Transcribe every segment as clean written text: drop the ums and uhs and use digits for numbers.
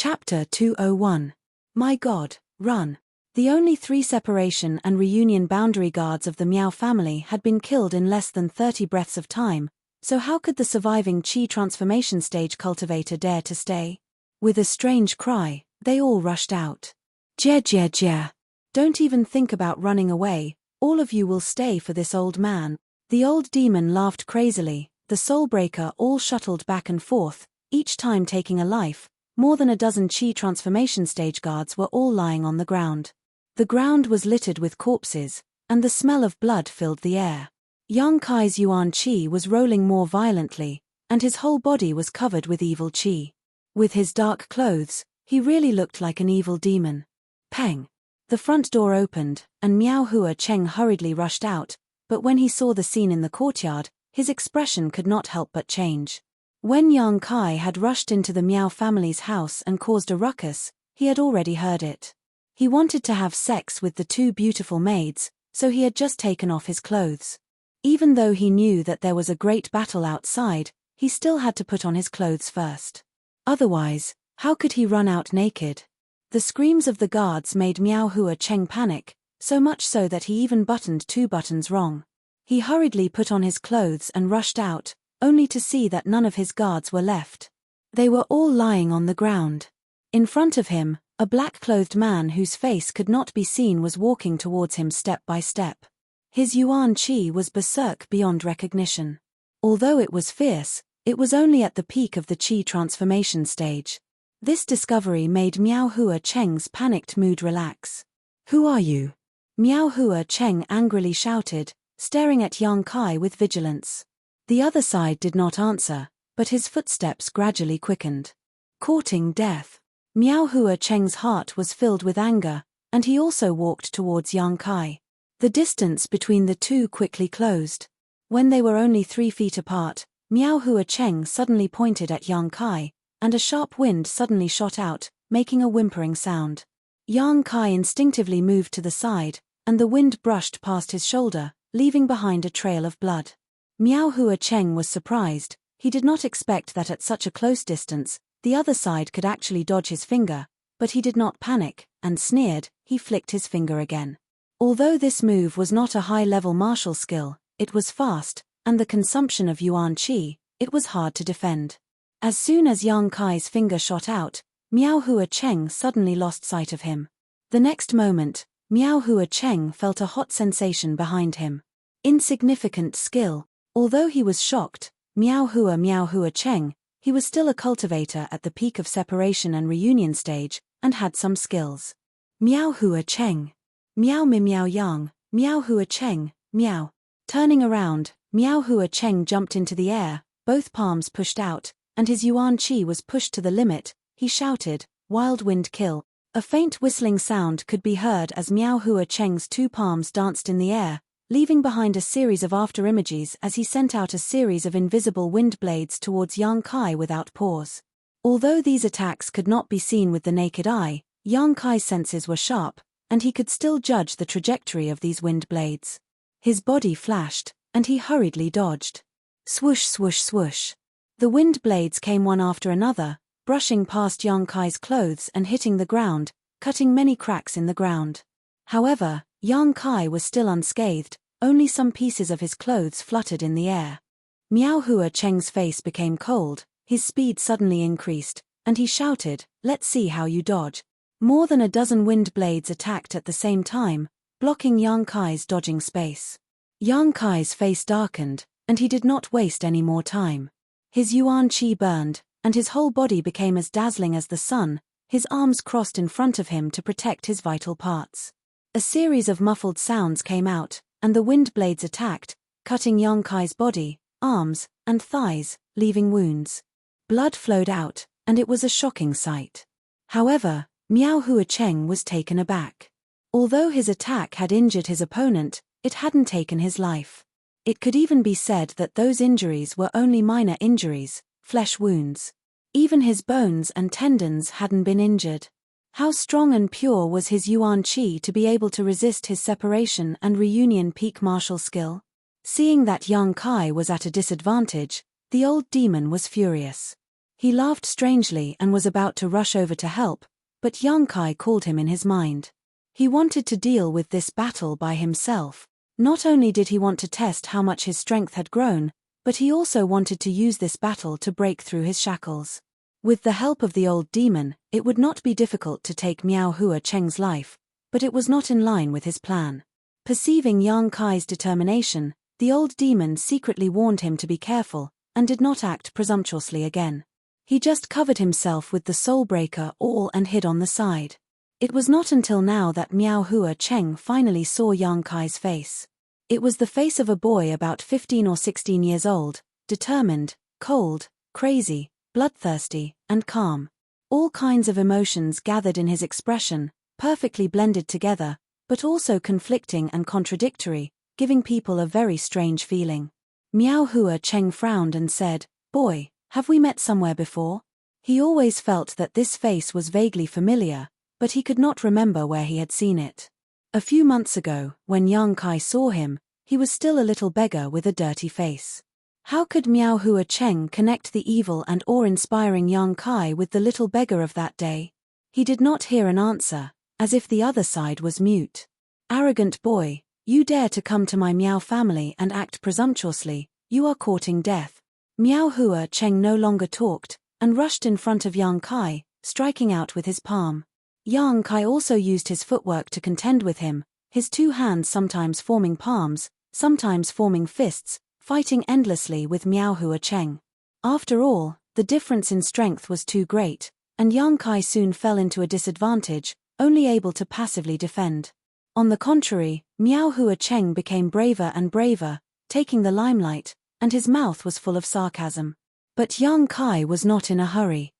Chapter 201. My God, Run! The only 3 separation and reunion boundary guards of the Miao family had been killed in less than 30 breaths of time, so how could the surviving Qi transformation stage cultivator dare to stay? With a strange cry, they all rushed out. Jia jia jia. Don't even think about running away, all of you will stay for this old man. The old demon laughed crazily, the soulbreaker all shuttled back and forth, each time taking a life. More than a dozen Qi transformation stage guards were all lying on the ground. The ground was littered with corpses, and the smell of blood filled the air. Yang Kai's Yuan Qi was rolling more violently, and his whole body was covered with evil Qi. With his dark clothes, he really looked like an evil demon. Peng! The front door opened, and Miao Hua Cheng hurriedly rushed out, but when he saw the scene in the courtyard, his expression could not help but change. When Yang Kai had rushed into the Miao family's house and caused a ruckus, he had already heard it. He wanted to have sex with the 2 beautiful maids, so he had just taken off his clothes. Even though he knew that there was a great battle outside, he still had to put on his clothes first. Otherwise, how could he run out naked? The screams of the guards made Miao Hua Cheng panic, so much so that he even buttoned 2 buttons wrong. He hurriedly put on his clothes and rushed out, only to see that none of his guards were left. They were all lying on the ground. In front of him, a black-clothed man whose face could not be seen was walking towards him step by step. His Yuan Qi was berserk beyond recognition. Although it was fierce, it was only at the peak of the Qi transformation stage. This discovery made Miao Hua Cheng's panicked mood relax. Who are you? Miao Hua Cheng angrily shouted, staring at Yang Kai with vigilance. The other side did not answer, but his footsteps gradually quickened. Courting death. Miao Hua Cheng's heart was filled with anger, and he also walked towards Yang Kai. The distance between the 2 quickly closed. When they were only 3 feet apart, Miao Hua Cheng suddenly pointed at Yang Kai, and a sharp wind suddenly shot out, making a whimpering sound. Yang Kai instinctively moved to the side, and the wind brushed past his shoulder, leaving behind a trail of blood. Miao Hua Cheng was surprised. He did not expect that at such a close distance, the other side could actually dodge his finger, but he did not panic, and sneered, he flicked his finger again. Although this move was not a high-level martial skill, it was fast, and the consumption of Yuan Qi, it was hard to defend. As soon as Yang Kai's finger shot out, Miao Hua Cheng suddenly lost sight of him. The next moment, Miao Hua Cheng felt a hot sensation behind him. Insignificant skill. Although he was shocked, Miao Hua Cheng, he was still a cultivator at the peak of separation and reunion stage, and had some skills. Miao Hua Cheng. Miao mi miao yang, Miao Hua Cheng, miao. Turning around, Miao Hua Cheng jumped into the air, both palms pushed out, and his Yuan Qi was pushed to the limit. He shouted, "Wild wind kill." A faint whistling sound could be heard as Miao Hua Cheng's 2 palms danced in the air, leaving behind a series of afterimages as he sent out a series of invisible wind blades towards Yang Kai without pause. Although these attacks could not be seen with the naked eye, Yang Kai's senses were sharp, and he could still judge the trajectory of these wind blades. His body flashed, and he hurriedly dodged. Swoosh swoosh swoosh. The wind blades came one after another, brushing past Yang Kai's clothes and hitting the ground, cutting many cracks in the ground. However, Yang Kai was still unscathed, only some pieces of his clothes fluttered in the air. Miao Hua Cheng's face became cold, his speed suddenly increased, and he shouted, "Let's see how you dodge." More than a dozen wind blades attacked at the same time, blocking Yang Kai's dodging space. Yang Kai's face darkened, and he did not waste any more time. His Yuan Qi burned, and his whole body became as dazzling as the sun, his arms crossed in front of him to protect his vital parts. A series of muffled sounds came out, and the wind blades attacked, cutting Yang Kai's body, arms, and thighs, leaving wounds. Blood flowed out, and it was a shocking sight. However, Miao Hua Cheng was taken aback. Although his attack had injured his opponent, it hadn't taken his life. It could even be said that those injuries were only minor injuries, flesh wounds. Even his bones and tendons hadn't been injured. How strong and pure was his Yuan Qi to be able to resist his separation and reunion peak martial skill? Seeing that Yang Kai was at a disadvantage, the old demon was furious. He laughed strangely and was about to rush over to help, but Yang Kai called him in his mind. He wanted to deal with this battle by himself. Not only did he want to test how much his strength had grown, but he also wanted to use this battle to break through his shackles. With the help of the old demon, it would not be difficult to take Miao Hua Cheng's life, but it was not in line with his plan. Perceiving Yang Kai's determination, the old demon secretly warned him to be careful, and did not act presumptuously again. He just covered himself with the Soulbreaker All and hid on the side. It was not until now that Miao Hua Cheng finally saw Yang Kai's face. It was the face of a boy about 15 or 16 years old, determined, cold, crazy, bloodthirsty, and calm. All kinds of emotions gathered in his expression, perfectly blended together, but also conflicting and contradictory, giving people a very strange feeling. Miao Hua Cheng frowned and said, "Boy, have we met somewhere before?" He always felt that this face was vaguely familiar, but he could not remember where he had seen it. A few months ago, when Yang Kai saw him, he was still a little beggar with a dirty face. How could Miao Hua Cheng connect the evil and awe-inspiring Yang Kai with the little beggar of that day? He did not hear an answer, as if the other side was mute. "Arrogant boy, you dare to come to my Miao family and act presumptuously, you are courting death." Miao Hua Cheng no longer talked, and rushed in front of Yang Kai, striking out with his palm. Yang Kai also used his footwork to contend with him, his two hands sometimes forming palms, sometimes forming fists, fighting endlessly with Miao Hua Cheng. After all, the difference in strength was too great, and Yang Kai soon fell into a disadvantage, only able to passively defend. On the contrary, Miao Hua Cheng became braver and braver, taking the limelight, and his mouth was full of sarcasm. But Yang Kai was not in a hurry.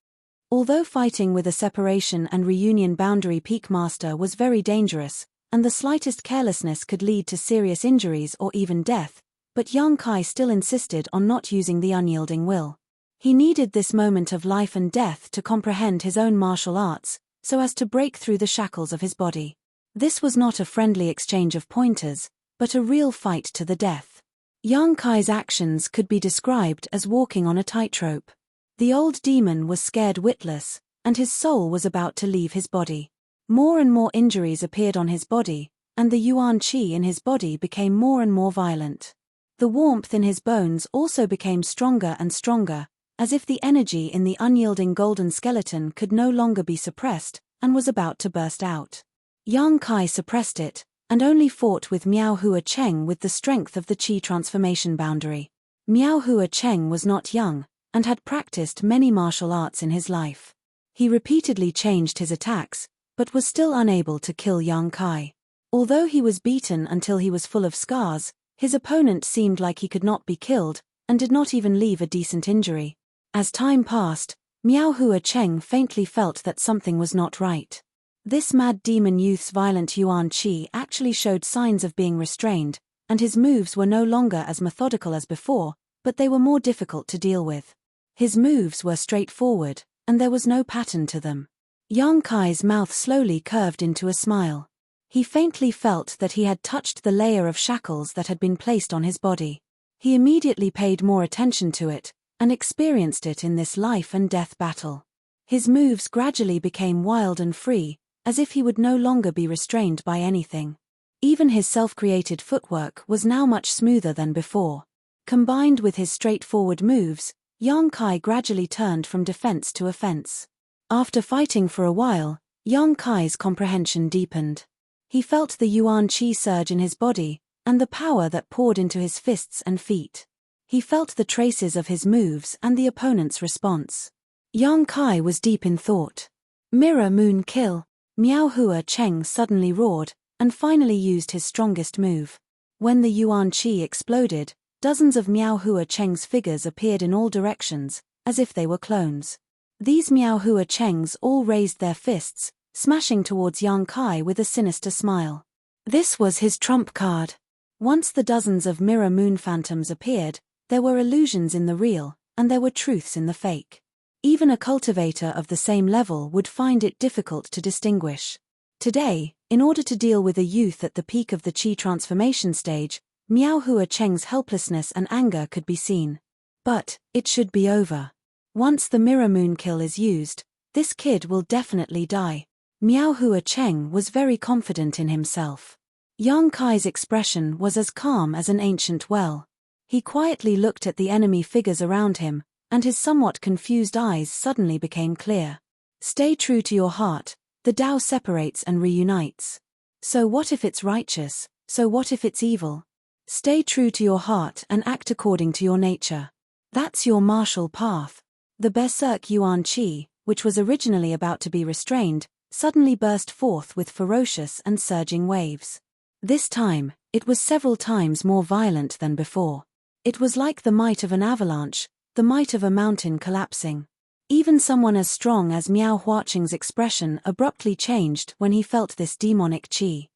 Although fighting with a separation and reunion boundary peak master was very dangerous, and the slightest carelessness could lead to serious injuries or even death, but Yang Kai still insisted on not using the unyielding will. He needed this moment of life and death to comprehend his own martial arts, so as to break through the shackles of his body. This was not a friendly exchange of pointers, but a real fight to the death. Yang Kai's actions could be described as walking on a tightrope. The old demon was scared witless, and his soul was about to leave his body. More and more injuries appeared on his body, and the yuan qi in his body became more and more violent. The warmth in his bones also became stronger and stronger, as if the energy in the unyielding golden skeleton could no longer be suppressed, and was about to burst out. Yang Kai suppressed it, and only fought with Miao Hua Cheng with the strength of the Qi transformation boundary. Miao Hua Cheng was not young, and had practiced many martial arts in his life. He repeatedly changed his attacks, but was still unable to kill Yang Kai. Although he was beaten until he was full of scars, his opponent seemed like he could not be killed, and did not even leave a decent injury. As time passed, Miao Hua Cheng faintly felt that something was not right. This mad demon youth's violent yuan qi actually showed signs of being restrained, and his moves were no longer as methodical as before, but they were more difficult to deal with. His moves were straightforward, and there was no pattern to them. Yang Kai's mouth slowly curved into a smile. He faintly felt that he had touched the layer of shackles that had been placed on his body. He immediately paid more attention to it, and experienced it in this life and death battle. His moves gradually became wild and free, as if he would no longer be restrained by anything. Even his self-created footwork was now much smoother than before. Combined with his straightforward moves, Yang Kai gradually turned from defense to offense. After fighting for a while, Yang Kai's comprehension deepened. He felt the yuan qi surge in his body, and the power that poured into his fists and feet. He felt the traces of his moves and the opponent's response. Yang Kai was deep in thought. "Mirror Moon Kill!" Miao Hua Cheng suddenly roared, and finally used his strongest move. When the yuan qi exploded, dozens of Miao Hua Cheng's figures appeared in all directions, as if they were clones. These Miao Hua Chengs all raised their fists, smashing towards Yang Kai with a sinister smile. This was his trump card. Once the dozens of mirror moon phantoms appeared, there were illusions in the real, and there were truths in the fake. Even a cultivator of the same level would find it difficult to distinguish. Today, in order to deal with a youth at the peak of the Qi transformation stage, Miao Hua Cheng's helplessness and anger could be seen. But it should be over. Once the mirror moon kill is used, this kid will definitely die. Miao Hua Cheng was very confident in himself. Yang Kai's expression was as calm as an ancient well. He quietly looked at the enemy figures around him, and his somewhat confused eyes suddenly became clear. Stay true to your heart, the Tao separates and reunites. So what if it's righteous, so what if it's evil? Stay true to your heart and act according to your nature. That's your martial path. The Berserk Yuan Qi, which was originally about to be restrained, suddenly burst forth with ferocious and surging waves. This time, it was several times more violent than before. It was like the might of an avalanche, the might of a mountain collapsing. Even someone as strong as Miao Huacheng's expression abruptly changed when he felt this demonic qi.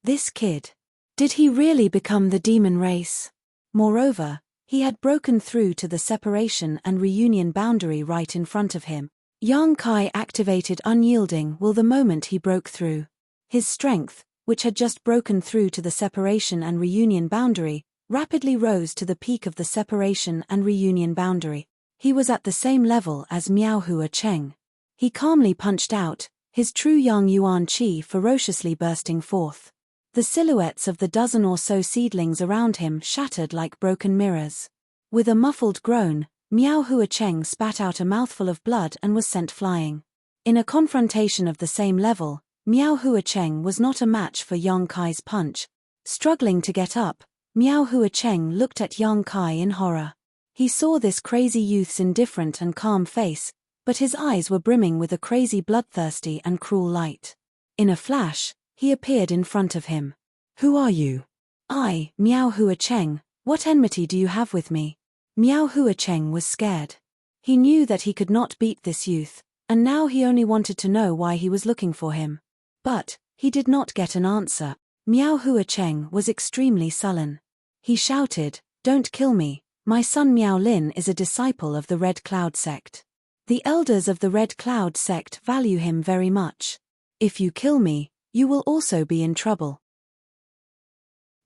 This kid. Did he really become the demon race? Moreover, he had broken through to the separation and reunion boundary right in front of him. Yang Kai activated Unyielding Will the moment he broke through. His strength, which had just broken through to the separation and reunion boundary, rapidly rose to the peak of the separation and reunion boundary. He was at the same level as Miao Hua Cheng. He calmly punched out, his true Yang Yuan Qi ferociously bursting forth. The silhouettes of the dozen or so seedlings around him shattered like broken mirrors. With a muffled groan, Miao Hua Cheng spat out a mouthful of blood and was sent flying. In a confrontation of the same level, Miao Hua Cheng was not a match for Yang Kai's punch. Struggling to get up, Miao Hua Cheng looked at Yang Kai in horror. He saw this crazy youth's indifferent and calm face, but his eyes were brimming with a crazy bloodthirsty and cruel light. In a flash, he appeared in front of him. Who are you? I, Miao Hua Cheng, what enmity do you have with me? Miao Hua Cheng was scared. He knew that he could not beat this youth, and now he only wanted to know why he was looking for him. But he did not get an answer. Miao Hua Cheng was extremely sullen. He shouted, "Don't kill me, my son Miao Lin is a disciple of the Red Cloud sect. The elders of the Red Cloud sect value him very much. If you kill me, you will also be in trouble."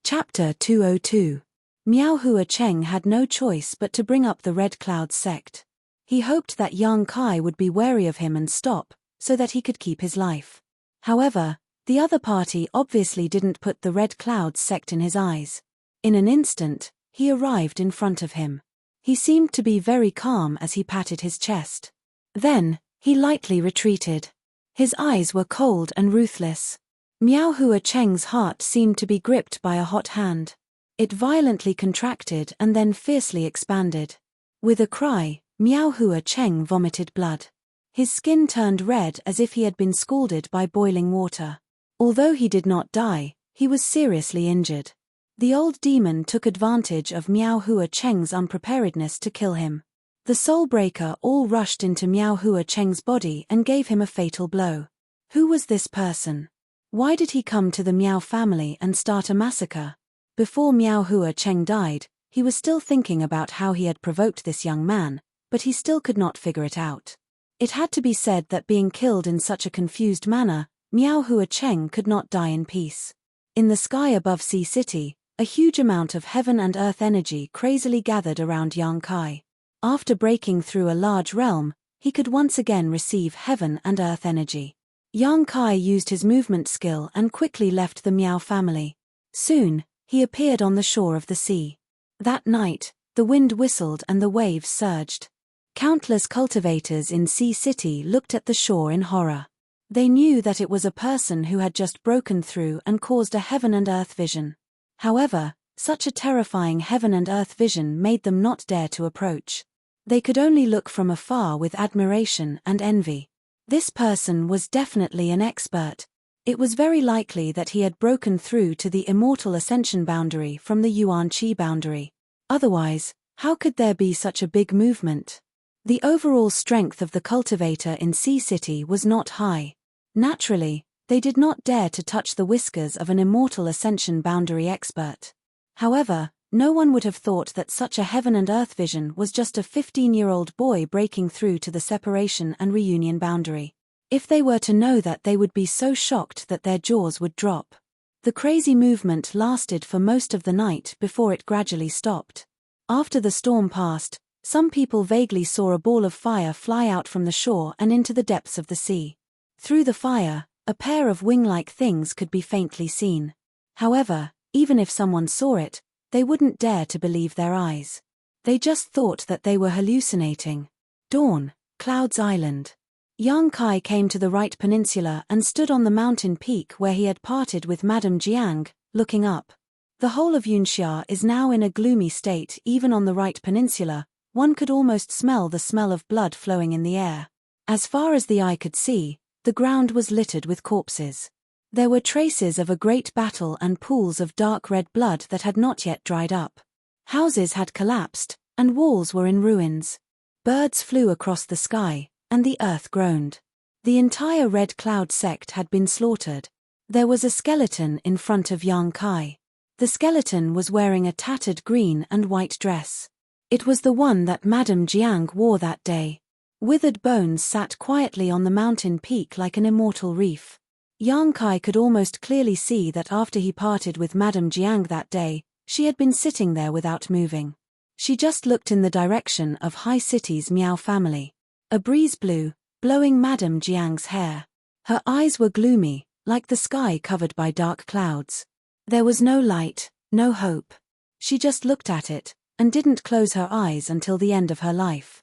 Chapter 202. Miao Hua Cheng had no choice but to bring up the Red Cloud sect. He hoped that Yang Kai would be wary of him and stop, so that he could keep his life. However, the other party obviously didn't put the Red Cloud sect in his eyes. In an instant, he arrived in front of him. He seemed to be very calm as he patted his chest. Then, he lightly retreated. His eyes were cold and ruthless. Miao Hua Cheng's heart seemed to be gripped by a hot hand. It violently contracted and then fiercely expanded. With a cry, Miao Hua Cheng vomited blood. His skin turned red as if he had been scalded by boiling water. Although he did not die, he was seriously injured. The old demon took advantage of Miao Hua Cheng's unpreparedness to kill him. The Soulbreaker all rushed into Miao Hua Cheng's body and gave him a fatal blow. Who was this person? Why did he come to the Miao family and start a massacre? Before Miao Hua Cheng died, he was still thinking about how he had provoked this young man, but he still could not figure it out. It had to be said that being killed in such a confused manner, Miao Hua Cheng could not die in peace. In the sky above Sea City, a huge amount of heaven and earth energy crazily gathered around Yang Kai. After breaking through a large realm, he could once again receive heaven and earth energy. Yang Kai used his movement skill and quickly left the Miao family. Soon, he appeared on the shore of the sea. That night, the wind whistled and the waves surged. Countless cultivators in Sea City looked at the shore in horror. They knew that it was a person who had just broken through and caused a heaven and earth vision. However, such a terrifying heaven and earth vision made them not dare to approach. They could only look from afar with admiration and envy. This person was definitely an expert. It was very likely that he had broken through to the immortal ascension boundary from the Yuan Qi boundary. Otherwise, how could there be such a big movement? The overall strength of the cultivator in Sea City was not high. Naturally, they did not dare to touch the whiskers of an immortal ascension boundary expert. However, no one would have thought that such a heaven and earth vision was just a 15-year-old boy breaking through to the separation and reunion boundary. If they were to know that, they would be so shocked that their jaws would drop. The crazy movement lasted for most of the night before it gradually stopped. After the storm passed, Some people vaguely saw a ball of fire fly out from the shore and into the depths of the sea. Through the fire, a pair of wing-like things could be faintly seen. However, even if someone saw it, they wouldn't dare to believe their eyes. They just thought that they were hallucinating. Dawn, Cloud's Island. Yang Kai came to the right peninsula and stood on the mountain peak where he had parted with Madame Jiang, looking up. The whole of Yunxia is now in a gloomy state. Even on the right peninsula, one could almost smell the smell of blood flowing in the air. As far as the eye could see, the ground was littered with corpses. There were traces of a great battle and pools of dark red blood that had not yet dried up. Houses had collapsed, and walls were in ruins. Birds flew across the sky, and the earth groaned. The entire Red Cloud sect had been slaughtered. There was a skeleton in front of Yang Kai. The skeleton was wearing a tattered green and white dress. It was the one that Madame Jiang wore that day. Withered bones sat quietly on the mountain peak like an immortal reef. Yang Kai could almost clearly see that after he parted with Madame Jiang that day, she had been sitting there without moving. She just looked in the direction of High City's Miao family. A breeze blew, blowing Madame Jiang's hair. Her eyes were gloomy, like the sky covered by dark clouds. There was no light, no hope. She just looked at it, and didn't close her eyes until the end of her life.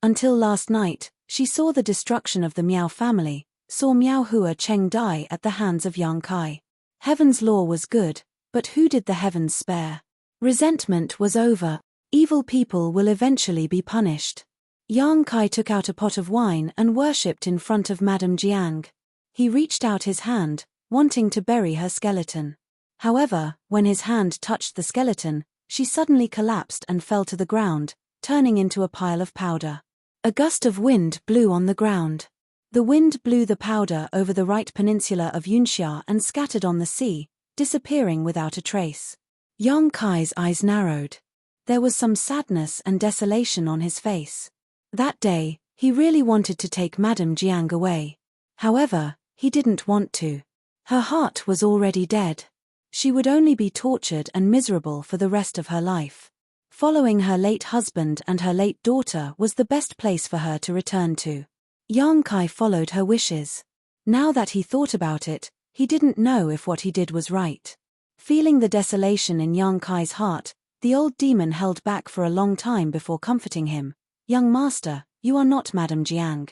Until last night, she saw the destruction of the Miao family, saw Miao Hua Cheng die at the hands of Yang Kai. Heaven's law was good, but who did the heavens spare? Resentment was over. Evil people will eventually be punished. Yang Kai took out a pot of wine and worshipped in front of Madame Jiang. He reached out his hand, wanting to bury her skeleton. However, when his hand touched the skeleton, she suddenly collapsed and fell to the ground, turning into a pile of powder. A gust of wind blew on the ground. The wind blew the powder over the right peninsula of Yunxia and scattered on the sea, disappearing without a trace. Yang Kai's eyes narrowed. There was some sadness and desolation on his face. That day, he really wanted to take Madame Jiang away. However, he didn't want to. Her heart was already dead. She would only be tortured and miserable for the rest of her life. Following her late husband and her late daughter was the best place for her to return to. Yang Kai followed her wishes. Now that he thought about it, he didn't know if what he did was right. Feeling the desolation in Yang Kai's heart, the old demon held back for a long time before comforting him. "Young master, you are not Madame Jiang.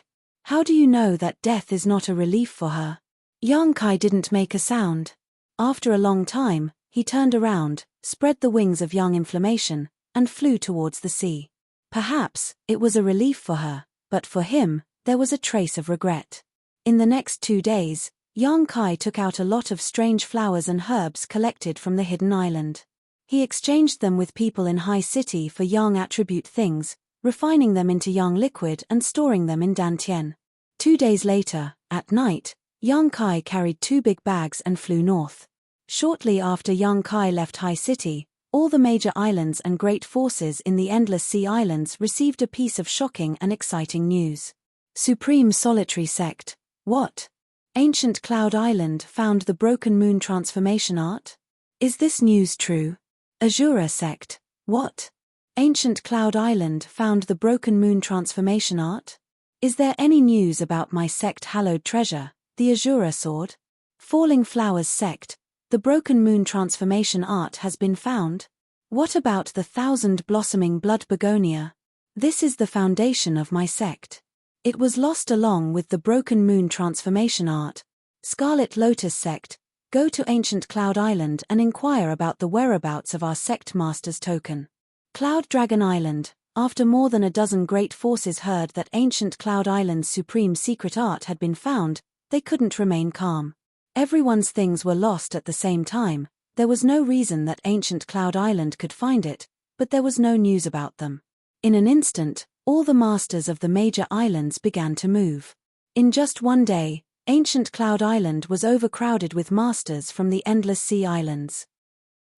How do you know that death is not a relief for her?" Yang Kai didn't make a sound. After a long time, he turned around, spread the wings of young inflammation, and flew towards the sea. Perhaps it was a relief for her, but for him, there was a trace of regret. In the next 2 days, Yang Kai took out a lot of strange flowers and herbs collected from the hidden island. He exchanged them with people in High City for yang attribute things, refining them into yang liquid and storing them in dantian. 2 days later, at night, Yang Kai carried 2 big bags and flew north. Shortly after Yang Kai left High City, all the major islands and great forces in the Endless Sea Islands received a piece of shocking and exciting news. Supreme Solitary Sect. What? Ancient Cloud Island found the Broken Moon transformation art? Is this news true? Azura Sect. What? Ancient Cloud Island found the Broken Moon transformation art? Is there any news about my sect hallowed treasure, the Azura Sword? Falling Flowers Sect. The Broken Moon transformation art has been found. What about the 1,000 blossoming blood begonia? This is the foundation of my sect. It was lost along with the Broken Moon transformation art. Scarlet Lotus Sect. Go to Ancient Cloud Island and inquire about the whereabouts of our sect master's token. Cloud Dragon Island. After more than a dozen great forces heard that Ancient Cloud Island's supreme secret art had been found, they couldn't remain calm. Everyone's things were lost at the same time. There was no reason that Ancient Cloud Island could find it, but there was no news about them. In an instant, all the masters of the major islands began to move. In just 1 day, Ancient Cloud Island was overcrowded with masters from the Endless Sea Islands.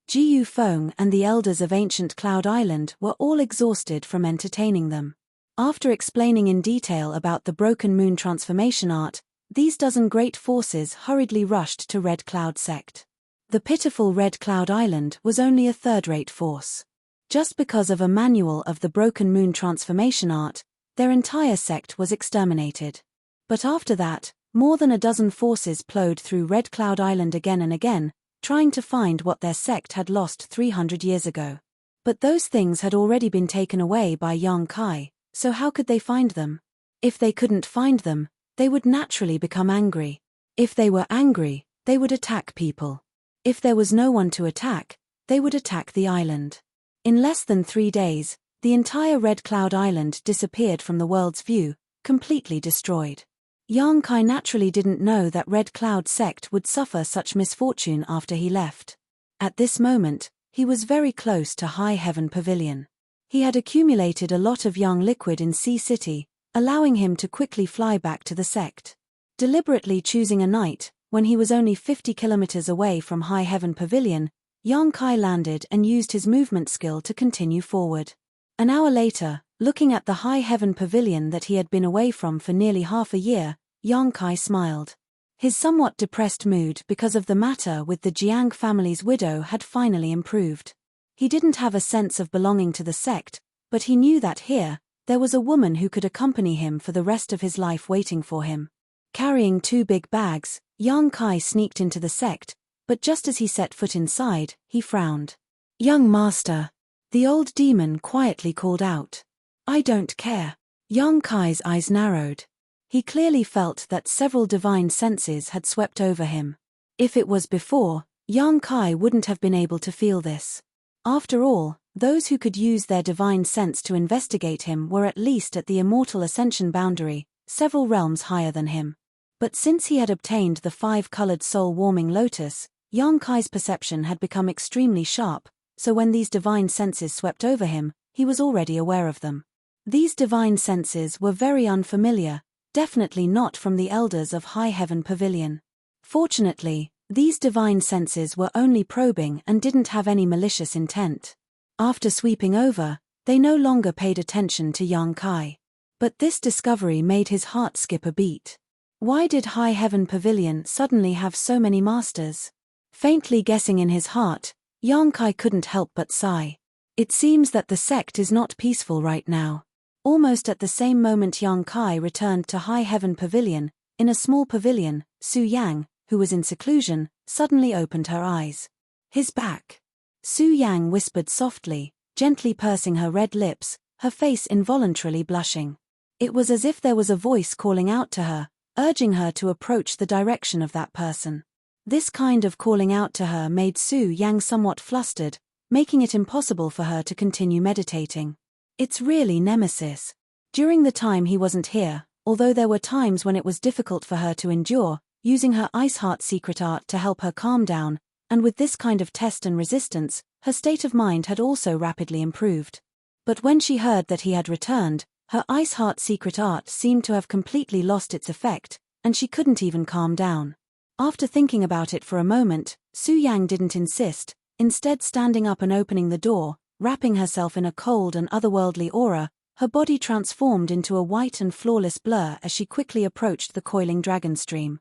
Jiu Feng and the elders of Ancient Cloud Island were all exhausted from entertaining them. After explaining in detail about the Broken Moon transformation art, these dozen great forces hurriedly rushed to Red Cloud Sect. The pitiful Red Cloud Island was only a third-rate force. Just because of a manual of the Broken Moon transformation art, their entire sect was exterminated. But after that, more than a dozen forces plowed through Red Cloud Island again and again, trying to find what their sect had lost 300 years ago. But those things had already been taken away by Yang Kai, so how could they find them? If they couldn't find them, they would naturally become angry. If they were angry, they would attack people. If there was no one to attack, they would attack the island. In less than 3 days, the entire Red Cloud Island disappeared from the world's view, completely destroyed. Yang Kai naturally didn't know that Red Cloud sect would suffer such misfortune after he left. At this moment, he was very close to High Heaven Pavilion. He had accumulated a lot of Yang liquid in Sea City, allowing him to quickly fly back to the sect. Deliberately choosing a night, when he was only 50 kilometers away from High Heaven Pavilion, Yang Kai landed and used his movement skill to continue forward. An hour later, looking at the High Heaven Pavilion that he had been away from for nearly half a year, Yang Kai smiled. His somewhat depressed mood because of the matter with the Jiang family's widow had finally improved. He didn't have a sense of belonging to the sect, but he knew that here, there was a woman who could accompany him for the rest of his life waiting for him. Carrying 2 big bags, Yang Kai sneaked into the sect, but just as he set foot inside, he frowned. "Young master," the old demon quietly called out. "I don't care." Yang Kai's eyes narrowed. He clearly felt that several divine senses had swept over him. If it was before, Yang Kai wouldn't have been able to feel this. After all, those who could use their divine sense to investigate him were at least at the immortal ascension boundary, several realms higher than him. But since he had obtained the 5-colored soul-warming lotus, Yang Kai's perception had become extremely sharp, so when these divine senses swept over him, he was already aware of them. These divine senses were very unfamiliar, definitely not from the elders of High Heaven Pavilion. Fortunately, these divine senses were only probing and didn't have any malicious intent. After sweeping over, they no longer paid attention to Yang Kai. But this discovery made his heart skip a beat. Why did High Heaven Pavilion suddenly have so many masters? Faintly guessing in his heart, Yang Kai couldn't help but sigh. It seems that the sect is not peaceful right now. Almost at the same moment Yang Kai returned to High Heaven Pavilion, in a small pavilion, Su Yang, who was in seclusion, suddenly opened her eyes. "His back." Su Yang whispered softly, gently pursing her red lips, her face involuntarily blushing. It was as if there was a voice calling out to her, urging her to approach the direction of that person. This kind of calling out to her made Su Yang somewhat flustered, making it impossible for her to continue meditating. It's really Nemesis. During the time he wasn't here, although there were times when it was difficult for her to endure, using her Ice Heart secret art to help her calm down, and with this kind of test and resistance, her state of mind had also rapidly improved. But when she heard that he had returned, her Ice Heart secret art seemed to have completely lost its effect, and she couldn't even calm down. After thinking about it for a moment, Su Yang didn't insist, instead standing up and opening the door, wrapping herself in a cold and otherworldly aura, her body transformed into a white and flawless blur as she quickly approached the coiling dragon stream.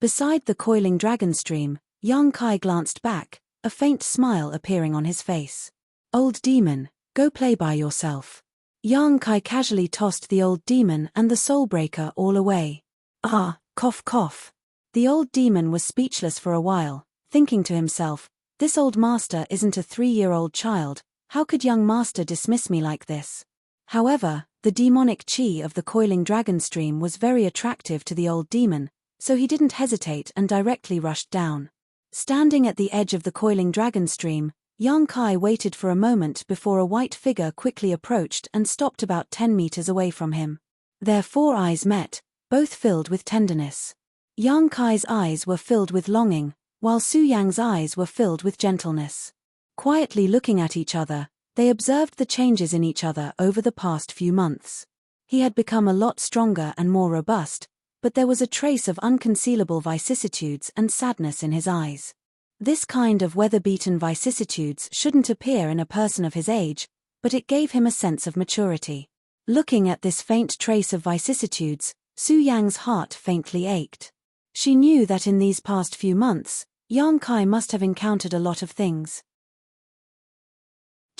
Beside the coiling dragon stream, Yang Kai glanced back, a faint smile appearing on his face. "Old demon, go play by yourself." Yang Kai casually tossed the old demon and the soulbreaker all away. "Ah, cough cough." The old demon was speechless for a while, thinking to himself, "This old master isn't a 3-year-old child, how could young master dismiss me like this?" However, the demonic chi of the coiling dragon stream was very attractive to the old demon, so he didn't hesitate and directly rushed down. Standing at the edge of the coiling dragon stream, Yang Kai waited for a moment before a white figure quickly approached and stopped about 10 meters away from him. Their 4 eyes met, both filled with tenderness. Yang Kai's eyes were filled with longing, while Su Yang's eyes were filled with gentleness. Quietly looking at each other, they observed the changes in each other over the past few months. He had become a lot stronger and more robust, but there was a trace of unconcealable vicissitudes and sadness in his eyes. This kind of weather-beaten vicissitudes shouldn't appear in a person of his age, but it gave him a sense of maturity. Looking at this faint trace of vicissitudes, Su Yang's heart faintly ached. She knew that in these past few months, Yang Kai must have encountered a lot of things.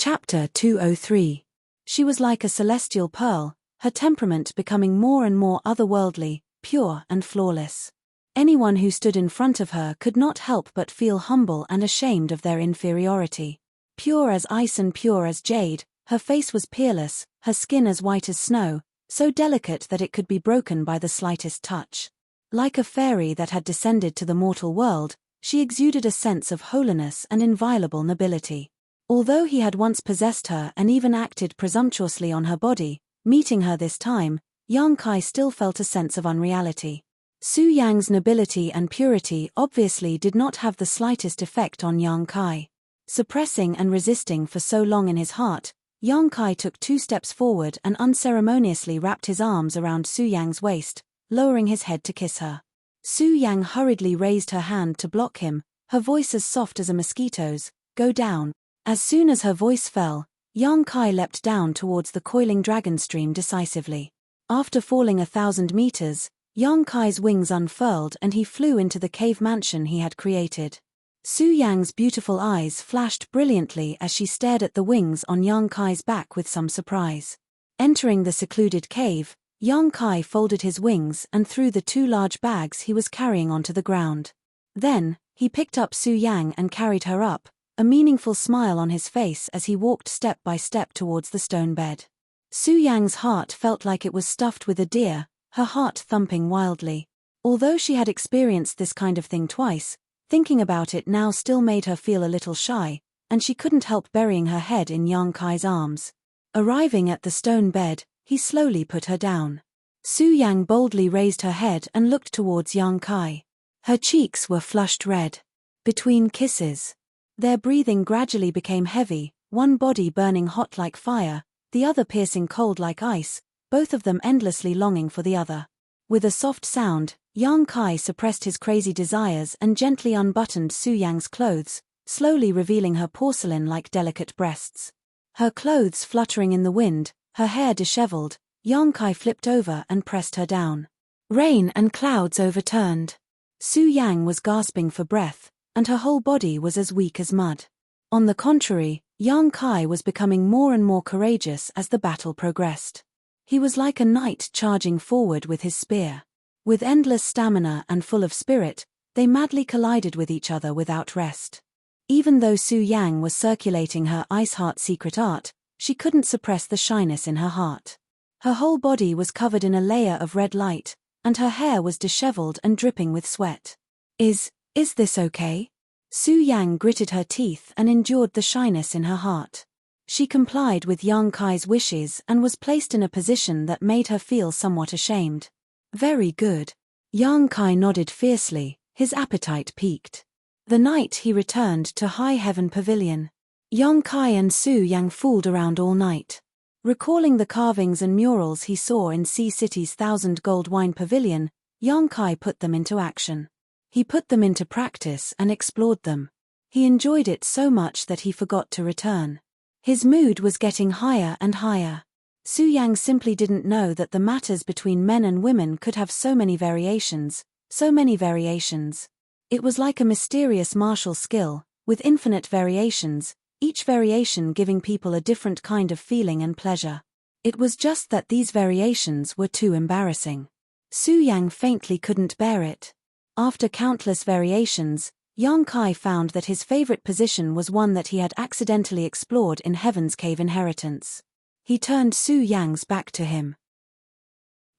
Chapter 203. She was like a celestial pearl, her temperament becoming more and more otherworldly, pure and flawless. Anyone who stood in front of her could not help but feel humble and ashamed of their inferiority. Pure as ice and pure as jade, her face was peerless, her skin as white as snow, so delicate that it could be broken by the slightest touch. Like a fairy that had descended to the mortal world, she exuded a sense of holiness and inviolable nobility. Although he had once possessed her and even acted presumptuously on her body, meeting her this time, Yang Kai still felt a sense of unreality. Su Yang's nobility and purity obviously did not have the slightest effect on Yang Kai. Suppressing and resisting for so long in his heart, Yang Kai took 2 steps forward and unceremoniously wrapped his arms around Su Yang's waist, lowering his head to kiss her. Su Yang hurriedly raised her hand to block him, her voice as soft as a mosquito's, "Go down." As soon as her voice fell, Yang Kai leapt down towards the coiling dragon stream decisively. After falling 1,000 meters, Yang Kai's wings unfurled and he flew into the cave mansion he had created. Su Yang's beautiful eyes flashed brilliantly as she stared at the wings on Yang Kai's back with some surprise. Entering the secluded cave, Yang Kai folded his wings and threw the 2 large bags he was carrying onto the ground. Then, he picked up Su Yang and carried her up, a meaningful smile on his face as he walked step by step towards the stone bed. Su Yang's heart felt like it was stuffed with a deer, her heart thumping wildly. Although she had experienced this kind of thing twice, thinking about it now still made her feel a little shy, and she couldn't help burying her head in Yang Kai's arms. Arriving at the stone bed, he slowly put her down. Su Yang boldly raised her head and looked towards Yang Kai. Her cheeks were flushed red. Between kisses, their breathing gradually became heavy, one body burning hot like fire, the other piercing cold like ice, both of them endlessly longing for the other. With a soft sound, Yang Kai suppressed his crazy desires and gently unbuttoned Su Yang's clothes, slowly revealing her porcelain-like delicate breasts. Her clothes fluttering in the wind, her hair disheveled, Yang Kai flipped over and pressed her down. Rain and clouds overturned. Su Yang was gasping for breath, and her whole body was as weak as mud. On the contrary, Yang Kai was becoming more and more courageous as the battle progressed. He was like a knight charging forward with his spear. With endless stamina and full of spirit, they madly collided with each other without rest. Even though Su Yang was circulating her Ice Heart secret art, she couldn't suppress the shyness in her heart. Her whole body was covered in a layer of red light, and her hair was disheveled and dripping with sweat. Is this okay? Su Yang gritted her teeth and endured the shyness in her heart. She complied with Yang Kai's wishes and was placed in a position that made her feel somewhat ashamed. Very good. Yang Kai nodded fiercely, his appetite piqued. The night he returned to High Heaven Pavilion. Yang Kai and Su Yang fooled around all night. Recalling the carvings and murals he saw in Sea City's 1,000 gold wine pavilion, Yang Kai put them into action. He put them into practice and explored them. He enjoyed it so much that he forgot to return. His mood was getting higher and higher. Su Yang simply didn't know that the matters between men and women could have so many variations, so many variations. It was like a mysterious martial skill, with infinite variations, each variation giving people a different kind of feeling and pleasure. It was just that these variations were too embarrassing. Su Yang faintly couldn't bear it. After countless variations, Yang Kai found that his favorite position was one that he had accidentally explored in Heaven's Cave Inheritance. He turned Su Yang's back to him.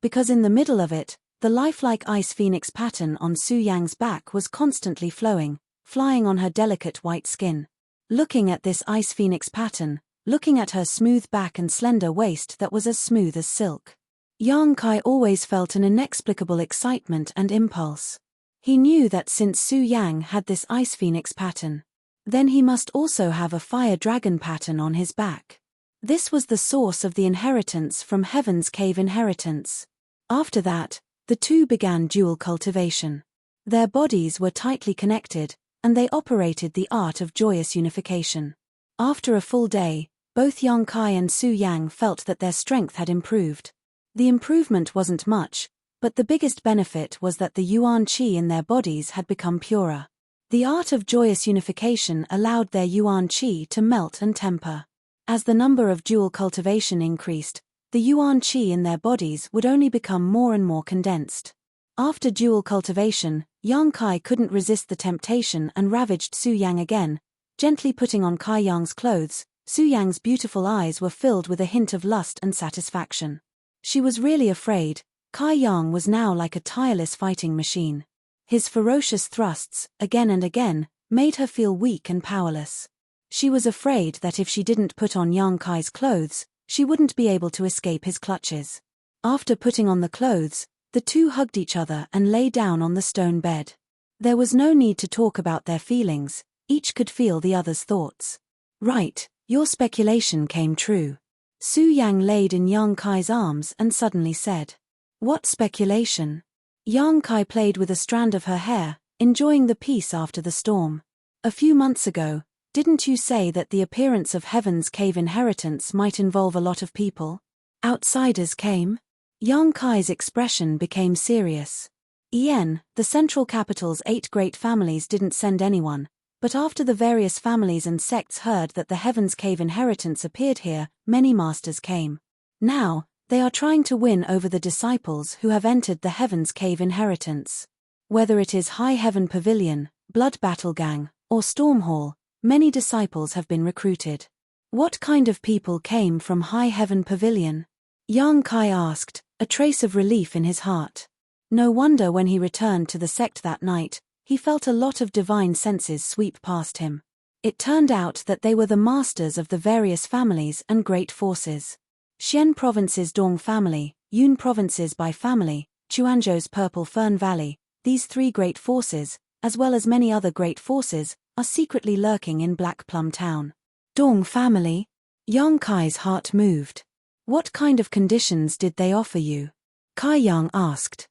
Because in the middle of it, the lifelike ice phoenix pattern on Su Yang's back was constantly flowing, flying on her delicate white skin. Looking at this ice phoenix pattern, looking at her smooth back and slender waist that was as smooth as silk, Yang Kai always felt an inexplicable excitement and impulse. He knew that since Su Yang had this ice phoenix pattern, then he must also have a fire dragon pattern on his back. This was the source of the inheritance from Heaven's Cave Inheritance. After that, the two began dual cultivation. Their bodies were tightly connected, and they operated the art of joyous unification. After a full day, both Yang Kai and Su Yang felt that their strength had improved. The improvement wasn't much, but the biggest benefit was that the yuan qi in their bodies had become purer. The art of joyous unification allowed their yuan qi to melt and temper. As the number of jewel cultivation increased, the yuan qi in their bodies would only become more and more condensed. After jewel cultivation, Yang Kai couldn't resist the temptation and ravaged Su Yang again, gently putting on Kai Yang's clothes. Su Yang's beautiful eyes were filled with a hint of lust and satisfaction. She was really afraid. Kai Yang was now like a tireless fighting machine. His ferocious thrusts, again and again, made her feel weak and powerless. She was afraid that if she didn't put on Yang Kai's clothes, she wouldn't be able to escape his clutches. After putting on the clothes, the two hugged each other and lay down on the stone bed. There was no need to talk about their feelings, each could feel the other's thoughts. Right, your speculation came true. Su Yang laid in Yang Kai's arms and suddenly said, "What speculation?" Yang Kai played with a strand of her hair, enjoying the peace after the storm. "A few months ago, didn't you say that the appearance of Heaven's Cave inheritance might involve a lot of people? Outsiders came?" Yang Kai's expression became serious. The central capital's 8 great families didn't send anyone, but after the various families and sects heard that the Heaven's Cave inheritance appeared here, many masters came. Now, they are trying to win over the disciples who have entered the Heaven's Cave inheritance. Whether it is High Heaven Pavilion, Blood Battle Gang, or Storm Hall, many disciples have been recruited. What kind of people came from High Heaven Pavilion? Yang Kai asked, a trace of relief in his heart. No wonder when he returned to the sect that night, he felt a lot of divine senses sweep past him. It turned out that they were the masters of the various families and great forces. Xian Province's Dong family, Yun Province's Bai family, Chuanzhou's Purple Fern Valley, these 3 great forces, as well as many other great forces, are secretly lurking in Black Plum Town. Dong family? Yang Kai's heart moved. What kind of conditions did they offer you? Kai Yang asked.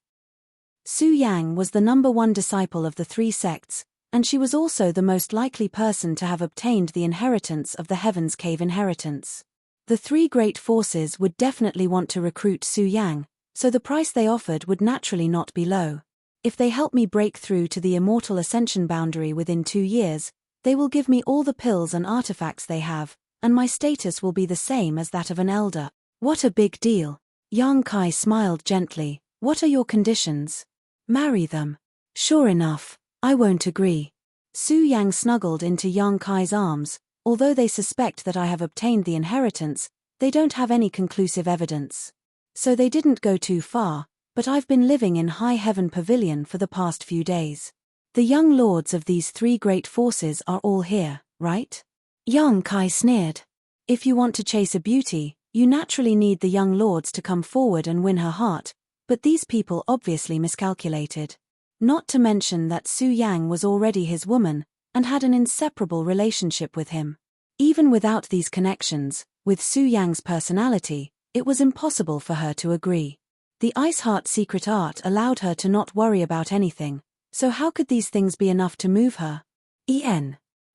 Su Yang was the number 1 disciple of the 3 sects, and she was also the most likely person to have obtained the inheritance of the Heaven's Cave inheritance. The 3 great forces would definitely want to recruit Su Yang, so the price they offered would naturally not be low. If they help me break through to the immortal ascension boundary within 2 years, they will give me all the pills and artifacts they have, and my status will be the same as that of an elder. What a big deal. Yang Kai smiled gently. What are your conditions? Marry them. Sure enough, I won't agree. Su Yang snuggled into Yang Kai's arms. Although they suspect that I have obtained the inheritance, they don't have any conclusive evidence. So they didn't go too far, but I've been living in High Heaven Pavilion for the past few days. The young lords of these 3 great forces are all here, right? Yang Kai sneered. If you want to chase a beauty, you naturally need the young lords to come forward and win her heart, but these people obviously miscalculated. Not to mention that Su Yang was already his woman, and had an inseparable relationship with him. Even without these connections, with Su Yang's personality, it was impossible for her to agree. The Ice Heart secret art allowed her to not worry about anything, so how could these things be enough to move her?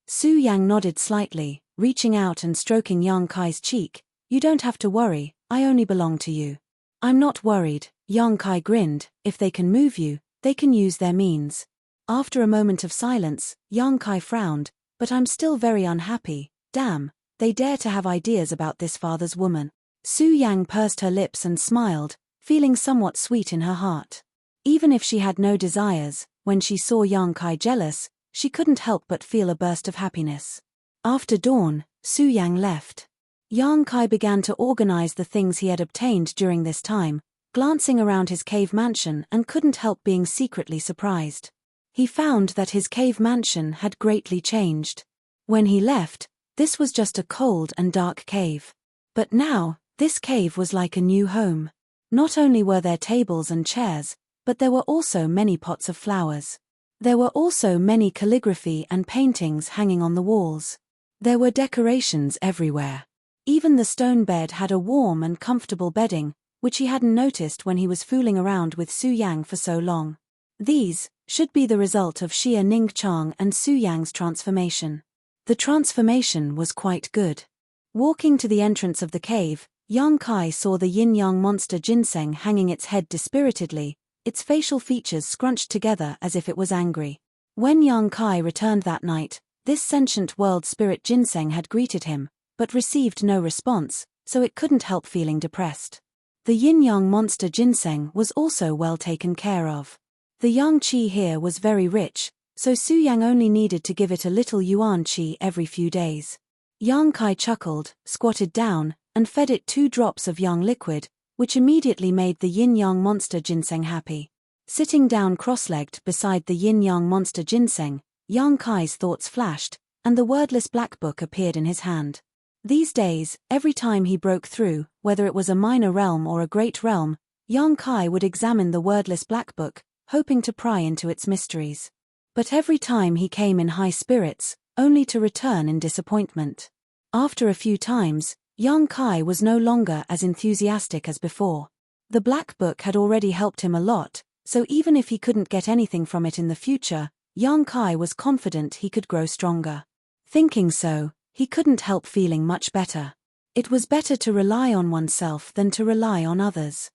Su Yang nodded slightly, reaching out and stroking Yang Kai's cheek. You don't have to worry, I only belong to you. I'm not worried, Yang Kai grinned. If they can move you, they can use their means. After a moment of silence, Yang Kai frowned, but I'm still very unhappy. Damn, they dare to have ideas about this father's woman. Su Yang pursed her lips and smiled, feeling somewhat sweet in her heart. Even if she had no desires, when she saw Yang Kai jealous, she couldn't help but feel a burst of happiness. After dawn, Su Yang left. Yang Kai began to organize the things he had obtained during this time, glancing around his cave mansion and couldn't help being secretly surprised. He found that his cave mansion had greatly changed. When he left, this was just a cold and dark cave. But now, this cave was like a new home. Not only were there tables and chairs, but there were also many pots of flowers. There were also many calligraphy and paintings hanging on the walls. There were decorations everywhere. Even the stone bed had a warm and comfortable bedding, which he hadn't noticed when he was fooling around with Su Yang for so long. These should be the result of Xia Ningchang and Su Yang's transformation. The transformation was quite good. Walking to the entrance of the cave, Yang Kai saw the yin-yang monster ginseng hanging its head dispiritedly, its facial features scrunched together as if it was angry. When Yang Kai returned that night, this sentient world spirit ginseng had greeted him, but received no response, so it couldn't help feeling depressed. The yin-yang monster ginseng was also well taken care of. The yang qi here was very rich, so Su Yang only needed to give it a little yuan qi every few days. Yang Kai chuckled, squatted down, and fed it 2 drops of yang liquid, which immediately made the yin-yang monster ginseng happy. Sitting down cross-legged beside the yin-yang monster ginseng, Yang Kai's thoughts flashed, and the wordless black book appeared in his hand. These days, every time he broke through, whether it was a minor realm or a great realm, Yang Kai would examine the wordless black book, hoping to pry into its mysteries. But every time he came in high spirits, only to return in disappointment. After a few times, Yang Kai was no longer as enthusiastic as before. The black book had already helped him a lot, so even if he couldn't get anything from it in the future, Yang Kai was confident he could grow stronger. Thinking so, he couldn't help feeling much better. It was better to rely on oneself than to rely on others.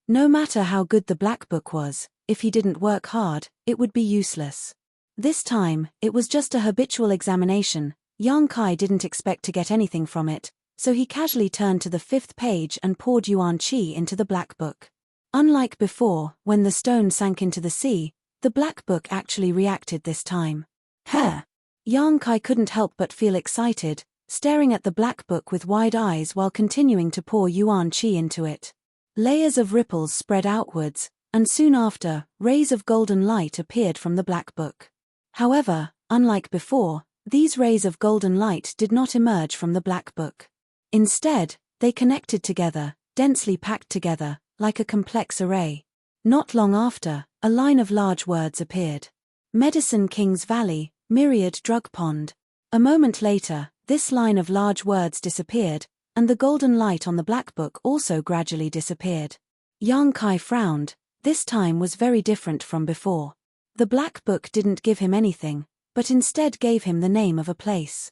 No matter how good the black book was, if he didn't work hard, it would be useless. This time, it was just a habitual examination. Yang Kai didn't expect to get anything from it, so he casually turned to the 5th page and poured yuan qi into the black book. Unlike before, when the stone sank into the sea, the black book actually reacted this time. Yang Kai couldn't help but feel excited, staring at the black book with wide eyes while continuing to pour yuan qi into it. Layers of ripples spread outwards, and soon after, rays of golden light appeared from the black book. However, unlike before, these rays of golden light did not emerge from the black book. Instead, they connected together, densely packed together, like a complex array. Not long after, a line of large words appeared. Medicine King's Valley, Myriad Drug Pond. A moment later, this line of large words disappeared, and the golden light on the black book also gradually disappeared. Yang Kai frowned. This time was very different from before. The black book didn't give him anything, but instead gave him the name of a place.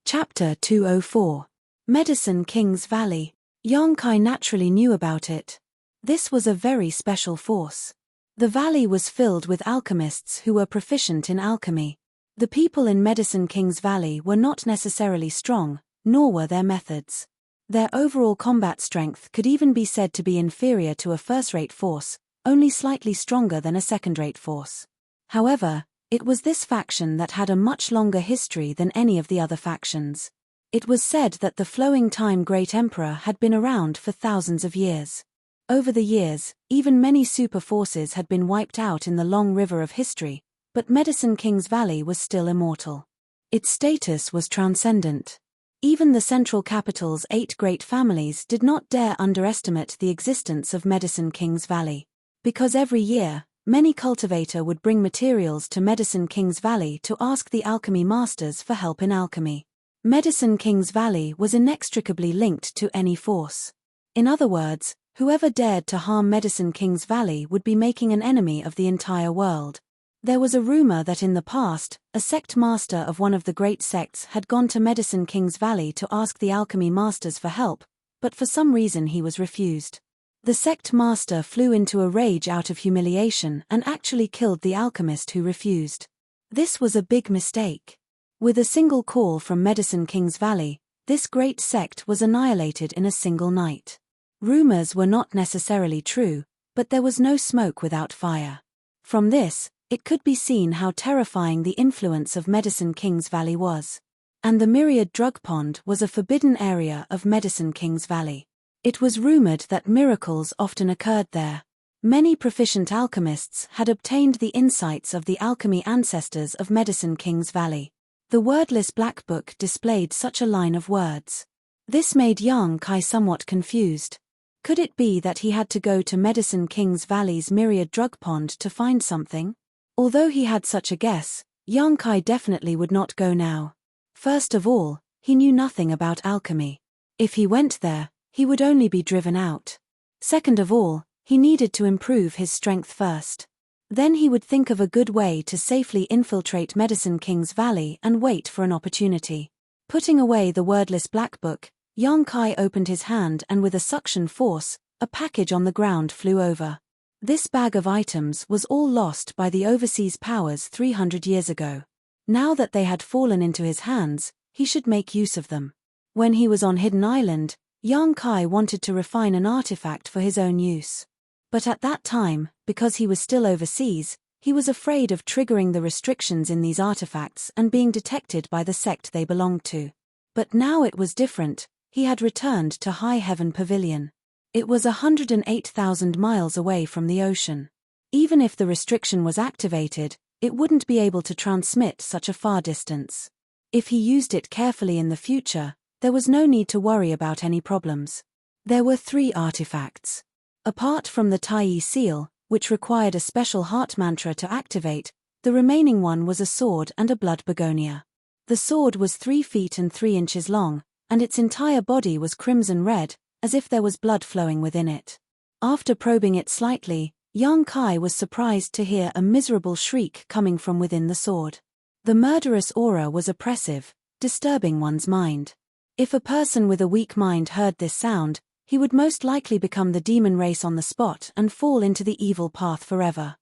Chapter 204. Medicine King's Valley. Yang Kai naturally knew about it. This was a very special force. The valley was filled with alchemists who were proficient in alchemy. The people in Medicine King's Valley were not necessarily strong, nor were their methods. Their overall combat strength could even be said to be inferior to a first-rate force, only slightly stronger than a second-rate force. However, it was this faction that had a much longer history than any of the other factions. It was said that the Flowing Time Great Emperor had been around for thousands of years. Over the years, even many super forces had been wiped out in the long river of history, but Medicine King's Valley was still immortal. Its status was transcendent. Even the central capital's 8 great families did not dare underestimate the existence of Medicine King's Valley. Because every year, many cultivator would bring materials to Medicine King's Valley to ask the alchemy masters for help in alchemy. Medicine King's Valley was inextricably linked to any force. In other words, whoever dared to harm Medicine King's Valley would be making an enemy of the entire world. There was a rumor that in the past, a sect master of one of the great sects had gone to Medicine King's Valley to ask the alchemy masters for help, but for some reason he was refused. The sect master flew into a rage out of humiliation and actually killed the alchemist who refused. This was a big mistake. With a single call from Medicine King's Valley, this great sect was annihilated in a single night. Rumors were not necessarily true, but there was no smoke without fire. From this, it could be seen how terrifying the influence of Medicine King's Valley was. And the Myriad Drug Pond was a forbidden area of Medicine King's Valley. It was rumored that miracles often occurred there. Many proficient alchemists had obtained the insights of the alchemy ancestors of Medicine King's Valley. The wordless black book displayed such a line of words. This made Yang Kai somewhat confused. Could it be that he had to go to Medicine King's Valley's Myriad Drug Pond to find something? Although he had such a guess, Yang Kai definitely would not go now. First of all, he knew nothing about alchemy. If he went there, he would only be driven out. Second of all, he needed to improve his strength first. Then he would think of a good way to safely infiltrate Medicine King's Valley and wait for an opportunity. Putting away the wordless black book, Yang Kai opened his hand and with a suction force, a package on the ground flew over. This bag of items was all lost by the overseas powers 300 years ago. Now that they had fallen into his hands, he should make use of them. When he was on Hidden Island, Yang Kai wanted to refine an artifact for his own use. But at that time, because he was still overseas, he was afraid of triggering the restrictions in these artifacts and being detected by the sect they belonged to. But now it was different. He had returned to High Heaven Pavilion. It was 108,000 miles away from the ocean. Even if the restriction was activated, it wouldn't be able to transmit such a far distance. If he used it carefully in the future, there was no need to worry about any problems. There were 3 artifacts. Apart from the Tai seal, which required a special heart mantra to activate, the remaining one was a sword and a blood begonia. The sword was 3 feet and 3 inches long, and its entire body was crimson red, as if there was blood flowing within it. After probing it slightly, Yang Kai was surprised to hear a miserable shriek coming from within the sword. The murderous aura was oppressive, disturbing one's mind. If a person with a weak mind heard this sound, he would most likely become the demon race on the spot and fall into the evil path forever.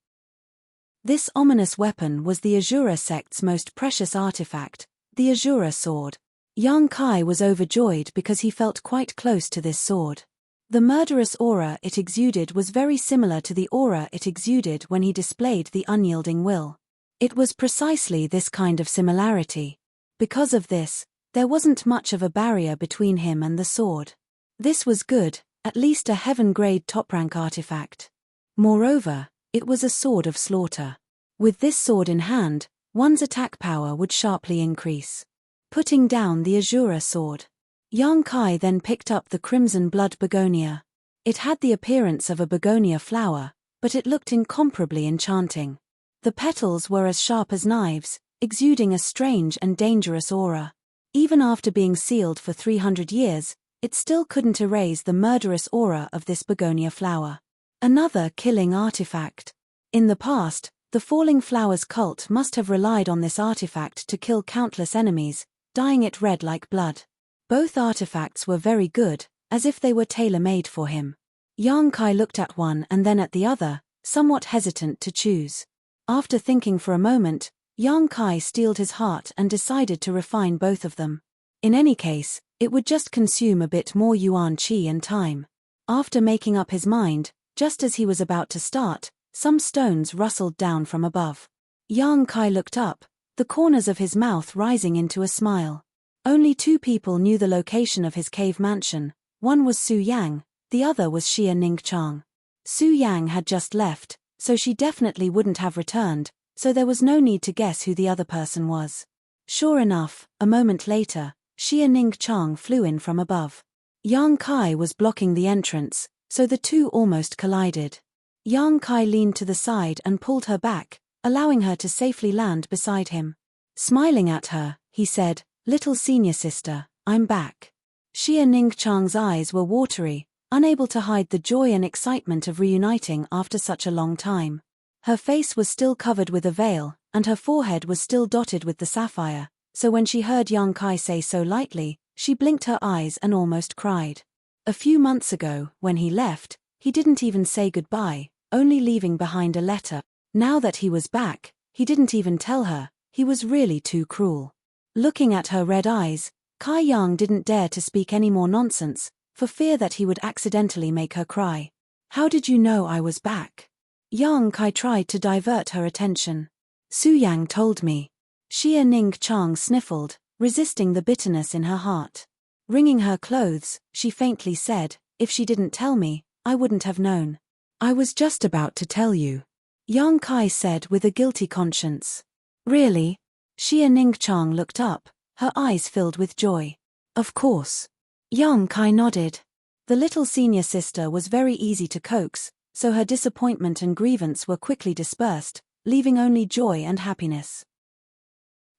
This ominous weapon was the Azura sect's most precious artifact, the Azura sword. Yang Kai was overjoyed because he felt quite close to this sword. The murderous aura it exuded was very similar to the aura it exuded when he displayed the unyielding will. It was precisely this kind of similarity. Because of this, there wasn't much of a barrier between him and the sword. This was good, at least a heaven-grade top-rank artifact. Moreover, it was a sword of slaughter. With this sword in hand, one's attack power would sharply increase. Putting down the Azura sword, Yang Kai then picked up the crimson blood begonia. It had the appearance of a begonia flower, but it looked incomparably enchanting. The petals were as sharp as knives, exuding a strange and dangerous aura. Even after being sealed for 300 years, it still couldn't erase the murderous aura of this begonia flower. Another killing artifact. In the past, the Falling Flowers cult must have relied on this artifact to kill countless enemies, dyeing it red like blood. Both artifacts were very good, as if they were tailor-made for him. Yang Kai looked at one and then at the other, somewhat hesitant to choose. After thinking for a moment, Yang Kai steeled his heart and decided to refine both of them. In any case, it would just consume a bit more yuan qi and time. After making up his mind, just as he was about to start, some stones rustled down from above. Yang Kai looked up, the corners of his mouth rising into a smile. Only 2 people knew the location of his cave mansion. One was Su Yang, the other was Xia Ningqiang. Su Yang had just left, so she definitely wouldn't have returned, so there was no need to guess who the other person was. Sure enough, a moment later, Xia Ningqiang flew in from above. Yang Kai was blocking the entrance, so the two almost collided. Yang Kai leaned to the side and pulled her back, allowing her to safely land beside him. Smiling at her, he said, "Little senior sister, I'm back." Xia Ningqiang's eyes were watery, unable to hide the joy and excitement of reuniting after such a long time. Her face was still covered with a veil, and her forehead was still dotted with the sapphire, so when she heard Yang Kai say so lightly, she blinked her eyes and almost cried. A few months ago, when he left, he didn't even say goodbye, only leaving behind a letter. Now that he was back, he didn't even tell her. He was really too cruel. Looking at her red eyes, Kai Yang didn't dare to speak any more nonsense, for fear that he would accidentally make her cry. "How did you know I was back?" Yang Kai tried to divert her attention. "Su Yang told me." Xia Ningqiang sniffled, resisting the bitterness in her heart. Wringing her clothes, she faintly said, "If she didn't tell me, I wouldn't have known." "I was just about to tell you," Yang Kai said with a guilty conscience. "Really?" Xia Ningqiang looked up, her eyes filled with joy. "Of course." Yang Kai nodded. The little senior sister was very easy to coax, so her disappointment and grievance were quickly dispersed, leaving only joy and happiness.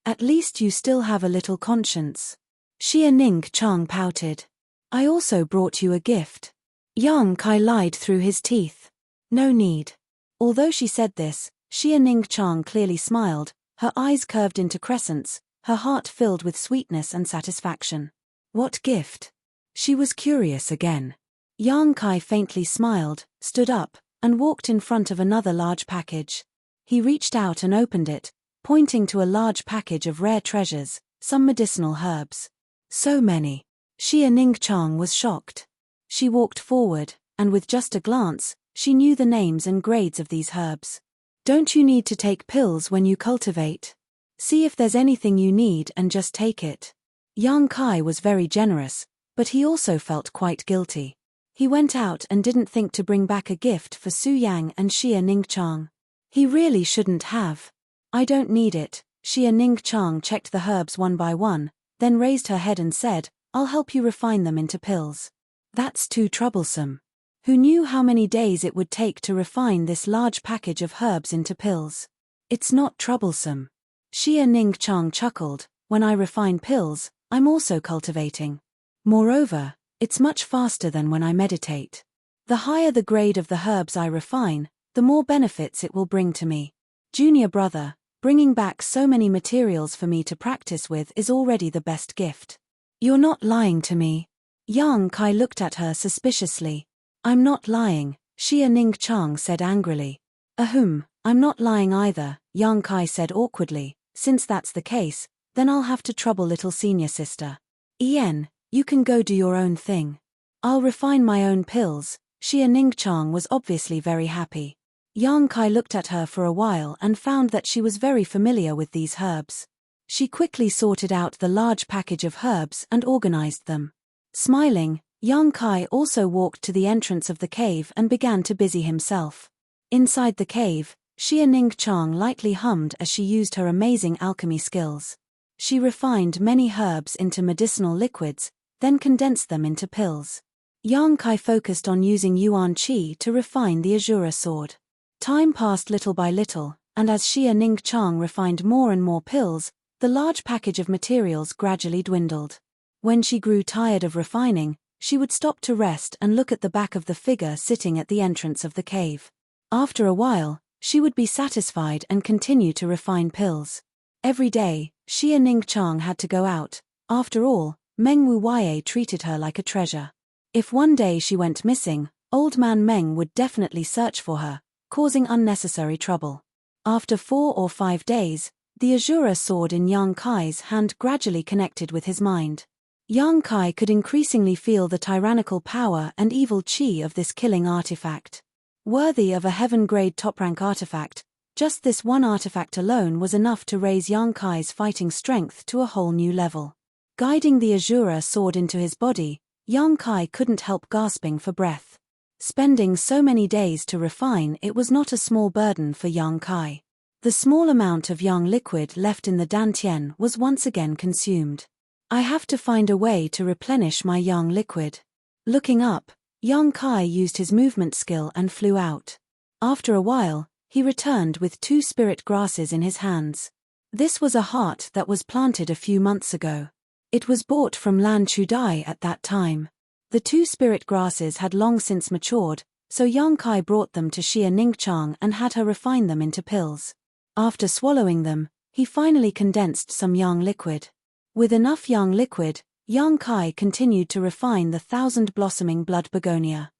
"At least you still have a little conscience." Xia Ningqiang pouted. "I also brought you a gift." Yang Kai lied through his teeth. "No need." Although she said this, Xia Ningqiang clearly smiled, her eyes curved into crescents, her heart filled with sweetness and satisfaction. "What gift?" She was curious again. Yang Kai faintly smiled, stood up, and walked in front of another large package. He reached out and opened it, pointing to a large package of rare treasures, some medicinal herbs. So many. Xia Ningchang was shocked. She walked forward, and with just a glance, she knew the names and grades of these herbs. Don't you need to take pills when you cultivate? See if there's anything you need and just take it. Yang Kai was very generous, but he also felt quite guilty. He went out and didn't think to bring back a gift for Su Yang and Xia Ningchang. He really shouldn't have. I don't need it. Xia Ningchang checked the herbs one by one, then raised her head and said, I'll help you refine them into pills. That's too troublesome. Who knew how many days it would take to refine this large package of herbs into pills? It's not troublesome. Xia Ningchang chuckled, when I refine pills, I'm also cultivating. Moreover, it's much faster than when I meditate. The higher the grade of the herbs I refine, the more benefits it will bring to me. Junior brother, bringing back so many materials for me to practice with is already the best gift. You're not lying to me. Yang Kai looked at her suspiciously. I'm not lying, Xia Ningchang said angrily. Ahem, I'm not lying either, Yang Kai said awkwardly. Since that's the case, then I'll have to trouble little senior sister. Ian, you can go do your own thing. I'll refine my own pills. Xia Ningchang was obviously very happy. Yang Kai looked at her for a while and found that she was very familiar with these herbs. She quickly sorted out the large package of herbs and organized them. Smiling, Yang Kai also walked to the entrance of the cave and began to busy himself. Inside the cave, Xia Ningchang lightly hummed as she used her amazing alchemy skills. She refined many herbs into medicinal liquids, then condensed them into pills. Yang Kai focused on using Yuan Qi to refine the Azura sword. Time passed little by little, and as Xia Ningchang refined more and more pills, the large package of materials gradually dwindled. When she grew tired of refining, she would stop to rest and look at the back of the figure sitting at the entrance of the cave. After a while, she would be satisfied and continue to refine pills. Every day, Xia Ningchang had to go out. After all, Meng Wu Wei treated her like a treasure. If one day she went missing, old man Meng would definitely search for her, causing unnecessary trouble. After 4 or 5 days, the Azura sword in Yang Kai's hand gradually connected with his mind. Yang Kai could increasingly feel the tyrannical power and evil qi of this killing artifact. Worthy of a heaven-grade top-rank artifact, just this one artifact alone was enough to raise Yang Kai's fighting strength to a whole new level. Guiding the Azura sword into his body, Yang Kai couldn't help gasping for breath. Spending so many days to refine it was not a small burden for Yang Kai. The small amount of yang liquid left in the dantian was once again consumed. I have to find a way to replenish my yang liquid. Looking up, Yang Kai used his movement skill and flew out. After a while, he returned with 2 spirit grasses in his hands. This was a heart that was planted a few months ago. It was bought from Lan Chudai at that time. The 2 spirit grasses had long since matured, so Yang Kai brought them to Xia Ningchang and had her refine them into pills. After swallowing them, he finally condensed some yang liquid. With enough yang liquid, Yang Kai continued to refine the 1,000-blossoming blood begonia.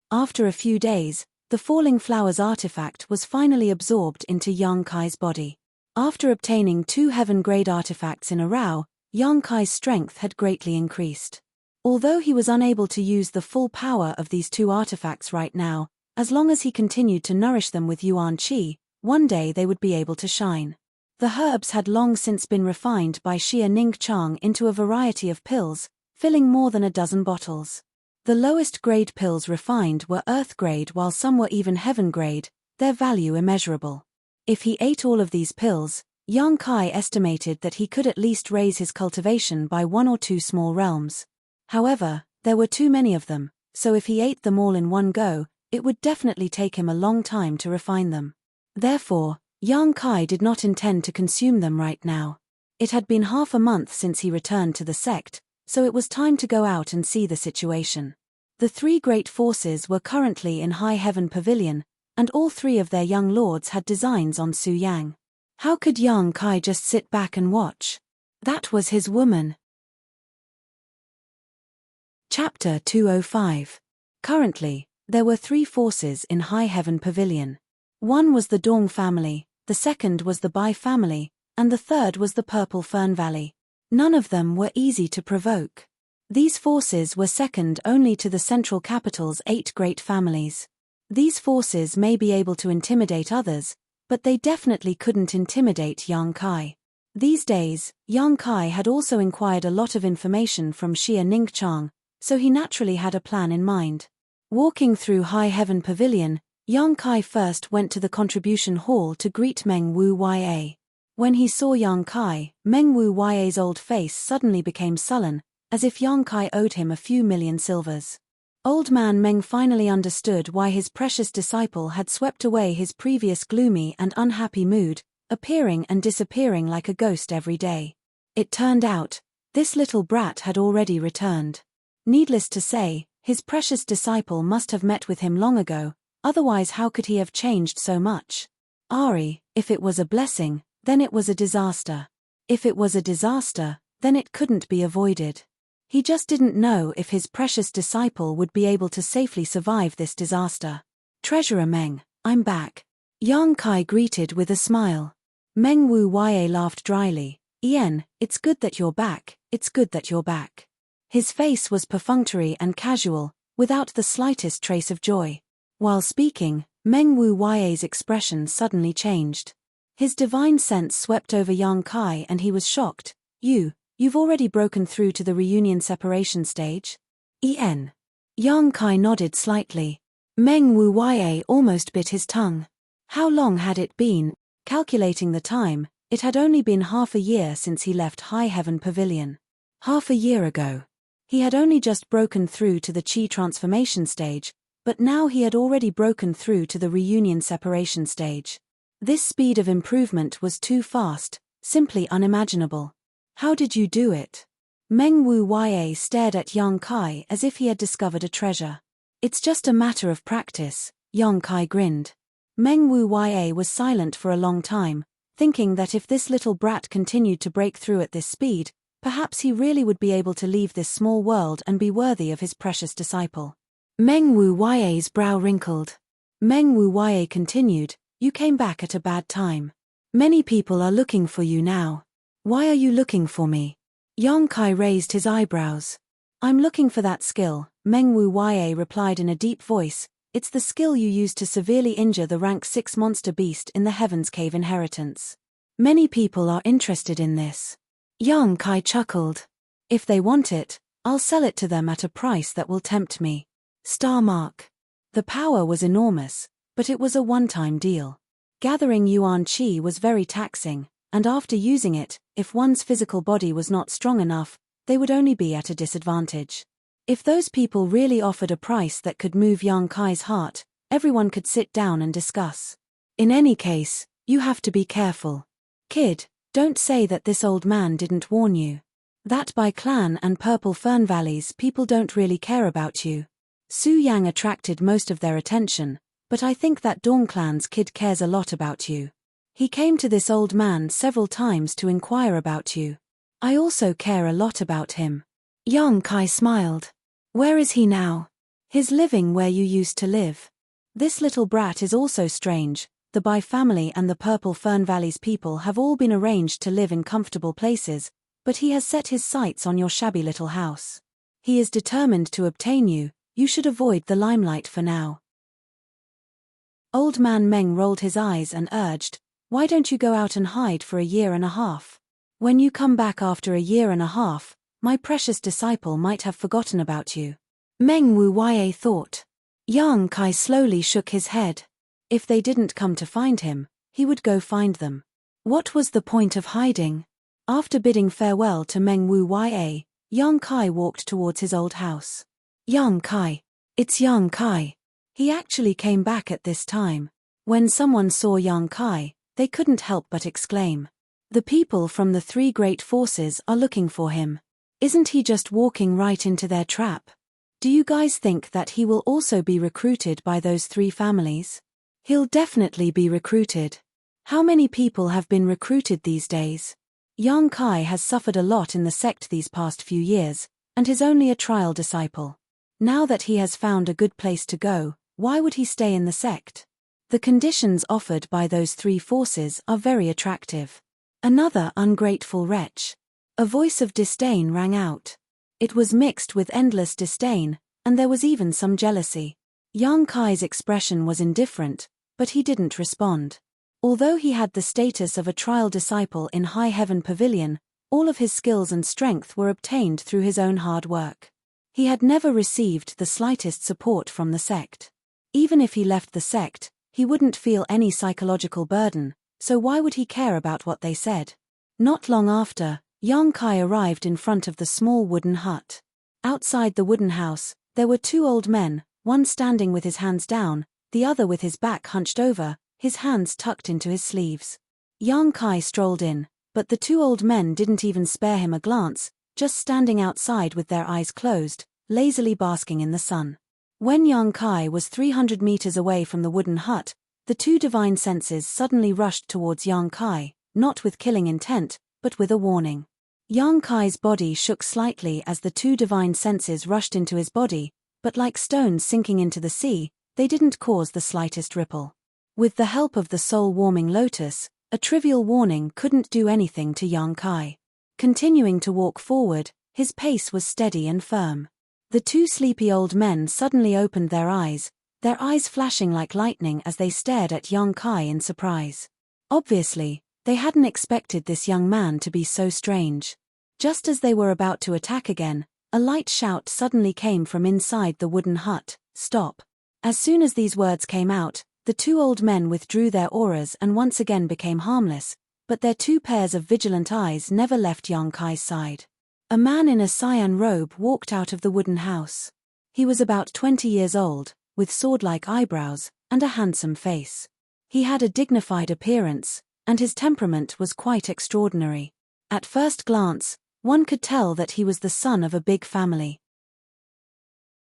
After a few days, the falling flowers artifact was finally absorbed into Yang Kai's body. After obtaining 2 heaven-grade artifacts in a row, Yang Kai's strength had greatly increased. Although he was unable to use the full power of these 2 artifacts right now, as long as he continued to nourish them with Yuan Qi, one day they would be able to shine. The herbs had long since been refined by Xia Ningchang into a variety of pills, filling more than a dozen bottles. The lowest grade pills refined were earth grade while some were even heaven grade, their value immeasurable. If he ate all of these pills, Yang Kai estimated that he could at least raise his cultivation by 1 or 2 small realms. However, there were too many of them, so if he ate them all in one go, it would definitely take him a long time to refine them. Therefore, Yang Kai did not intend to consume them right now. It had been half a month since he returned to the sect, so it was time to go out and see the situation. The 3 great forces were currently in High Heaven Pavilion, and all 3 of their young lords had designs on Su Yang. How could Yang Kai just sit back and watch? That was his woman. Chapter 205. Currently, there were 3 forces in High Heaven Pavilion. One was the Dong family, the second was the Bai family, and the third was the Purple Fern Valley. None of them were easy to provoke. These forces were second only to the central capital's 8 great families. These forces may be able to intimidate others, but they definitely couldn't intimidate Yang Kai. These days, Yang Kai had also inquired a lot of information from Xia Ningqiang, so he naturally had a plan in mind. Walking through High Heaven Pavilion, Yang Kai first went to the contribution hall to greet Meng Wu Ya. When he saw Yang Kai, Meng Wu Ya's old face suddenly became sullen, as if Yang Kai owed him a few million silvers. Old man Meng finally understood why his precious disciple had swept away his previous gloomy and unhappy mood, appearing and disappearing like a ghost every day. It turned out, this little brat had already returned. Needless to say, his precious disciple must have met with him long ago, otherwise how could he have changed so much? Ari, if it was a blessing, then it was a disaster. If it was a disaster, then it couldn't be avoided. He just didn't know if his precious disciple would be able to safely survive this disaster. Treasurer Meng, I'm back. Yang Kai greeted with a smile. Meng Wu Ya laughed dryly. Ian, it's good that you're back, it's good that you're back. His face was perfunctory and casual, without the slightest trace of joy. While speaking, Meng Wu Ya's expression suddenly changed. His divine sense swept over Yang Kai and he was shocked. You've already broken through to the reunion separation stage? En. Yang Kai nodded slightly. Meng Wu Ya almost bit his tongue. How long had it been? Calculating the time, it had only been half a year since he left High Heaven Pavilion. Half a year ago. He had only just broken through to the Qi transformation stage, but now he had already broken through to the reunion separation stage. This speed of improvement was too fast, simply unimaginable. How did you do it? Meng Wu Ya stared at Yang Kai as if he had discovered a treasure. It's just a matter of practice, Yang Kai grinned. Meng Wu Ya was silent for a long time, thinking that if this little brat continued to break through at this speed, perhaps he really would be able to leave this small world and be worthy of his precious disciple. Meng Wu Ya's brow wrinkled. Meng Wu Ya continued, you came back at a bad time. Many people are looking for you now. Why are you looking for me? Yang Kai raised his eyebrows. I'm looking for that skill, Meng Wu Ya replied in a deep voice. It's the skill you used to severely injure the rank 6 monster beast in the Heaven's Cave inheritance. Many people are interested in this. Yang Kai chuckled. If they want it, I'll sell it to them at a price that will tempt me. Star mark. The power was enormous, but it was a one-time deal. Gathering Yuan Qi was very taxing, and after using it, if one's physical body was not strong enough, they would only be at a disadvantage. If those people really offered a price that could move Yang Kai's heart, everyone could sit down and discuss. In any case, you have to be careful. Kid, don't say that this old man didn't warn you. That Bai Clan and Purple Fern Valleys people don't really care about you. Su Yang attracted most of their attention, but I think that Dawn Clan's kid cares a lot about you. He came to this old man several times to inquire about you. I also care a lot about him. Yang Kai smiled. Where is he now? He's living where you used to live. This little brat is also strange. The Bai family and the Purple Fern Valley's people have all been arranged to live in comfortable places, but he has set his sights on your shabby little house. He is determined to obtain you. You should avoid the limelight for now. Old man Meng rolled his eyes and urged, why don't you go out and hide for a year and a half? When you come back after a year and a half, my precious disciple might have forgotten about you. Meng Wu Ya thought. Yang Kai slowly shook his head. If they didn't come to find him, he would go find them. What was the point of hiding? After bidding farewell to Meng Wu Ya, Yang Kai walked towards his old house. Yang Kai. It's Yang Kai. He actually came back at this time. When someone saw Yang Kai, they couldn't help but exclaim. The people from the 3 great forces are looking for him. Isn't he just walking right into their trap? Do you guys think that he will also be recruited by those 3 families? He'll definitely be recruited. How many people have been recruited these days? Yang Kai has suffered a lot in the sect these past few years, and is only a trial disciple. Now that he has found a good place to go, why would he stay in the sect? The conditions offered by those three forces are very attractive. Another ungrateful wretch. A voice of disdain rang out. It was mixed with endless disdain, and there was even some jealousy. Yang Kai's expression was indifferent, but he didn't respond. Although he had the status of a trial disciple in High Heaven Pavilion, all of his skills and strength were obtained through his own hard work. He had never received the slightest support from the sect. Even if he left the sect, he wouldn't feel any psychological burden, so why would he care about what they said? Not long after, Yang Kai arrived in front of the small wooden hut. Outside the wooden house, there were two old men, one standing with his hands down, the other with his back hunched over, his hands tucked into his sleeves. Yang Kai strolled in, but the two old men didn't even spare him a glance, just standing outside with their eyes closed, lazily basking in the sun. When Yang Kai was 300 meters away from the wooden hut, the two divine senses suddenly rushed towards Yang Kai, not with killing intent, but with a warning. Yang Kai's body shook slightly as the two divine senses rushed into his body, but like stones sinking into the sea, they didn't cause the slightest ripple. With the help of the soul-warming lotus, a trivial warning couldn't do anything to Yang Kai. Continuing to walk forward, his pace was steady and firm. The two sleepy old men suddenly opened their eyes flashing like lightning as they stared at Yang Kai in surprise. Obviously, they hadn't expected this young man to be so strange. Just as they were about to attack again, a light shout suddenly came from inside the wooden hut, "Stop." As soon as these words came out, the two old men withdrew their auras and once again became harmless, but their two pairs of vigilant eyes never left Yang Kai's side. A man in a cyan robe walked out of the wooden house. He was about 20 years old, with sword-like eyebrows, and a handsome face. He had a dignified appearance, and his temperament was quite extraordinary. At first glance, one could tell that he was the son of a big family.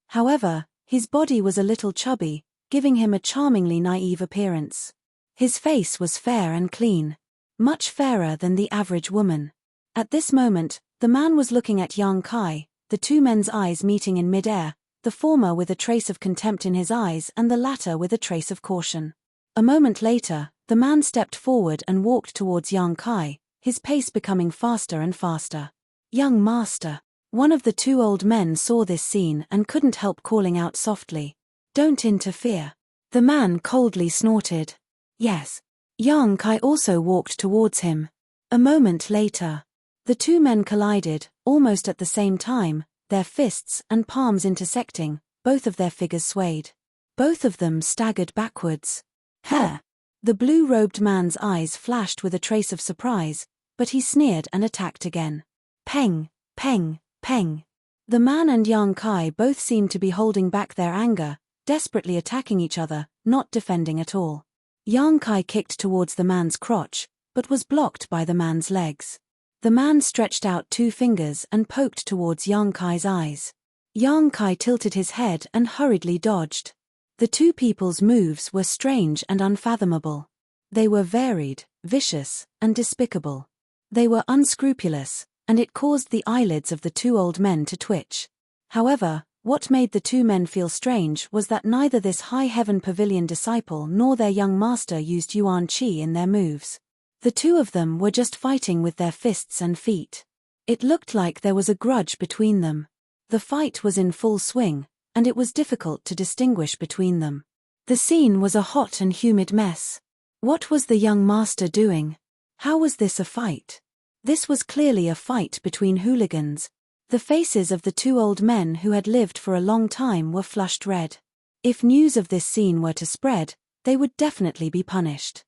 However, his body was a little chubby, giving him a charmingly naive appearance. His face was fair and clean, much fairer than the average woman. At this moment, the man was looking at Yang Kai, the two men's eyes meeting in mid-air, the former with a trace of contempt in his eyes and the latter with a trace of caution. A moment later, the man stepped forward and walked towards Yang Kai, his pace becoming faster and faster. "Young master." One of the two old men saw this scene and couldn't help calling out softly, "Don't interfere." The man coldly snorted. "Yes." Yang Kai also walked towards him. A moment later, the two men collided, almost at the same time, their fists and palms intersecting, both of their figures swayed. Both of them staggered backwards. "Huh!" The blue-robed man's eyes flashed with a trace of surprise, but he sneered and attacked again. Peng, peng, peng. The man and Yang Kai both seemed to be holding back their anger, desperately attacking each other, not defending at all. Yang Kai kicked towards the man's crotch, but was blocked by the man's legs. The man stretched out two fingers and poked towards Yang Kai's eyes. Yang Kai tilted his head and hurriedly dodged. The two people's moves were strange and unfathomable. They were varied, vicious, and despicable. They were unscrupulous, and it caused the eyelids of the two old men to twitch. However, what made the two men feel strange was that neither this High Heaven Pavilion disciple nor their young master used Yuan Qi in their moves. The two of them were just fighting with their fists and feet. It looked like there was a grudge between them. The fight was in full swing, and it was difficult to distinguish between them. The scene was a hot and humid mess. What was the young master doing? How was this a fight? This was clearly a fight between hooligans. The faces of the two old men who had lived for a long time were flushed red. If news of this scene were to spread, they would definitely be punished.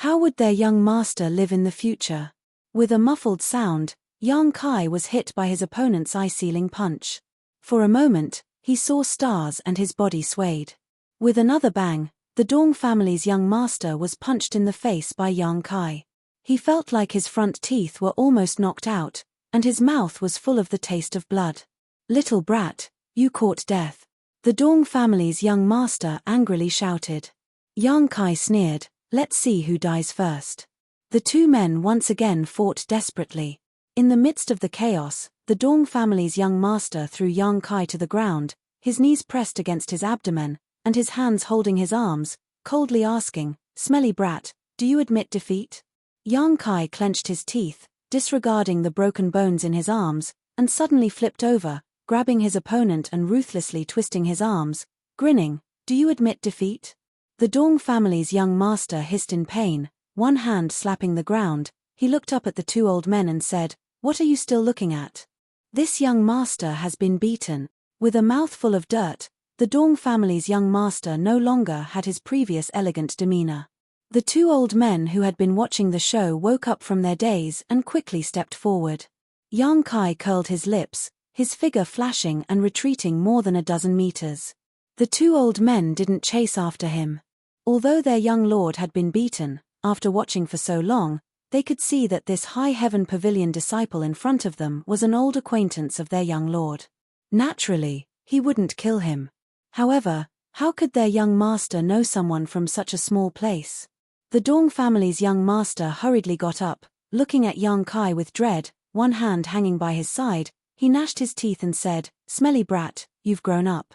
How would their young master live in the future? With a muffled sound, Yang Kai was hit by his opponent's eye-sealing punch. For a moment, he saw stars and his body swayed. With another bang, the Dong family's young master was punched in the face by Yang Kai. He felt like his front teeth were almost knocked out, and his mouth was full of the taste of blood. "Little brat, you caught death." The Dong family's young master angrily shouted. Yang Kai sneered, "Let's see who dies first." The two men once again fought desperately. In the midst of the chaos, the Dong family's young master threw Yang Kai to the ground, his knees pressed against his abdomen, and his hands holding his arms, coldly asking, "Smelly brat, do you admit defeat?" Yang Kai clenched his teeth, disregarding the broken bones in his arms, and suddenly flipped over, grabbing his opponent and ruthlessly twisting his arms, grinning, "Do you admit defeat?" The Dong family's young master hissed in pain, one hand slapping the ground. He looked up at the two old men and said, "What are you still looking at? This young master has been beaten." With a mouthful of dirt, the Dong family's young master no longer had his previous elegant demeanor. The two old men who had been watching the show woke up from their daze and quickly stepped forward. Yang Kai curled his lips, his figure flashing and retreating more than a dozen meters. The two old men didn't chase after him. Although their young lord had been beaten, after watching for so long, they could see that this high heaven pavilion disciple in front of them was an old acquaintance of their young lord. Naturally, he wouldn't kill him. However, how could their young master know someone from such a small place? The Dong family's young master hurriedly got up, looking at Yang Kai with dread, one hand hanging by his side. He gnashed his teeth and said, "Smelly brat, you've grown up."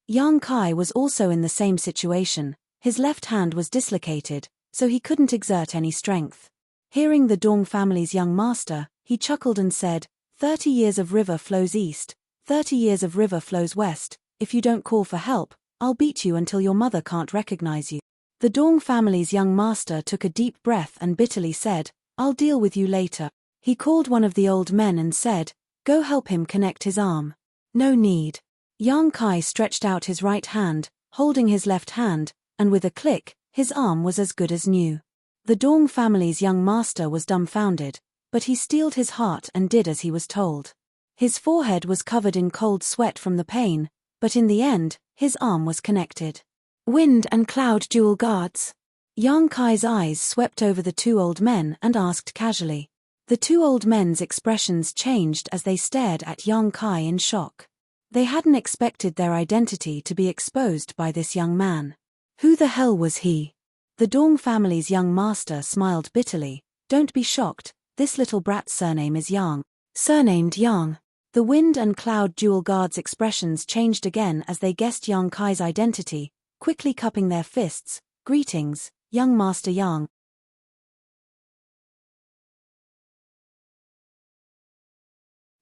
Yang Kai was also in the same situation. His left hand was dislocated, so he couldn't exert any strength. Hearing the Dong family's young master, he chuckled and said, 30 years of river flows east, 30 years of river flows west. If you don't call for help, I'll beat you until your mother can't recognize you." The Dong family's young master took a deep breath and bitterly said, "I'll deal with you later." He called one of the old men and said, "Go help him connect his arm." "No need." Yang Kai stretched out his right hand, holding his left hand, and with a click, his arm was as good as new. The Dong family's young master was dumbfounded, but he steeled his heart and did as he was told. His forehead was covered in cold sweat from the pain, but in the end, his arm was connected. "Wind and cloud dual guards." Yang Kai's eyes swept over the two old men and asked casually. The two old men's expressions changed as they stared at Yang Kai in shock. They hadn't expected their identity to be exposed by this young man. Who the hell was he? The Dong family's young master smiled bitterly. "Don't be shocked, this little brat's surname is Yang." Surnamed Yang. The wind and cloud dual guards' expressions changed again as they guessed Yang Kai's identity, quickly cupping their fists. "Greetings, young Master Yang."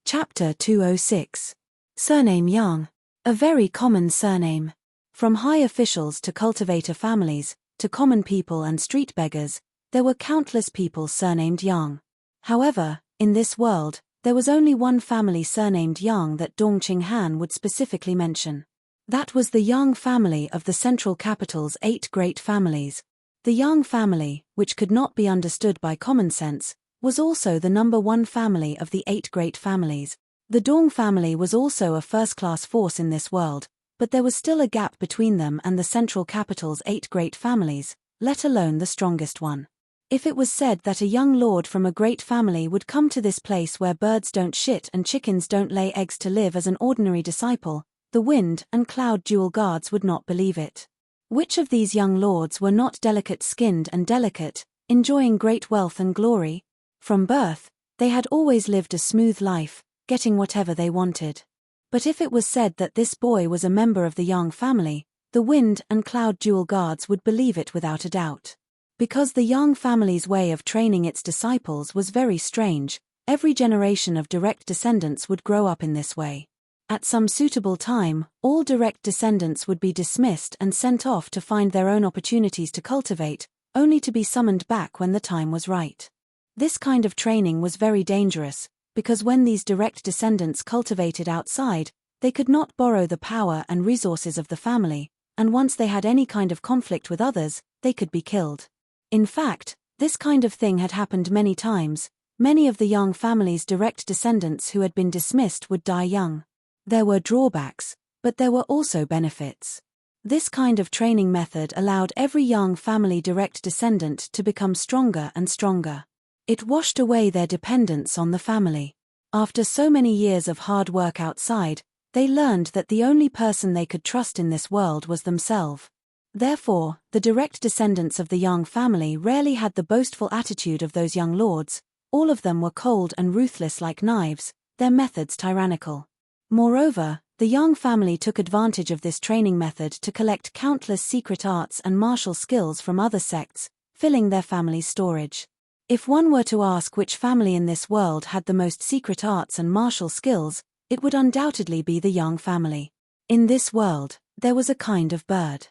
Chapter 206. Surname Yang. A very common surname. From high officials to cultivator families, to common people and street beggars, there were countless people surnamed Yang. However, in this world, there was only one family surnamed Yang that Dongqing Han would specifically mention. That was the Yang family of the central capital's 8 great families. The Yang family, which could not be understood by common sense, was also the number 1 family of the 8 great families. The Dong family was also a first-class force in this world, but there was still a gap between them and the central capital's 8 great families, let alone the strongest one. If it was said that a young lord from a great family would come to this place where birds don't shit and chickens don't lay eggs to live as an ordinary disciple, the wind and cloud dual guards would not believe it. Which of these young lords were not delicate-skinned and delicate, enjoying great wealth and glory? From birth, they had always lived a smooth life, getting whatever they wanted. But if it was said that this boy was a member of the Yang family, the wind and cloud dual guards would believe it without a doubt. Because the Yang family's way of training its disciples was very strange, every generation of direct descendants would grow up in this way. At some suitable time, all direct descendants would be dismissed and sent off to find their own opportunities to cultivate, only to be summoned back when the time was right. This kind of training was very dangerous, because when these direct descendants cultivated outside, they could not borrow the power and resources of the family, and once they had any kind of conflict with others, they could be killed. In fact, this kind of thing had happened many times. Many of the Yang family's direct descendants who had been dismissed would die young. There were drawbacks, but there were also benefits. This kind of training method allowed every Yang family direct descendant to become stronger and stronger. It washed away their dependence on the family. After so many years of hard work outside, they learned that the only person they could trust in this world was themselves. Therefore, the direct descendants of the Yang family rarely had the boastful attitude of those young lords. All of them were cold and ruthless like knives, their methods tyrannical. Moreover, The Yang family took advantage of this training method to collect countless secret arts and martial skills from other sects, filling their family's storage. If one were to ask which family in this world had the most secret arts and martial skills, it would undoubtedly be the Yang family. In this world, there was a kind of bird.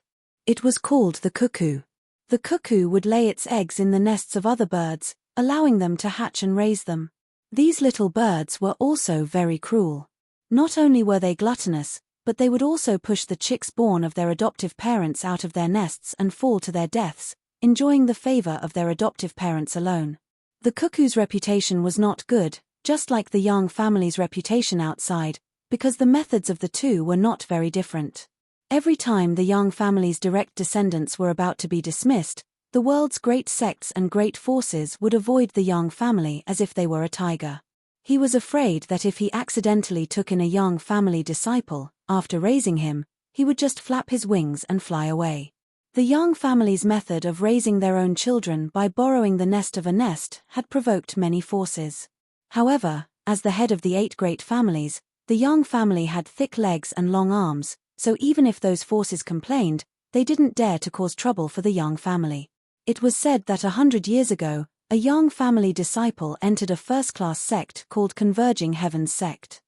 It was called the cuckoo. The cuckoo would lay its eggs in the nests of other birds, allowing them to hatch and raise them. These little birds were also very cruel. Not only were they gluttonous, but they would also push the chicks born of their adoptive parents out of their nests and fall to their deaths, enjoying the favor of their adoptive parents alone. The cuckoo's reputation was not good, just like the Yang family's reputation outside, because the methods of the two were not very different. Every time the Yang family's direct descendants were about to be dismissed, the world's great sects and great forces would avoid the Yang family as if they were a tiger. He was afraid that if he accidentally took in a Yang family disciple, after raising him, he would just flap his wings and fly away. The Yang family's method of raising their own children by borrowing the nest of a nest had provoked many forces. However, as the head of the 8 great families, the Yang family had thick legs and long arms, so even if those forces complained, they didn't dare to cause trouble for the Yang family. It was said that 100 years ago, a Yang family disciple entered a first-class sect called Converging Heaven's Sect.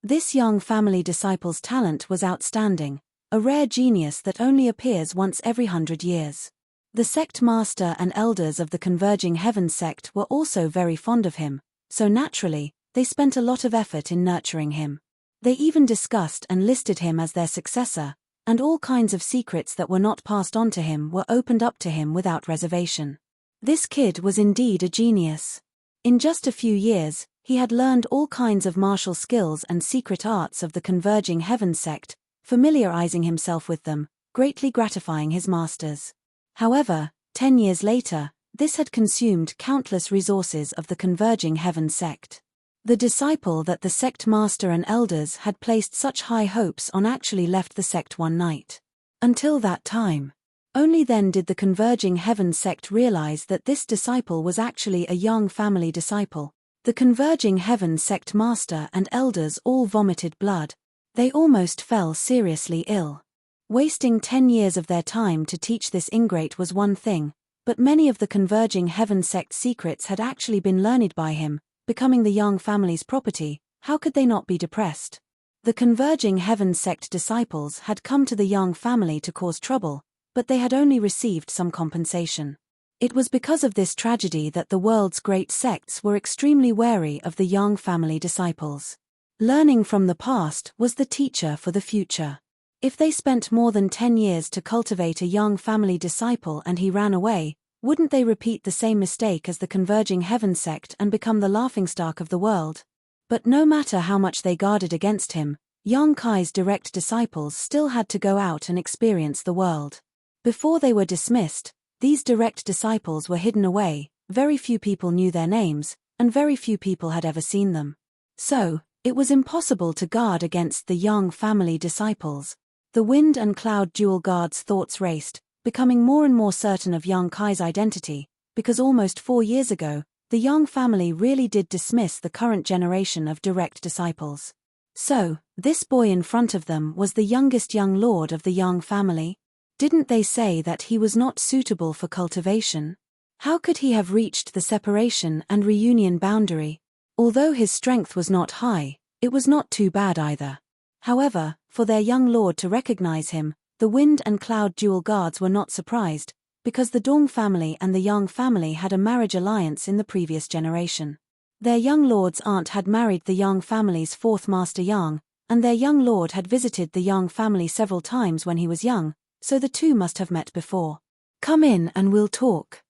This Yang family disciple's talent was outstanding, a rare genius that only appears once every 100 years. The sect master and elders of the Converging Heaven sect were also very fond of him, so naturally, they spent a lot of effort in nurturing him. They even discussed and listed him as their successor, and all kinds of secrets that were not passed on to him were opened up to him without reservation. This kid was indeed a genius. In just a few years, he had learned all kinds of martial skills and secret arts of the Converging Heaven sect, familiarizing himself with them, greatly gratifying his masters. However, 10 years later, this had consumed countless resources of the Converging Heaven sect. The disciple that the sect master and elders had placed such high hopes on actually left the sect one night. Until that time. Only then did the Converging Heaven sect realize that this disciple was actually a Yang family disciple. The Converging Heaven sect master and elders all vomited blood. They almost fell seriously ill. Wasting 10 years of their time to teach this ingrate was one thing, but many of the Converging Heaven sect secrets had actually been learned by him, becoming the Yang family's property. How could they not be depressed? The Converging Heaven sect disciples had come to the Yang family to cause trouble, but they had only received some compensation. It was because of this tragedy that the world's great sects were extremely wary of the Yang family disciples. Learning from the past was the teacher for the future. If they spent more than 10 years to cultivate a Yang family disciple and he ran away, wouldn't they repeat the same mistake as the Converging Heaven sect and become the laughingstock of the world? But no matter how much they guarded against him, Yang Kai's direct disciples still had to go out and experience the world. Before they were dismissed, these direct disciples were hidden away, very few people knew their names, and very few people had ever seen them. So, it was impossible to guard against the Yang family disciples. The wind and cloud dual guards' thoughts raced, becoming more and more certain of Yang Kai's identity, because almost 4 years ago, the Yang family really did dismiss the current generation of direct disciples. So, this boy in front of them was the youngest young lord of the Yang family? Didn't they say that he was not suitable for cultivation? How could he have reached the separation and reunion boundary? Although his strength was not high, it was not too bad either. However, for their young lord to recognize him, the wind and cloud dual guards were not surprised, because the Dong family and the Yang family had a marriage alliance in the previous generation. Their young lord's aunt had married the Yang family's 4th master Yang, and their young lord had visited the Yang family several times when he was young, so the two must have met before. Come in and we'll talk.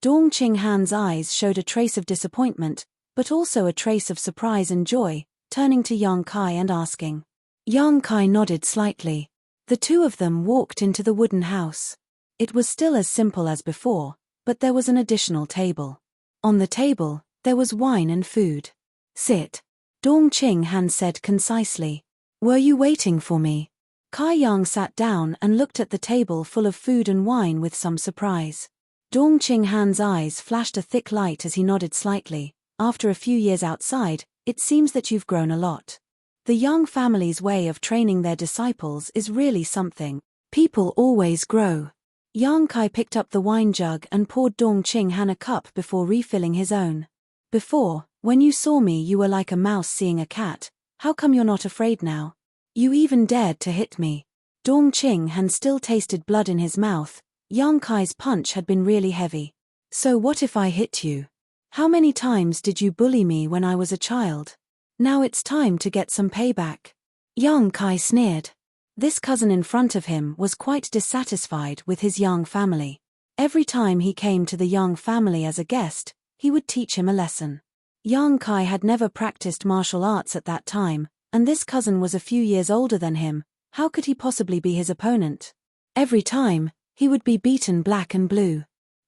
Dong Qinghan's eyes showed a trace of disappointment, but also a trace of surprise and joy, turning to Yang Kai and asking. Yang Kai nodded slightly. The two of them walked into the wooden house. It was still as simple as before, but there was an additional table. On the table, there was wine and food. Sit. Dong Qinghan said concisely. Were you waiting for me? Kai Yang sat down and looked at the table full of food and wine with some surprise. Dong Qinghan's eyes flashed a thick light as he nodded slightly. After a few years outside, It seems that you've grown a lot. The Yang family's way of training their disciples is really something. People always grow. Yang Kai picked up the wine jug and poured Dong Qing Han a cup before refilling his own. Before, when you saw me you were like a mouse seeing a cat. How come you're not afraid now? You even dared to hit me. Dong Qing Han still tasted blood in his mouth. Yang Kai's punch had been really heavy. So what if I hit you? How many times did you bully me when I was a child? Now it's time to get some payback. Yang Kai sneered. This cousin in front of him was quite dissatisfied with his Yang family. Every time he came to the Yang family as a guest, he would teach him a lesson. Yang Kai had never practiced martial arts at that time, and this cousin was a few years older than him. How could he possibly be his opponent? Every time, he would be beaten black and blue.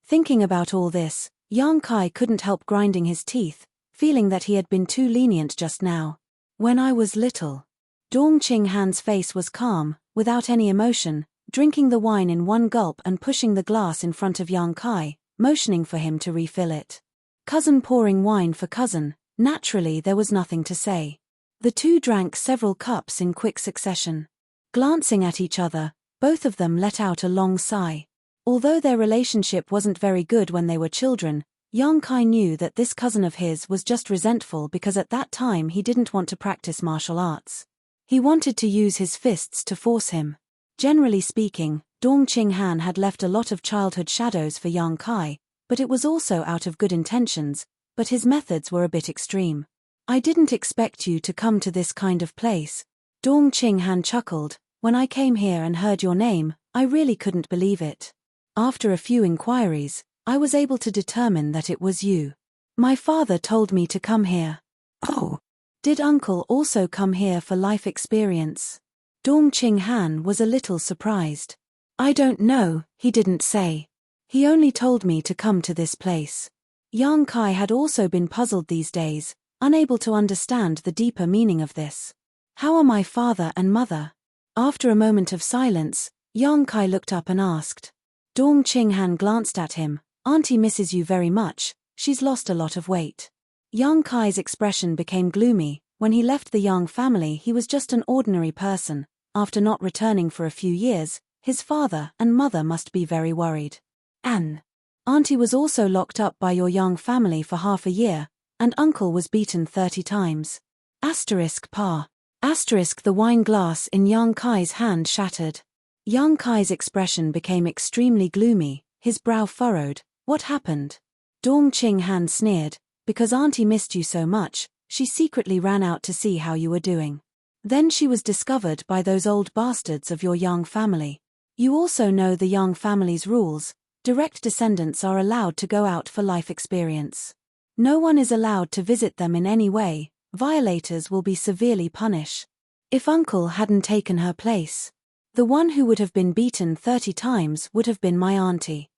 Thinking about all this, Yang Kai couldn't help grinding his teeth, feeling that he had been too lenient just now. When I was little. Dong Qing Han's face was calm, without any emotion, drinking the wine in one gulp and pushing the glass in front of Yang Kai, motioning for him to refill it. Cousin pouring wine for cousin, naturally there was nothing to say. The two drank several cups in quick succession. Glancing at each other, both of them let out a long sigh. Although their relationship wasn't very good when they were children, Yang Kai knew that this cousin of his was just resentful because at that time he didn't want to practice martial arts. He wanted to use his fists to force him. Generally speaking, Dong Qing Han had left a lot of childhood shadows for Yang Kai, but it was also out of good intentions, but his methods were a bit extreme. I didn't expect you to come to this kind of place. Dong Qing Han chuckled. When I came here and heard your name, I really couldn't believe it. After a few inquiries, I was able to determine that it was you. My father told me to come here. Oh. Did uncle also come here for life experience? Dong Qing Han was a little surprised. I don't know, he didn't say. He only told me to come to this place. Yang Kai had also been puzzled these days, unable to understand the deeper meaning of this. How are my father and mother? After a moment of silence, Yang Kai looked up and asked. Dong Qing Han glanced at him. Auntie misses you very much, she's lost a lot of weight. Yang Kai's expression became gloomy. When he left the Yang family he was just an ordinary person. After not returning for a few years, his father and mother must be very worried. Auntie was also locked up by your Yang family for half a year, and uncle was beaten 30 times. Pa. The wine glass in Yang Kai's hand shattered. Yang Kai's expression became extremely gloomy, his brow furrowed. What happened? Dong Qing Han sneered. Because auntie missed you so much, she secretly ran out to see how you were doing. Then she was discovered by those old bastards of your Yang family. You also know the Yang family's rules. Direct descendants are allowed to go out for life experience. No one is allowed to visit them in any way. Violators will be severely punished. If uncle hadn't taken her place, the one who would have been beaten 30 times would have been my auntie.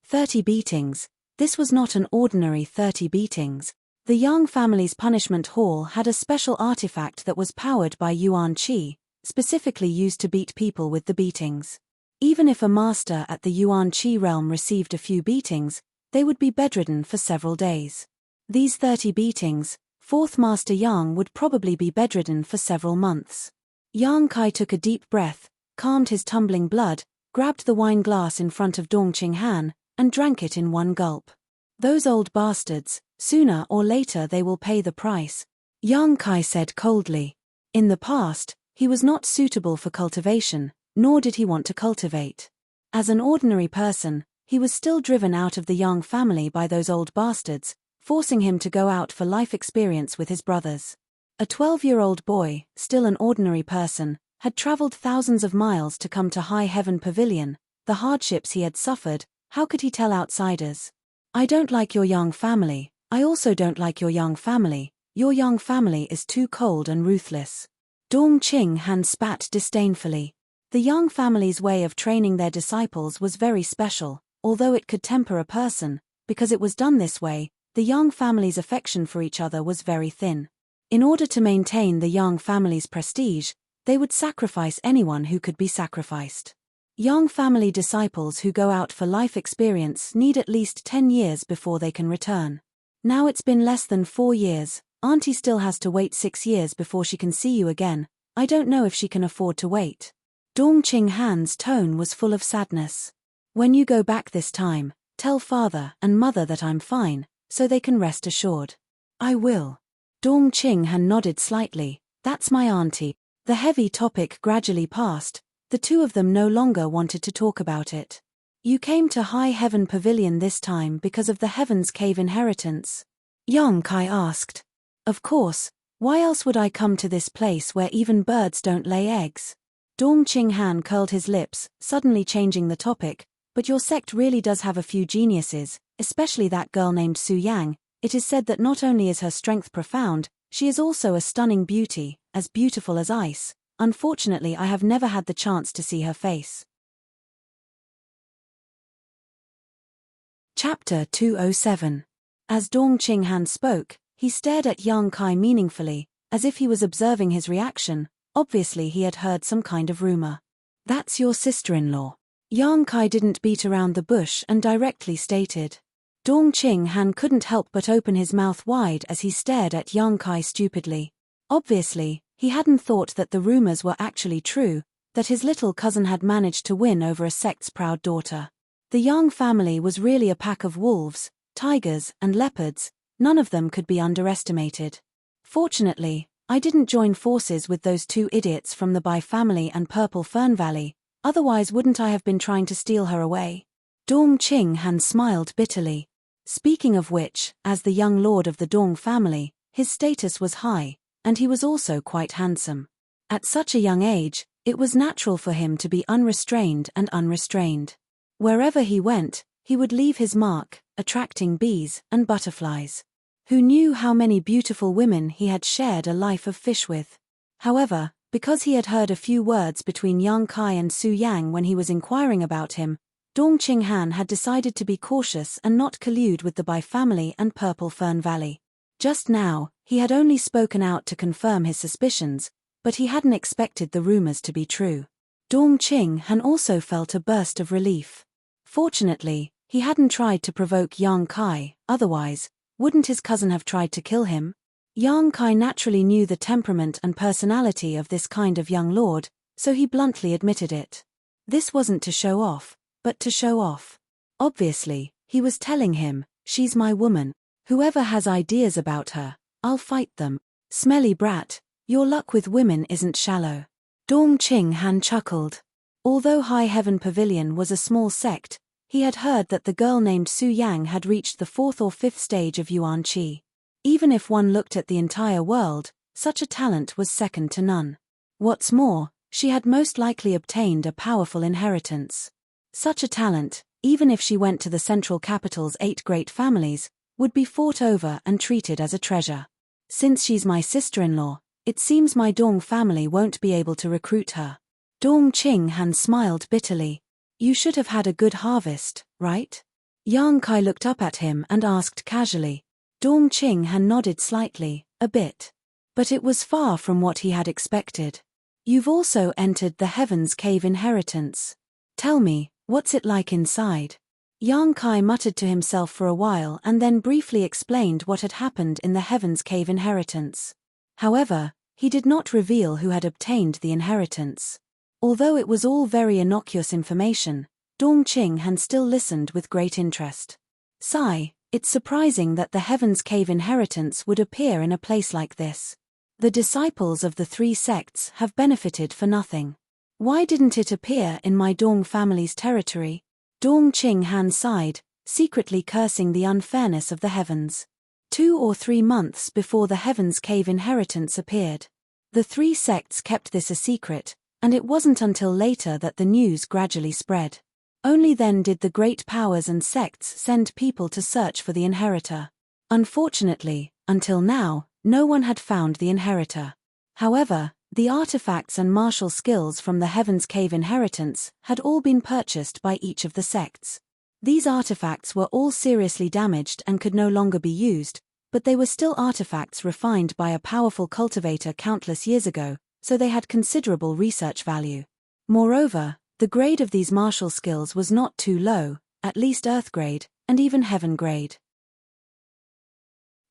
30 beatings. This was not an ordinary 30 beatings. The Yang family's punishment hall had a special artifact that was powered by Yuan Qi, specifically used to beat people with the beatings. Even if a master at the Yuan Qi realm received a few beatings, they would be bedridden for several days. These 30 beatings, 4th Master Yang would probably be bedridden for several months. Yang Kai took a deep breath, calmed his tumbling blood, grabbed the wine glass in front of Dong Qing Han, and drank it in one gulp. Those old bastards, sooner or later they will pay the price, Yang Kai said coldly. In the past, he was not suitable for cultivation, nor did he want to cultivate. As an ordinary person, he was still driven out of the Yang family by those old bastards, forcing him to go out for life experience with his brothers. A 12-year-old boy, still an ordinary person, had traveled thousands of miles to come to High Heaven Pavilion. The hardships he had suffered, how could he tell outsiders? I don't like your Yang family. I also don't like your Yang family. Your Yang family is too cold and ruthless. Dong Qing Han spat disdainfully. The Yang family's way of training their disciples was very special, although it could temper a person. Because it was done this way, the Yang family's affection for each other was very thin. In order to maintain the Yang family's prestige, they would sacrifice anyone who could be sacrificed. Yang family disciples who go out for life experience need at least 10 years before they can return. Now it's been less than 4 years, Auntie still has to wait 6 years before she can see you again. I don't know if she can afford to wait. Dong Qinghan's tone was full of sadness. When you go back this time, tell father and mother that I'm fine, so they can rest assured. I will. Dong Qinghan nodded slightly. That's my auntie. The heavy topic gradually passed. The two of them no longer wanted to talk about it. You came to High Heaven Pavilion this time because of the Heaven's Cave inheritance? Yang Kai asked. Of course, why else would I come to this place where even birds don't lay eggs? Dong Qinghan curled his lips, suddenly changing the topic. But your sect really does have a few geniuses, especially that girl named Su Yang. It is said that not only is her strength profound, she is also a stunning beauty, as beautiful as ice. Unfortunately, I have never had the chance to see her face. Chapter 207. As Dong Qinghan spoke, he stared at Yang Kai meaningfully, as if he was observing his reaction. Obviously he had heard some kind of rumor. That's your sister-in-law. Yang Kai didn't beat around the bush and directly stated. Dong Qinghan couldn't help but open his mouth wide as he stared at Yang Kai stupidly. Obviously, he hadn't thought that the rumors were actually true, that his little cousin had managed to win over a sect's proud daughter. The Yang family was really a pack of wolves, tigers, and leopards. None of them could be underestimated. Fortunately, I didn't join forces with those two idiots from the Bai family and Purple Fern Valley, otherwise wouldn't I have been trying to steal her away? Dong Qinghan smiled bitterly. Speaking of which, as the young lord of the Dong family, his status was high, and he was also quite handsome. At such a young age, it was natural for him to be unrestrained and unrestrained. Wherever he went, he would leave his mark, attracting bees and butterflies. Who knew how many beautiful women he had shared a life of fish with? However, because he had heard a few words between Yang Kai and Su Yang when he was inquiring about him, Dong Qinghan had decided to be cautious and not collude with the Bai family and Purple Fern Valley. Just now, he had only spoken out to confirm his suspicions, but he hadn't expected the rumors to be true. Dong Qinghan also felt a burst of relief. Fortunately, he hadn't tried to provoke Yang Kai, otherwise, wouldn't his cousin have tried to kill him? Yang Kai naturally knew the temperament and personality of this kind of young lord, so he bluntly admitted it. This wasn't to show off, but to show off. Obviously, he was telling him, she's my woman. Whoever has ideas about her, I'll fight them. Smelly brat, your luck with women isn't shallow. Dong Qinghan chuckled. Although High Heaven Pavilion was a small sect, he had heard that the girl named Su Yang had reached the 4th or 5th stage of Yuan Qi. Even if one looked at the entire world, such a talent was second to none. What's more, she had most likely obtained a powerful inheritance. Such a talent, even if she went to the central capital's 8 great families, would be fought over and treated as a treasure. Since she's my sister-in-law, it seems my Dong family won't be able to recruit her. Dong Qinghan smiled bitterly. You should have had a good harvest, right? Yang Kai looked up at him and asked casually. Dong Qinghan nodded slightly, a bit. But it was far from what he had expected. You've also entered the Heaven's Cave inheritance. Tell me, what's it like inside? Yang Kai muttered to himself for a while and then briefly explained what had happened in the Heaven's Cave inheritance. However, he did not reveal who had obtained the inheritance. Although it was all very innocuous information, Dong Qinghan still listened with great interest. Sigh, it's surprising that the Heaven's Cave inheritance would appear in a place like this. The disciples of the 3 sects have benefited for nothing. Why didn't it appear in my Dong family's territory? Dong Qinghan sighed, secretly cursing the unfairness of the heavens. 2 or 3 months before the Heaven's Cave inheritance appeared. The 3 sects kept this a secret, and it wasn't until later that the news gradually spread. Only then did the great powers and sects send people to search for the inheritor. Unfortunately, until now, no one had found the inheritor. However, the artifacts and martial skills from the Heaven's Cave inheritance had all been purchased by each of the sects. These artifacts were all seriously damaged and could no longer be used, but they were still artifacts refined by a powerful cultivator countless years ago, so they had considerable research value. Moreover, the grade of these martial skills was not too low, at least Earth grade, and even Heaven grade.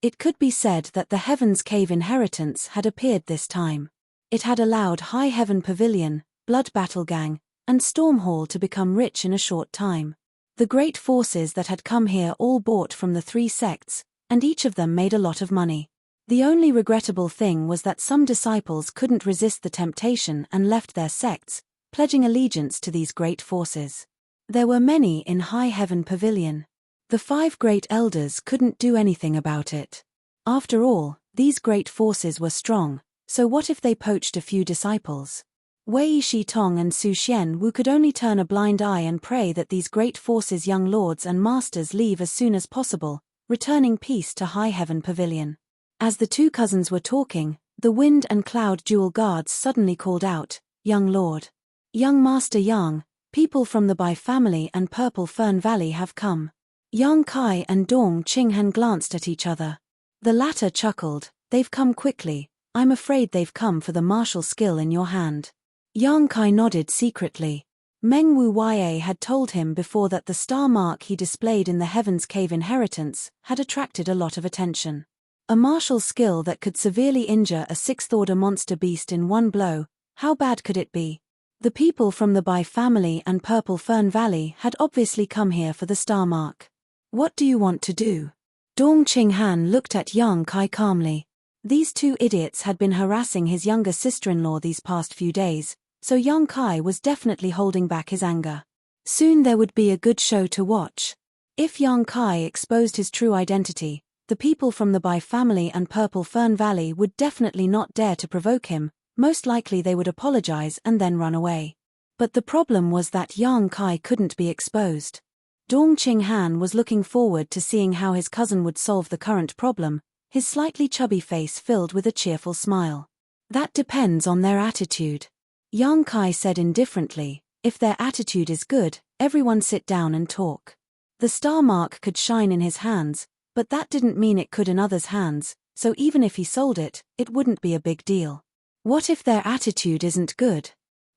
It could be said that the Heaven's Cave inheritance had appeared this time. It had allowed High Heaven Pavilion, Blood Battle Gang, and Storm Hall to become rich in a short time. The great forces that had come here all bought from the three sects, and each of them made a lot of money. The only regrettable thing was that some disciples couldn't resist the temptation and left their sects, pledging allegiance to these great forces. There were many in High Heaven Pavilion. The 5 great elders couldn't do anything about it. After all, these great forces were strong, so what if they poached a few disciples? Wei Shi Tong and Su Xian Wu could only turn a blind eye and pray that these great forces' young lords and masters leave as soon as possible, returning peace to High Heaven Pavilion. As the two cousins were talking, the Wind and Cloud dual guards suddenly called out, "Young Lord! Young Master Yang, people from the Bai family and Purple Fern Valley have come." Yang Kai and Dong Qinghan glanced at each other. The latter chuckled, "They've come quickly, I'm afraid they've come for the martial skill in your hand." Yang Kai nodded secretly. Meng Wu Ya had told him before that the star mark he displayed in the Heaven's Cave inheritance had attracted a lot of attention. A martial skill that could severely injure a 6th-order monster beast in one blow, how bad could it be? The people from the Bai family and Purple Fern Valley had obviously come here for the star mark. "What do you want to do?" Dong Qinghan looked at Yang Kai calmly. These two idiots had been harassing his younger sister-in-law these past few days, so Yang Kai was definitely holding back his anger. Soon there would be a good show to watch. If Yang Kai exposed his true identity, the people from the Bai family and Purple Fern Valley would definitely not dare to provoke him, most likely they would apologize and then run away. But the problem was that Yang Kai couldn't be exposed. Dong Qinghan was looking forward to seeing how his cousin would solve the current problem, his slightly chubby face filled with a cheerful smile. "That depends on their attitude," Yang Kai said indifferently. "If their attitude is good, everyone sit down and talk." The star mark could shine in his hands, but that didn't mean it could in others' hands, so even if he sold it, it wouldn't be a big deal. What if their attitude isn't good?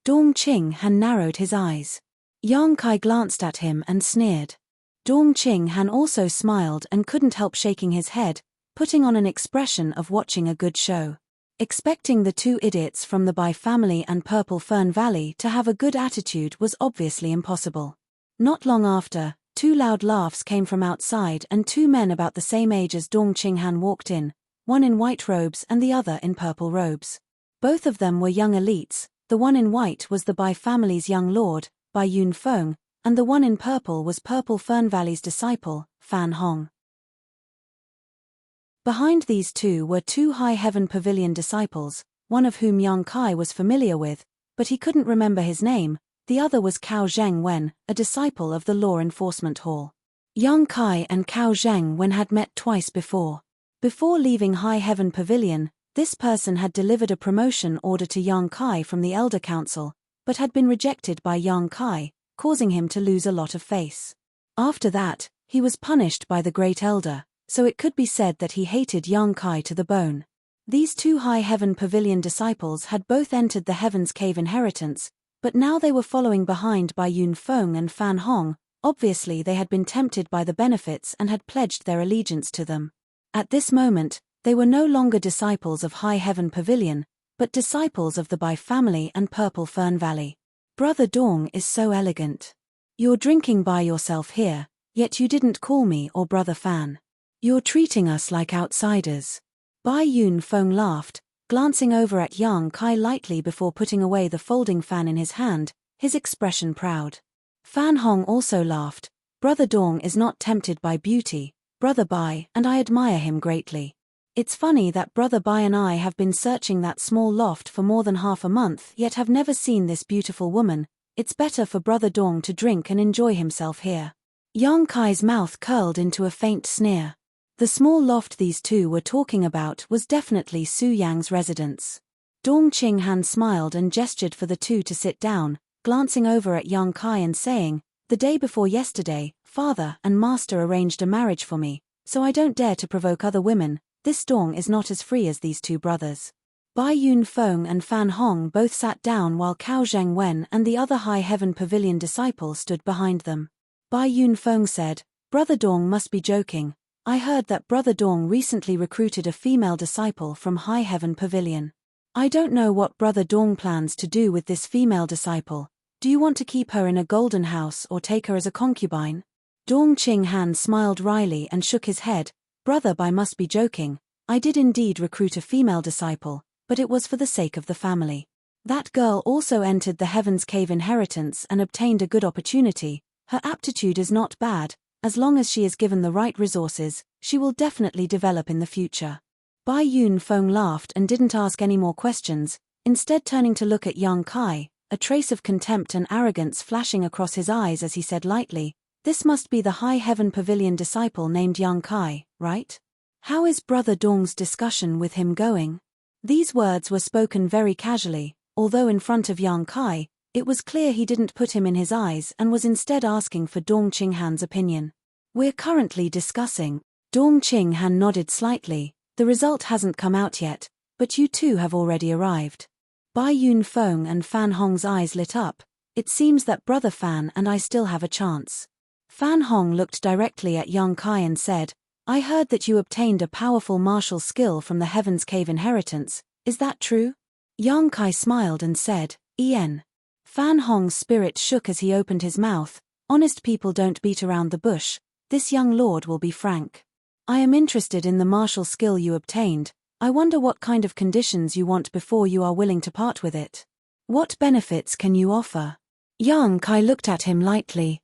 Dong Qinghan narrowed his eyes. Yang Kai glanced at him and sneered. Dong Qinghan also smiled and couldn't help shaking his head, putting on an expression of watching a good show. Expecting the two idiots from the Bai family and Purple Fern Valley to have a good attitude was obviously impossible. Not long after, 2 loud laughs came from outside and 2 men about the same age as Dong Qinghan walked in, one in white robes and the other in purple robes. Both of them were young elites. The one in white was the Bai family's young lord, Bai Yunfeng, and the one in purple was Purple Fern Valley's disciple, Fan Hong. Behind these two were 2 High Heaven Pavilion disciples, one of whom Yang Kai was familiar with, but he couldn't remember his name. The other was Cao Zheng Wen, a disciple of the Law Enforcement Hall. Yang Kai and Cao Zheng Wen had met twice before. Before leaving High Heaven Pavilion, this person had delivered a promotion order to Yang Kai from the Elder Council, but had been rejected by Yang Kai, causing him to lose a lot of face. After that, he was punished by the Great Elder, so it could be said that he hated Yang Kai to the bone. These 2 High Heaven Pavilion disciples had both entered the Heaven's Cave inheritance, but now they were following behind by Yunfeng and Fan Hong. Obviously they had been tempted by the benefits and had pledged their allegiance to them. At this moment, they were no longer disciples of High Heaven Pavilion, but disciples of the Bai family and Purple Fern Valley. "Brother Dong is so elegant. You're drinking by yourself here, yet you didn't call me or Brother Fan. You're treating us like outsiders." Bai Yunfeng laughed, glancing over at Yang Kai lightly before putting away the folding fan in his hand, his expression proud. Fan Hong also laughed. "Brother Dong is not tempted by beauty, Brother Bai, and I admire him greatly. It's funny that Brother Bai and I have been searching that small loft for more than half a month yet have never seen this beautiful woman. It's better for Brother Dong to drink and enjoy himself here." Yang Kai's mouth curled into a faint sneer. The small loft these two were talking about was definitely Su Yang's residence. Dong Qinghan smiled and gestured for the two to sit down, glancing over at Yang Kai and saying, "The day before yesterday, Father and Master arranged a marriage for me, so I don't dare to provoke other women. This Dong is not as free as these 2 brothers." Bai Yunfeng and Fan Hong both sat down while Cao Zheng Wen and the other High Heaven Pavilion disciple stood behind them. Bai Yunfeng said, "Brother Dong must be joking. I heard that Brother Dong recently recruited a female disciple from High Heaven Pavilion. I don't know what Brother Dong plans to do with this female disciple. Do you want to keep her in a golden house or take her as a concubine? Dong Ching Han smiled wryly and shook his head. Brother Bai must be joking. I did indeed recruit a female disciple, but it was for the sake of the family. That girl also entered the Heaven's Cave inheritance and obtained a good opportunity. Her aptitude is not bad. As long as she is given the right resources, she will definitely develop in the future. Bai Yun Feng laughed and didn't ask any more questions, instead turning to look at Yang Kai, a trace of contempt and arrogance flashing across his eyes as he said lightly, "This must be the High Heaven Pavilion disciple named Yang Kai, right? How is Brother Dong's discussion with him going?" These words were spoken very casually, although in front of Yang Kai, it was clear he didn't put him in his eyes and was instead asking for Dong Qinghan's opinion. "We're currently discussing." Dong Qinghan nodded slightly. "The result hasn't come out yet, but you two have already arrived." Bai Yun Feng and Fan Hong's eyes lit up. "It seems that Brother Fan and I still have a chance." Fan Hong looked directly at Yang Kai and said, "I heard that you obtained a powerful martial skill from the Heaven's Cave inheritance. Is that true?" Yang Kai smiled and said, "En." Fan Hong's spirit shook as he opened his mouth. "Honest people don't beat around the bush. This young lord will be frank. I am interested in the martial skill you obtained. I wonder what kind of conditions you want before you are willing to part with it. What benefits can you offer?" Yang Kai looked at him lightly.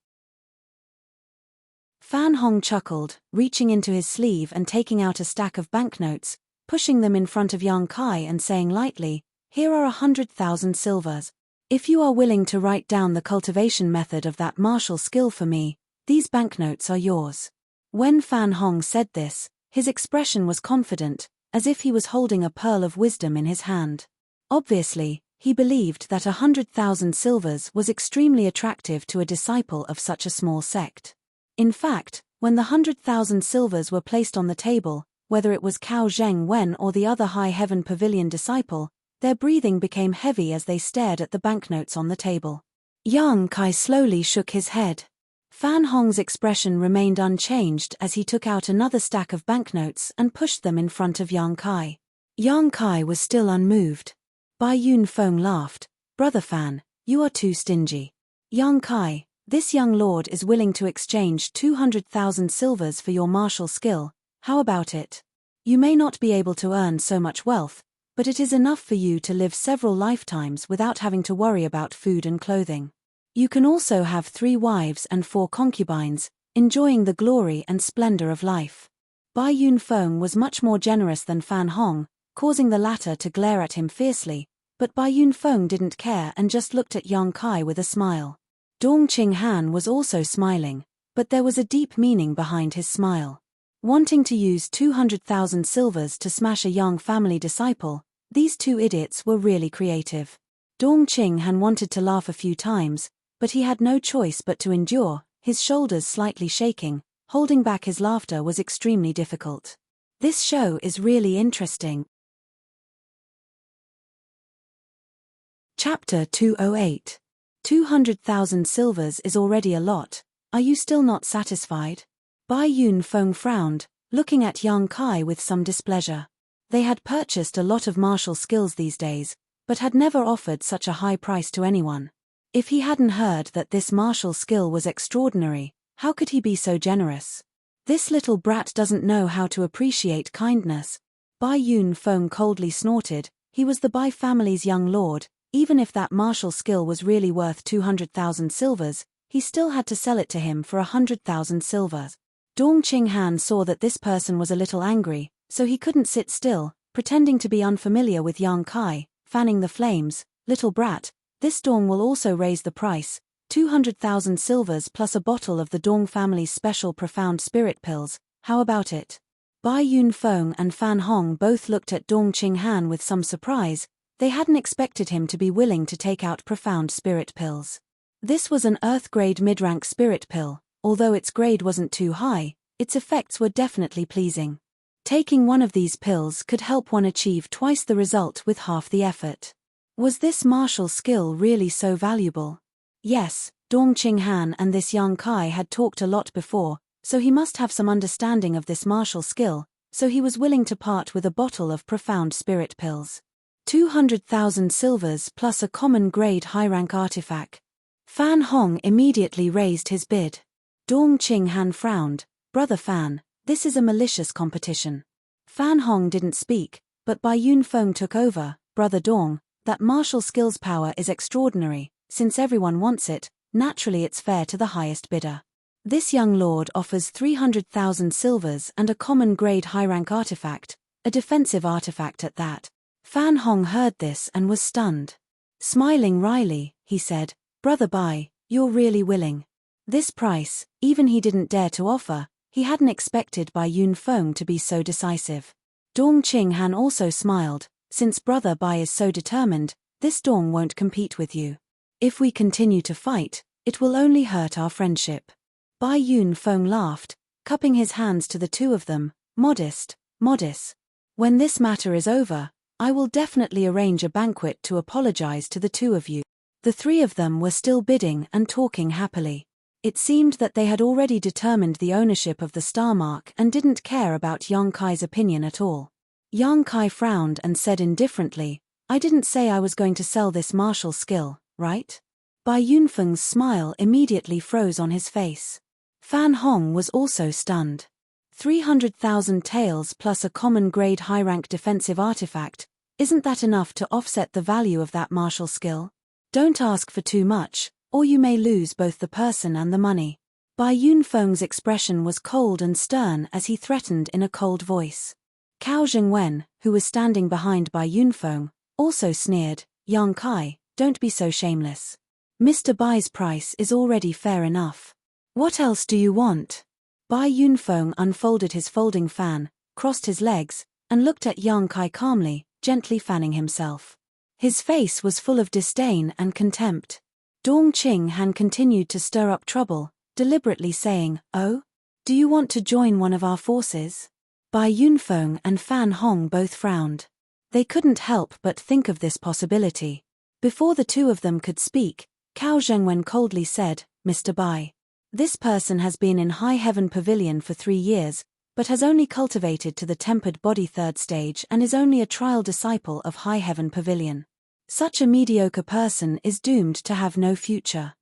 Fan Hong chuckled, reaching into his sleeve and taking out a stack of banknotes, pushing them in front of Yang Kai and saying lightly, "Here are 100,000 silvers. If you are willing to write down the cultivation method of that martial skill for me, these banknotes are yours." When Fan Hong said this, his expression was confident, as if he was holding a pearl of wisdom in his hand. Obviously, he believed that 100,000 silvers was extremely attractive to a disciple of such a small sect. In fact, when the 100,000 silvers were placed on the table, whether it was Cao Zheng Wen or the other High Heaven Pavilion disciple, their breathing became heavy as they stared at the banknotes on the table. Yang Kai slowly shook his head. Fan Hong's expression remained unchanged as he took out another stack of banknotes and pushed them in front of Yang Kai. Yang Kai was still unmoved. Bai Yun Feng laughed. "Brother Fan, you are too stingy. Yang Kai, this young lord is willing to exchange 200,000 silvers for your martial skill. How about it? You may not be able to earn so much wealth, but it is enough for you to live several lifetimes without having to worry about food and clothing. You can also have 3 wives and 4 concubines, enjoying the glory and splendor of life." Bai Yun Feng was much more generous than Fan Hong, causing the latter to glare at him fiercely, but Bai Yun Feng didn't care and just looked at Yang Kai with a smile. Dong Qinghan was also smiling, but there was a deep meaning behind his smile. Wanting to use 200,000 silvers to smash a young family disciple, these two idiots were really creative. Dong Qinghan wanted to laugh a few times, but he had no choice but to endure, his shoulders slightly shaking. Holding back his laughter was extremely difficult. This show is really interesting. Chapter 208. 200,000 silvers is already a lot. Are you still not satisfied? Bai Yun Feng frowned, looking at Yang Kai with some displeasure. They had purchased a lot of martial skills these days, but had never offered such a high price to anyone. If he hadn't heard that this martial skill was extraordinary, how could he be so generous? This little brat doesn't know how to appreciate kindness. Bai Yun Feng coldly snorted. He was the Bai family's young lord. Even if that martial skill was really worth 200,000 silvers, he still had to sell it to him for 100,000 silvers. Dong Qinghan saw that this person was a little angry, so he couldn't sit still, pretending to be unfamiliar with Yang Kai, fanning the flames. "Little brat, this Dong will also raise the price, 200,000 silvers plus a bottle of the Dong family's special profound spirit pills. How about it?" Bai Yun Feng and Fan Hong both looked at Dong Qinghan with some surprise. They hadn't expected him to be willing to take out profound spirit pills. This was an Earth-grade mid-rank spirit pill. Although its grade wasn't too high, its effects were definitely pleasing. Taking one of these pills could help one achieve twice the result with half the effort. Was this martial skill really so valuable? Yes, Dong Qinghan and this Yang Kai had talked a lot before, so he must have some understanding of this martial skill, so he was willing to part with a bottle of profound spirit pills. 200,000 silvers plus a common grade high-rank artifact. Fan Hong immediately raised his bid. Dong Qinghan frowned. Brother Fan, this is a malicious competition. Fan Hong didn't speak, but Bai Yunfeng took over. Brother Dong, that martial skills power is extraordinary. Since everyone wants it, naturally it's fair to the highest bidder. This young lord offers 300,000 silvers and a common grade high-rank artifact, a defensive artifact at that. Fan Hong heard this and was stunned. Smiling wryly, he said, Brother Bai, you're really willing. This price, even he didn't dare to offer, he hadn't expected Bai Yunfeng to be so decisive. Dong Qinghan also smiled, since Brother Bai is so determined, this Dong won't compete with you. If we continue to fight, it will only hurt our friendship. Bai Yunfeng laughed, cupping his hands to the two of them, modest. When this matter is over, I will definitely arrange a banquet to apologize to the two of you. The three of them were still bidding and talking happily. It seemed that they had already determined the ownership of the star mark and didn't care about Yang Kai's opinion at all. Yang Kai frowned and said indifferently, I didn't say I was going to sell this martial skill, right? Bai Yunfeng's smile immediately froze on his face. Fan Hong was also stunned. 300,000 taels plus a common grade high-rank defensive artifact, isn't that enough to offset the value of that martial skill? Don't ask for too much, or you may lose both the person and the money. Bai Yunfeng's expression was cold and stern as he threatened in a cold voice. Cao Zhengwen, who was standing behind Bai Yunfeng, also sneered, Yang Kai, don't be so shameless. Mr. Bai's price is already fair enough. What else do you want? Bai Yunfeng unfolded his folding fan, crossed his legs, and looked at Yang Kai calmly, gently fanning himself. His face was full of disdain and contempt. Dong Qinghan continued to stir up trouble, deliberately saying, Oh? Do you want to join one of our forces? Bai Yunfeng and Fan Hong both frowned. They couldn't help but think of this possibility. Before the two of them could speak, Cao Zhengwen coldly said, Mr. Bai. This person has been in High Heaven Pavilion for 3 years, but has only cultivated to the tempered body 3rd stage and is only a trial disciple of High Heaven Pavilion. Such a mediocre person is doomed to have no future.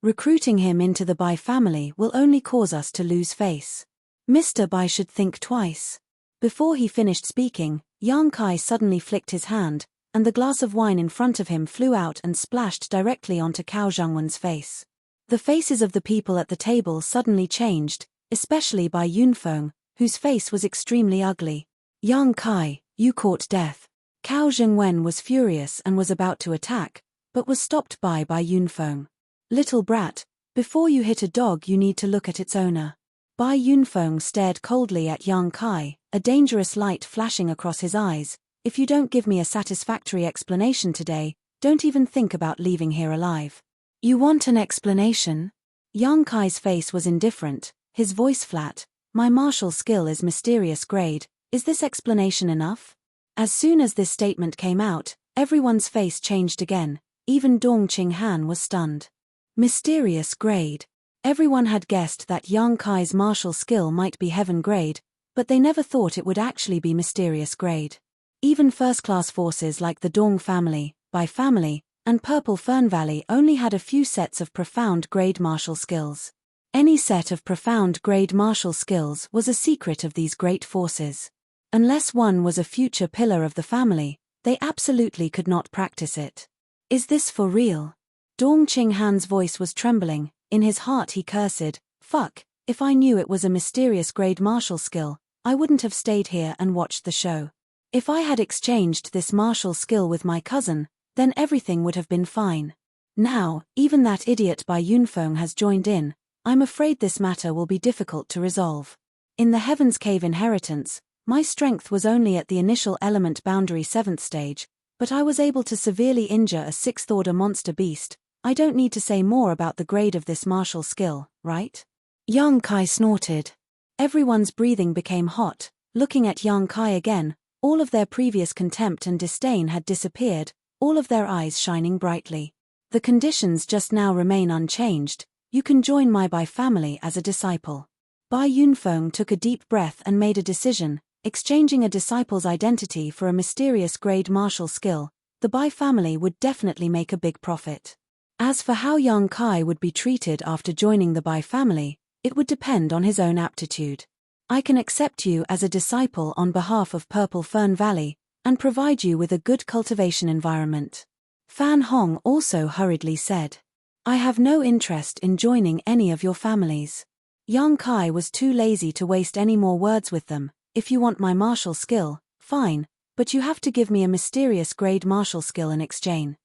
Recruiting him into the Bai family will only cause us to lose face. Mr. Bai should think twice. Before he finished speaking, Yang Kai suddenly flicked his hand, and the glass of wine in front of him flew out and splashed directly onto Cao Zhengwen's face. The faces of the people at the table suddenly changed, especially Bai Yunfeng, whose face was extremely ugly. Yang Kai, you court death. Cao Zhengwen was furious and was about to attack, but was stopped by Bai Yunfeng. Little brat, before you hit a dog you need to look at its owner. Bai Yunfeng stared coldly at Yang Kai, a dangerous light flashing across his eyes. If you don't give me a satisfactory explanation today, don't even think about leaving here alive. You want an explanation? Yang Kai's face was indifferent, his voice flat. My martial skill is mysterious grade, is this explanation enough? As soon as this statement came out, everyone's face changed again, even Dong Qinghan was stunned. Mysterious grade. Everyone had guessed that Yang Kai's martial skill might be heaven grade, but they never thought it would actually be mysterious grade. Even first-class forces like the Dong family, Bai family, and Purple Fern Valley only had a few sets of profound grade martial skills. Any set of profound grade martial skills was a secret of these great forces. Unless one was a future pillar of the family, they absolutely could not practice it. Is this for real? Dong Qinghan's voice was trembling. In his heart he cursed, fuck, if I knew it was a mysterious grade martial skill, I wouldn't have stayed here and watched the show. If I had exchanged this martial skill with my cousin, then everything would have been fine. Now, even that idiot Bai Yunfeng has joined in. I'm afraid this matter will be difficult to resolve. In the Heaven's Cave inheritance, my strength was only at the initial element boundary 7th stage, but I was able to severely injure a 6th-order monster beast. I don't need to say more about the grade of this martial skill, right? Yang Kai snorted. Everyone's breathing became hot. Looking at Yang Kai again, all of their previous contempt and disdain had disappeared, all of their eyes shining brightly. The conditions just now remain unchanged. You can join my Bai family as a disciple. Bai Yunfeng took a deep breath and made a decision, exchanging a disciple's identity for a mysterious grade martial skill. The Bai family would definitely make a big profit. As for how Yang Kai would be treated after joining the Bai family, it would depend on his own aptitude. I can accept you as a disciple on behalf of Purple Fern Valley, and provide you with a good cultivation environment. Fan Hong also hurriedly said. I have no interest in joining any of your families. Yang Kai was too lazy to waste any more words with them. If you want my martial skill, fine, but you have to give me a mysterious grade martial skill in exchange.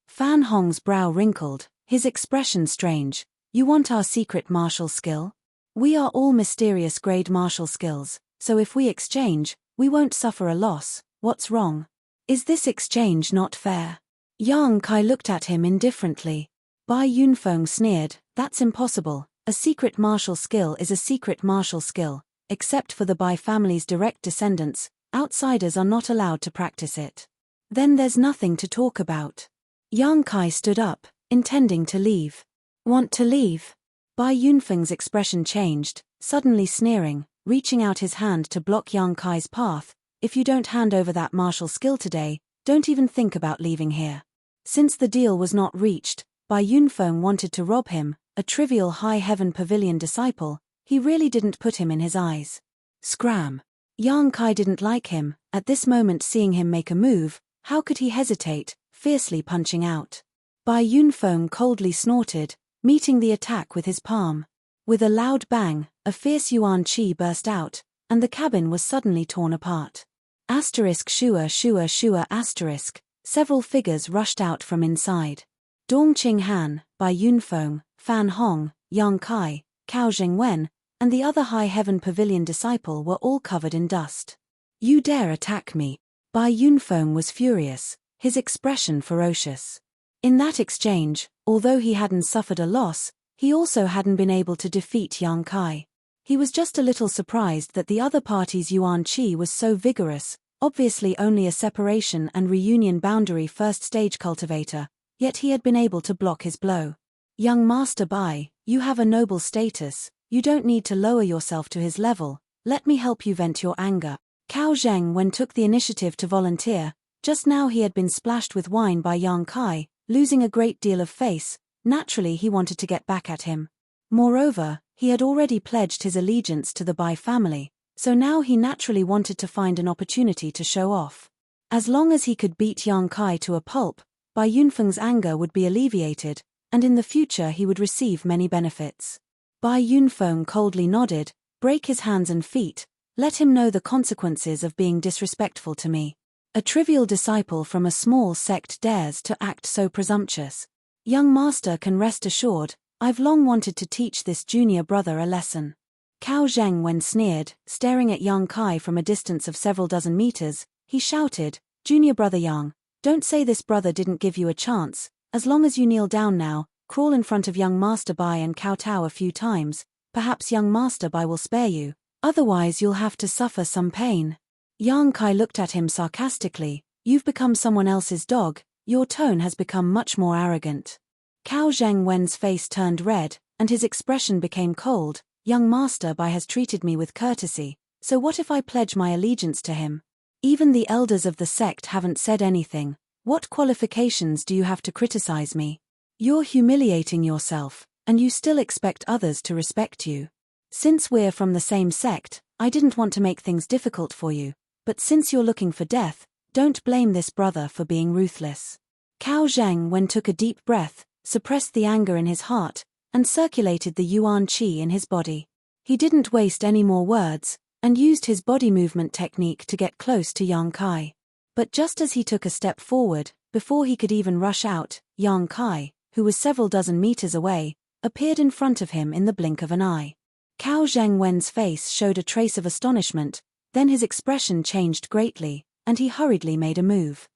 Fan Hong's brow wrinkled, his expression strange. You want our secret martial skill? We are all mysterious grade martial skills, so if we exchange, we won't suffer a loss. What's wrong? Is this exchange not fair? Yang Kai looked at him indifferently. Bai Yunfeng sneered, that's impossible. A secret martial skill is a secret martial skill. Except for the Bai family's direct descendants, outsiders are not allowed to practice it. Then there's nothing to talk about. Yang Kai stood up, intending to leave. Want to leave? Bai Yunfeng's expression changed, suddenly sneering, reaching out his hand to block Yang Kai's path. If you don't hand over that martial skill today, don't even think about leaving here. Since the deal was not reached, Bai Yunfeng wanted to rob him, a trivial High Heaven Pavilion disciple. He really didn't put him in his eyes. Scram. Yang Kai didn't like him. At this moment, seeing him make a move, how could he hesitate, fiercely punching out? Bai Yunfeng coldly snorted, meeting the attack with his palm. With a loud bang, a fierce yuan qi burst out, and the cabin was suddenly torn apart. Asterisk shua shua shua asterisk, several figures rushed out from inside. Dongqing Han, Bai Yunfeng, Fan Hong, Yang Kai, Cao Zhengwen, and the other High Heaven Pavilion disciple were all covered in dust. You dare attack me? Bai Yunfeng was furious, his expression ferocious. In that exchange, although he hadn't suffered a loss, he also hadn't been able to defeat Yang Kai. He was just a little surprised that the other party's yuan qi was so vigorous, obviously only a separation and reunion boundary first stage cultivator, yet he had been able to block his blow. Young Master Bai, you have a noble status, you don't need to lower yourself to his level, let me help you vent your anger. Cao Zhengwen took the initiative to volunteer. Just now he had been splashed with wine by Yang Kai, losing a great deal of face. Naturally he wanted to get back at him. Moreover, he had already pledged his allegiance to the Bai family, so now he naturally wanted to find an opportunity to show off. As long as he could beat Yang Kai to a pulp, Bai Yunfeng's anger would be alleviated, and in the future he would receive many benefits. Bai Yunfeng coldly nodded, break his hands and feet, let him know the consequences of being disrespectful to me. A trivial disciple from a small sect dares to act so presumptuous. Young master can rest assured, I've long wanted to teach this junior brother a lesson. Cao Zhengwen sneered, staring at Yang Kai from a distance of several dozen meters. He shouted, Junior brother Yang, don't say this brother didn't give you a chance. As long as you kneel down now, crawl in front of young Master Bai and kowtow a few times, perhaps young Master Bai will spare you, otherwise you'll have to suffer some pain. Yang Kai looked at him sarcastically, you've become someone else's dog, your tone has become much more arrogant. Cao Zhengwen's face turned red, and his expression became cold. Young Master Bai has treated me with courtesy, so what if I pledge my allegiance to him? Even the elders of the sect haven't said anything. What qualifications do you have to criticize me? You're humiliating yourself, and you still expect others to respect you. Since we're from the same sect, I didn't want to make things difficult for you, but since you're looking for death, don't blame this brother for being ruthless. Cao Zhengwen took a deep breath, suppressed the anger in his heart, and circulated the yuan qi in his body. He didn't waste any more words, and used his body movement technique to get close to Yang Kai. But just as he took a step forward, before he could even rush out, Yang Kai, who was several dozen meters away, appeared in front of him in the blink of an eye. Cao Zhengwen's face showed a trace of astonishment, then his expression changed greatly, and he hurriedly made a move.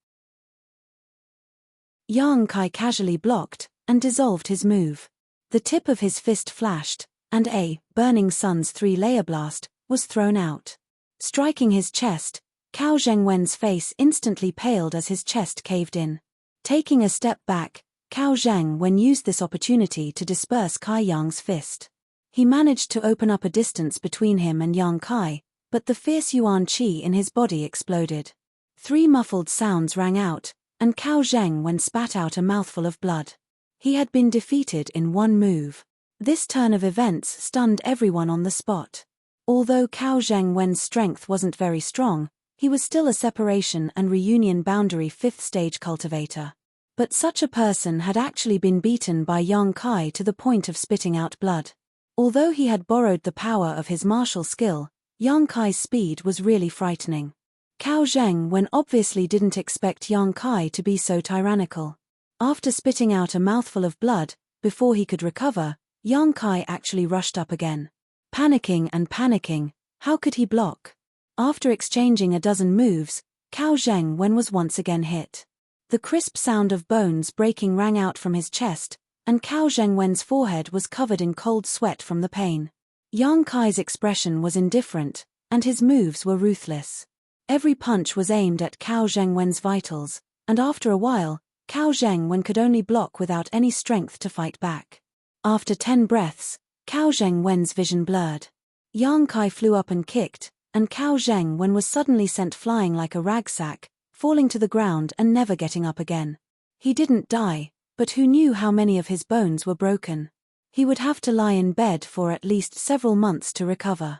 Yang Kai casually blocked, and dissolved his move. The tip of his fist flashed, and a Burning Sun's 3-layer blast was thrown out. Striking his chest, Cao Zhengwen's face instantly paled as his chest caved in. Taking a step back, Cao Zheng used this opportunity to disperse Kai Yang's fist. He managed to open up a distance between him and Yang Kai, but the fierce Yuan Qi in his body exploded. 3 muffled sounds rang out, and Cao Zheng spat out a mouthful of blood. He had been defeated in one move. This turn of events stunned everyone on the spot. Although Cao Zheng's strength wasn't very strong, he was still a separation and reunion boundary 5th stage cultivator. But such a person had actually been beaten by Yang Kai to the point of spitting out blood. Although he had borrowed the power of his martial skill, Yang Kai's speed was really frightening. Cao Zheng obviously didn't expect Yang Kai to be so tyrannical. After spitting out a mouthful of blood, before he could recover, Yang Kai actually rushed up again. Panicking, how could he block? After exchanging a dozen moves, Cao Zheng was once again hit. The crisp sound of bones breaking rang out from his chest, and Cao Zheng's forehead was covered in cold sweat from the pain. Yang Kai's expression was indifferent, and his moves were ruthless. Every punch was aimed at Cao Zheng's vitals, and after a while, Cao Zheng could only block without any strength to fight back. After 10 breaths, Cao Zheng's vision blurred. Yang Kai flew up and kicked, and Cao Zheng was suddenly sent flying like a ragsack, falling to the ground and never getting up again. He didn't die, but who knew how many of his bones were broken? He would have to lie in bed for at least several months to recover.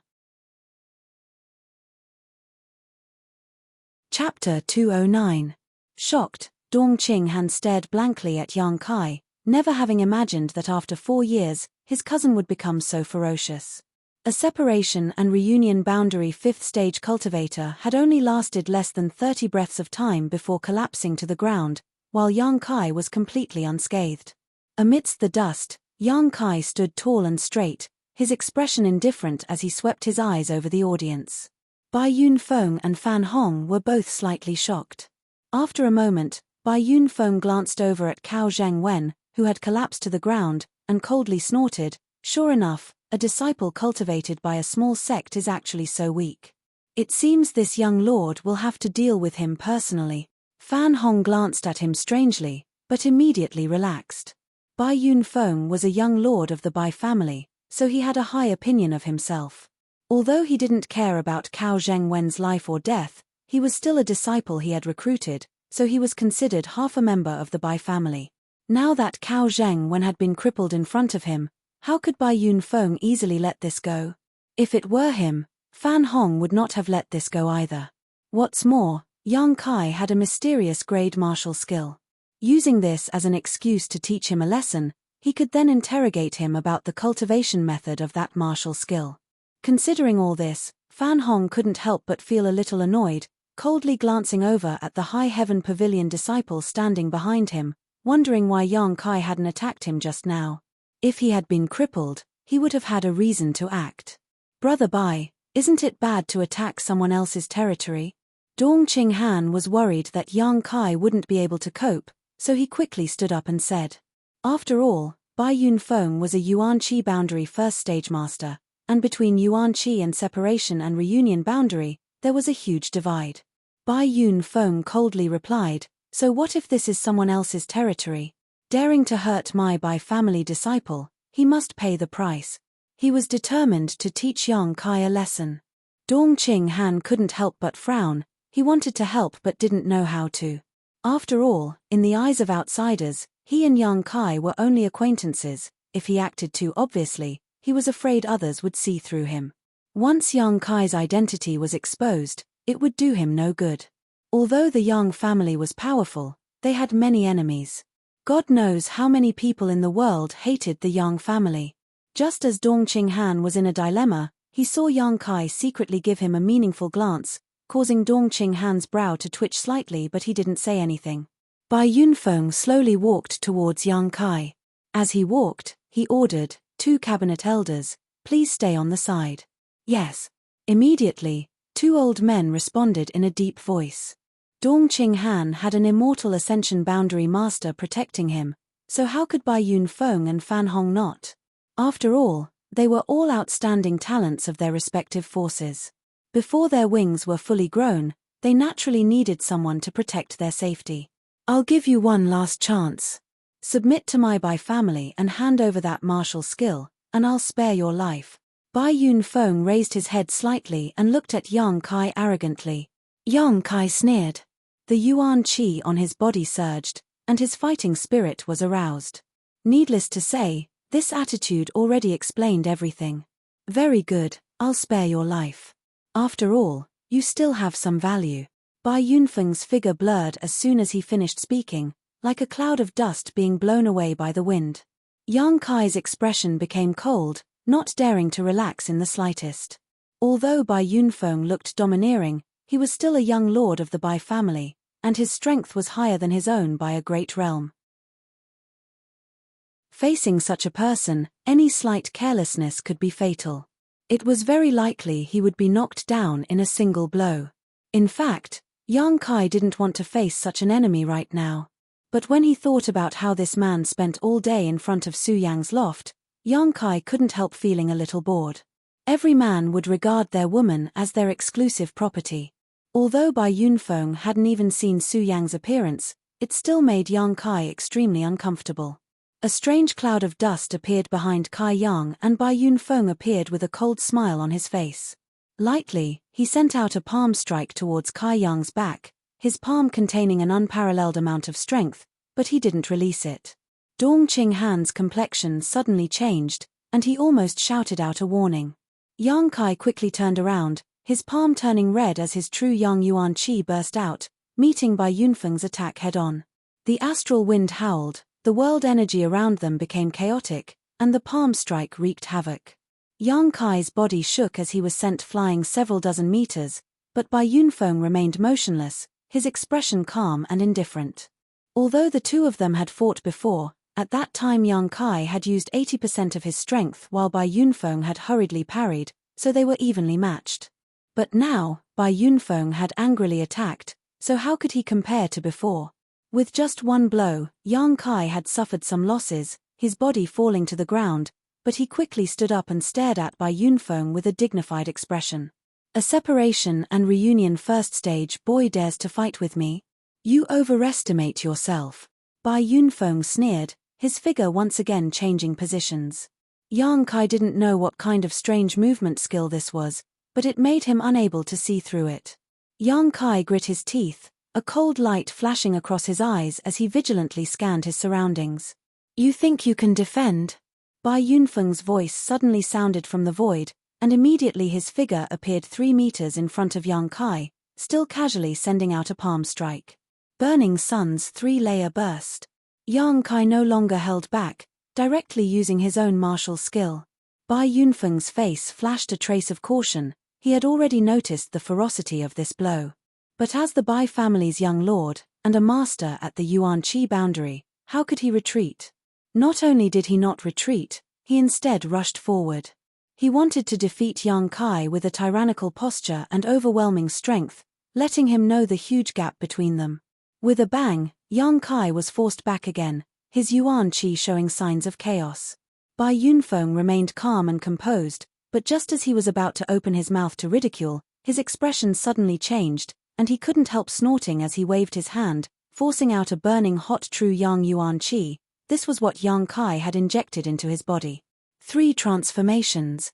Chapter 209. Shocked, Dong Qinghan stared blankly at Yang Kai, never having imagined that after 4 years, his cousin would become so ferocious. A separation and reunion boundary 5th stage cultivator had only lasted less than 30 breaths of time before collapsing to the ground, while Yang Kai was completely unscathed. Amidst the dust, Yang Kai stood tall and straight, his expression indifferent as he swept his eyes over the audience. Bai Yunfeng and Fan Hong were both slightly shocked. After a moment, Bai Yunfeng glanced over at Cao Zheng, who had collapsed to the ground, and coldly snorted, "Sure enough, a disciple cultivated by a small sect is actually so weak. It seems this young lord will have to deal with him personally." Fan Hong glanced at him strangely, but immediately relaxed. Bai Yunfeng was a young lord of the Bai family, so he had a high opinion of himself. Although he didn't care about Cao Zheng's life or death, he was still a disciple he had recruited, so he was considered half a member of the Bai family. Now that Cao Zheng had been crippled in front of him, how could Bai Yunfeng easily let this go? If it were him, Fan Hong would not have let this go either. What's more, Yang Kai had a mysterious grade martial skill. Using this as an excuse to teach him a lesson, he could then interrogate him about the cultivation method of that martial skill. Considering all this, Fan Hong couldn't help but feel a little annoyed, coldly glancing over at the High Heaven Pavilion disciple standing behind him, wondering why Yang Kai hadn't attacked him just now. If he had been crippled, he would have had a reason to act. "Brother Bai, isn't it bad to attack someone else's territory?" Dong Qinghan was worried that Yang Kai wouldn't be able to cope, so he quickly stood up and said. After all, Bai Yunfeng was a Yuan Qi boundary 1st stage master, and between Yuan Qi and separation and reunion boundary, there was a huge divide. Bai Yunfeng coldly replied, "So what if this is someone else's territory? Daring to hurt my Bai family disciple, he must pay the price." He was determined to teach Yang Kai a lesson. Dong Qinghan couldn't help but frown. He wanted to help but didn't know how to. After all, in the eyes of outsiders, he and Yang Kai were only acquaintances. If he acted too obviously, he was afraid others would see through him. Once Yang Kai's identity was exposed, it would do him no good. Although the Yang family was powerful, they had many enemies. God knows how many people in the world hated the Yang family. Just as Dong Qinghan was in a dilemma, he saw Yang Kai secretly give him a meaningful glance, causing Dong Qinghan's brow to twitch slightly, but he didn't say anything. Bai Yunfeng slowly walked towards Yang Kai. As he walked, he ordered, "2 cabinet elders, please stay on the side." "Yes." Immediately, 2 old men responded in a deep voice. Dong Qinghan had an immortal ascension boundary master protecting him, so how could Bai Yunfeng and Fan Hong not? After all, they were all outstanding talents of their respective forces. Before their wings were fully grown, they naturally needed someone to protect their safety. "I'll give you one last chance." Submit to my Bai family and hand over that martial skill, and I'll spare your life. Bai Yunfeng raised his head slightly and looked at Yang Kai arrogantly. Yang Kai sneered. The Yuan Qi on his body surged, and his fighting spirit was aroused. Needless to say, this attitude already explained everything. Very good, I'll spare your life. After all, you still have some value. Bai Yunfeng's figure blurred as soon as he finished speaking, like a cloud of dust being blown away by the wind. Yang Kai's expression became cold, not daring to relax in the slightest. Although Bai Yunfeng looked domineering, he was still a young lord of the Bai family, and his strength was higher than his own by a great realm. Facing such a person, any slight carelessness could be fatal. It was very likely he would be knocked down in a single blow. In fact, Yang Kai didn't want to face such an enemy right now. But when he thought about how this man spent all day in front of Su Yang's loft, Yang Kai couldn't help feeling a little bored. Every man would regard their woman as their exclusive property. Although Bai Yunfeng hadn't even seen Su Yang's appearance, it still made Yang Kai extremely uncomfortable. A strange cloud of dust appeared behind Kai Yang and Bai Yunfeng appeared with a cold smile on his face. Lightly, he sent out a palm strike towards Kai Yang's back, his palm containing an unparalleled amount of strength, but he didn't release it. Dong Qinghan's complexion suddenly changed, and he almost shouted out a warning. Yang Kai quickly turned around, his palm turning red as his true Yang Yuan Qi burst out, meeting Bai Yunfeng's attack head-on. The astral wind howled, the world energy around them became chaotic, and the palm strike wreaked havoc. Yang Kai's body shook as he was sent flying several dozen meters, but Bai Yunfeng remained motionless, his expression calm and indifferent. Although the two of them had fought before, at that time Yang Kai had used 80% of his strength while Bai Yunfeng had hurriedly parried, so they were evenly matched. But now, Bai Yunfeng had angrily attacked, so how could he compare to before? With just one blow, Yang Kai had suffered some losses, his body falling to the ground, but he quickly stood up and stared at Bai Yunfeng with a dignified expression. A separation and reunion first stage boy dares to fight with me? You overestimate yourself. Bai Yunfeng sneered, his figure once again changing positions. Yang Kai didn't know what kind of strange movement skill this was, but it made him unable to see through it. Yang Kai grit his teeth, a cold light flashing across his eyes as he vigilantly scanned his surroundings. You think you can defend? Bai Yunfeng's voice suddenly sounded from the void, and immediately his figure appeared 3 meters in front of Yang Kai, still casually sending out a palm strike. Burning Sun's 3-layer burst. Yang Kai no longer held back, directly using his own martial skill. Bai Yunfeng's face flashed a trace of caution, he had already noticed the ferocity of this blow. But as the Bai family's young lord, and a master at the Yuan Qi boundary, how could he retreat? Not only did he not retreat, he instead rushed forward. He wanted to defeat Yang Kai with a tyrannical posture and overwhelming strength, letting him know the huge gap between them. With a bang, Yang Kai was forced back again, his Yuan Qi showing signs of chaos. Bai Yunfeng remained calm and composed, but just as he was about to open his mouth to ridicule, his expression suddenly changed, and he couldn't help snorting as he waved his hand, forcing out a burning hot true Yang Yuan Qi. This was what Yang Kai had injected into his body. 3 transformations.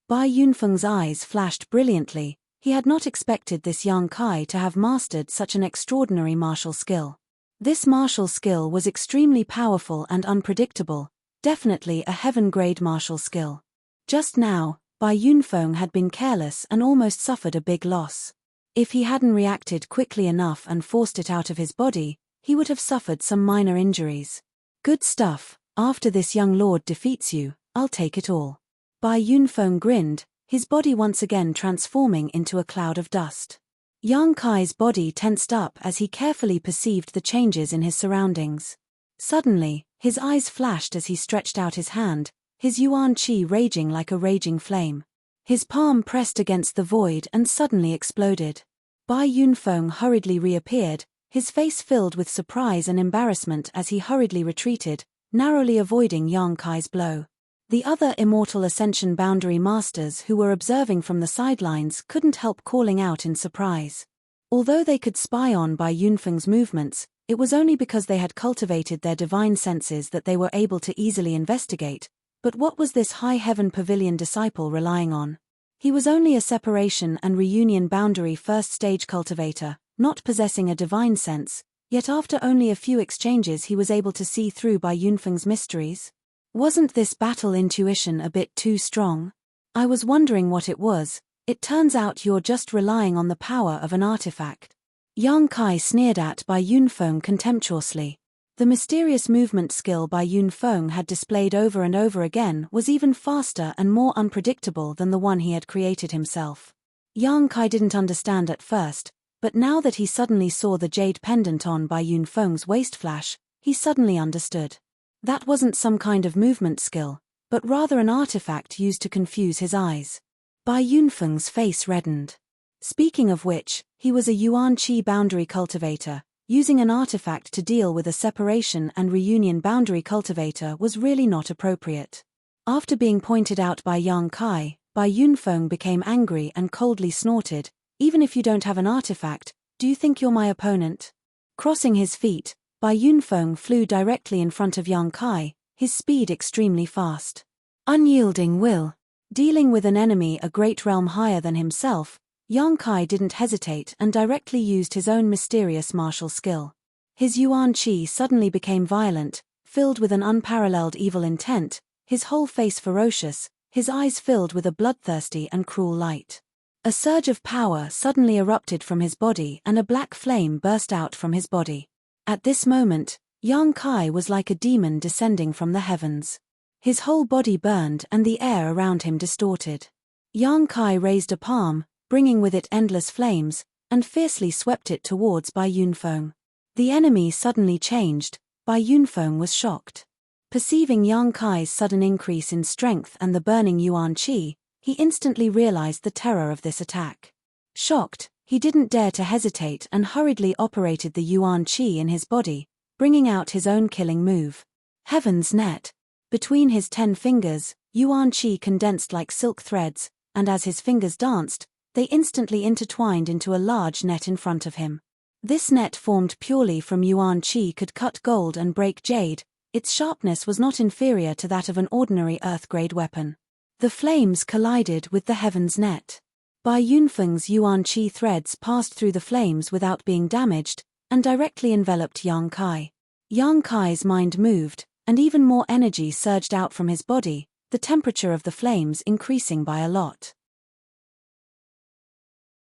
Bai Yunfeng's eyes flashed brilliantly. He had not expected this Yang Kai to have mastered such an extraordinary martial skill. This martial skill was extremely powerful and unpredictable, definitely a heaven-grade martial skill. Just now, Bai Yunfeng had been careless and almost suffered a big loss. If he hadn't reacted quickly enough and forced it out of his body, he would have suffered some minor injuries. Good stuff, after this young lord defeats you, I'll take it all. Bai Yunfeng grinned, his body once again transforming into a cloud of dust. Yang Kai's body tensed up as he carefully perceived the changes in his surroundings. Suddenly, his eyes flashed as he stretched out his hand, his Yuan Qi raging like a raging flame. His palm pressed against the void and suddenly exploded. Bai Yunfeng hurriedly reappeared, his face filled with surprise and embarrassment as he hurriedly retreated, narrowly avoiding Yang Kai's blow. The other Immortal Ascension Boundary Masters who were observing from the sidelines couldn't help calling out in surprise. Although they could spy on Bai Yunfeng's movements, It was only because they had cultivated their divine senses that they were able to easily investigate. But what was this high heaven pavilion disciple relying on? He was only a separation and reunion boundary first stage cultivator, not possessing a divine sense, yet after only a few exchanges he was able to see through Bai Yunfeng's mysteries. Wasn't this battle intuition a bit too strong? I was wondering what it was. It turns out you're just relying on the power of an artifact. Yang Kai sneered at Bai Yunfeng contemptuously. The mysterious movement skill Bai Yunfeng had displayed over and over again was even faster and more unpredictable than the one he had created himself. Yang Kai didn't understand at first, but now that he suddenly saw the jade pendant on Bai Yunfeng's waist flash, he suddenly understood. That wasn't some kind of movement skill, but rather an artifact used to confuse his eyes. Bai Yunfeng's face reddened. Speaking of which, he was a Yuan Qi boundary cultivator. Using an artifact to deal with a separation and reunion boundary cultivator was really not appropriate. After being pointed out by Yang Kai, Bai Yunfeng became angry and coldly snorted, "Even if you don't have an artifact, do you think you're my opponent?" Crossing his feet, Bai Yunfeng flew directly in front of Yang Kai, his speed extremely fast. Unyielding will. Dealing with an enemy a great realm higher than himself, Yang Kai didn't hesitate and directly used his own mysterious martial skill. His Yuan Qi suddenly became violent, filled with an unparalleled evil intent, his whole face ferocious, his eyes filled with a bloodthirsty and cruel light. A surge of power suddenly erupted from his body and a black flame burst out from his body. At this moment, Yang Kai was like a demon descending from the heavens. His whole body burned and the air around him distorted. Yang Kai raised a palm, bringing with it endless flames, and fiercely swept it towards Bai Yunfeng. The enemy suddenly changed. Bai Yunfeng was shocked. Perceiving Yang Kai's sudden increase in strength and the burning Yuan Qi, he instantly realized the terror of this attack. Shocked, he didn't dare to hesitate and hurriedly operated the Yuan Qi in his body, bringing out his own killing move. Heaven's Net. Between his 10 fingers, Yuan Qi condensed like silk threads, and as his fingers danced, they instantly intertwined into a large net in front of him. This net formed purely from Yuan Qi could cut gold and break jade. Its sharpness was not inferior to that of an ordinary earth-grade weapon. The flames collided with the heaven's net. Bai Yunfeng's Yuan Qi threads passed through the flames without being damaged, and directly enveloped Yang Kai. Yang Kai's mind moved, and even more energy surged out from his body, the temperature of the flames increasing by a lot.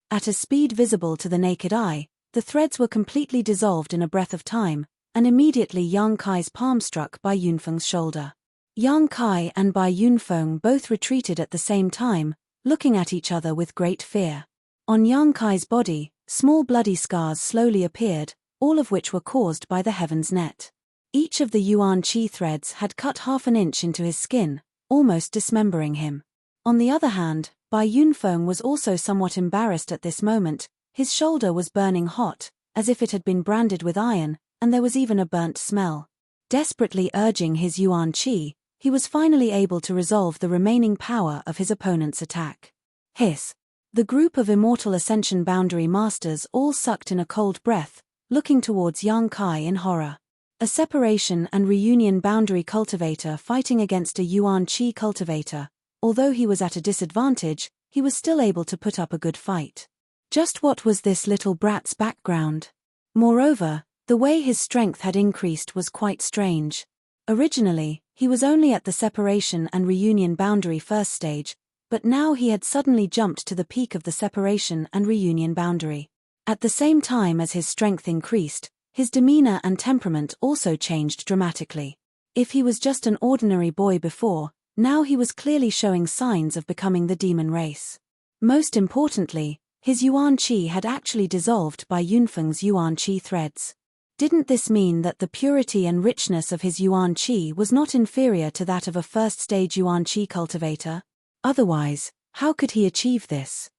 At a speed visible to the naked eye, the threads were completely dissolved in a breath of time, and immediately Yang Kai's palm struck Bai Yunfeng's shoulder. Yang Kai and Bai Yunfeng both retreated at the same time, looking at each other with great fear. On Yang Kai's body, small bloody scars slowly appeared, all of which were caused by the heaven's net. Each of the Yuan Qi threads had cut half an inch into his skin, almost dismembering him. On the other hand, Bai Yunfeng was also somewhat embarrassed at this moment. His shoulder was burning hot, as if it had been branded with iron, and there was even a burnt smell. Desperately urging his Yuan Qi, he was finally able to resolve the remaining power of his opponent's attack. Hiss! The group of immortal ascension boundary masters all sucked in a cold breath, looking towards Yang Kai in horror. A separation and reunion boundary cultivator fighting against a Yuan Qi cultivator. Although he was at a disadvantage, he was still able to put up a good fight. Just what was this little brat's background? Moreover, the way his strength had increased was quite strange. Originally, he was only at the separation and reunion boundary first stage, but now he had suddenly jumped to the peak of the separation and reunion boundary. At the same time as his strength increased, his demeanor and temperament also changed dramatically. If he was just an ordinary boy before, now he was clearly showing signs of becoming the demon race. Most importantly, his Yuan Qi had actually dissolved Bai Yunfeng's Yuan Qi threads. Didn't this mean that the purity and richness of his Yuan Qi was not inferior to that of a first-stage Yuan Qi cultivator? Otherwise, how could he achieve this?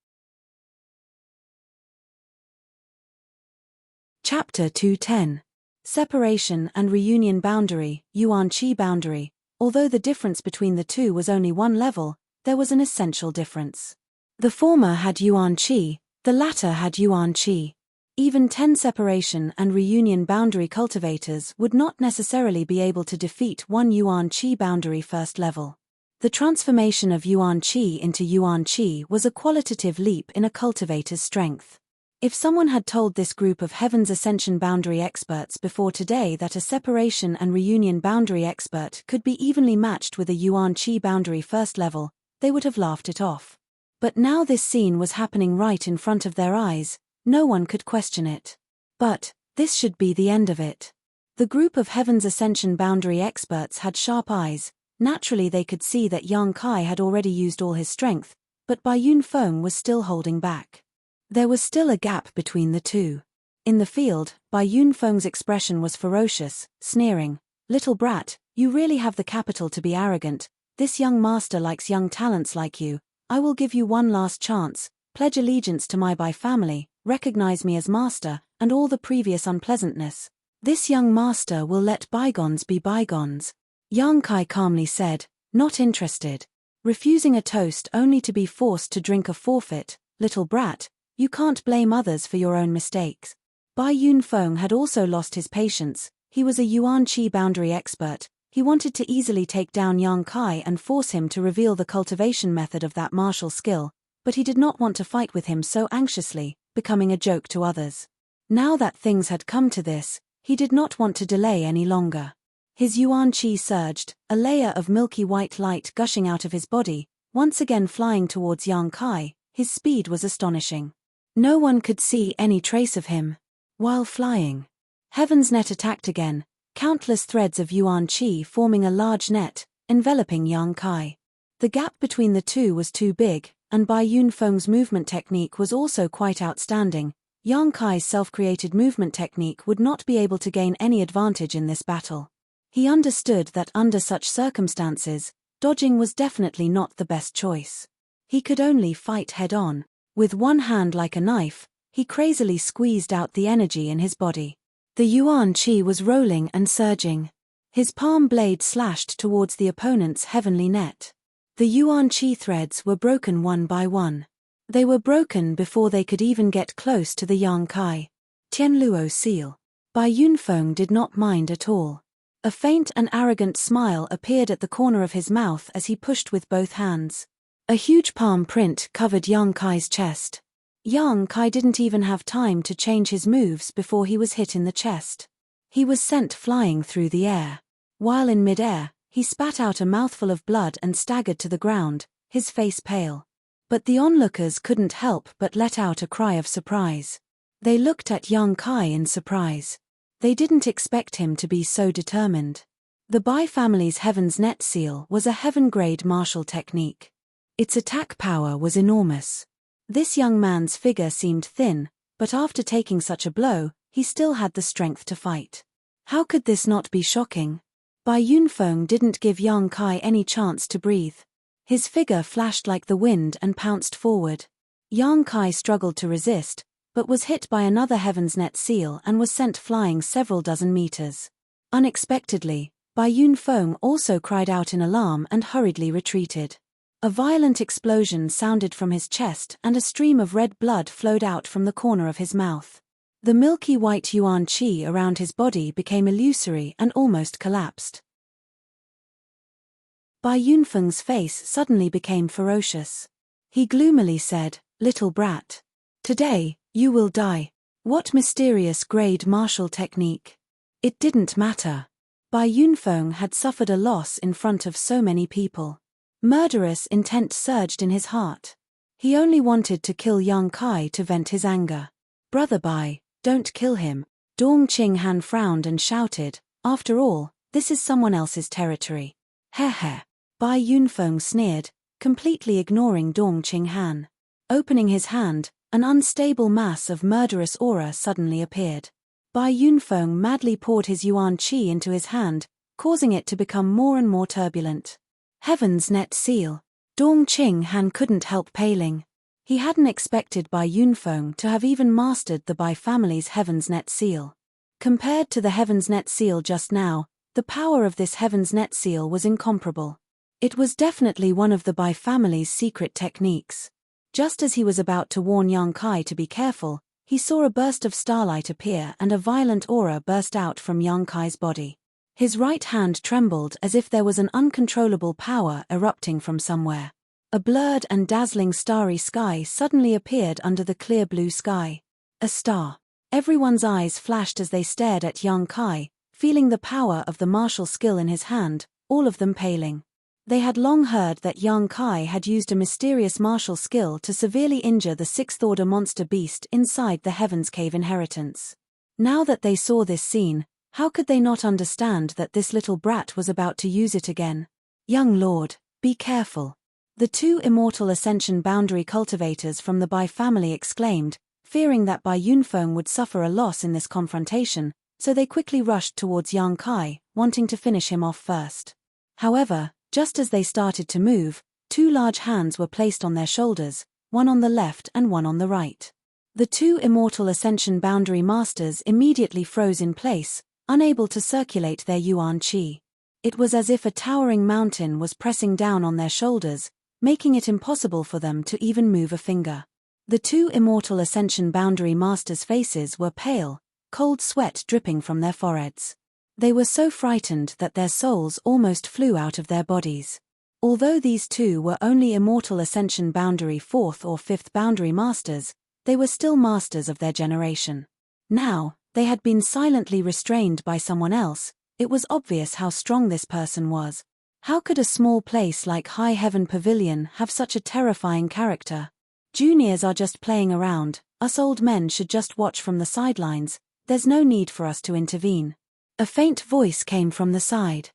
Chapter 210. Separation and Reunion Boundary, Yuan Qi Boundary. Although the difference between the two was only one level, there was an essential difference. The former had Yuan Qi, the latter had Yuan Qi. Even 10 separation and reunion boundary cultivators would not necessarily be able to defeat one Yuan Qi boundary first level. The transformation of Yuan Qi into Yuan Qi was a qualitative leap in a cultivator's strength. If someone had told this group of Heaven's Ascension boundary experts before today that a separation and reunion boundary expert could be evenly matched with a Yuan Qi boundary first level, they would have laughed it off. But now this scene was happening right in front of their eyes, no one could question it. But this should be the end of it. The group of Heaven's Ascension boundary experts had sharp eyes. Naturally they could see that Yang Kai had already used all his strength, but Bai Yunfeng was still holding back. There was still a gap between the two. In the field, Bai Yunfeng's expression was ferocious, sneering. "Little brat, you really have the capital to be arrogant. This young master likes young talents like you. I will give you one last chance. Pledge allegiance to my Bai family, recognize me as master, and all the previous unpleasantness. This young master will let bygones be bygones." Yang Kai calmly said, not interested. Refusing a toast only to be forced to drink a forfeit. "Little brat, you can't blame others for your own mistakes." Bai Yunfeng had also lost his patience. He was a Yuan Qi boundary expert. He wanted to easily take down Yang Kai and force him to reveal the cultivation method of that martial skill, but he did not want to fight with him so anxiously, becoming a joke to others. Now that things had come to this, he did not want to delay any longer. His Yuan Qi surged, a layer of milky white light gushing out of his body, once again flying towards Yang Kai. His speed was astonishing. No one could see any trace of him. While flying, Heaven's net attacked again, countless threads of Yuan Qi forming a large net, enveloping Yang Kai. The gap between the two was too big, and Bai Yunfeng's movement technique was also quite outstanding. Yang Kai's self-created movement technique would not be able to gain any advantage in this battle. He understood that under such circumstances, dodging was definitely not the best choice. He could only fight head-on. With one hand like a knife, he crazily squeezed out the energy in his body. The Yuan Qi was rolling and surging. His palm blade slashed towards the opponent's heavenly net. The Yuan Qi threads were broken one by one. They were broken before they could even get close to the Yang Kai. Tianluo seal. Bai Yunfeng did not mind at all. A faint and arrogant smile appeared at the corner of his mouth as he pushed with both hands. A huge palm print covered Yang Kai's chest. Yang Kai didn't even have time to change his moves before he was hit in the chest. He was sent flying through the air. While in mid-air, he spat out a mouthful of blood and staggered to the ground, his face pale. But the onlookers couldn't help but let out a cry of surprise. They looked at Yang Kai in surprise. They didn't expect him to be so determined. The Bai family's Heaven's Net Seal was a heaven-grade martial technique. Its attack power was enormous. This young man's figure seemed thin, but after taking such a blow, he still had the strength to fight. How could this not be shocking? Bai Yunfeng didn't give Yang Kai any chance to breathe. His figure flashed like the wind and pounced forward. Yang Kai struggled to resist, but was hit by another Heaven's Net Seal and was sent flying several dozen meters. Unexpectedly, Bai Yunfeng also cried out in alarm and hurriedly retreated. A violent explosion sounded from his chest and a stream of red blood flowed out from the corner of his mouth. The milky white Yuan Qi around his body became illusory and almost collapsed. Bai Yunfeng's face suddenly became ferocious. He gloomily said, "Little brat. Today, you will die." What mysterious grade martial technique? It didn't matter. Bai Yunfeng had suffered a loss in front of so many people. Murderous intent surged in his heart. He only wanted to kill Yang Kai to vent his anger. "Brother Bai, don't kill him." Dong Qinghan frowned and shouted, "After all, this is someone else's territory." Heh. Bai Yunfeng sneered, completely ignoring Dong Qinghan. Opening his hand, an unstable mass of murderous aura suddenly appeared. Bai Yunfeng madly poured his Yuan Qi into his hand, causing it to become more and more turbulent. Heaven's Net Seal. Dong Qinghan couldn't help paling. He hadn't expected Bai Yunfeng to have even mastered the Bai family's Heaven's Net Seal. Compared to the Heaven's Net Seal just now, the power of this Heaven's Net Seal was incomparable. It was definitely one of the Bai family's secret techniques. Just as he was about to warn Yang Kai to be careful, he saw a burst of starlight appear and a violent aura burst out from Yang Kai's body. His right hand trembled as if there was an uncontrollable power erupting from somewhere. A blurred and dazzling starry sky suddenly appeared under the clear blue sky. A star. Everyone's eyes flashed as they stared at Yang Kai, feeling the power of the martial skill in his hand, all of them paling. They had long heard that Yang Kai had used a mysterious martial skill to severely injure the sixth-order monster beast inside the Heaven's Cave inheritance. Now that they saw this scene, how could they not understand that this little brat was about to use it again? Young lord, be careful. The two immortal ascension boundary cultivators from the Bai family exclaimed, fearing that Bai Yunfeng would suffer a loss in this confrontation, so they quickly rushed towards Yang Kai, wanting to finish him off first. However, just as they started to move, two large hands were placed on their shoulders, one on the left and one on the right. The two immortal ascension boundary masters immediately froze in place, unable to circulate their yuan qi. It was as if a towering mountain was pressing down on their shoulders, making it impossible for them to even move a finger. The two immortal ascension boundary masters' faces were pale, cold sweat dripping from their foreheads. They were so frightened that their souls almost flew out of their bodies. Although these two were only immortal ascension boundary 4th or 5th boundary masters, they were still masters of their generation. Now, they had been silently restrained by someone else. It was obvious how strong this person was. How could a small place like High Heaven Pavilion have such a terrifying character? Juniors are just playing around, us old men should just watch from the sidelines, there's no need for us to intervene. A faint voice came from the side.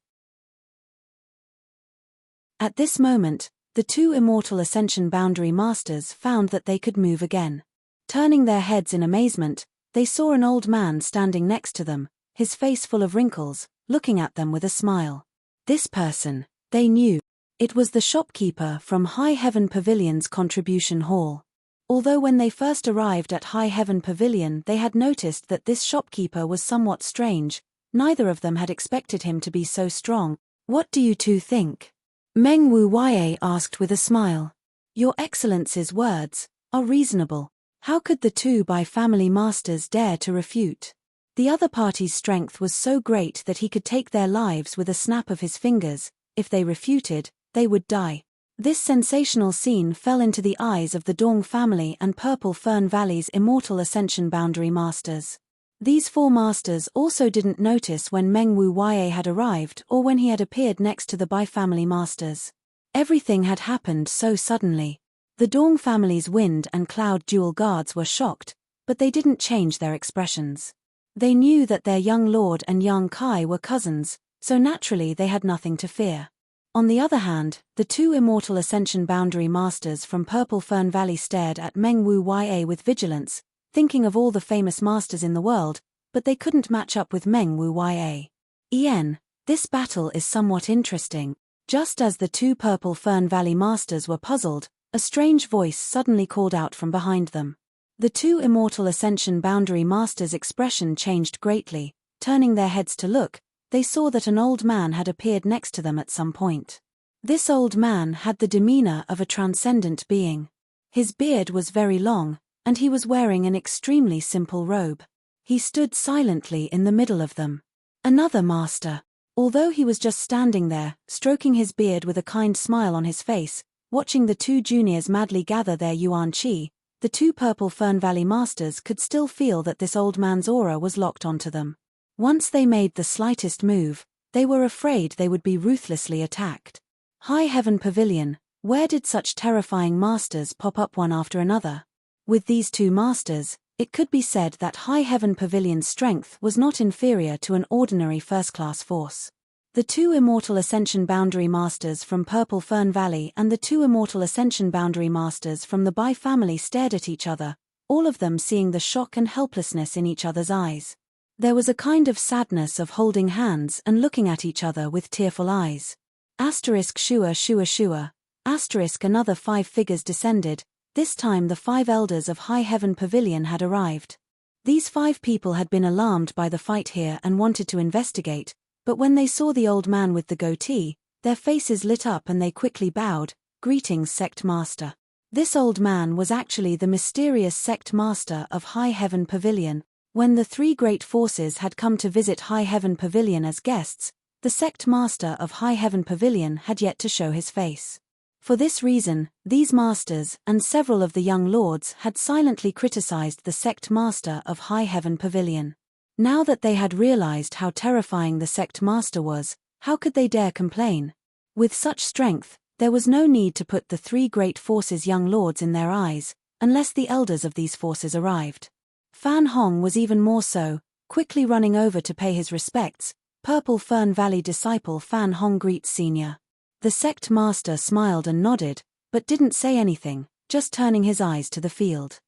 At this moment, the two immortal ascension boundary masters found that they could move again. Turning their heads in amazement, they saw an old man standing next to them, his face full of wrinkles, looking at them with a smile. This person, they knew. It was the shopkeeper from High Heaven Pavilion's contribution hall. Although when they first arrived at High Heaven Pavilion they had noticed that this shopkeeper was somewhat strange, neither of them had expected him to be so strong. What do you two think? Meng Wu Ye asked with a smile. Your Excellency's words are reasonable. How could the two Bai family masters dare to refute? The other party's strength was so great that he could take their lives with a snap of his fingers. If they refuted, they would die. This sensational scene fell into the eyes of the Dong family and Purple Fern Valley's immortal ascension boundary masters. These four masters also didn't notice when Meng Wu Ye had arrived or when he had appeared next to the Bai family masters. Everything had happened so suddenly. The Dong family's wind and cloud dual guards were shocked, but they didn't change their expressions. They knew that their young lord and Yang Kai were cousins, so naturally they had nothing to fear. On the other hand, the two immortal ascension boundary masters from Purple Fern Valley stared at Meng Wu Ye with vigilance, thinking of all the famous masters in the world, but they couldn't match up with Meng Wu Ye. Ian, this battle is somewhat interesting. Just as the two Purple Fern Valley masters were puzzled, a strange voice suddenly called out from behind them. The two immortal ascension boundary masters' expression changed greatly. Turning their heads to look, they saw that an old man had appeared next to them at some point. This old man had the demeanor of a transcendent being. His beard was very long, and he was wearing an extremely simple robe. He stood silently in the middle of them. Another master. Although he was just standing there, stroking his beard with a kind smile on his face, watching the two juniors madly gather their yuan qi, the two Purple Fern Valley masters could still feel that this old man's aura was locked onto them. Once they made the slightest move, they were afraid they would be ruthlessly attacked. High Heaven Pavilion, where did such terrifying masters pop up one after another? With these two masters, it could be said that High Heaven Pavilion's strength was not inferior to an ordinary first-class force. The two Immortal Ascension Boundary Masters from Purple Fern Valley and the two Immortal Ascension Boundary Masters from the Bai family stared at each other, all of them seeing the shock and helplessness in each other's eyes. There was a kind of sadness of holding hands and looking at each other with tearful eyes. Asterisk shua shua shua. Asterisk another 5 figures descended. This time the 5 elders of High Heaven Pavilion had arrived. These 5 people had been alarmed by the fight here and wanted to investigate, but when they saw the old man with the goatee, their faces lit up and they quickly bowed. Greetings, Sect Master. This old man was actually the mysterious sect master of High Heaven Pavilion. When the three great forces had come to visit High Heaven Pavilion as guests, the sect master of High Heaven Pavilion had yet to show his face. For this reason, these masters and several of the young lords had silently criticized the sect master of High Heaven Pavilion. Now that they had realized how terrifying the sect master was, how could they dare complain? With such strength, there was no need to put the three great forces' young lords in their eyes, unless the elders of these forces arrived. Fan Hong was even more so, quickly running over to pay his respects. Purple Fern Valley disciple Fan Hong greets senior. The sect master smiled and nodded, but didn't say anything, just turning his eyes to the field.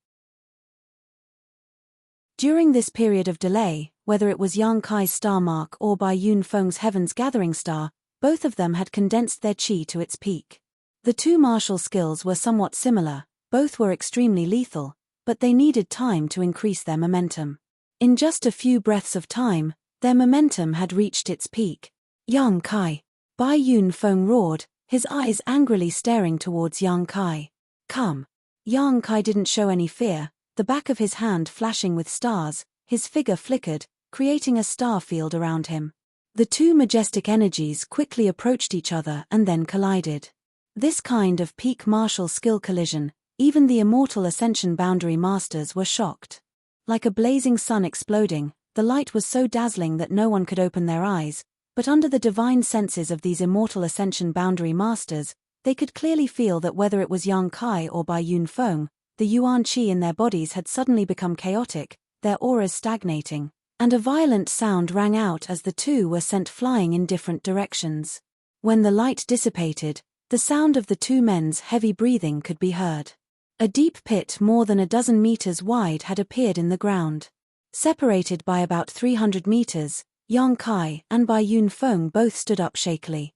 During this period of delay, whether it was Yang Kai's star mark or Bai Yun Feng's Heaven's Gathering Star, both of them had condensed their qi to its peak. The two martial skills were somewhat similar, both were extremely lethal, but they needed time to increase their momentum. In just a few breaths of time, their momentum had reached its peak. Yang Kai. Bai Yun Feng roared, his eyes angrily staring towards Yang Kai. Come. Yang Kai didn't show any fear, the back of his hand flashing with stars, his figure flickered, creating a star field around him. The two majestic energies quickly approached each other and then collided. This kind of peak martial skill collision, even the immortal Ascension Boundary Masters were shocked. Like a blazing sun exploding, the light was so dazzling that no one could open their eyes, but under the divine senses of these immortal Ascension Boundary Masters, they could clearly feel that whether it was Yang Kai or Bai Yun Feng, the Yuan Qi in their bodies had suddenly become chaotic, their auras stagnating, and a violent sound rang out as the two were sent flying in different directions. When the light dissipated, the sound of the two men's heavy breathing could be heard. A deep pit more than a dozen meters wide had appeared in the ground. Separated by about 300 meters, Yang Kai and Bai Yun Feng both stood up shakily.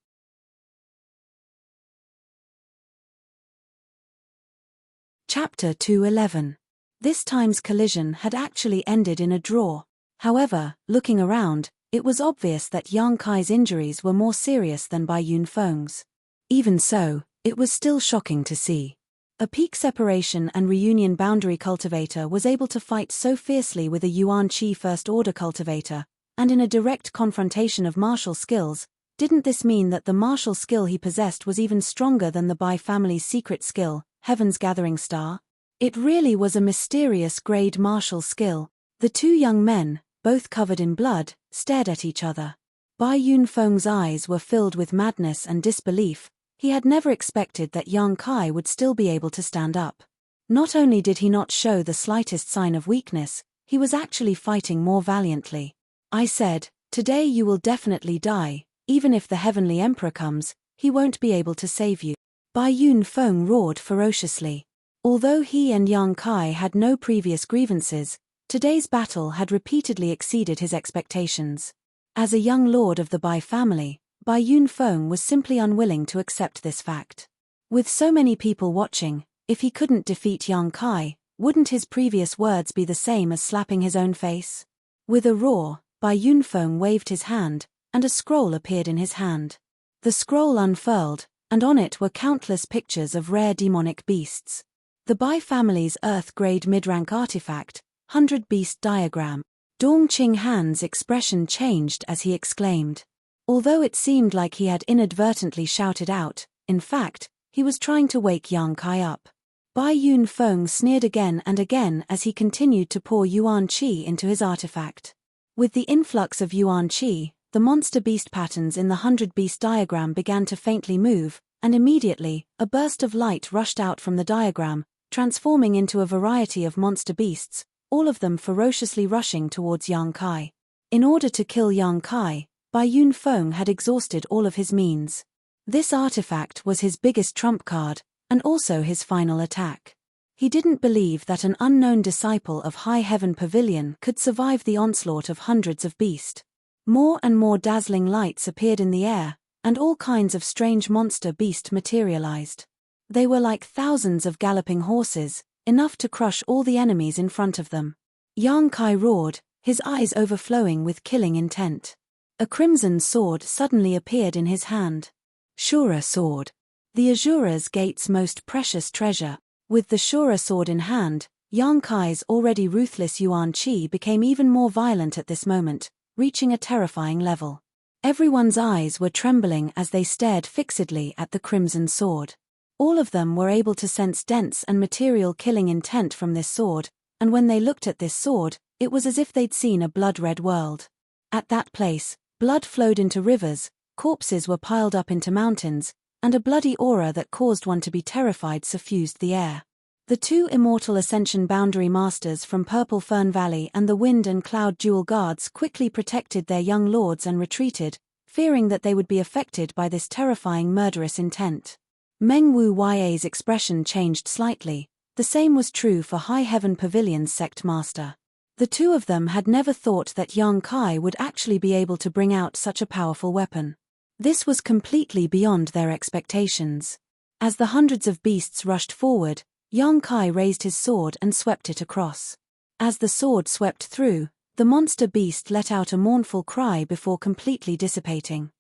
Chapter 211. This time's collision had actually ended in a draw. However, looking around, it was obvious that Yang Kai's injuries were more serious than Bai Yun Feng's. Even so, it was still shocking to see. A peak separation and reunion boundary cultivator was able to fight so fiercely with a Yuan Qi First Order cultivator, and in a direct confrontation of martial skills. Didn't this mean that the martial skill he possessed was even stronger than the Bai family's secret skill, Heaven's Gathering Star? It really was a mysterious grade martial skill. The two young men, both covered in blood, stared at each other. Bai Yun Feng's eyes were filled with madness and disbelief. He had never expected that Yang Kai would still be able to stand up. Not only did he not show the slightest sign of weakness, he was actually fighting more valiantly. I said, today you will definitely die, even if the Heavenly Emperor comes, he won't be able to save you. Bai Yun Feng roared ferociously. Although he and Yang Kai had no previous grievances, today's battle had repeatedly exceeded his expectations. As a young lord of the Bai family, Bai Yun Feng was simply unwilling to accept this fact. With so many people watching, if he couldn't defeat Yang Kai, wouldn't his previous words be the same as slapping his own face? With a roar, Bai Yun Feng waved his hand, and a scroll appeared in his hand. The scroll unfurled, and on it were countless pictures of rare demonic beasts. The Bai family's Earth-grade mid-rank artifact, 100 Beast Diagram. Dong Qing Han's expression changed as he exclaimed. Although it seemed like he had inadvertently shouted out, in fact, he was trying to wake Yang Kai up. Bai Yun Feng sneered again and again as he continued to pour Yuan Qi into his artifact. With the influx of Yuan Qi, the monster beast patterns in the 100 Beast Diagram began to faintly move, and immediately, a burst of light rushed out from the diagram, transforming into a variety of monster beasts, all of them ferociously rushing towards Yang Kai. In order to kill Yang Kai, Bai Yun Feng had exhausted all of his means. This artifact was his biggest trump card, and also his final attack. He didn't believe that an unknown disciple of High Heaven Pavilion could survive the onslaught of hundreds of beasts. More and more dazzling lights appeared in the air, and all kinds of strange monster beasts materialized. They were like thousands of galloping horses, enough to crush all the enemies in front of them. Yang Kai roared, his eyes overflowing with killing intent. A crimson sword suddenly appeared in his hand. Shura sword. The Azura's gate's most precious treasure. With the Shura sword in hand, Yang Kai's already ruthless Yuan Qi became even more violent at this moment, reaching a terrifying level. Everyone's eyes were trembling as they stared fixedly at the crimson sword. All of them were able to sense dense and material killing intent from this sword, and when they looked at this sword, it was as if they'd seen a blood-red world. At that place, blood flowed into rivers, corpses were piled up into mountains, and a bloody aura that caused one to be terrified suffused the air. The two immortal Ascension Boundary Masters from Purple Fern Valley and the Wind and Cloud Jewel Guards quickly protected their young lords and retreated, fearing that they would be affected by this terrifying murderous intent. Meng Wu Ya's expression changed slightly. The same was true for High Heaven Pavilion's sect master. The two of them had never thought that Yang Kai would actually be able to bring out such a powerful weapon. This was completely beyond their expectations. As the hundreds of beasts rushed forward, Yang Kai raised his sword and swept it across. As the sword swept through, the monster beast let out a mournful cry before completely dissipating.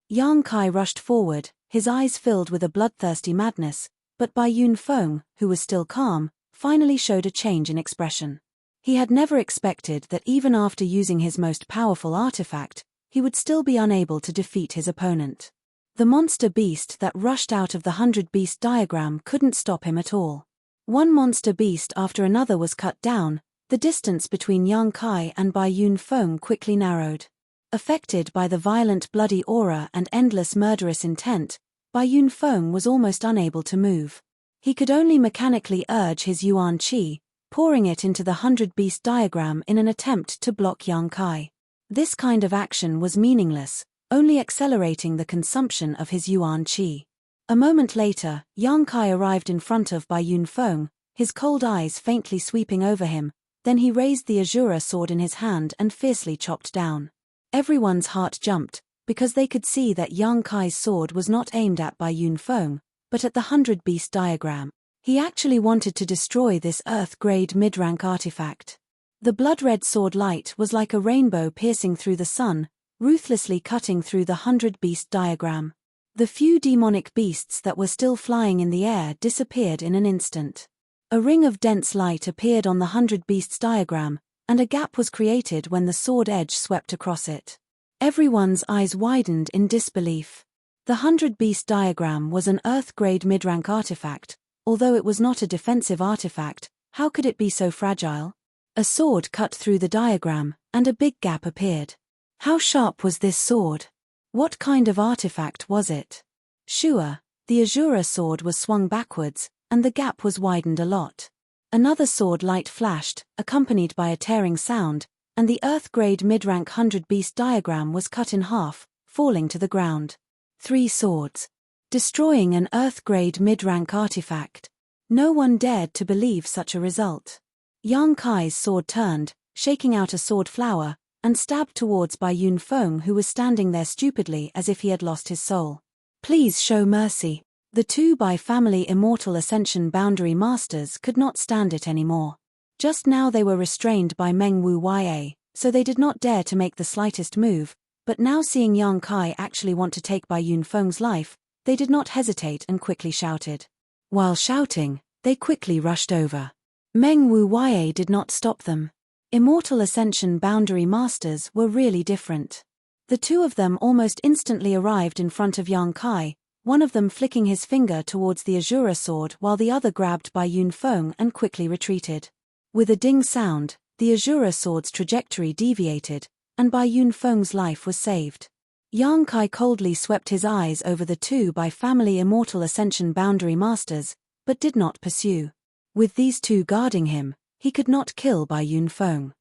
Yang Kai rushed forward, his eyes filled with a bloodthirsty madness, but Bai Yunfeng, who was still calm, finally showed a change in expression. He had never expected that even after using his most powerful artifact, he would still be unable to defeat his opponent. The monster beast that rushed out of the 100-beast diagram couldn't stop him at all. One monster beast after another was cut down, the distance between Yang Kai and Bai Yunfeng quickly narrowed. Affected by the violent bloody aura and endless murderous intent, Bai Yunfeng was almost unable to move. He could only mechanically urge his Yuan Qi, pouring it into the 100-beast diagram in an attempt to block Yang Kai. This kind of action was meaningless, only accelerating the consumption of his Yuan Qi. A moment later, Yang Kai arrived in front of Bai Yunfeng, his cold eyes faintly sweeping over him, then he raised the Azura sword in his hand and fiercely chopped down. Everyone's heart jumped, because they could see that Yang Kai's sword was not aimed at Bai Yunfeng, but at the 100-beast diagram. He actually wanted to destroy this Earth-grade mid-rank artifact. The blood-red sword light was like a rainbow piercing through the sun, ruthlessly cutting through the 100-beast diagram. The few demonic beasts that were still flying in the air disappeared in an instant. A ring of dense light appeared on the 100-beasts diagram, and a gap was created when the sword edge swept across it. Everyone's eyes widened in disbelief. The 100-beast diagram was an Earth-grade mid-rank artifact. Although it was not a defensive artifact, how could it be so fragile? A sword cut through the diagram, and a big gap appeared. How sharp was this sword? What kind of artifact was it? Sure, the Azura sword was swung backwards, and the gap was widened a lot. Another sword light flashed, accompanied by a tearing sound, and the Earth-grade mid-rank 100-beast diagram was cut in half, falling to the ground. 3 swords. Destroying an Earth-grade mid-rank artifact. No one dared to believe such a result. Yang Kai's sword turned, shaking out a sword flower, and stabbed towards Bai Yunfeng, who was standing there stupidly as if he had lost his soul. Please show mercy. The two Bai family immortal Ascension Boundary Masters could not stand it anymore. Just now they were restrained by Meng Wu Ya, so they did not dare to make the slightest move, but now seeing Yang Kai actually want to take Bai Yunfeng's life, they did not hesitate and quickly shouted. While shouting, they quickly rushed over. Meng Wu Ya did not stop them. Immortal Ascension Boundary Masters were really different. The two of them almost instantly arrived in front of Yang Kai, one of them flicking his finger towards the Azura sword while the other grabbed Bai Yunfeng and quickly retreated. With a ding sound, the Azura sword's trajectory deviated, and Bai Yunfeng's life was saved. Yang Kai coldly swept his eyes over the two Bai family immortal Ascension Boundary Masters, but did not pursue. With these two guarding him, he could not kill Bai Yunfeng.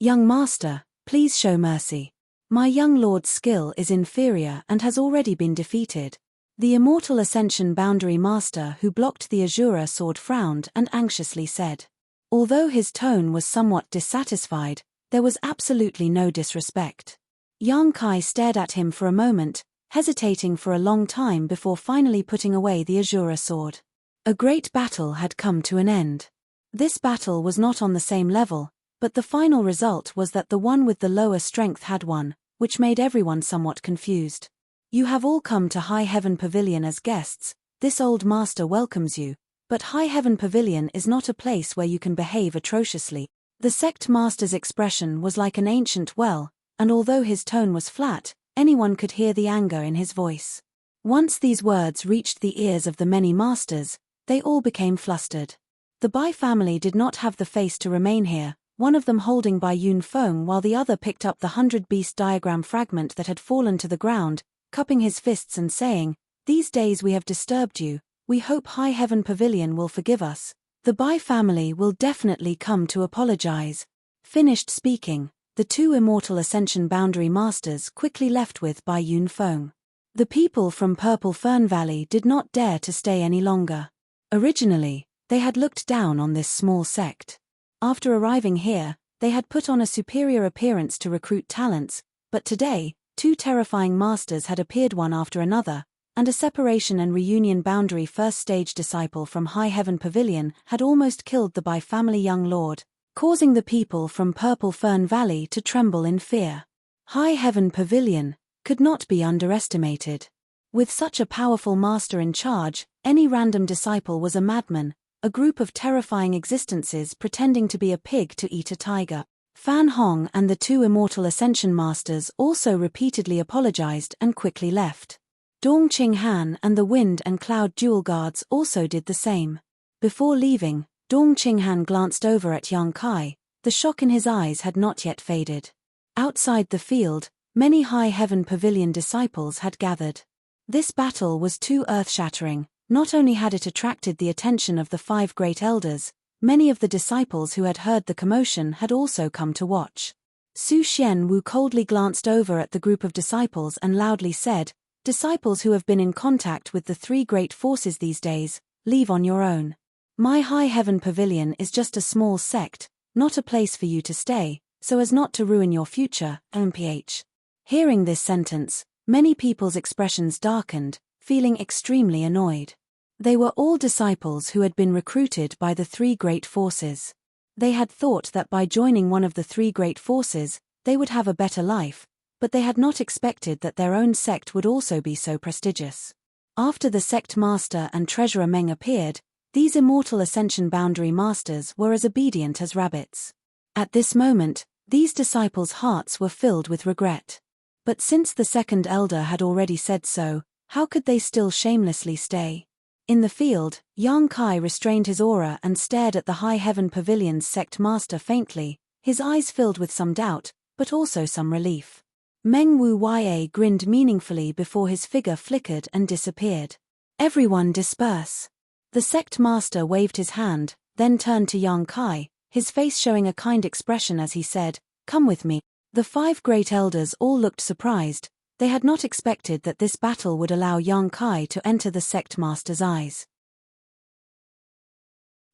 Young master, please show mercy. My young lord's skill is inferior and has already been defeated. The immortal Ascension Boundary Master who blocked the Azura sword frowned and anxiously said. Although his tone was somewhat dissatisfied, there was absolutely no disrespect. Yang Kai stared at him for a moment, hesitating for a long time before finally putting away the Azura sword. A great battle had come to an end. This battle was not on the same level, but the final result was that the one with the lower strength had won, which made everyone somewhat confused. You have all come to High Heaven Pavilion as guests. This old master welcomes you, but High Heaven Pavilion is not a place where you can behave atrociously. The sect master's expression was like an ancient well, and although his tone was flat, anyone could hear the anger in his voice. Once these words reached the ears of the many masters, they all became flustered. The Bai family did not have the face to remain here, one of them holding Bai Yun Feng while the other picked up the 100-beast diagram fragment that had fallen to the ground, cupping his fists and saying, "These days we have disturbed you, we hope High Heaven Pavilion will forgive us. The Bai family will definitely come to apologize." Finished speaking, the two immortal Ascension Boundary Masters quickly left with Bai Yun Feng. The people from Purple Fern Valley did not dare to stay any longer. Originally, they had looked down on this small sect. After arriving here, they had put on a superior appearance to recruit talents, but today, two terrifying masters had appeared one after another, and a separation and reunion boundary first-stage disciple from High Heaven Pavilion had almost killed the Bai family young lord, causing the people from Purple Fern Valley to tremble in fear. High Heaven Pavilion could not be underestimated. With such a powerful master in charge, any random disciple was a madman, a group of terrifying existences pretending to be a pig to eat a tiger. Fan Hong and the two immortal Ascension Masters also repeatedly apologized and quickly left. Dong Qing Han and the Wind and Cloud Dual Guards also did the same. Before leaving, Dong Qing Han glanced over at Yang Kai. The shock in his eyes had not yet faded. Outside the field, many High Heaven Pavilion disciples had gathered. This battle was too earth-shattering. Not only had it attracted the attention of the 5 great elders, many of the disciples who had heard the commotion had also come to watch. Su Xianwu coldly glanced over at the group of disciples and loudly said, "Disciples who have been in contact with the 3 great forces these days, leave on your own. My High Heaven Pavilion is just a small sect, not a place for you to stay, so as not to ruin your future, MPH." Hearing this sentence, many people's expressions darkened, feeling extremely annoyed. They were all disciples who had been recruited by the 3 great forces. They had thought that by joining one of the 3 great forces, they would have a better life, but they had not expected that their own sect would also be so prestigious. After the sect master and treasurer Meng appeared, these immortal Ascension Boundary Masters were as obedient as rabbits. At this moment, these disciples' hearts were filled with regret. But since the second elder had already said so, how could they still shamelessly stay? In the field, Yang Kai restrained his aura and stared at the High Heaven Pavilion's sect master faintly, his eyes filled with some doubt, but also some relief. Meng Wu Ya grinned meaningfully before his figure flickered and disappeared. "Everyone disperse." The sect master waved his hand, then turned to Yang Kai, his face showing a kind expression as he said, "Come with me." The 5 great elders all looked surprised. They had not expected that this battle would allow Yang Kai to enter the sect master's eyes.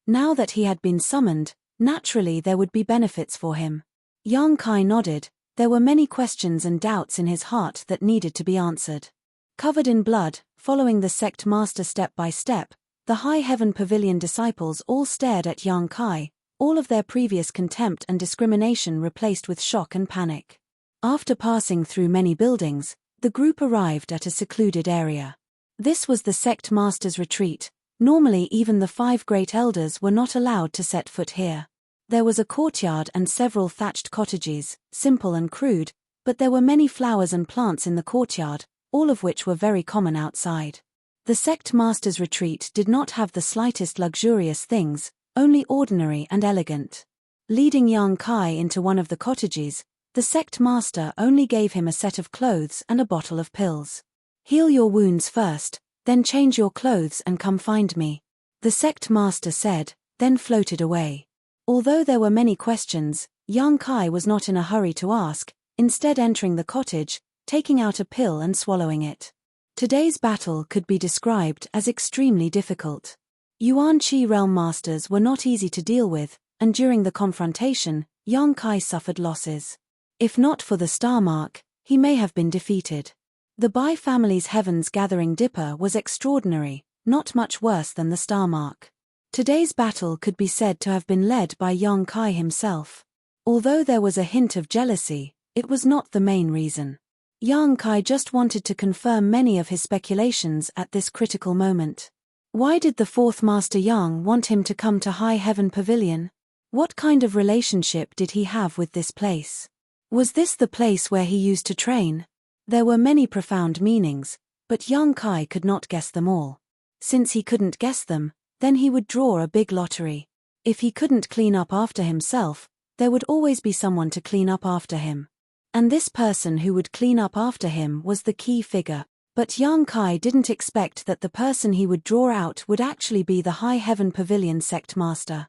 Now that he had been summoned, naturally there would be benefits for him. Yang Kai nodded. There were many questions and doubts in his heart that needed to be answered. Covered in blood, following the sect master step by step, the High Heaven Pavilion disciples all stared at Yang Kai, all of their previous contempt and discrimination replaced with shock and panic. After passing through many buildings, the group arrived at a secluded area. This was the sect master's retreat. Normally even the 5 great elders were not allowed to set foot here. There was a courtyard and several thatched cottages, simple and crude, but there were many flowers and plants in the courtyard, all of which were very common outside. The sect master's retreat did not have the slightest luxurious things, only ordinary and elegant. Leading Yang Kai into one of the cottages, the sect master only gave him a set of clothes and a bottle of pills. "Heal your wounds first, then change your clothes and come find me," the sect master said, then floated away. Although there were many questions, Yang Kai was not in a hurry to ask, instead entering the cottage, taking out a pill and swallowing it. Today's battle could be described as extremely difficult. Yuan Qi realm masters were not easy to deal with, and during the confrontation, Yang Kai suffered losses. If not for the star mark, he may have been defeated. The Bai family's Heaven's Gathering Dipper was extraordinary, not much worse than the star mark. Today's battle could be said to have been led by Yang Kai himself. Although there was a hint of jealousy, it was not the main reason. Yang Kai just wanted to confirm many of his speculations at this critical moment. Why did the fourth Master Yang want him to come to High Heaven Pavilion? What kind of relationship did he have with this place? Was this the place where he used to train? There were many profound meanings, but Yang Kai could not guess them all. Since he couldn't guess them, then he would draw a big lottery. If he couldn't clean up after himself, there would always be someone to clean up after him. And this person who would clean up after him was the key figure. But Yang Kai didn't expect that the person he would draw out would actually be the High Heaven Pavilion sect master.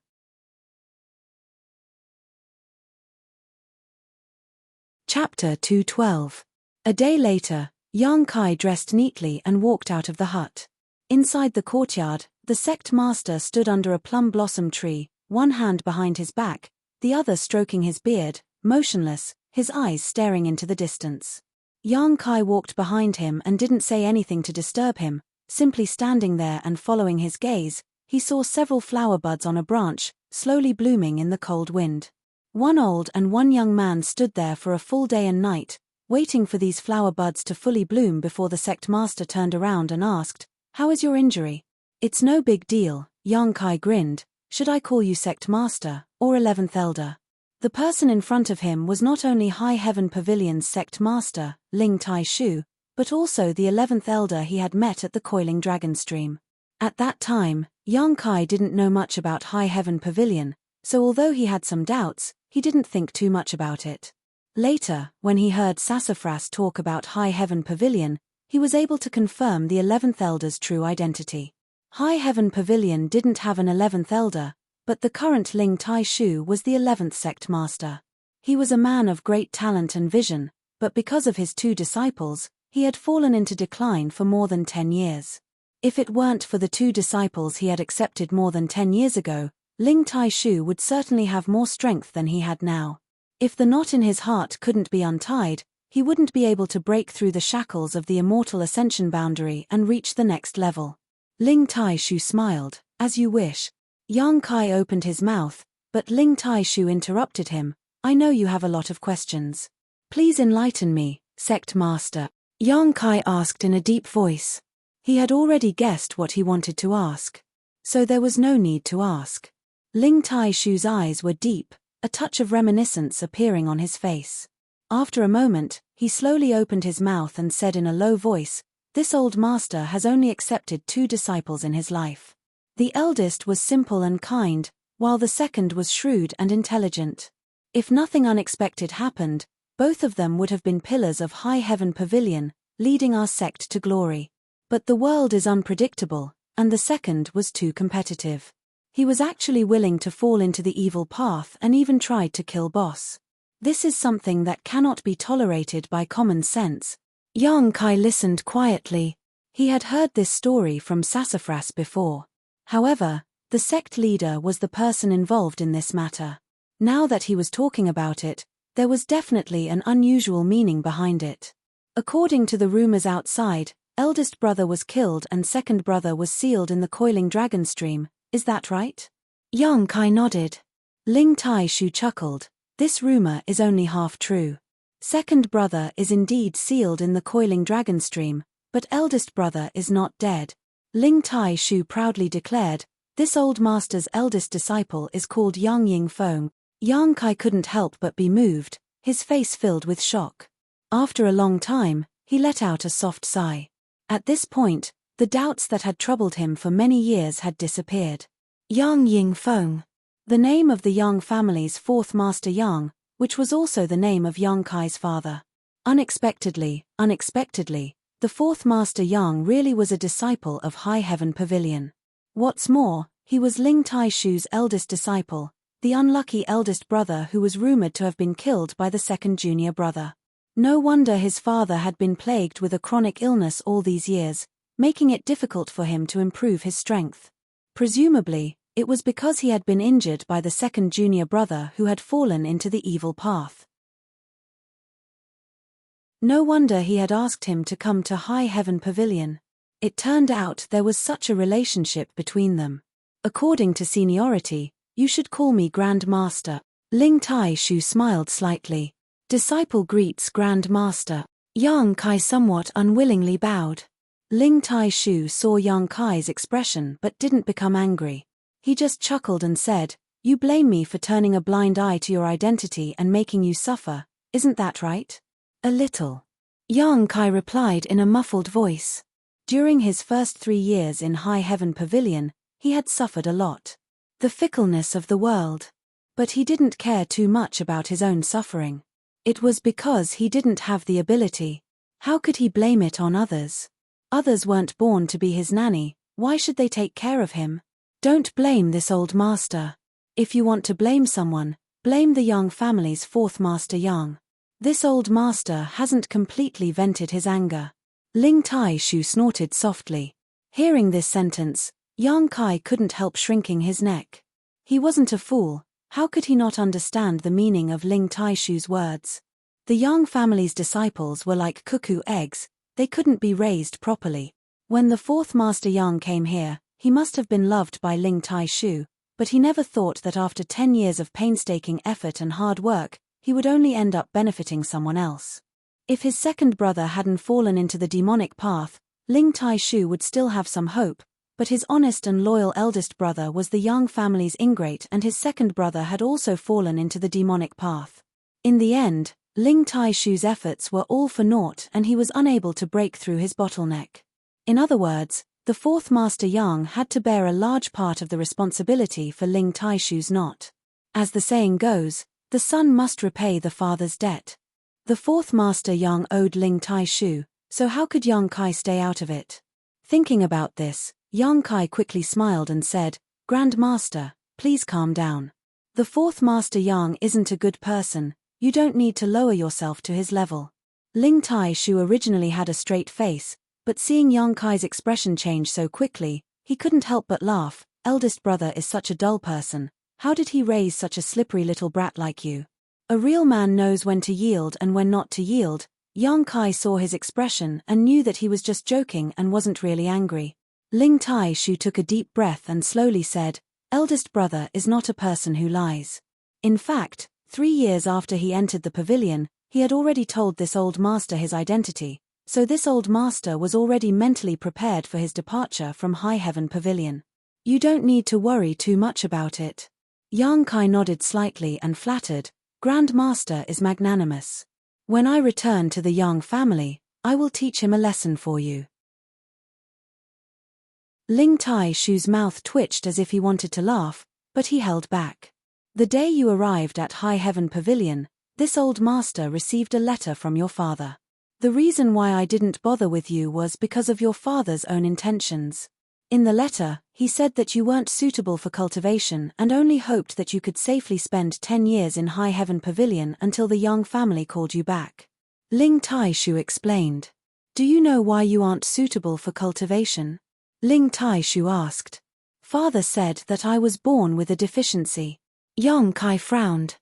Chapter 212. A day later, Yang Kai dressed neatly and walked out of the hut. Inside the courtyard, the sect master stood under a plum blossom tree, one hand behind his back, the other stroking his beard, motionless, his eyes staring into the distance. Yang Kai walked behind him and didn't say anything to disturb him, simply standing there and following his gaze. He saw several flower buds on a branch, slowly blooming in the cold wind. One old and one young man stood there for a full day and night, waiting for these flower buds to fully bloom before the sect master turned around and asked, "How is your injury?" "It's no big deal," Yang Kai grinned. "Should I call you sect master, or 11th elder?" The person in front of him was not only High Heaven Pavilion's sect master, Ling Tai Shu, but also the 11th elder he had met at the Coiling Dragon Stream. At that time, Yang Kai didn't know much about High Heaven Pavilion, so although he had some doubts, he didn't think too much about it. Later, when he heard Sassafras talk about High Heaven Pavilion, he was able to confirm the 11th elder's true identity. High Heaven Pavilion didn't have an 11th elder, but the current Ling Tai Shu was the 11th sect master. He was a man of great talent and vision, but because of his two disciples, he had fallen into decline for more than 10 years. If it weren't for the two disciples he had accepted more than 10 years ago, Ling Tai Shu would certainly have more strength than he had now. If the knot in his heart couldn't be untied, he wouldn't be able to break through the shackles of the immortal ascension boundary and reach the next level. Ling Tai Shu smiled. "As you wish." Yang Kai opened his mouth, but Ling Tai Shu interrupted him. "I know you have a lot of questions. Please enlighten me, sect master," Yang Kai asked in a deep voice. He had already guessed what he wanted to ask, so there was no need to ask. Ling Tai Shu's eyes were deep, a touch of reminiscence appearing on his face. After a moment, he slowly opened his mouth and said in a low voice, "This old master has only accepted 2 disciples in his life. The eldest was simple and kind, while the second was shrewd and intelligent. If nothing unexpected happened, both of them would have been pillars of High Heaven Pavilion, leading our sect to glory. But the world is unpredictable, and the second was too competitive. He was actually willing to fall into the evil path and even tried to kill Boss. This is something that cannot be tolerated by common sense." Yang Kai listened quietly. He had heard this story from Sassafras before. However, the sect leader was the person involved in this matter. Now that he was talking about it, there was definitely an unusual meaning behind it. According to the rumors outside, eldest brother was killed and second brother was sealed in the Coiling Dragon Stream. Is that right? Yang Kai nodded. Ling Tai Shu chuckled. "This rumor is only half true. Second brother is indeed sealed in the Coiling Dragon Stream, but eldest brother is not dead." Ling Tai Shu proudly declared, "This old master's eldest disciple is called Yang Ying Feng." Yang Kai couldn't help but be moved, his face filled with shock. After a long time, he let out a soft sigh. At this point, the doubts that had troubled him for many years had disappeared. Yang Ying Feng. The name of the Yang family's 4th Master Yang, which was also the name of Yang Kai's father. Unexpectedly, the 4th Master Yang really was a disciple of High Heaven Pavilion. What's more, he was Ling Tai Shu's eldest disciple, the unlucky eldest brother who was rumored to have been killed by the second junior brother. No wonder his father had been plagued with a chronic illness all these years, making it difficult for him to improve his strength. Presumably, it was because he had been injured by the second junior brother who had fallen into the evil path. No wonder he had asked him to come to High Heaven Pavilion. It turned out there was such a relationship between them. "According to seniority, you should call me Grand Master." Ling Tai Shu smiled slightly. "Disciple greets Grand Master." Yang Kai somewhat unwillingly bowed. Ling Tai Shu saw Yang Kai's expression but didn't become angry. He just chuckled and said, "You blame me for turning a blind eye to your identity and making you suffer, isn't that right?" "A little," Yang Kai replied in a muffled voice. During his first 3 years in High Heaven Pavilion, he had suffered a lot. The fickleness of the world. But he didn't care too much about his own suffering. It was because he didn't have the ability. How could he blame it on others? Others weren't born to be his nanny, why should they take care of him? Don't blame this old master. If you want to blame someone, blame the Yang family's 4th Master Yang. This old master hasn't completely vented his anger. Ling Tai Shu snorted softly. Hearing this sentence, Yang Kai couldn't help shrinking his neck. He wasn't a fool, how could he not understand the meaning of Ling Tai Shu's words? The Yang family's disciples were like cuckoo eggs, they couldn't be raised properly. When the 4th Master Yang came here, he must have been loved by Ling Tai Shu, but he never thought that after 10 years of painstaking effort and hard work, he would only end up benefiting someone else. If his second brother hadn't fallen into the demonic path, Ling Tai Shu would still have some hope, but his honest and loyal eldest brother was the Yang family's ingrate and his second brother had also fallen into the demonic path. In the end, Ling Tai Shu's efforts were all for naught and he was unable to break through his bottleneck. In other words, the 4th Master Yang had to bear a large part of the responsibility for Ling Tai Shu's knot. As the saying goes, the son must repay the father's debt. The 4th Master Yang owed Ling Tai Shu, so how could Yang Kai stay out of it? Thinking about this, Yang Kai quickly smiled and said, "Grand Master, please calm down. The 4th Master Yang isn't a good person, you don't need to lower yourself to his level." Ling Tai Shu originally had a straight face, but seeing Yang Kai's expression change so quickly, he couldn't help but laugh. "Eldest brother is such a dull person, how did he raise such a slippery little brat like you? A real man knows when to yield and when not to yield." Yang Kai saw his expression and knew that he was just joking and wasn't really angry. Ling Tai Shu took a deep breath and slowly said, "Eldest brother is not a person who lies." In fact, 3 years after he entered the pavilion, he had already told this old master his identity, so this old master was already mentally prepared for his departure from High Heaven Pavilion. "You don't need to worry too much about it." Yang Kai nodded slightly and flattered, "Grand Master is magnanimous. When I return to the Yang family, I will teach him a lesson for you." Ling Tai Shu's mouth twitched as if he wanted to laugh, but he held back. "The day you arrived at High Heaven Pavilion, this old master received a letter from your father. The reason why I didn't bother with you was because of your father's own intentions. In the letter, he said that you weren't suitable for cultivation and only hoped that you could safely spend 10 years in High Heaven Pavilion until the Yang family called you back." Ling Tai Shu explained. "Do you know why you aren't suitable for cultivation?" Ling Tai Shu asked. "Father said that I was born with a deficiency." Yang Kai frowned.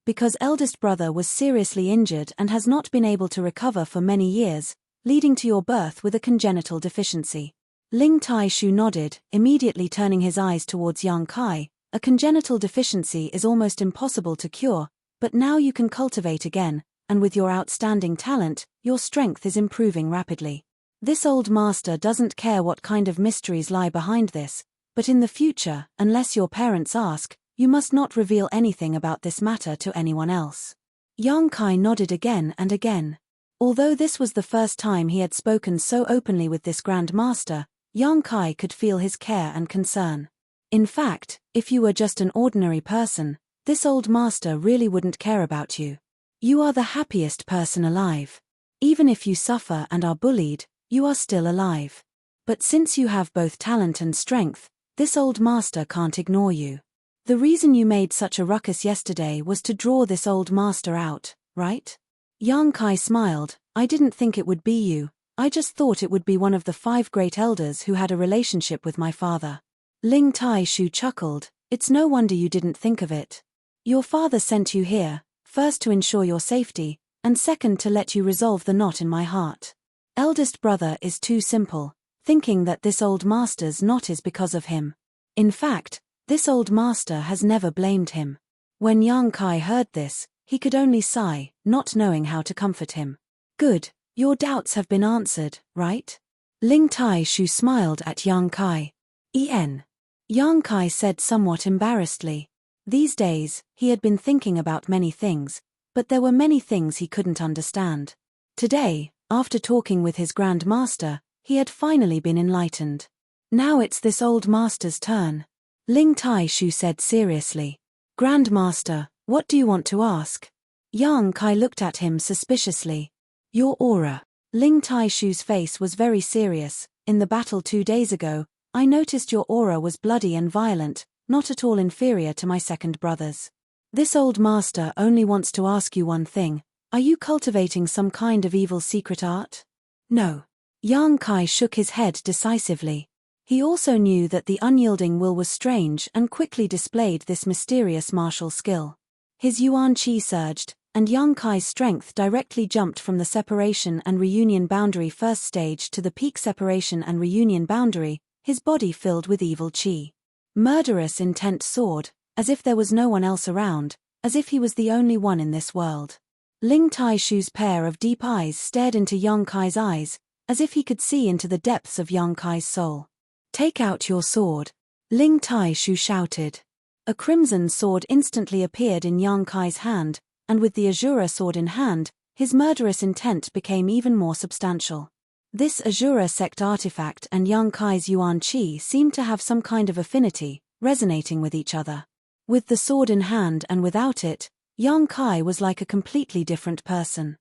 Because eldest brother was seriously injured and has not been able to recover for many years, leading to your birth with a congenital deficiency." Ling Tai Shu nodded, immediately turning his eyes towards Yang Kai. "A congenital deficiency is almost impossible to cure, but now you can cultivate again, and with your outstanding talent, your strength is improving rapidly. This old master doesn't care what kind of mysteries lie behind this, but in the future, unless your parents ask, you must not reveal anything about this matter to anyone else." Yang Kai nodded again and again. Although this was the first time he had spoken so openly with this Grand Master, Yang Kai could feel his care and concern. In fact, if you were just an ordinary person, this old master really wouldn't care about you. You are the happiest person alive. Even if you suffer and are bullied, you are still alive. But since you have both talent and strength, this old master can't ignore you. The reason you made such a ruckus yesterday was to draw this old master out, right? Yang Kai smiled. "I didn't think it would be you, I just thought it would be one of the 5 great elders who had a relationship with my father." Ling Tai Shu chuckled. "It's no wonder you didn't think of it. Your father sent you here, first to ensure your safety, and second to let you resolve the knot in my heart. Eldest brother is too simple, thinking that this old master's knot is because of him. In fact, this old master has never blamed him." When Yang Kai heard this, he could only sigh, not knowing how to comfort him. Good, your doubts have been answered, right? Ling Tai-shu smiled at Yang Kai. Yang Kai said somewhat embarrassedly. These days, he had been thinking about many things, but there were many things he couldn't understand. Today, after talking with his Grand Master, he had finally been enlightened. Now it's this old master's turn. Ling Tai-shu said seriously. Grand Master, what do you want to ask? Yang Kai looked at him suspiciously. Your aura. Ling Tai-shu's face was very serious. In the battle 2 days ago, I noticed your aura was bloody and violent, not at all inferior to my second brother's. This old master only wants to ask you one thing. Are you cultivating some kind of evil secret art? No. Yang Kai shook his head decisively. He also knew that the unyielding will was strange and quickly displayed this mysterious martial skill. His yuan qi surged, and Yang Kai's strength directly jumped from the separation and reunion boundary first stage to the peak separation and reunion boundary, his body filled with evil qi. Murderous intent soared, as if there was no one else around, as if he was the only one in this world. Ling Tai-shu's pair of deep eyes stared into Yang Kai's eyes, as if he could see into the depths of Yang Kai's soul. Take out your sword. Ling Tai-shu shouted. A crimson sword instantly appeared in Yang Kai's hand, and with the Azura sword in hand, his murderous intent became even more substantial. This Azura sect artifact and Yang Kai's yuan qi seemed to have some kind of affinity, resonating with each other. With the sword in hand and without it, Yang Kai was like a completely different person.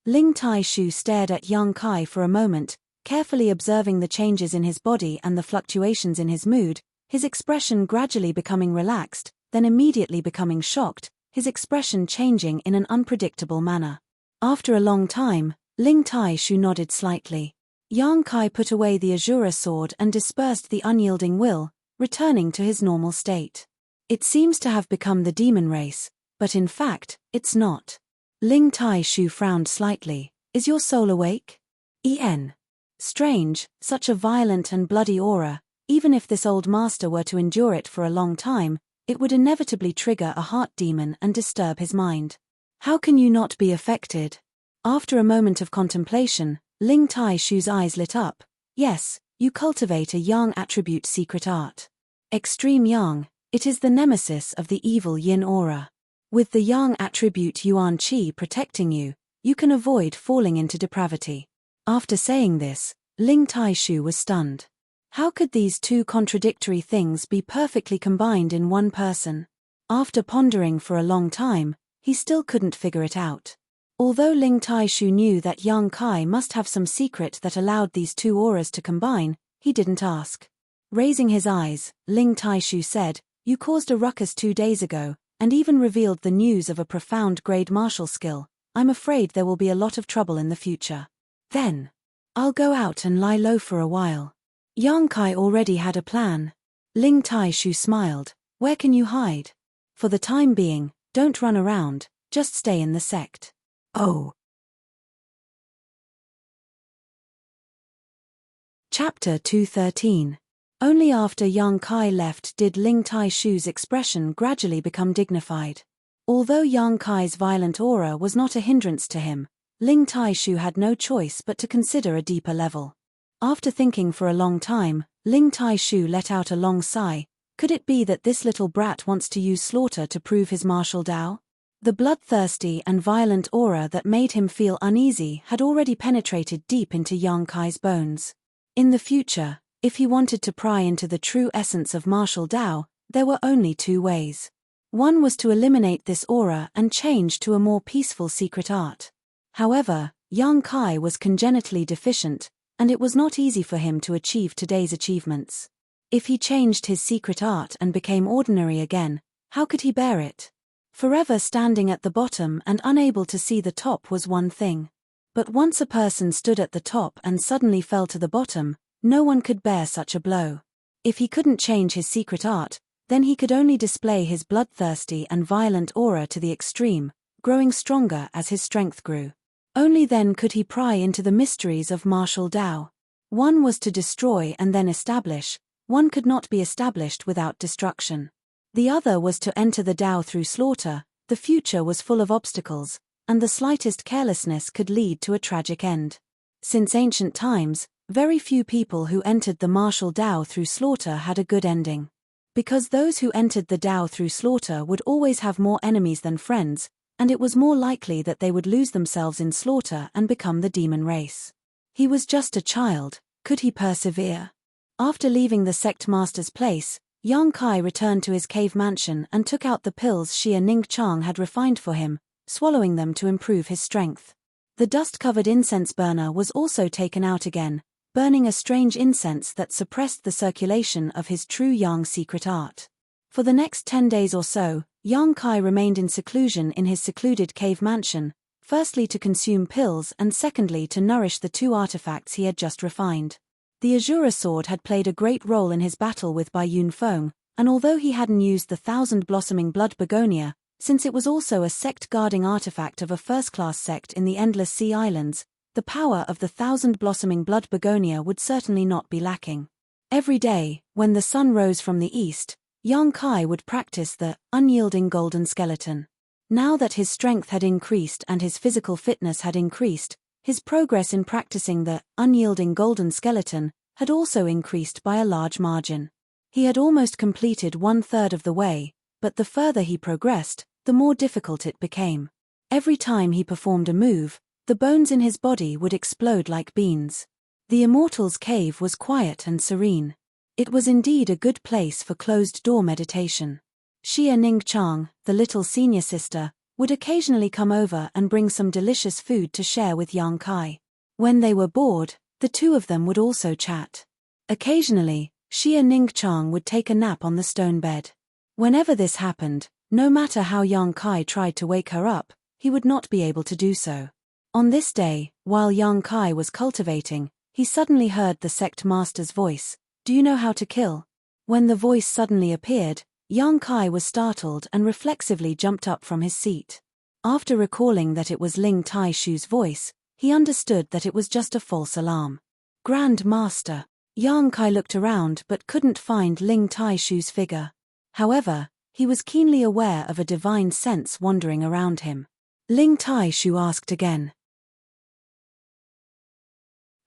Ling Tai-shu stared at Yang Kai for a moment, carefully observing the changes in his body and the fluctuations in his mood, his expression gradually becoming relaxed, then immediately becoming shocked, his expression changing in an unpredictable manner. After a long time, Ling Tai-shu nodded slightly. Yang Kai put away the Azura sword and dispersed the unyielding will, returning to his normal state. It seems to have become the demon race, but in fact, it's not. Ling Tai-shu frowned slightly. Is your soul awake? Strange, such a violent and bloody aura. Even if this old master were to endure it for a long time, it would inevitably trigger a heart demon and disturb his mind. How can you not be affected? After a moment of contemplation, Ling Tai-shu's eyes lit up. Yes, you cultivate a yang attribute secret art. Extreme yang, it is the nemesis of the evil yin aura. With the yang attribute yuan qi protecting you, you can avoid falling into depravity. After saying this, Ling Tai-shu was stunned. How could these two contradictory things be perfectly combined in one person? After pondering for a long time, he still couldn't figure it out. Although Ling Tai-shu knew that Yang Kai must have some secret that allowed these two auras to combine, he didn't ask. Raising his eyes, Ling Tai-shu said, You caused a ruckus 2 days ago, and even revealed the news of a profound grade martial skill. I'm afraid there will be a lot of trouble in the future. Then, I'll go out and lie low for a while. Yang Kai already had a plan. Ling Tai-shu smiled. Where can you hide? For the time being, don't run around, just stay in the sect. Oh. Chapter 213. Only after Yang Kai left did Ling Tai-shu's expression gradually become dignified. Although Yang Kai's violent aura was not a hindrance to him, Ling Tai-shu had no choice but to consider a deeper level. After thinking for a long time, Ling Tai-shu let out a long sigh. Could it be that this little brat wants to use slaughter to prove his martial Tao? The bloodthirsty and violent aura that made him feel uneasy had already penetrated deep into Yang Kai's bones. In the future, if he wanted to pry into the true essence of martial Tao, there were only 2 ways. One was to eliminate this aura and change to a more peaceful secret art. However, Yang Kai was congenitally deficient, and it was not easy for him to achieve today's achievements. If he changed his secret art and became ordinary again, how could he bear it? Forever standing at the bottom and unable to see the top was one thing. But once a person stood at the top and suddenly fell to the bottom, no one could bear such a blow. If he couldn't change his secret art, then he could only display his bloodthirsty and violent aura to the extreme, growing stronger as his strength grew. Only then could he pry into the mysteries of martial Tao. One was to destroy and then establish. One could not be established without destruction. The other was to enter the Tao through slaughter. The future was full of obstacles, and the slightest carelessness could lead to a tragic end. Since ancient times, very few people who entered the martial Tao through slaughter had a good ending. Because those who entered the Tao through slaughter would always have more enemies than friends, and it was more likely that they would lose themselves in slaughter and become the demon race. He was just a child. Could he persevere? After leaving the sect master's place, Yang Kai returned to his cave mansion and took out the pills Xia Ning Chang had refined for him, swallowing them to improve his strength. The dust-covered incense burner was also taken out again, burning a strange incense that suppressed the circulation of his true Yang secret art. For the next 10 days or so, Yang Kai remained in seclusion in his secluded cave mansion, firstly to consume pills and secondly to nourish the 2 artifacts he had just refined. The Azura sword had played a great role in his battle with Bai Yunfeng, and although he hadn't used the 1000-blossoming blood begonia, since it was also a sect-guarding artifact of a first-class sect in the Endless Sea Islands, the power of the 1000-blossoming blood begonia would certainly not be lacking. Every day, when the sun rose from the east, Yang Kai would practice the unyielding golden skeleton. Now that his strength had increased and his physical fitness had increased, his progress in practicing the unyielding golden skeleton had also increased by a large margin. He had almost completed 1/3 of the way, but the further he progressed, the more difficult it became. Every time he performed a move, the bones in his body would explode like beans. The Immortal's cave was quiet and serene. It was indeed a good place for closed-door meditation. Xia Ning Chang, the little senior sister, would occasionally come over and bring some delicious food to share with Yang Kai. When they were bored, the 2 of them would also chat. Occasionally, Xia Ning Chang would take a nap on the stone bed. Whenever this happened, no matter how Yang Kai tried to wake her up, he would not be able to do so. On this day, while Yang Kai was cultivating, he suddenly heard the sect master's voice. "Do you know how to kill?" When the voice suddenly appeared, Yang Kai was startled and reflexively jumped up from his seat. After recalling that it was Ling Tai Shu's voice, he understood that it was just a false alarm. "Grand Master." Yang Kai looked around but couldn't find Ling Tai Shu's figure. However, he was keenly aware of a divine sense wandering around him. Ling Tai Shu asked again.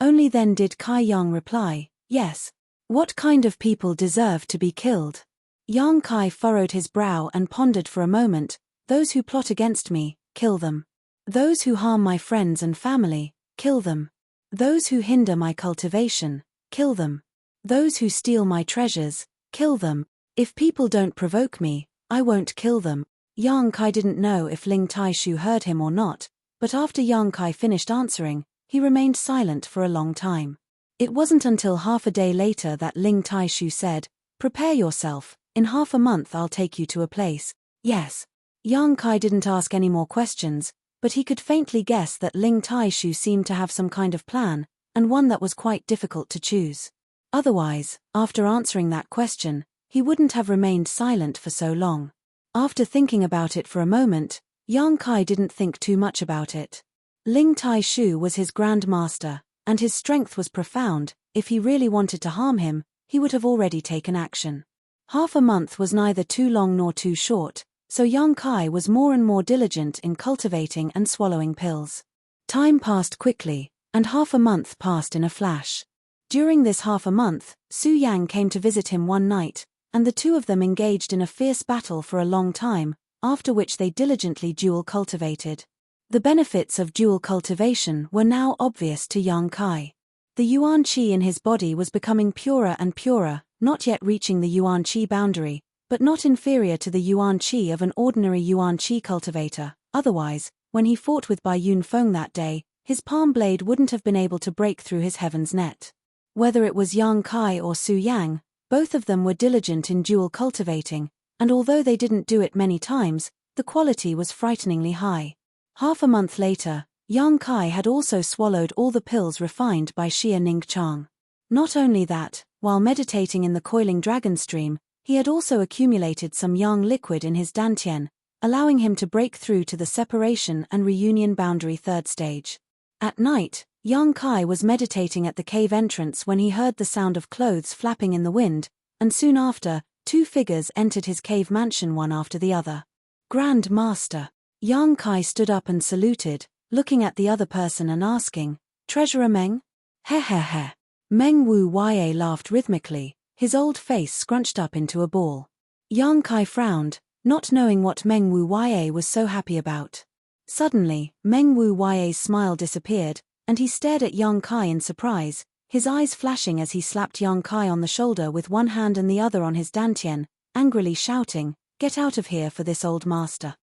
Only then did Kai Yang reply, "Yes. What kind of people deserve to be killed?" Yang Kai furrowed his brow and pondered for a moment. "Those who plot against me, kill them. Those who harm my friends and family, kill them. Those who hinder my cultivation, kill them. Those who steal my treasures, kill them. If people don't provoke me, I won't kill them." Yang Kai didn't know if Ling Tai Shu heard him or not, but after Yang Kai finished answering, he remained silent for a long time. It wasn't until half a day later that Ling Tai Shu said, "Prepare yourself, in half a month I'll take you to a place." "Yes." Yang Kai didn't ask any more questions, but he could faintly guess that Ling Tai Shu seemed to have some kind of plan, and one that was quite difficult to choose. Otherwise, after answering that question, he wouldn't have remained silent for so long. After thinking about it for a moment, Yang Kai didn't think too much about it. Ling Tai Shu was his Grand Master, and his strength was profound. If he really wanted to harm him, he would have already taken action. Half a month was neither too long nor too short, so Yang Kai was more and more diligent in cultivating and swallowing pills. Time passed quickly, and half a month passed in a flash. During this half a month, Su Yang came to visit him one night, and the 2 of them engaged in a fierce battle for a long time, after which they diligently dual cultivated. The benefits of dual cultivation were now obvious to Yang Kai. The Yuan Qi in his body was becoming purer and purer, not yet reaching the Yuan Qi boundary, but not inferior to the Yuan Qi of an ordinary Yuan Qi cultivator. Otherwise, when he fought with Bai Yunfeng that day, his palm blade wouldn't have been able to break through his heaven's net. Whether it was Yang Kai or Su Yang, both of them were diligent in dual cultivating, and although they didn't do it many times, the quality was frighteningly high. Half a month later, Yang Kai had also swallowed all the pills refined by Xia Ning Chang. Not only that, while meditating in the coiling dragon stream, he had also accumulated some yang liquid in his dantian, allowing him to break through to the separation and reunion boundary 3rd stage. At night, Yang Kai was meditating at the cave entrance when he heard the sound of clothes flapping in the wind, and soon after, 2 figures entered his cave mansion one after the other. "Grand Master." Yang Kai stood up and saluted, looking at the other person and asking, "Treasurer Meng?" "Heh heh heh." Meng Wu Ye laughed rhythmically, his old face scrunched up into a ball. Yang Kai frowned, not knowing what Meng Wu Ye was so happy about. Suddenly, Meng Wu Ye's smile disappeared, and he stared at Yang Kai in surprise, his eyes flashing as he slapped Yang Kai on the shoulder with one hand and the other on his dantian, angrily shouting, "Get out of here for this old master."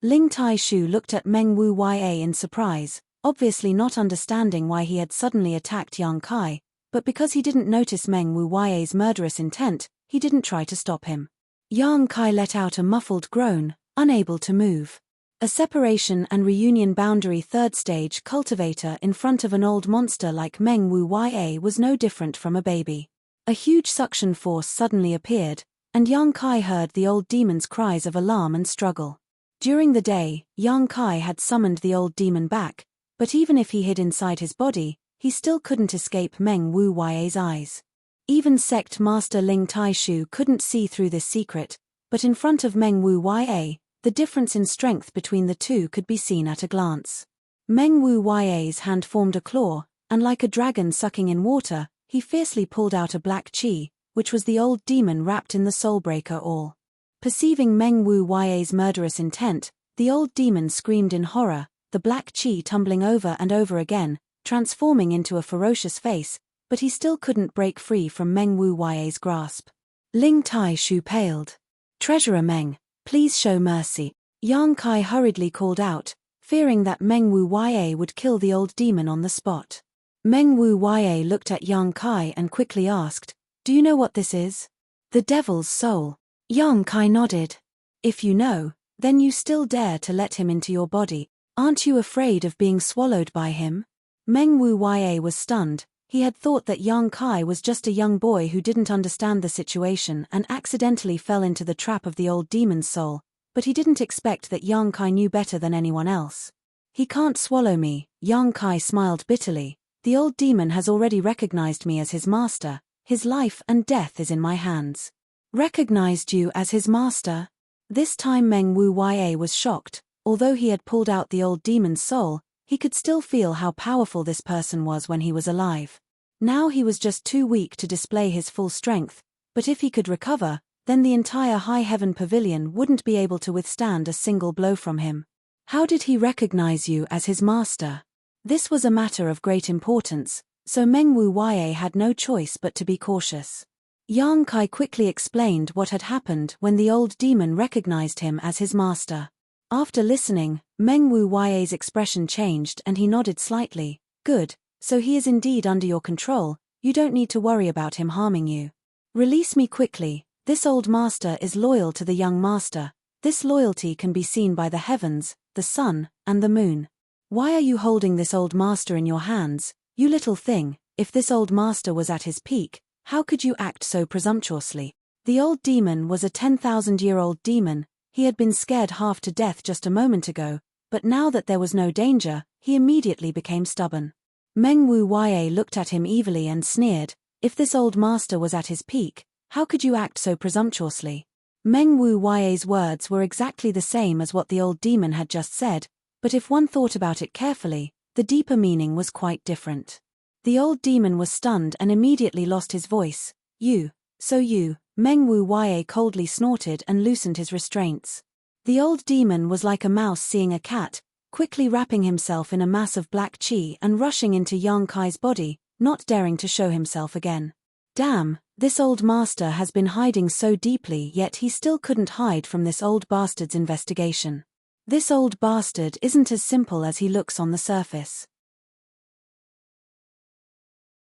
Ling Tai-shu looked at Meng Wu Ye in surprise, obviously not understanding why he had suddenly attacked Yang Kai, but because he didn't notice Meng Wu Ye's murderous intent, he didn't try to stop him. Yang Kai let out a muffled groan, unable to move. A separation and reunion boundary third stage cultivator in front of an old monster like Meng Wu Ye was no different from a baby. A huge suction force suddenly appeared, and Yang Kai heard the old demon's cries of alarm and struggle. During the day, Yang Kai had summoned the old demon back, but even if he hid inside his body, he still couldn't escape Meng Wu Ye's eyes. Even sect master Ling Tai-shu couldn't see through this secret, but in front of Meng Wu Ye, the difference in strength between the two could be seen at a glance. Meng Wu Ye's hand formed a claw, and like a dragon sucking in water, he fiercely pulled out a black chi, which was the old demon wrapped in the Soulbreaker All. Perceiving Meng Wu Ye's murderous intent, the old demon screamed in horror, the black chi tumbling over and over again, transforming into a ferocious face, but he still couldn't break free from Meng Wu Ye's grasp. Ling Tai-shu paled. "Treasurer Meng, please show mercy," Yang Kai hurriedly called out, fearing that Meng Wu Ye would kill the old demon on the spot. Meng Wu Ye looked at Yang Kai and quickly asked, "Do you know what this is?" "The devil's soul." Yang Kai nodded. "If you know, then you still dare to let him into your body. Aren't you afraid of being swallowed by him?" Meng Wu Ye was stunned. He had thought that Yang Kai was just a young boy who didn't understand the situation and accidentally fell into the trap of the old demon's soul, but he didn't expect that Yang Kai knew better than anyone else. "He can't swallow me," Yang Kai smiled bitterly. "The old demon has already recognized me as his master. His life and death is in my hands." "Recognized you as his master?" This time Meng Wu Ye was shocked. Although he had pulled out the old demon's soul, he could still feel how powerful this person was when he was alive. Now he was just too weak to display his full strength, but if he could recover, then the entire High Heaven Pavilion wouldn't be able to withstand a single blow from him. "How did he recognize you as his master?" This was a matter of great importance, so Meng Wu Ye had no choice but to be cautious. Yang Kai quickly explained what had happened when the old demon recognized him as his master. After listening, Meng Wu Ye's expression changed and he nodded slightly. "Good, so he is indeed under your control, you don't need to worry about him harming you. Release me quickly, this old master is loyal to the young master, this loyalty can be seen by the heavens, the sun, and the moon. Why are you holding this old master in your hands, you little thing? If this old master was at his peak, how could you act so presumptuously?" The old demon was a 10,000-year-old demon. He had been scared half to death just a moment ago, but now that there was no danger, he immediately became stubborn. Meng Wu Ye looked at him evilly and sneered, "If this old master was at his peak, how could you act so presumptuously?" Meng Wu Ye's words were exactly the same as what the old demon had just said, but if one thought about it carefully, the deeper meaning was quite different. The old demon was stunned and immediately lost his voice. "You, so you," Meng Wu Ye coldly snorted and loosened his restraints. The old demon was like a mouse seeing a cat, quickly wrapping himself in a mass of black chi and rushing into Yang Kai's body, not daring to show himself again. Damn, this old master has been hiding so deeply, yet he still couldn't hide from this old bastard's investigation. This old bastard isn't as simple as he looks on the surface.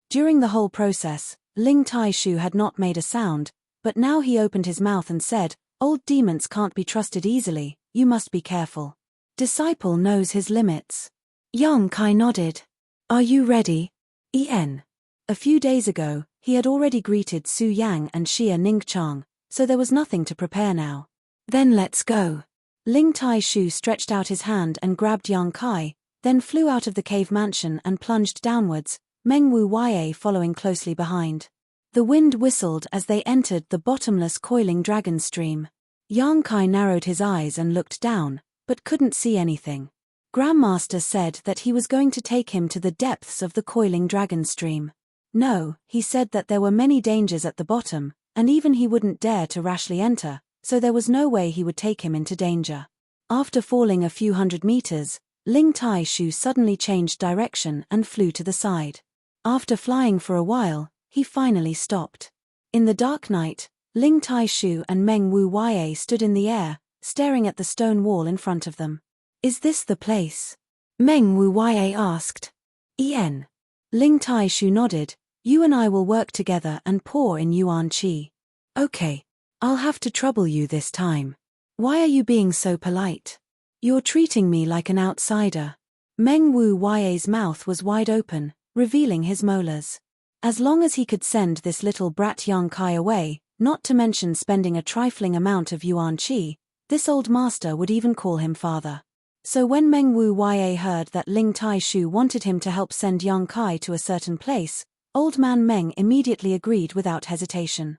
During the whole process, Ling Tai-shu had not made a sound, but now he opened his mouth and said, "Old demons can't be trusted easily, you must be careful. Disciple knows his limits." Yang Kai nodded. "Are you ready?" En. A few days ago, he had already greeted Su Yang and Xia Ningchang, so there was nothing to prepare now. "Then let's go." Ling Tai-shu stretched out his hand and grabbed Yang Kai, then flew out of the cave mansion and plunged downwards, Meng Wu Ye following closely behind. The wind whistled as they entered the bottomless coiling dragon stream. Yang Kai narrowed his eyes and looked down, but couldn't see anything. Grandmaster said that he was going to take him to the depths of the coiling dragon stream. No, he said that there were many dangers at the bottom, and even he wouldn't dare to rashly enter, so there was no way he would take him into danger. After falling a few hundred meters, Ling Tai Shu suddenly changed direction and flew to the side. After flying for a while, he finally stopped. In the dark night, Ling Tai Shu and Meng Wu Ye stood in the air, staring at the stone wall in front of them. "Is this the place?" Meng Wu Ye asked. "En." Ling Tai Shu nodded. "You and I will work together and pour in Yuan Qi." "Okay. I'll have to trouble you this time. Why are you being so polite? You're treating me like an outsider." Meng Wu Ye's mouth was wide open, revealing his molars. As long as he could send this little brat Yang Kai away, not to mention spending a trifling amount of Yuan Qi, this old master would even call him father. So when Meng Wu Ye heard that Ling Tai Shu wanted him to help send Yang Kai to a certain place, Old Man Meng immediately agreed without hesitation.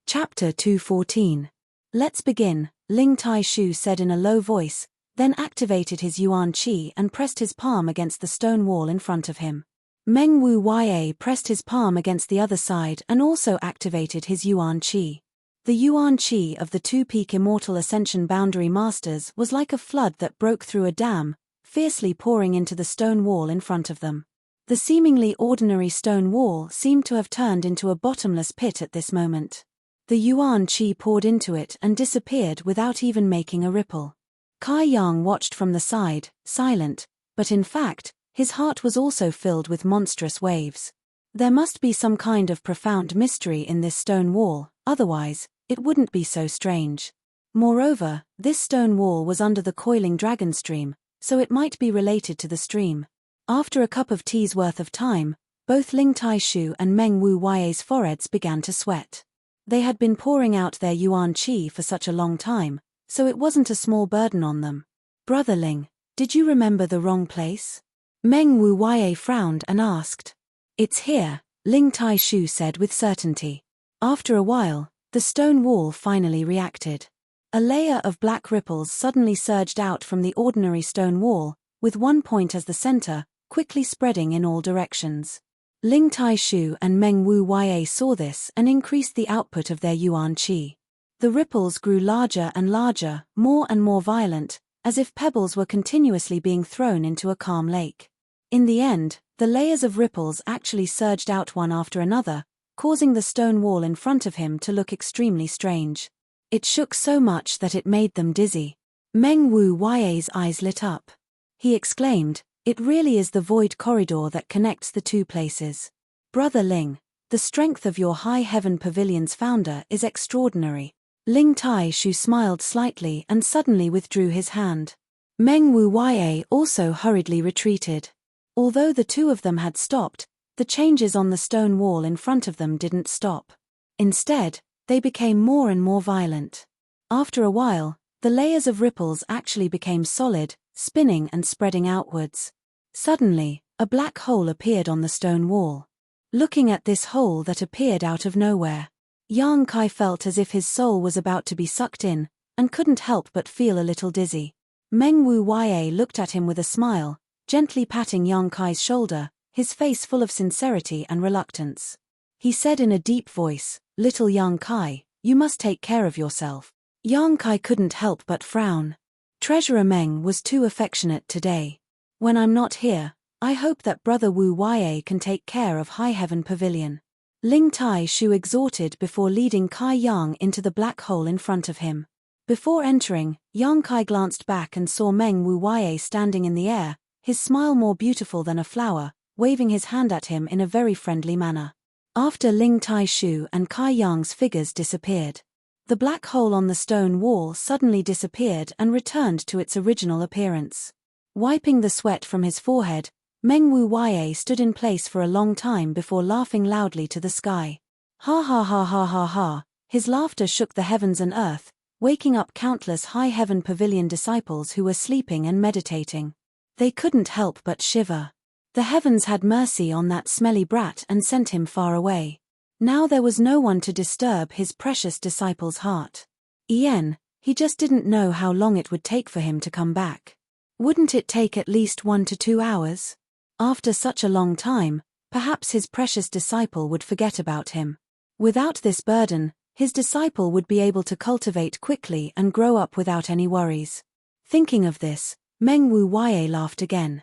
Chapter 214. "Let's begin," Ling Tai Shu said in a low voice, then activated his Yuan Qi and pressed his palm against the stone wall in front of him. Meng Wu Ye pressed his palm against the other side and also activated his Yuan Qi. The Yuan Qi of the two-peak Immortal Ascension Boundary Masters was like a flood that broke through a dam, fiercely pouring into the stone wall in front of them. The seemingly ordinary stone wall seemed to have turned into a bottomless pit at this moment. The Yuan Qi poured into it and disappeared without even making a ripple. Kai Yang watched from the side, silent, but in fact, his heart was also filled with monstrous waves. There must be some kind of profound mystery in this stone wall, otherwise, it wouldn't be so strange. Moreover, this stone wall was under the coiling dragon stream, so it might be related to the stream. After a cup of tea's worth of time, both Ling Tai Shu and Meng Wu Ye's foreheads began to sweat. They had been pouring out their Yuan Qi for such a long time, so it wasn't a small burden on them. "Brother Ling, did you remember the wrong place?" Meng Wu Ye frowned and asked. "It's here," Ling Tai Shu said with certainty. After a while, the stone wall finally reacted. A layer of black ripples suddenly surged out from the ordinary stone wall, with one point as the center, quickly spreading in all directions. Ling Tai Shu and Meng Wu Ye saw this and increased the output of their Yuan Qi. The ripples grew larger and larger, more and more violent, as if pebbles were continuously being thrown into a calm lake. In the end, the layers of ripples actually surged out one after another, causing the stone wall in front of him to look extremely strange. It shook so much that it made them dizzy. Meng Wu Ye's eyes lit up. He exclaimed, "It really is the void corridor that connects the two places. Brother Ling, the strength of your High Heaven Pavilion's founder is extraordinary." Ling Tai Shu smiled slightly and suddenly withdrew his hand. Meng Wu Ye also hurriedly retreated. Although the two of them had stopped, the changes on the stone wall in front of them didn't stop. Instead, they became more and more violent. After a while, the layers of ripples actually became solid, spinning and spreading outwards. Suddenly, a black hole appeared on the stone wall. Looking at this hole that appeared out of nowhere, Yang Kai felt as if his soul was about to be sucked in, and couldn't help but feel a little dizzy. Meng Wu Ye looked at him with a smile, gently patting Yang Kai's shoulder, his face full of sincerity and reluctance. He said in a deep voice, "Little Yang Kai, you must take care of yourself." Yang Kai couldn't help but frown. Treasurer Meng was too affectionate today. "When I'm not here, I hope that Brother Wu Ye can take care of High Heaven Pavilion," Ling Tai Shu exhorted before leading Kai Yang into the black hole in front of him. Before entering, Yang Kai glanced back and saw Meng Wu Ye standing in the air, his smile more beautiful than a flower, waving his hand at him in a very friendly manner. After Ling Tai Shu and Kai Yang's figures disappeared, the black hole on the stone wall suddenly disappeared and returned to its original appearance. Wiping the sweat from his forehead, Meng Wu Ye stood in place for a long time before laughing loudly to the sky. Ha ha ha ha ha ha, his laughter shook the heavens and earth, waking up countless High Heaven Pavilion disciples who were sleeping and meditating. They couldn't help but shiver. The heavens had mercy on that smelly brat and sent him far away. Now there was no one to disturb his precious disciple's heart. He just didn't know how long it would take for him to come back. Wouldn't it take at least 1 to 2 hours? After such a long time, perhaps his precious disciple would forget about him. Without this burden, his disciple would be able to cultivate quickly and grow up without any worries. Thinking of this, Meng Wu Wei laughed again.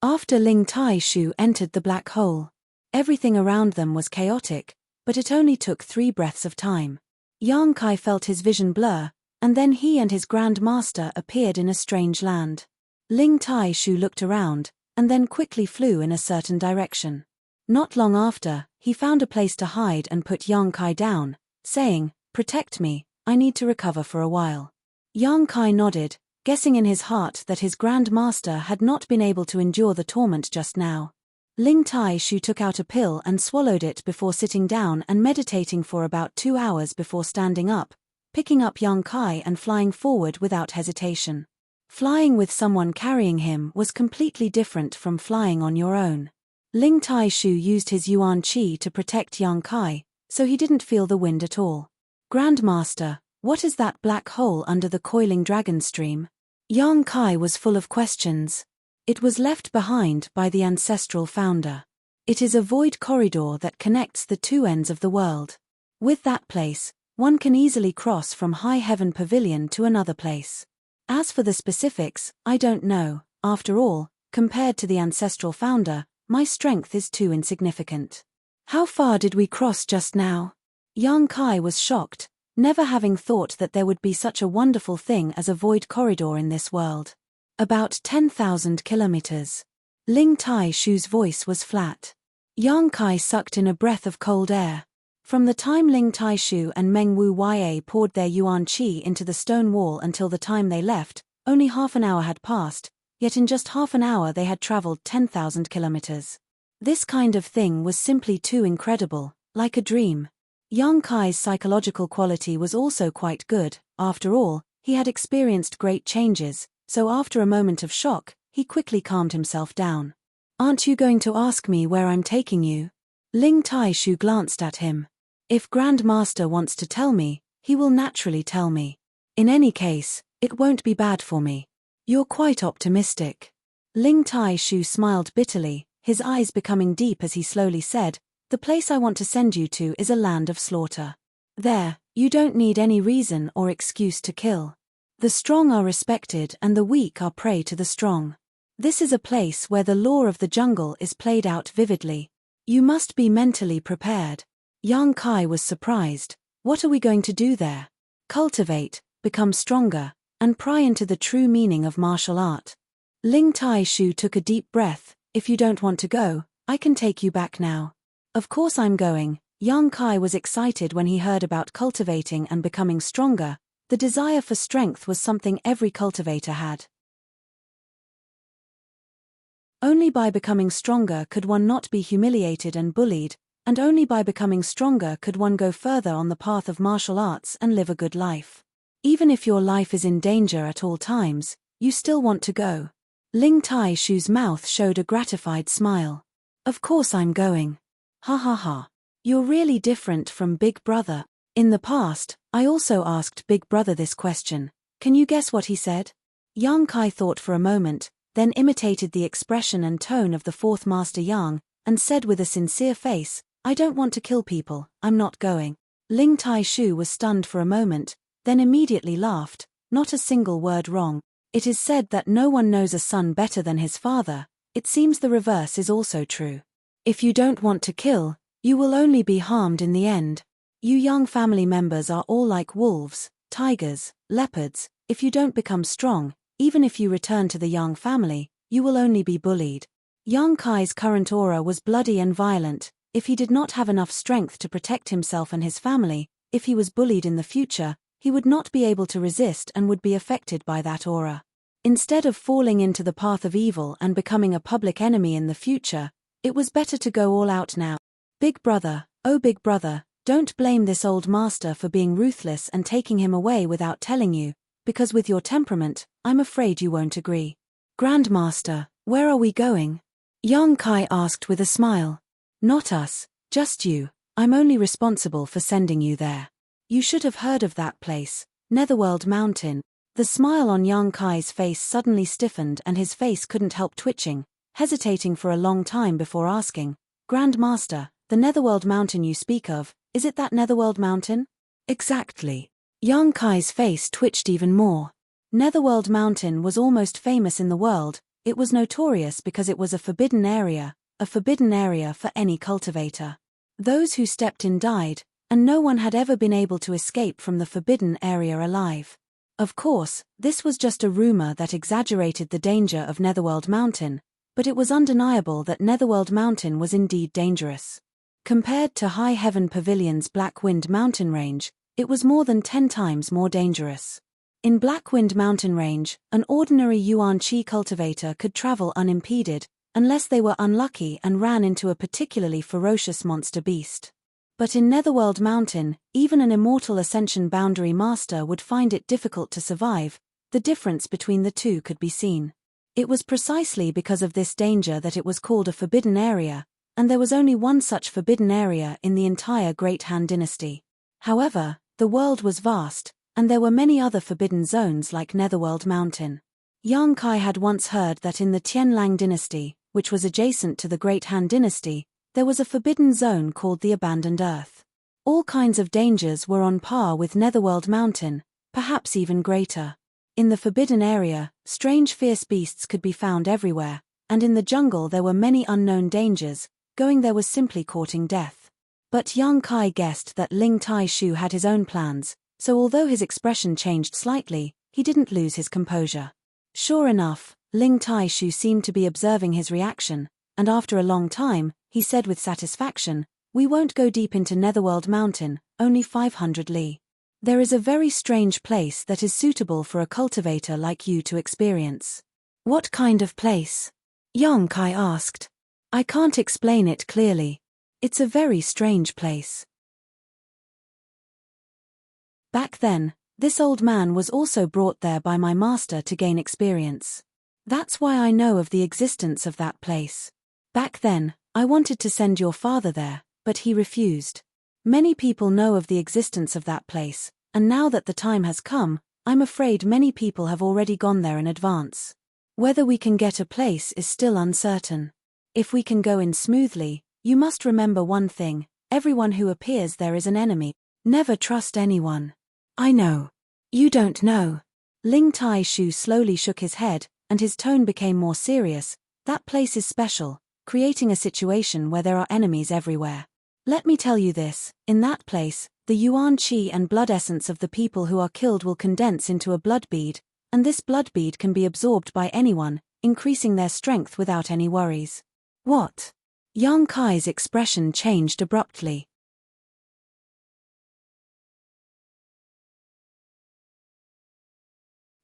After Ling Tai Shu entered the black hole, everything around them was chaotic, but it only took 3 breaths of time. Yang Kai felt his vision blur, and then he and his Grand Master appeared in a strange land. Ling Tai Shu looked around, and then quickly flew in a certain direction. Not long after, he found a place to hide and put Yang Kai down, saying, "Protect me, I need to recover for a while." Yang Kai nodded, guessing in his heart that his Grand Master had not been able to endure the torment just now. Ling Tai Shu took out a pill and swallowed it before sitting down and meditating for about 2 hours before standing up, picking up Yang Kai and flying forward without hesitation. Flying with someone carrying him was completely different from flying on your own. Ling Tai Shu used his Yuan Qi to protect Yang Kai, so he didn't feel the wind at all. "Grandmaster, what is that black hole under the coiling dragon stream?" Yang Kai was full of questions. It was left behind by the ancestral founder. It is a void corridor that connects the 2 ends of the world. With that place, one can easily cross from High Heaven Pavilion to another place. As for the specifics, I don't know. After all, compared to the ancestral founder, my strength is too insignificant. How far did we cross just now? Yang Kai was shocked, never having thought that there would be such a wonderful thing as a void corridor in this world. About 10,000 kilometers. Ling Tai Shu's voice was flat. Yang Kai sucked in a breath of cold air. From the time Ling Tai Shu and Meng Wu Wei poured their Yuan Qi into the stone wall until the time they left, only half an hour had passed, yet in just half an hour they had traveled 10,000 kilometers. This kind of thing was simply too incredible, like a dream. Yang Kai's psychological quality was also quite good. After all, he had experienced great changes, so after a moment of shock, he quickly calmed himself down. "Aren't you going to ask me where I'm taking you?" Ling Tai Shu glanced at him. "If Grand Master wants to tell me, he will naturally tell me. In any case, it won't be bad for me." "You're quite optimistic." Ling Tai Shu smiled bitterly, his eyes becoming deep as he slowly said, "The place I want to send you to is a land of slaughter. There, you don't need any reason or excuse to kill. The strong are respected and the weak are prey to the strong. This is a place where the law of the jungle is played out vividly. You must be mentally prepared." Yang Kai was surprised. "What are we going to do there?" "Cultivate, become stronger, and pry into the true meaning of martial art." Ling Tai Shu took a deep breath. "If you don't want to go, I can take you back now." "Of course I'm going." Yang Kai was excited when he heard about cultivating and becoming stronger. The desire for strength was something every cultivator had. Only by becoming stronger could one not be humiliated and bullied, and only by becoming stronger could one go further on the path of martial arts and live a good life. Even if your life is in danger at all times, you still want to go. Ling Tai Shu's mouth showed a gratified smile. "Of course I'm going." "Ha ha ha. You're really different from Big Brother." In the past, I also asked Big Brother this question. Can you guess what he said? Yang Kai thought for a moment, then imitated the expression and tone of the 4th Master Yang, and said with a sincere face, "I don't want to kill people, I'm not going." Ling Tai Shu was stunned for a moment, then immediately laughed, not a single word wrong. It is said that no one knows a son better than his father. It seems the reverse is also true. If you don't want to kill, you will only be harmed in the end. You young family members are all like wolves, tigers, leopards. If you don't become strong, even if you return to the Yang family, you will only be bullied. Yang Kai's current aura was bloody and violent. If he did not have enough strength to protect himself and his family, if he was bullied in the future, he would not be able to resist and would be affected by that aura. Instead of falling into the path of evil and becoming a public enemy in the future, it was better to go all out now. Big Brother, oh Big Brother, don't blame this old master for being ruthless and taking him away without telling you, because with your temperament, I'm afraid you won't agree. Grandmaster, where are we going? Yang Kai asked with a smile. Not us, just you. I'm only responsible for sending you there. You should have heard of that place, Netherworld Mountain. The smile on Yang Kai's face suddenly stiffened and his face couldn't help twitching, hesitating for a long time before asking, Grand Master, the Netherworld Mountain you speak of, is it that Netherworld Mountain? Exactly. Yang Kai's face twitched even more. Netherworld Mountain was almost famous in the world. It was notorious because it was a forbidden area for any cultivator. Those who stepped in died, and no one had ever been able to escape from the forbidden area alive. Of course, this was just a rumor that exaggerated the danger of Netherworld Mountain, but it was undeniable that Netherworld Mountain was indeed dangerous. Compared to High Heaven Pavilion's Blackwind Mountain Range, it was more than 10 times more dangerous. In Blackwind Mountain Range, an ordinary Yuan Qi cultivator could travel unimpeded, unless they were unlucky and ran into a particularly ferocious monster beast. But in Netherworld Mountain, even an immortal Ascension Boundary Master would find it difficult to survive. The difference between the two could be seen. It was precisely because of this danger that it was called a forbidden area, and there was only one such forbidden area in the entire Great Han Dynasty. However, the world was vast, and there were many other forbidden zones like Netherworld Mountain. Yang Kai had once heard that in the Tianlang Dynasty, which was adjacent to the Great Han Dynasty, there was a forbidden zone called the Abandoned Earth. All kinds of dangers were on par with Netherworld Mountain, perhaps even greater. In the forbidden area, strange fierce beasts could be found everywhere, and in the jungle there were many unknown dangers. Going there was simply courting death. But Yang Kai guessed that Ling Tai Shu had his own plans, so although his expression changed slightly, he didn't lose his composure. Sure enough, Ling Tai Shu seemed to be observing his reaction, and after a long time, he said with satisfaction, "We won't go deep into Netherworld Mountain, only 500 li. There is a very strange place that is suitable for a cultivator like you to experience." "What kind of place?" Yang Kai asked. "I can't explain it clearly. It's a very strange place." Back then, this old man was also brought there by my master to gain experience. That's why I know of the existence of that place. Back then, I wanted to send your father there, but he refused. Many people know of the existence of that place, and now that the time has come, I'm afraid many people have already gone there in advance. Whether we can get a place is still uncertain. If we can go in smoothly, you must remember one thing: everyone who appears there is an enemy. Never trust anyone. I know. You don't know. Ling Tai Shu slowly shook his head, and his tone became more serious. That place is special, creating a situation where there are enemies everywhere. Let me tell you this, in that place, the Yuan Qi and blood essence of the people who are killed will condense into a blood bead, and this blood bead can be absorbed by anyone, increasing their strength without any worries. What? Yang Kai's expression changed abruptly.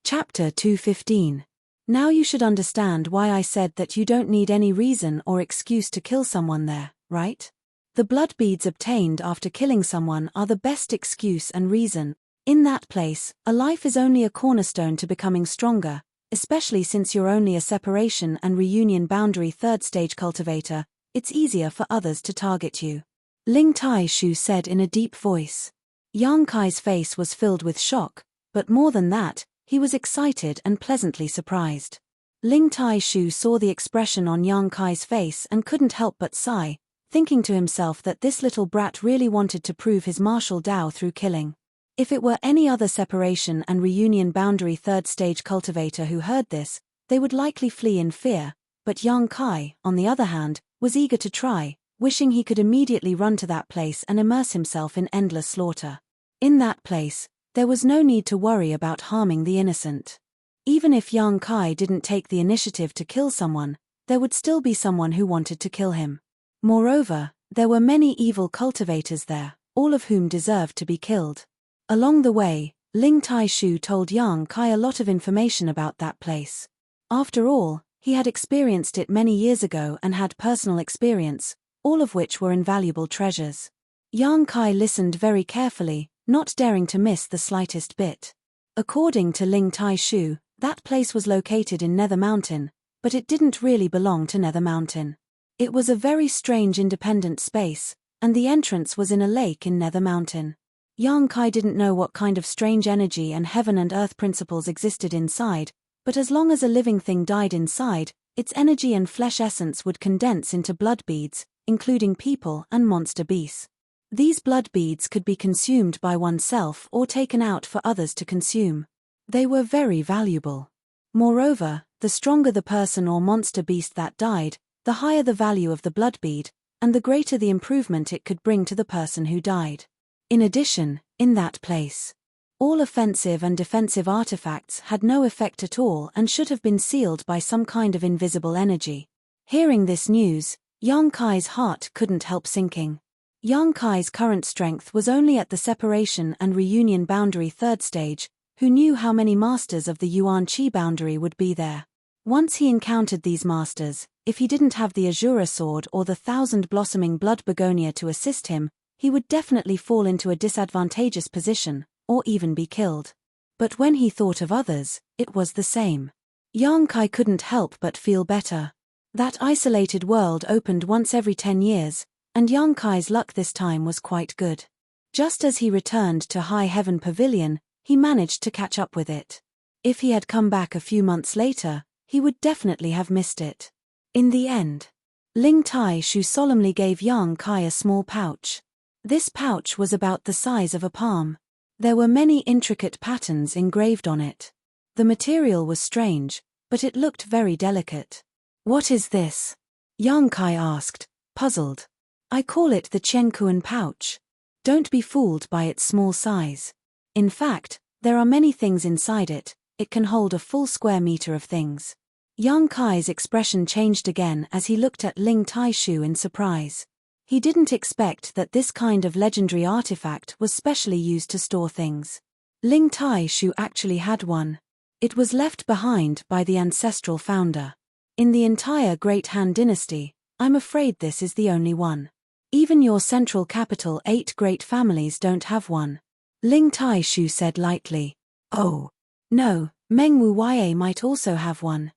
Chapter 215. Now you should understand why I said that you don't need any reason or excuse to kill someone there, right? The blood beads obtained after killing someone are the best excuse and reason. In that place, a life is only a cornerstone to becoming stronger, especially since you're only a separation and reunion boundary third stage cultivator. It's easier for others to target you. Ling Tai Shu said in a deep voice. Yang Kai's face was filled with shock, but more than that, he was excited and pleasantly surprised. Ling Tai Shu saw the expression on Yang Kai's face and couldn't help but sigh, thinking to himself that this little brat really wanted to prove his martial Dao through killing. If it were any other separation and reunion boundary third stage cultivator who heard this, they would likely flee in fear, but Yang Kai, on the other hand, was eager to try, wishing he could immediately run to that place and immerse himself in endless slaughter. In that place, there was no need to worry about harming the innocent. Even if Yang Kai didn't take the initiative to kill someone, there would still be someone who wanted to kill him. Moreover, there were many evil cultivators there, all of whom deserved to be killed. Along the way, Ling Tai Shu told Yang Kai a lot of information about that place. After all, he had experienced it many years ago and had personal experience, all of which were invaluable treasures. Yang Kai listened very carefully, not daring to miss the slightest bit. According to Ling Tai Shu, that place was located in Nether Mountain, but it didn't really belong to Nether Mountain. It was a very strange independent space, and the entrance was in a lake in Nether Mountain. Yang Kai didn't know what kind of strange energy and heaven and earth principles existed inside, but as long as a living thing died inside, its energy and flesh essence would condense into blood beads, including people and monster beasts. These blood beads could be consumed by oneself or taken out for others to consume. They were very valuable. Moreover, the stronger the person or monster beast that died, the higher the value of the blood bead, and the greater the improvement it could bring to the person who died. In addition, in that place, all offensive and defensive artifacts had no effect at all and should have been sealed by some kind of invisible energy. Hearing this news, Yang Kai's heart couldn't help sinking. Yang Kai's current strength was only at the separation and reunion boundary third stage. Who knew how many masters of the Yuan Qi boundary would be there? Once he encountered these masters, if he didn't have the Azura sword or the thousand-blossoming blood begonia to assist him, he would definitely fall into a disadvantageous position, or even be killed. But when he thought of others, it was the same. Yang Kai couldn't help but feel better. That isolated world opened once every 10 years, and Yang Kai's luck this time was quite good. Just as he returned to High Heaven Pavilion, he managed to catch up with it. If he had come back a few months later, he would definitely have missed it. In the end, Ling Tai Shu solemnly gave Yang Kai a small pouch. This pouch was about the size of a palm. There were many intricate patterns engraved on it. The material was strange, but it looked very delicate. "What is this?" Yang Kai asked, puzzled. "I call it the Qiankuan pouch. Don't be fooled by its small size. In fact, there are many things inside it. It can hold a full square meter of things." Yang Kai's expression changed again as he looked at Ling Tai Shu in surprise. He didn't expect that this kind of legendary artifact was specially used to store things. Ling Tai Shu actually had one. It was left behind by the ancestral founder. In the entire Great Han dynasty, I'm afraid this is the only one. Even your central capital 8 great families don't have one. Ling Tai Shu said lightly. "Oh. No, Meng Wu Ya might also have one.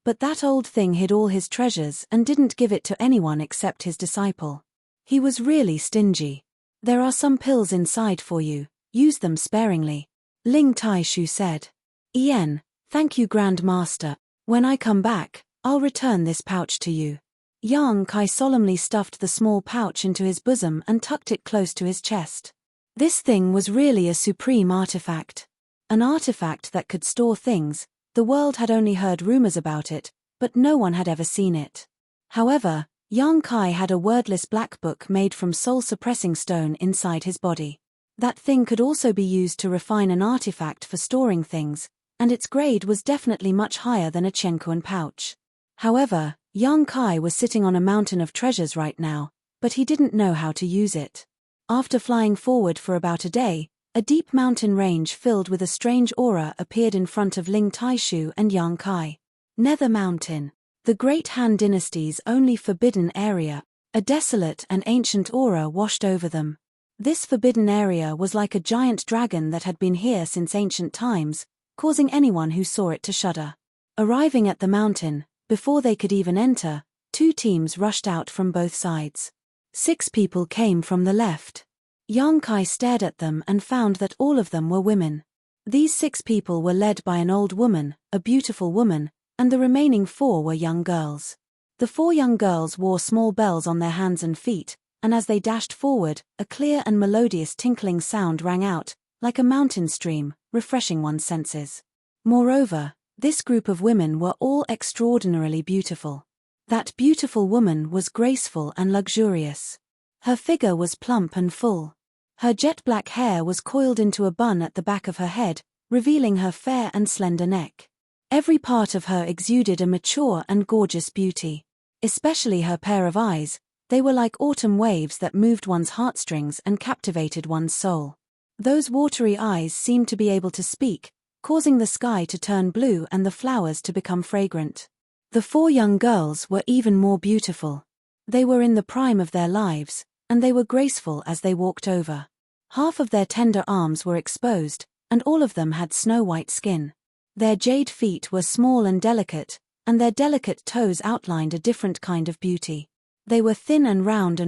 But that old thing hid all his treasures and didn't give it to anyone except his disciple. He was really stingy. There are some pills inside for you, use them sparingly," Ling Tai Shu said. "Ien, thank you Grand Master. When I come back, I'll return this pouch to you." Yang Kai solemnly stuffed the small pouch into his bosom and tucked it close to his chest. This thing was really a supreme artifact. An artifact that could store things. The world had only heard rumors about it, but no one had ever seen it. However, Yang Kai had a wordless black book made from soul-suppressing stone inside his body. That thing could also be used to refine an artifact for storing things, and its grade was definitely much higher than a Qiankuan pouch. However, Yang Kai was sitting on a mountain of treasures right now, but he didn't know how to use it. After flying forward for about a day, a deep mountain range filled with a strange aura appeared in front of Ling Tai Shu and Yang Kai. Nether Mountain, the Great Han Dynasty's only forbidden area. A desolate and ancient aura washed over them. This forbidden area was like a giant dragon that had been here since ancient times, causing anyone who saw it to shudder. Arriving at the mountain, before they could even enter, 2 teams rushed out from both sides. 6 people came from the left. Yang Kai stared at them and found that all of them were women. These 6 people were led by an old woman, a beautiful woman, and the remaining 4 were young girls. The 4 young girls wore small bells on their hands and feet, and as they dashed forward, a clear and melodious tinkling sound rang out, like a mountain stream, refreshing one's senses. Moreover, this group of women were all extraordinarily beautiful. That beautiful woman was graceful and luxurious. Her figure was plump and full. Her jet black hair was coiled into a bun at the back of her head, revealing her fair and slender neck. Every part of her exuded a mature and gorgeous beauty. Especially her pair of eyes, they were like autumn waves that moved one's heartstrings and captivated one's soul. Those watery eyes seemed to be able to speak, causing the sky to turn blue and the flowers to become fragrant. The 4 young girls were even more beautiful. They were in the prime of their lives, and they were graceful as they walked over. Half of their tender arms were exposed, and all of them had snow-white skin. Their jade feet were small and delicate, and their delicate toes outlined a different kind of beauty. They were thin and round,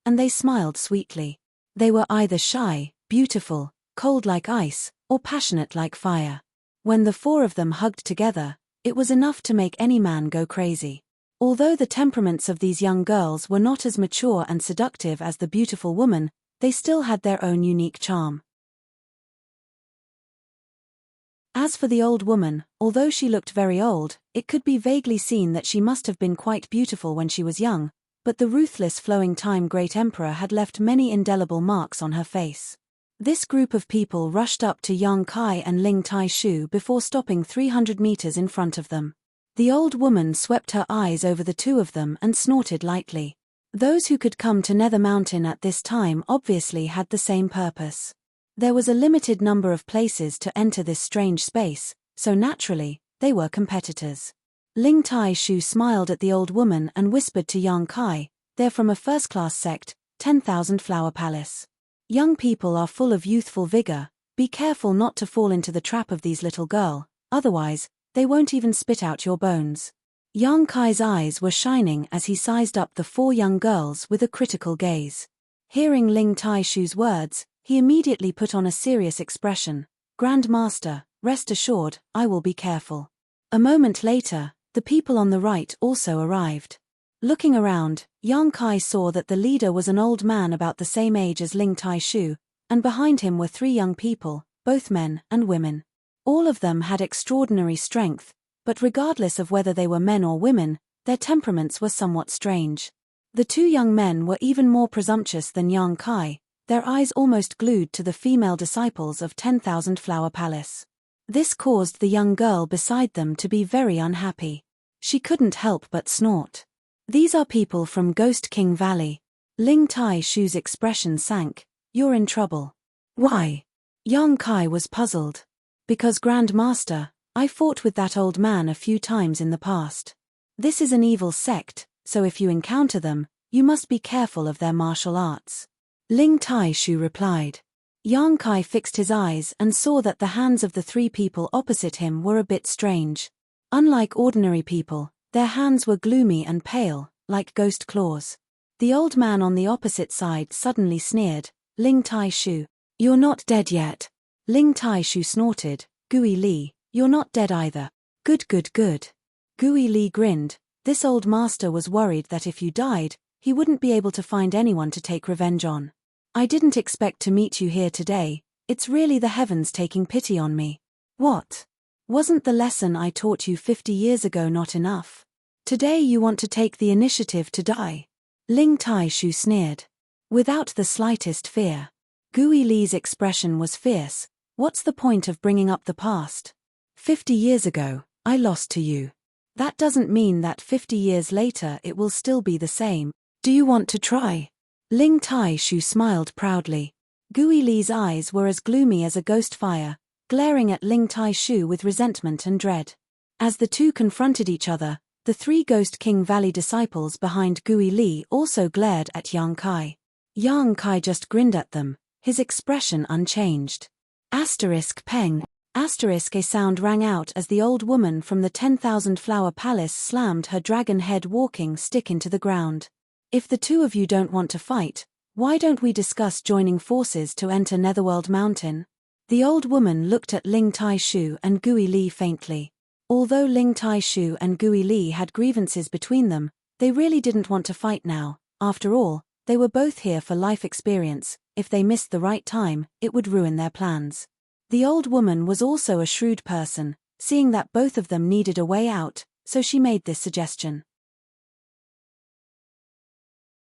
and they smiled sweetly. They were either shy, beautiful, cold like ice, or passionate like fire. When the four of them hugged together, it was enough to make any man go crazy. Although the temperaments of these young girls were not as mature and seductive as the beautiful woman, they still had their own unique charm. As for the old woman, although she looked very old, it could be vaguely seen that she must have been quite beautiful when she was young, but the ruthless flowing time great emperor had left many indelible marks on her face. This group of people rushed up to Yang Kai and Ling Tai-shu before stopping 300 meters in front of them. The old woman swept her eyes over the two of them and snorted lightly. Those who could come to Nether Mountain at this time obviously had the same purpose. There was a limited number of places to enter this strange space, so naturally, they were competitors. Ling Tai-shu smiled at the old woman and whispered to Yang Kai, "They're from a first-class sect, 10,000 Flower Palace. Young people are full of youthful vigor, be careful not to fall into the trap of these little girl, otherwise, they won't even spit out your bones." Yang Kai's eyes were shining as he sized up the four young girls with a critical gaze. Hearing Ling Tai-shu's words, he immediately put on a serious expression. "Grand Master, rest assured, I will be careful." A moment later, the people on the right also arrived. Looking around, Yang Kai saw that the leader was an old man about the same age as Ling Tai-shu, and behind him were three young people, both men and women. All of them had extraordinary strength, but regardless of whether they were men or women, their temperaments were somewhat strange. The two young men were even more presumptuous than Yang Kai, their eyes almost glued to the female disciples of 10,000 Flower Palace. This caused the young girl beside them to be very unhappy. She couldn't help but snort. "These are people from Ghost King Valley." Ling Tai-shu's expression sank. "You're in trouble." "Why?" Yang Kai was puzzled. "Because Grand Master, I fought with that old man a few times in the past. This is an evil sect, so if you encounter them, you must be careful of their martial arts." Ling Tai-shu replied. Yang Kai fixed his eyes and saw that the hands of the three people opposite him were a bit strange. Unlike ordinary people, their hands were gloomy and pale, like ghost claws. The old man on the opposite side suddenly sneered. "Ling Tai-shu, you're not dead yet." Ling Tai-shu snorted. "Gui Li, you're not dead either." Good. Gui Li grinned. This old master was worried that if you died, he wouldn't be able to find anyone to take revenge on. "I didn't expect to meet you here today, it's really the heavens taking pity on me." "What? Wasn't the lesson I taught you 50 years ago not enough? Today you want to take the initiative to die?" Ling Tai-shu sneered. Without the slightest fear. Gui Li's expression was fierce. "What's the point of bringing up the past? 50 years ago, I lost to you. That doesn't mean that 50 years later it will still be the same. Do you want to try?" Ling Tai-shu smiled proudly. Gui Li's eyes were as gloomy as a ghost fire, glaring at Ling Tai-shu with resentment and dread. As the two confronted each other, the three Ghost King Valley disciples behind Gui Li also glared at Yang Kai. Yang Kai just grinned at them, his expression unchanged. Peng. A sound rang out as the old woman from the 10,000 Flower Palace slammed her dragon head walking stick into the ground. "If the two of you don't want to fight, why don't we discuss joining forces to enter Netherworld Mountain?" The old woman looked at Ling Tai-shu and Gui Li faintly. Although Ling Tai-shu and Gui Li had grievances between them, they really didn't want to fight now. After all, they were both here for life experience. If they missed the right time, it would ruin their plans. The old woman was also a shrewd person, seeing that both of them needed a way out, so she made this suggestion.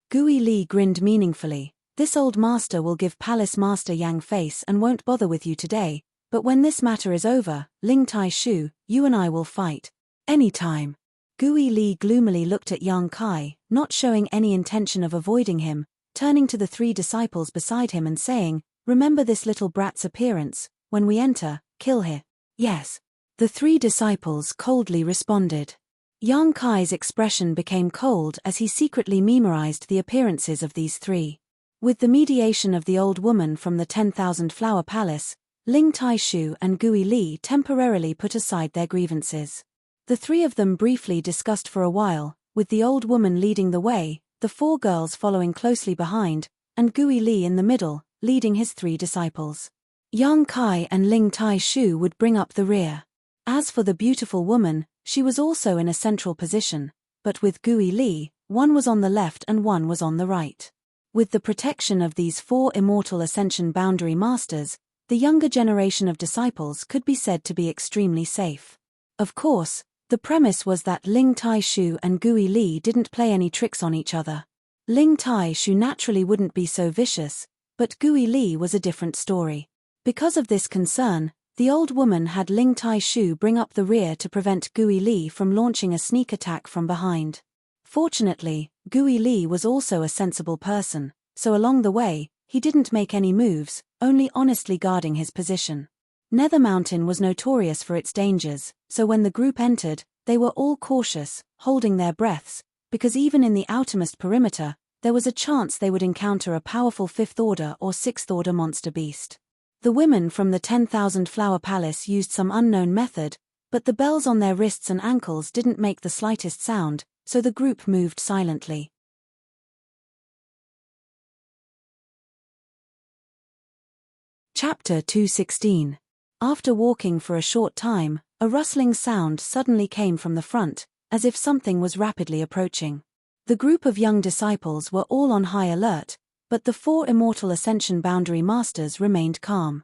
Gui Li grinned meaningfully. "This old master will give Palace Master Yang face and won't bother with you today, but when this matter is over, Ling Tai-shu, you and I will fight. Anytime." Gui Li gloomily looked at Yang Kai, not showing any intention of avoiding him, turning to the three disciples beside him and saying, "Remember this little brat's appearance, when we enter, kill her." "Yes." The three disciples coldly responded. Yang Kai's expression became cold as he secretly memorized the appearances of these three. With the mediation of the old woman from the 10,000 Flower Palace, Ling Tai-shu and Gui Li temporarily put aside their grievances. The three of them briefly discussed for a while, with the old woman leading the way, the four girls following closely behind, and Gui Li in the middle, leading his three disciples. Yang Kai and Ling Tai Shu would bring up the rear. As for the beautiful woman, she was also in a central position, but with Gui Li, one was on the left and one was on the right. With the protection of these four immortal ascension boundary masters, the younger generation of disciples could be said to be extremely safe. Of course, the premise was that Ling Tai Shu and Gui Li didn't play any tricks on each other. Ling Tai Shu naturally wouldn't be so vicious, but Gui Li was a different story. Because of this concern, the old woman had Ling Tai Shu bring up the rear to prevent Gui Li from launching a sneak attack from behind. Fortunately, Gui Li was also a sensible person, so along the way, he didn't make any moves, only honestly guarding his position. Nether Mountain was notorious for its dangers, so when the group entered, they were all cautious, holding their breaths, because even in the outermost perimeter, there was a chance they would encounter a powerful 5th order or 6th order monster beast. The women from the 10,000 Flower Palace used some unknown method, but the bells on their wrists and ankles didn't make the slightest sound, so the group moved silently. Chapter 216. After walking for a short time, a rustling sound suddenly came from the front, as if something was rapidly approaching. The group of young disciples were all on high alert, but the four immortal ascension boundary masters remained calm.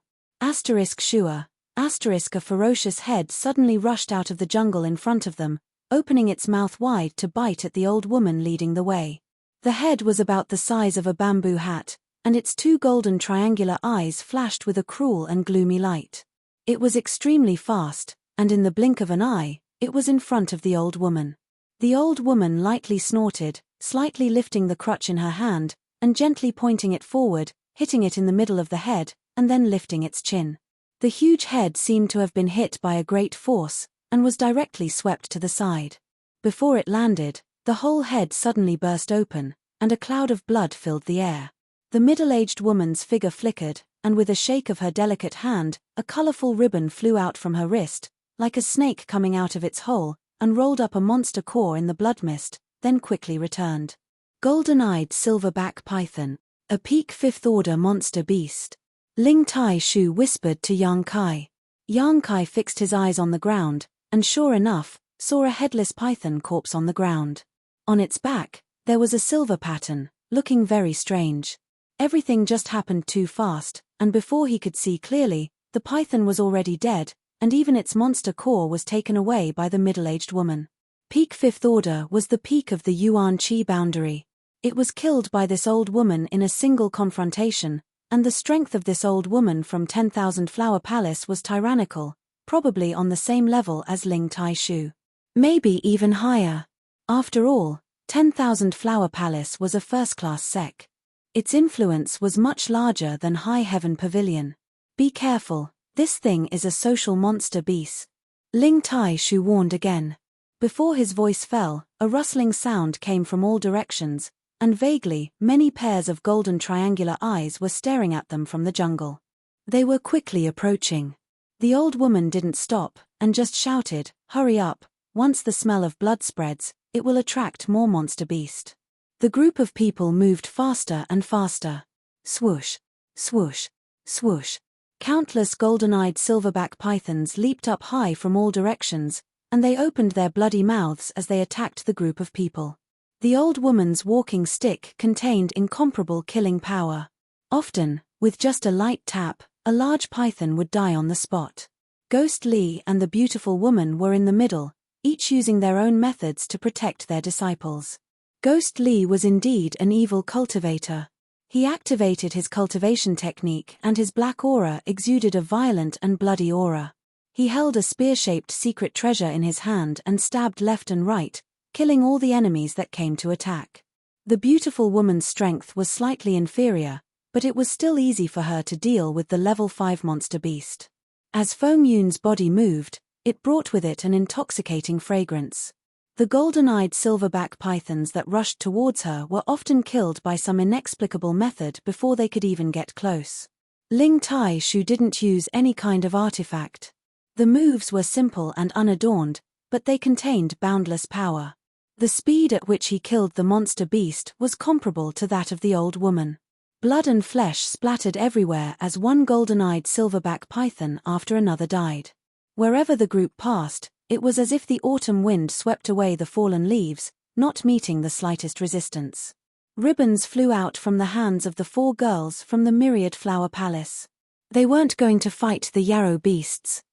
Shua. A ferocious head suddenly rushed out of the jungle in front of them, opening its mouth wide to bite at the old woman leading the way. The head was about the size of a bamboo hat, and its two golden triangular eyes flashed with a cruel and gloomy light. It was extremely fast, and in the blink of an eye, it was in front of the old woman. The old woman lightly snorted, slightly lifting the crutch in her hand, and gently pointing it forward, hitting it in the middle of the head, and then lifting its chin. The huge head seemed to have been hit by a great force, and was directly swept to the side. Before it landed, the whole head suddenly burst open, and a cloud of blood filled the air. The middle-aged woman's figure flickered, and with a shake of her delicate hand, a colorful ribbon flew out from her wrist, like a snake coming out of its hole, and rolled up a monster core in the blood mist, then quickly returned. Golden-eyed silverback python, a peak 5th order monster beast. Ling Tai Shu whispered to Yang Kai. Yang Kai fixed his eyes on the ground, and sure enough, saw a headless python corpse on the ground. On its back, there was a silver pattern, looking very strange. Everything just happened too fast, and before he could see clearly, the python was already dead, and even its monster core was taken away by the middle-aged woman. Peak 5th order was the peak of the Yuan Qi boundary. It was killed by this old woman in a single confrontation, and the strength of this old woman from 10,000 Flower Palace was tyrannical, probably on the same level as Ling Tai Shu. Maybe even higher. After all, 10,000 Flower Palace was a first-class sect. Its influence was much larger than High Heaven Pavilion. Be careful, this thing is a social monster beast. Ling Tai Shu warned again. Before his voice fell, a rustling sound came from all directions, and vaguely, many pairs of golden triangular eyes were staring at them from the jungle. They were quickly approaching. The old woman didn't stop, and just shouted, "Hurry up, once the smell of blood spreads, it will attract more monster beast." The group of people moved faster and faster. Swoosh, swoosh, swoosh. Countless golden-eyed silverback pythons leaped up high from all directions, and they opened their bloody mouths as they attacked the group of people. The old woman's walking stick contained incomparable killing power. Often, with just a light tap, a large python would die on the spot. Ghost Li and the beautiful woman were in the middle, each using their own methods to protect their disciples. Ghost Li was indeed an evil cultivator. He activated his cultivation technique and his black aura exuded a violent and bloody aura. He held a spear-shaped secret treasure in his hand and stabbed left and right, killing all the enemies that came to attack. The beautiful woman's strength was slightly inferior, but it was still easy for her to deal with the level 5 monster beast. As Feng Yun's body moved, it brought with it an intoxicating fragrance. The golden-eyed silverback pythons that rushed towards her were often killed by some inexplicable method before they could even get close. Ling Tai Shu didn't use any kind of artifact. The moves were simple and unadorned, but they contained boundless power. The speed at which he killed the monster beast was comparable to that of the old woman. Blood and flesh splattered everywhere as one golden-eyed silverback python after another died. Wherever the group passed, it was as if the autumn wind swept away the fallen leaves, not meeting the slightest resistance. Ribbons flew out from the hands of the 4 girls from the myriad flower palace. They weren't going to fight the yarrow beasts.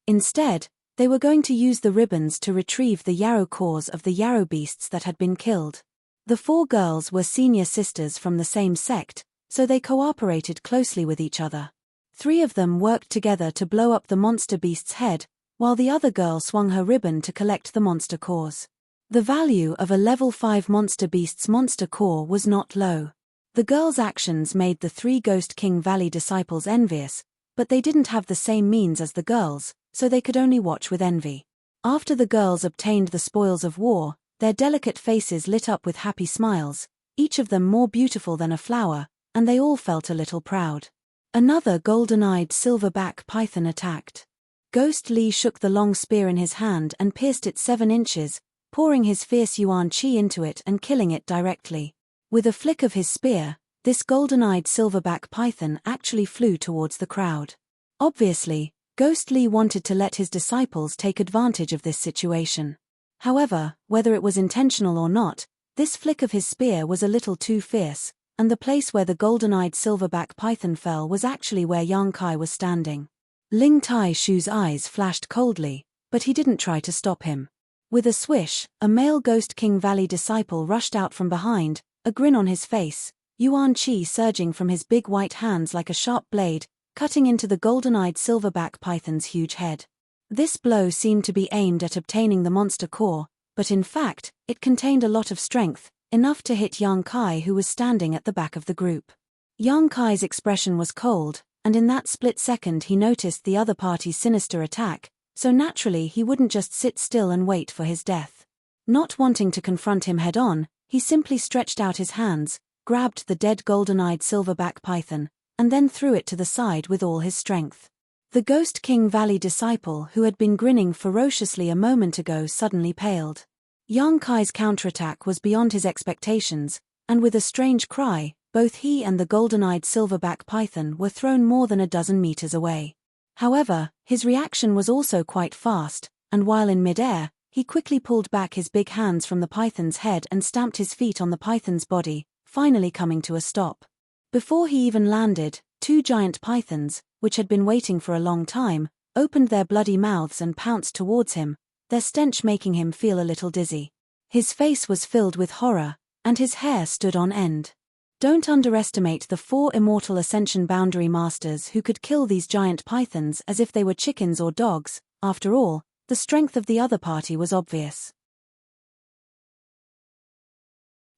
Instead, they were going to use the ribbons to retrieve the yarrow cores of the yarrow beasts that had been killed. The 4 girls were senior sisters from the same sect, so they cooperated closely with each other. 3 of them worked together to blow up the monster beast's head, while the other girl swung her ribbon to collect the monster cores. The value of a level 5 monster beast's monster core was not low. The girls' actions made the 3 Ghost King Valley disciples envious, but they didn't have the same means as the girls, so they could only watch with envy. After the girls obtained the spoils of war, their delicate faces lit up with happy smiles, each of them more beautiful than a flower, and they all felt a little proud. Another golden-eyed silverback python attacked. Ghost Lee shook the long spear in his hand and pierced it 7 inches, pouring his fierce yuan qi into it and killing it directly. With a flick of his spear, this golden-eyed silverback python actually flew towards the crowd. Obviously, Ghost Lee wanted to let his disciples take advantage of this situation. However, whether it was intentional or not, this flick of his spear was a little too fierce, and the place where the golden-eyed silverback python fell was actually where Yang Kai was standing. Ling Tai Shu's eyes flashed coldly, but he didn't try to stop him. With a swish, a male Ghost King Valley disciple rushed out from behind, a grin on his face, yuan qi surging from his big white hands like a sharp blade, cutting into the golden-eyed silverback python's huge head. This blow seemed to be aimed at obtaining the monster core, but in fact, it contained a lot of strength, enough to hit Yang Kai, who was standing at the back of the group. Yang Kai's expression was cold, and in that split second he noticed the other party's sinister attack, so naturally he wouldn't just sit still and wait for his death. Not wanting to confront him head-on, he simply stretched out his hands, grabbed the dead golden-eyed silverback python, and then threw it to the side with all his strength. The Ghost King Valley disciple who had been grinning ferociously a moment ago suddenly paled. Yang Kai's counterattack was beyond his expectations, and with a strange cry, both he and the golden-eyed silverback python were thrown more than a dozen meters away. However, his reaction was also quite fast, and while in mid-air, he quickly pulled back his big hands from the python's head and stamped his feet on the python's body, finally coming to a stop. Before he even landed, 2 giant pythons, which had been waiting for a long time, opened their bloody mouths and pounced towards him, their stench making him feel a little dizzy. His face was filled with horror, and his hair stood on end. Don't underestimate the 4 immortal Ascension Boundary Masters who could kill these giant pythons as if they were chickens or dogs. After all, the strength of the other party was obvious.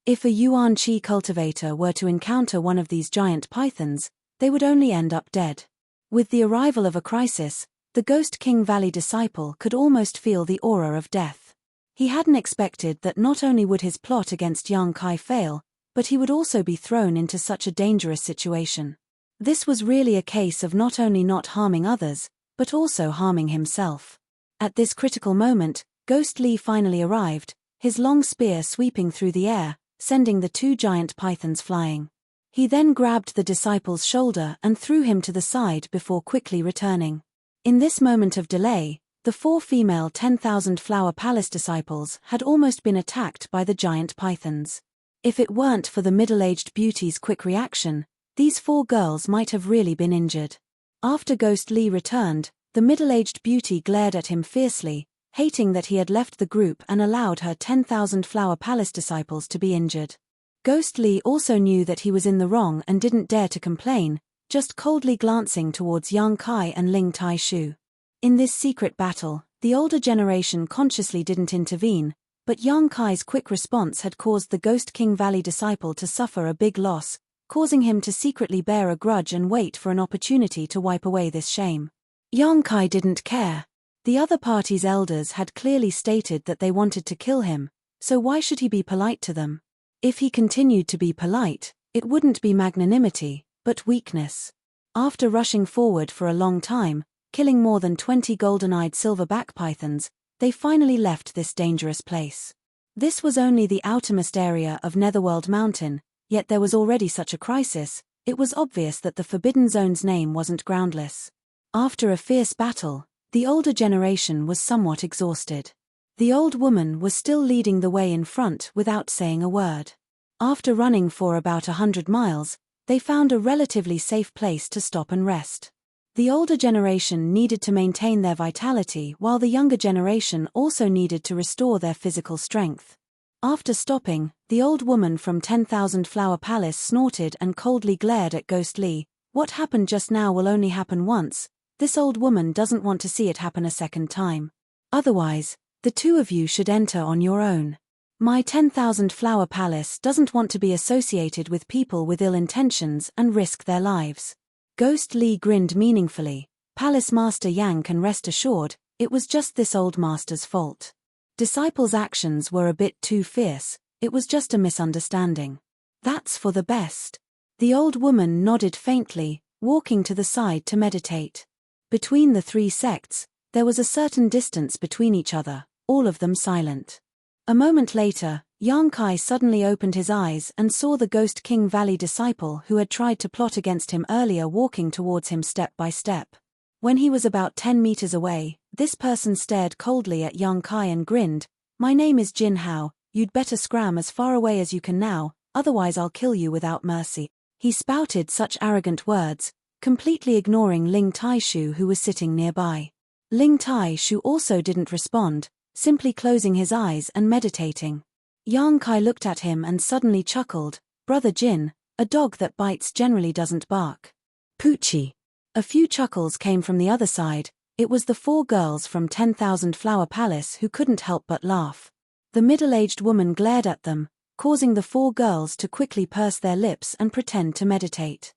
If a yuan qi cultivator were to encounter one of these giant pythons, they would only end up dead. With the arrival of a crisis, the Ghost King Valley disciple could almost feel the aura of death. He hadn't expected that not only would his plot against Yang Kai fail, but he would also be thrown into such a dangerous situation. This was really a case of not only not harming others, but also harming himself. At this critical moment, Ghost Lee finally arrived, his long spear sweeping through the air, sending the 2 giant pythons flying. He then grabbed the disciple's shoulder and threw him to the side before quickly returning. In this moment of delay, the 4 female 10,000 Flower Palace disciples had almost been attacked by the giant pythons. If it weren't for the middle-aged beauty's quick reaction, these 4 girls might have really been injured. After Ghost Lee returned, the middle-aged beauty glared at him fiercely, hating that he had left the group and allowed her 10,000 Flower Palace disciples to be injured. Ghost Lee also knew that he was in the wrong and didn't dare to complain, just coldly glancing towards Yang Kai and Ling Tai Shu. In this secret battle, the older generation consciously didn't intervene, but Yang Kai's quick response had caused the Ghost King Valley disciple to suffer a big loss, causing him to secretly bear a grudge and wait for an opportunity to wipe away this shame. Yang Kai didn't care. The other party's elders had clearly stated that they wanted to kill him, so why should he be polite to them? If he continued to be polite, it wouldn't be magnanimity, but weakness. After rushing forward for a long time, killing more than 20 golden-eyed silverback pythons, they finally left this dangerous place. This was only the outermost area of Netherworld Mountain, yet there was already such a crisis. It was obvious that the Forbidden Zone's name wasn't groundless. After a fierce battle, the older generation was somewhat exhausted. The old woman was still leading the way in front without saying a word. After running for about 100 miles, they found a relatively safe place to stop and rest. The older generation needed to maintain their vitality while the younger generation also needed to restore their physical strength. After stopping, the old woman from 10,000 Flower Palace snorted and coldly glared at Ghost Lee. What happened just now will only happen once. This old woman doesn't want to see it happen a second time. Otherwise, the two of you should enter on your own. My 10,000 Flower Palace doesn't want to be associated with people with ill intentions and risk their lives. Ghost Lee grinned meaningfully. Palace Master Yang can rest assured, it was just this old master's fault. Disciples' actions were a bit too fierce, it was just a misunderstanding. That's for the best. The old woman nodded faintly, walking to the side to meditate. Between the three sects, there was a certain distance between each other, all of them silent. A moment later, Yang Kai suddenly opened his eyes and saw the Ghost King Valley disciple who had tried to plot against him earlier walking towards him step by step. When he was about 10 meters away, this person stared coldly at Yang Kai and grinned. "My name is Jin Hao, you'd better scram as far away as you can now, otherwise I'll kill you without mercy." He spouted such arrogant words, completely ignoring Ling Taishu who was sitting nearby. Ling Taishu also didn't respond, simply closing his eyes and meditating. Yang Kai looked at him and suddenly chuckled. "Brother Jin, a dog that bites generally doesn't bark." Poochie. A few chuckles came from the other side. It was the 4 girls from 10,000 Flower Palace who couldn't help but laugh. The middle-aged woman glared at them, causing the 4 girls to quickly purse their lips and pretend to meditate.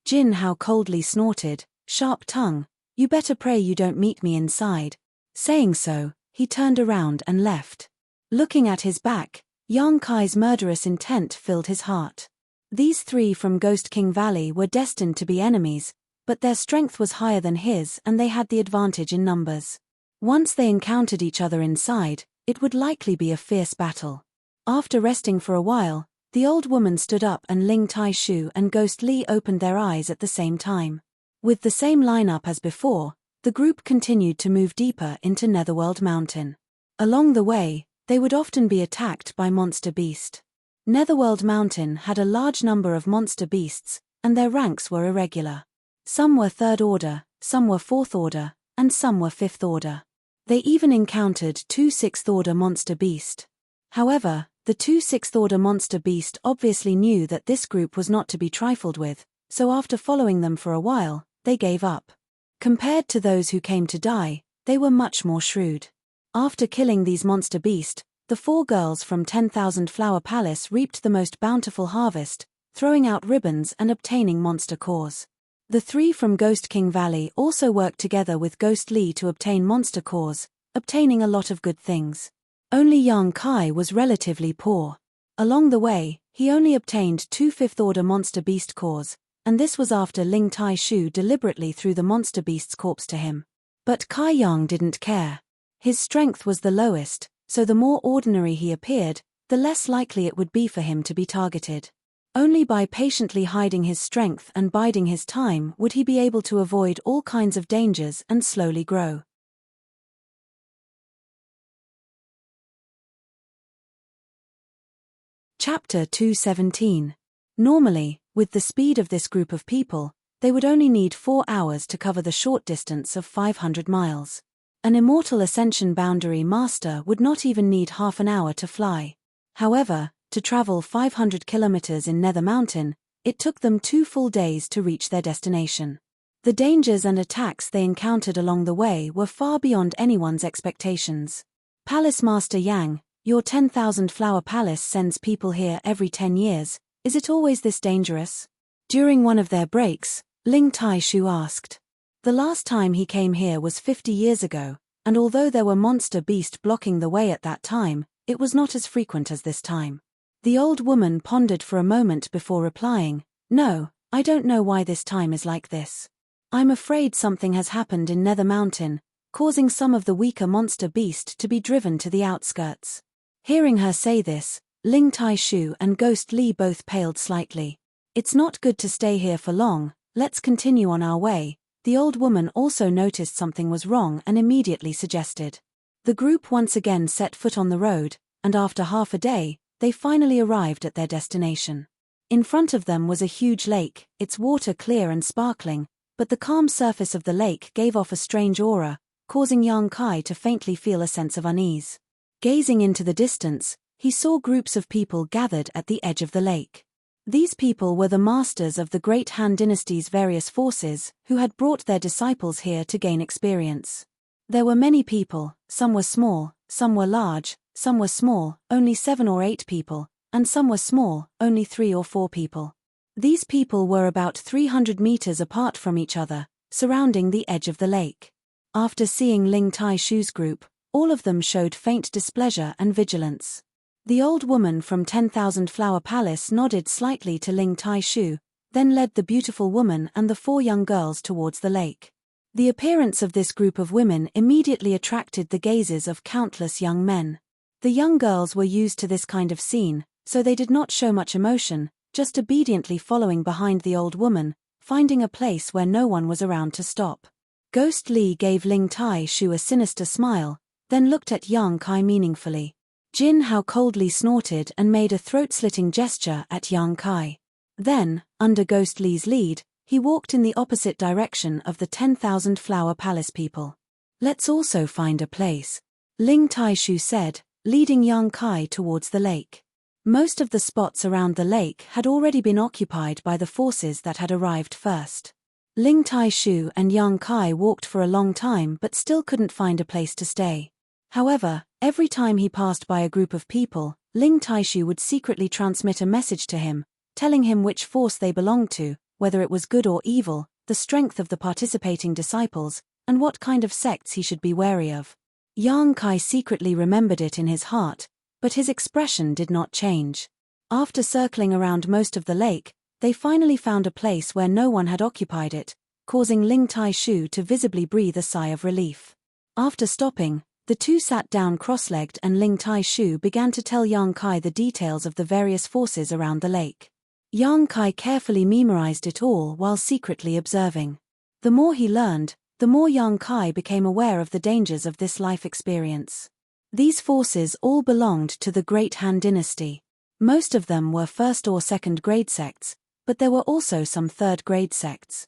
Jin Hao coldly snorted, "Sharp tongue, you better pray you don't meet me inside." Saying so, he turned around and left. Looking at his back, Yang Kai's murderous intent filled his heart. These 3 from Ghost King Valley were destined to be enemies, but their strength was higher than his and they had the advantage in numbers. Once they encountered each other inside, it would likely be a fierce battle. After resting for a while, the old woman stood up and Ling Taishu and Ghost Lee opened their eyes at the same time. With the same lineup as before, the group continued to move deeper into Netherworld Mountain. Along the way, they would often be attacked by monster beast. Netherworld Mountain had a large number of monster beasts, and their ranks were irregular. Some were 3rd order, some were 4th order, and some were 5th order. They even encountered 2 6th order monster beast. However, the 2 6th order monster beast obviously knew that this group was not to be trifled with, so after following them for a while, they gave up. Compared to those who came to die, they were much more shrewd. After killing these monster beast, the 4 girls from 10,000 Flower Palace reaped the most bountiful harvest, throwing out ribbons and obtaining monster cores. The 3 from Ghost King Valley also worked together with Ghost Lee to obtain monster cores, obtaining a lot of good things. Only Yang Kai was relatively poor. Along the way, he only obtained 2 5th order monster beast cores, and this was after Ling Taishu deliberately threw the monster beast's corpse to him. But Kai Yang didn't care. His strength was the lowest, so the more ordinary he appeared, the less likely it would be for him to be targeted. Only by patiently hiding his strength and biding his time would he be able to avoid all kinds of dangers and slowly grow. Chapter 217. Normally, with the speed of this group of people, they would only need 4 hours to cover the short distance of 500 miles. An immortal ascension boundary master would not even need half an hour to fly. However, to travel 500 kilometers in Nether Mountain, it took them 2 full days to reach their destination. The dangers and attacks they encountered along the way were far beyond anyone's expectations. Palace Master Yang, your 10,000 Flower Palace sends people here every 10 years, is it always this dangerous? During one of their breaks, Ling Taishu asked. The last time he came here was 50 years ago, and although there were monster beasts blocking the way at that time, it was not as frequent as this time. The old woman pondered for a moment before replying, "No, I don't know why this time is like this. I'm afraid something has happened in Nether Mountain, causing some of the weaker monster beast to be driven to the outskirts. Hearing her say this, Ling Tai Shu and Ghost Li both paled slightly. It's not good to stay here for long, let's continue on our way. The old woman also noticed something was wrong and immediately suggested. The group once again set foot on the road, and after half a day, they finally arrived at their destination. In front of them was a huge lake, its water clear and sparkling, but the calm surface of the lake gave off a strange aura, causing Yang Kai to faintly feel a sense of unease. Gazing into the distance, he saw groups of people gathered at the edge of the lake. These people were the masters of the Great Han Dynasty's various forces, who had brought their disciples here to gain experience. There were many people, some were small, some were large, some were small, only 7 or 8 people, and some were small, only 3 or 4 people. These people were about 300 meters apart from each other, surrounding the edge of the lake. After seeing Ling Tai Shu's group, all of them showed faint displeasure and vigilance. The old woman from 10,000 Flower Palace nodded slightly to Ling Tai Shu, then led the beautiful woman and the 4 young girls towards the lake. The appearance of this group of women immediately attracted the gazes of countless young men. The young girls were used to this kind of scene, so they did not show much emotion, just obediently following behind the old woman, finding a place where no one was around to stop. Ghost Li gave Ling Tai Shu a sinister smile, then looked at Yang Kai meaningfully. Jin Hao coldly snorted and made a throat-slitting gesture at Yang Kai. Then, under Ghost Li's lead, he walked in the opposite direction of the 10,000 Flower Palace people. Let's also find a place, Ling Tai Shu said, leading Yang Kai towards the lake. Most of the spots around the lake had already been occupied by the forces that had arrived first. Ling Tai Shu and Yang Kai walked for a long time but still couldn't find a place to stay. However, every time he passed by a group of people, Ling Tai Shu would secretly transmit a message to him, telling him which force they belonged to, whether it was good or evil, the strength of the participating disciples, and what kind of sects he should be wary of. Yang Kai secretly remembered it in his heart, but his expression did not change. After circling around most of the lake, they finally found a place where no one had occupied it, causing Ling Tai Shu to visibly breathe a sigh of relief. After stopping, the two sat down cross-legged and Ling Tai Shu began to tell Yang Kai the details of the various forces around the lake. Yang Kai carefully memorized it all while secretly observing. The more he learned, the more Yang Kai became aware of the dangers of this life experience. These forces all belonged to the Great Han Dynasty. Most of them were first or second grade sects, but there were also some third grade sects.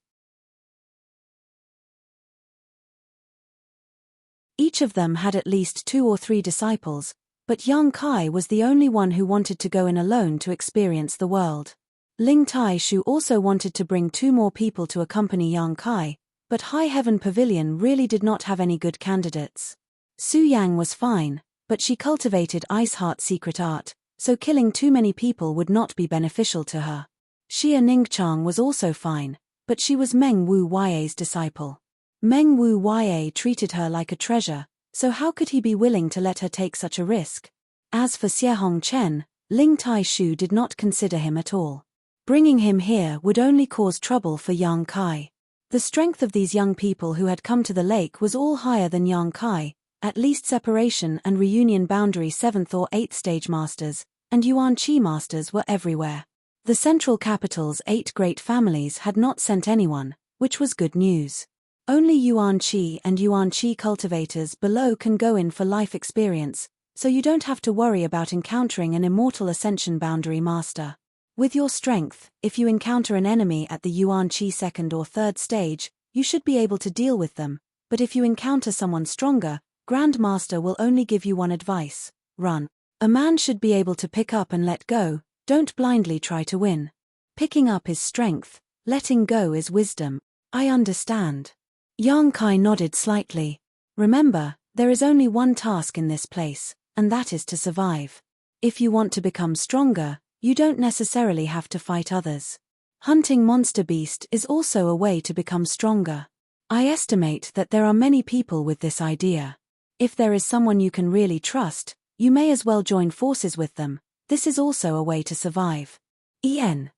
Each of them had at least 2 or 3 disciples, but Yang Kai was the only one who wanted to go in alone to experience the world. Ling Tai Shu also wanted to bring 2 more people to accompany Yang Kai, but High Heaven Pavilion really did not have any good candidates. Su Yang was fine, but she cultivated Ice Heart's secret art, so killing too many people would not be beneficial to her. Xia Ningchang was also fine, but she was Meng Wu Ya's disciple. Meng Wu Ya treated her like a treasure, so how could he be willing to let her take such a risk? As for Xie Hong Chen, Ling Tai Shu did not consider him at all. Bringing him here would only cause trouble for Yang Kai. The strength of these young people who had come to the lake was all higher than Yang Kai, at least separation and reunion boundary 7th or 8th stage masters, and Yuan Qi masters were everywhere. The central capital's 8 great families had not sent anyone, which was good news. Only Yuan Qi and Yuan Qi cultivators below can go in for life experience, so you don't have to worry about encountering an immortal ascension boundary master. With your strength, if you encounter an enemy at the Yuan Qi 2nd or 3rd stage, you should be able to deal with them, but if you encounter someone stronger, Grand Master will only give you one advice: run. A man should be able to pick up and let go, don't blindly try to win. Picking up is strength, letting go is wisdom. I understand. Yang Kai nodded slightly. Remember, there is only one task in this place, and that is to survive. If you want to become stronger, you don't necessarily have to fight others. Hunting monster beast is also a way to become stronger. I estimate that there are many people with this idea. If there is someone you can really trust, you may as well join forces with them. This is also a way to survive. En.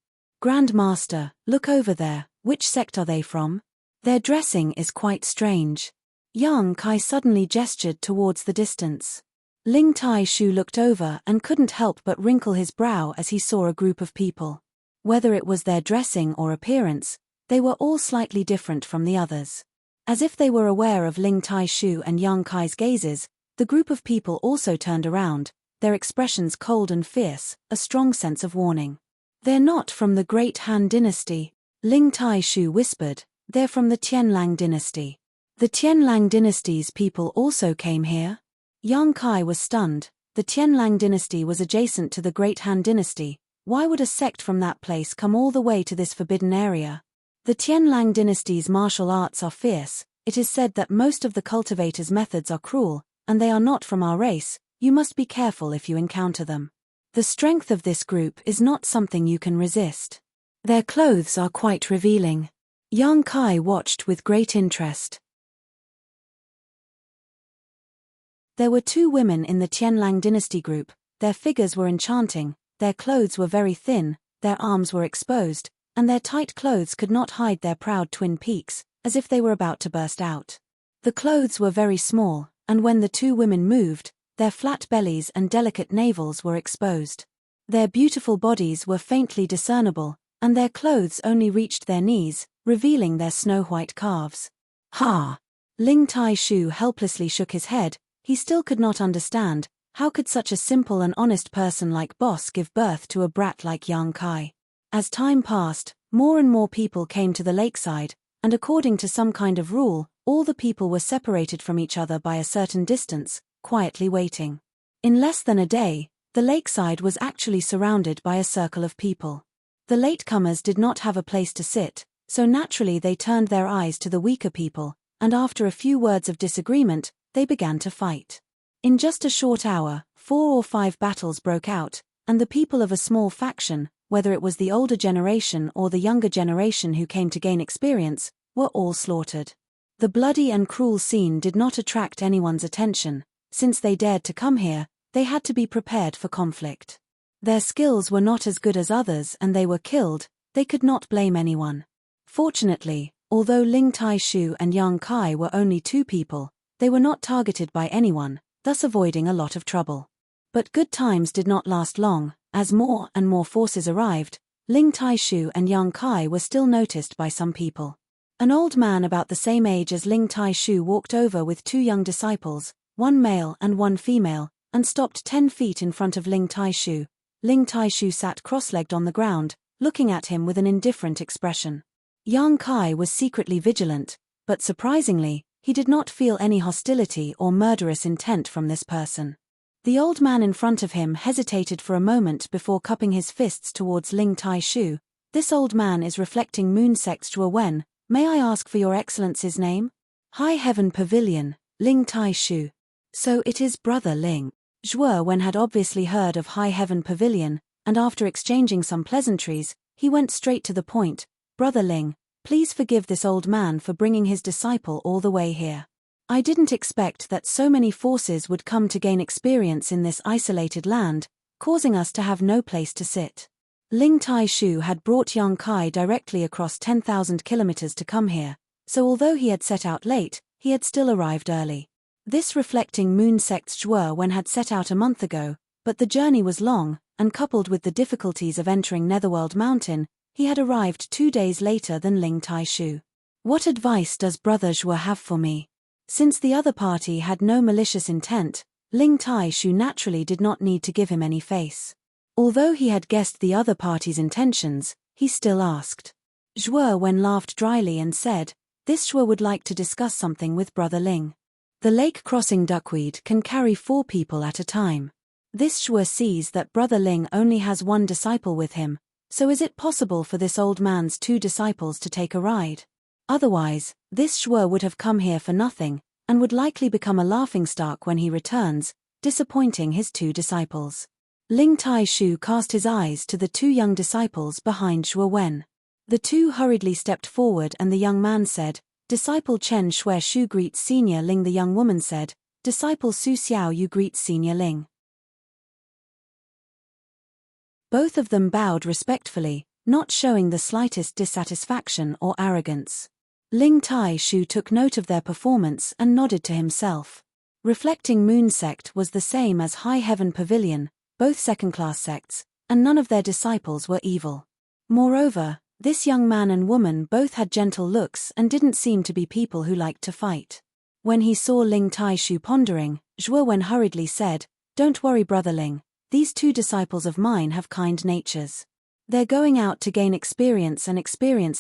Grand Master, look over there, which sect are they from? Their dressing is quite strange. Yang Kai suddenly gestured towards the distance. Ling Tai Shu looked over and couldn't help but wrinkle his brow as he saw a group of people. Whether it was their dressing or appearance, they were all slightly different from the others. As if they were aware of Ling Tai Shu and Yang Kai's gazes, the group of people also turned around, their expressions cold and fierce, a strong sense of warning. They're not from the Great Han Dynasty, Ling Tai Shu whispered, they're from the Tianlang Dynasty. The Tianlang Dynasty's people also came here? Yang Kai was stunned. The Tianlang Dynasty was adjacent to the Great Han Dynasty. Why would a sect from that place come all the way to this forbidden area? The Tianlang Dynasty's martial arts are fierce. It is said that most of the cultivators' methods are cruel, and they are not from our race. You must be careful if you encounter them. The strength of this group is not something you can resist. Their clothes are quite revealing. Yang Kai watched with great interest. There were 2 women in the Tianlang Dynasty group. Their figures were enchanting, their clothes were very thin, their arms were exposed, and their tight clothes could not hide their proud twin peaks, as if they were about to burst out. The clothes were very small, and when the 2 women moved, their flat bellies and delicate navels were exposed. Their beautiful bodies were faintly discernible, and their clothes only reached their knees, revealing their snow-white calves. Ha! Ling Tai Shu helplessly shook his head. He still could not understand, how could such a simple and honest person like Boss give birth to a brat like Yang Kai? As time passed, more and more people came to the lakeside, and according to some kind of rule, all the people were separated from each other by a certain distance, quietly waiting. In less than a day, the lakeside was actually surrounded by a circle of people. The latecomers did not have a place to sit, so naturally they turned their eyes to the weaker people, and after a few words of disagreement, they began to fight. In just a short hour, 4 or 5 battles broke out, and the people of a small faction, whether it was the older generation or the younger generation who came to gain experience, were all slaughtered. The bloody and cruel scene did not attract anyone's attention. Since they dared to come here, they had to be prepared for conflict. Their skills were not as good as others and they were killed. They could not blame anyone. Fortunately, although Ling Tai Shu and Yang Kai were only 2 people, they were not targeted by anyone, thus avoiding a lot of trouble. But good times did not last long. As more and more forces arrived, Ling Tai Shu and Yang Kai were still noticed by some people. An old man about the same age as Ling Tai Shu walked over with 2 young disciples, 1 male and 1 female, and stopped 10 feet in front of Ling Tai Shu. Ling Tai Shu sat cross-legged on the ground, looking at him with an indifferent expression. Yang Kai was secretly vigilant, but surprisingly, he did not feel any hostility or murderous intent from this person. The old man in front of him hesitated for a moment before cupping his fists towards Ling Tai Shu. This old man is reflecting Moon Sect Zhuo Wen. May I ask for your excellency's name? High Heaven Pavilion, Ling Tai Shu. So it is Brother Ling. Zhuo Wen had obviously heard of High Heaven Pavilion, and after exchanging some pleasantries, he went straight to the point. Brother Ling, please forgive this old man for bringing his disciple all the way here. I didn't expect that so many forces would come to gain experience in this isolated land, causing us to have no place to sit. Ling Tai Shu had brought Yang Kai directly across 10,000 kilometers to come here, so although he had set out late, he had still arrived early. This reflecting Moon Sect Zhuo Wen had set out a month ago, but the journey was long, and coupled with the difficulties of entering Netherworld Mountain, he had arrived 2 days later than Ling Tai Shu. What advice does Brother Zhuo have for me? Since the other party had no malicious intent, Ling Tai Shu naturally did not need to give him any face. Although he had guessed the other party's intentions, he still asked. Zhuo Wen laughed dryly and said, this Zhuo would like to discuss something with Brother Ling. The lake-crossing duckweed can carry 4 people at a time. This Zhuo sees that Brother Ling only has 1 disciple with him, so is it possible for this old man's 2 disciples to take a ride? Otherwise, this Zhuo would have come here for nothing, and would likely become a laughingstock when he returns, disappointing his 2 disciples. Ling Tai Shu cast his eyes to the 2 young disciples behind Zhuo Wen. The 2 hurriedly stepped forward and the young man said, Disciple Chen Shui Shu greets Senior Ling. The young woman said, Disciple Su Xiao Yu greets Senior Ling. Both of them bowed respectfully, not showing the slightest dissatisfaction or arrogance. Ling Tai-shu took note of their performance and nodded to himself. Reflecting Moon sect was the same as High Heaven Pavilion, both second-class sects, and none of their disciples were evil. Moreover, this young man and woman both had gentle looks and didn't seem to be people who liked to fight. When he saw Ling Tai-shu pondering, Zhuo Wen hurriedly said, "Don't worry, Brother Ling, these two disciples of mine have kind natures. They're going out to gain experience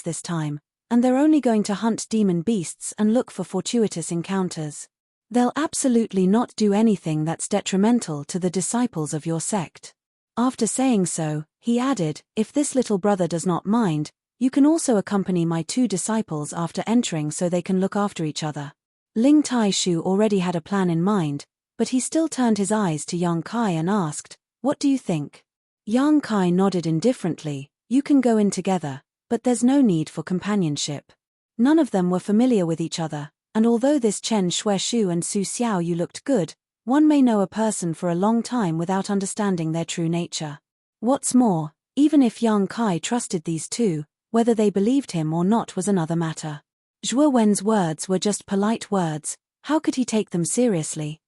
this time, and they're only going to hunt demon beasts and look for fortuitous encounters. They'll absolutely not do anything that's detrimental to the disciples of your sect." After saying so, he added, "If this little brother does not mind, you can also accompany my two disciples after entering so they can look after each other." Ling Tai-shu already had a plan in mind, but he still turned his eyes to Yang Kai and asked, "What do you think?" Yang Kai nodded indifferently, "You can go in together, but there's no need for companionship." None of them were familiar with each other, and although this Chen Shueshu and Su Xiaoyu looked good, one may know a person for a long time without understanding their true nature. What's more, even if Yang Kai trusted these two, whether they believed him or not was another matter. Zhuo Wen's words were just polite words, how could he take them seriously?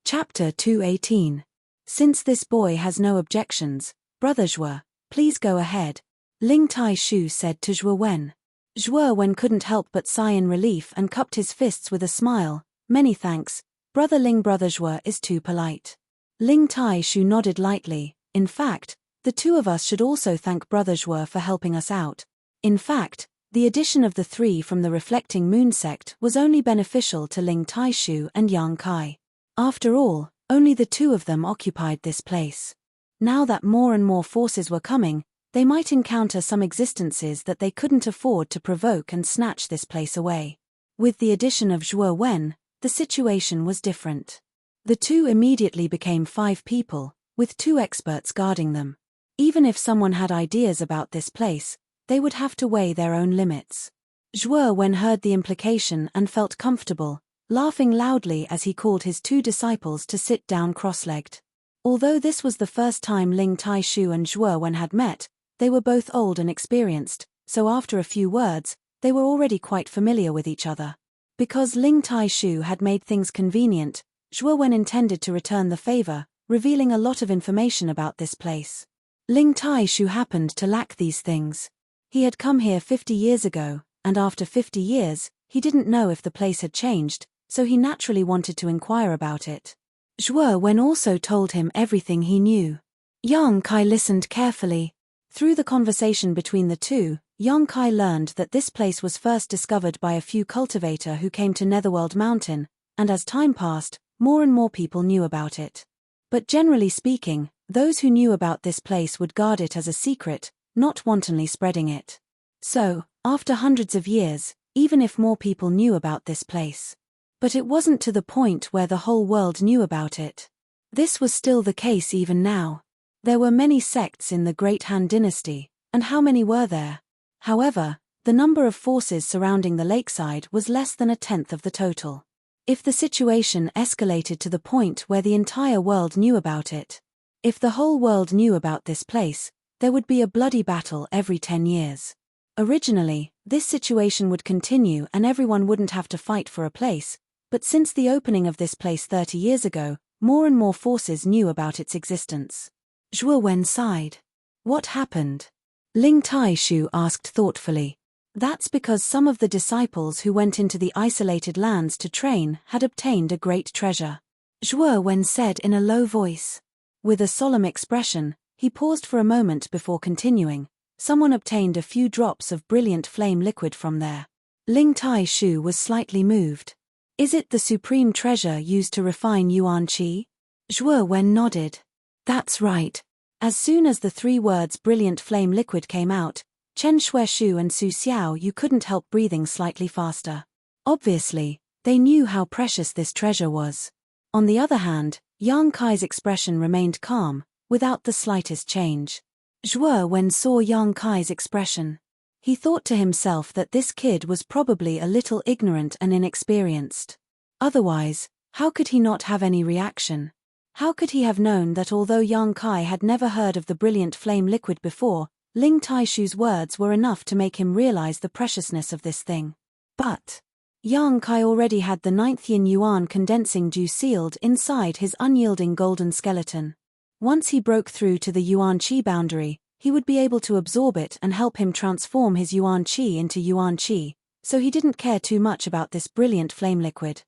Chapter 218. Since this boy has no objections, Brother Zhuo, please go ahead, Ling Tai-shu said to Zhuo Wen. Zhuo Wen couldn't help but sigh in relief and cupped his fists with a smile. "Many thanks, Brother Ling. Brother Zhuo is too polite." Ling Tai-shu nodded lightly. "In fact, the two of us should also thank Brother Zhuo for helping us out. In fact, the addition of the three from the Reflecting Moon sect was only beneficial to Ling Tai-shu and Yang Kai. After all, only the two of them occupied this place. Now that more and more forces were coming, they might encounter some existences that they couldn't afford to provoke and snatch this place away. With the addition of Zhuo Wen, the situation was different. The two immediately became 5 people, with 2 experts guarding them. Even if someone had ideas about this place, they would have to weigh their own limits. Zhuo Wen heard the implication and felt comfortable, laughing loudly as he called his 2 disciples to sit down cross-legged. Although this was the first time Ling Tai-shu and Zhuo Wen had met, they were both old and experienced, so after a few words, they were already quite familiar with each other. Because Ling Tai-shu had made things convenient, Zhuo Wen intended to return the favor, revealing a lot of information about this place. Ling Tai-shu happened to lack these things. He had come here 50 years ago, and after 50 years, he didn't know if the place had changed, so he naturally wanted to inquire about it. Zhuo Wen also told him everything he knew. Yang Kai listened carefully. Through the conversation between the two, Yang Kai learned that this place was first discovered by a few cultivator who came to Netherworld Mountain, and as time passed, more and more people knew about it. But generally speaking, those who knew about this place would guard it as a secret, not wantonly spreading it. So, after hundreds of years, even if more people knew about this place. But it wasn't to the point where the whole world knew about it. This was still the case even now. There were many sects in the Great Han Dynasty, and how many were there? However, the number of forces surrounding the lakeside was less than 1/10 of the total. If the situation escalated to the point where the entire world knew about it, if the whole world knew about this place, there would be a bloody battle every 10 years. Originally, this situation would continue and everyone wouldn't have to fight for a place, but since the opening of this place 30 years ago, more and more forces knew about its existence. Zhuo Wen sighed. What happened? Ling Tai-shu asked thoughtfully. That's because some of the disciples who went into the isolated lands to train had obtained a great treasure. Zhuo Wen said in a low voice. With a solemn expression, he paused for a moment before continuing. Someone obtained a few drops of brilliant flame liquid from there. Ling Tai-shu was slightly moved. Is it the supreme treasure used to refine Yuan Qi? Zhuo Wen nodded. That's right. As soon as the 3 words brilliant flame liquid came out, Chen Shueshu and Su Xiaoyu couldn't help breathing slightly faster. Obviously, they knew how precious this treasure was. On the other hand, Yang Kai's expression remained calm, without the slightest change. Zhuo Wen saw Yang Kai's expression. He thought to himself that this kid was probably a little ignorant and inexperienced. Otherwise, How could he not have any reaction? How could he have known that although Yang Kai had never heard of the brilliant flame liquid before, Ling Taishu's words were enough to make him realize the preciousness of this thing? But Yang Kai already had the 9th yin yuan condensing dew sealed inside his unyielding golden skeleton. Once he broke through to the yuan qi boundary, he would be able to absorb it and help him transform his yuan qi into yuan qi, so he didn't care too much about this brilliant flame liquid.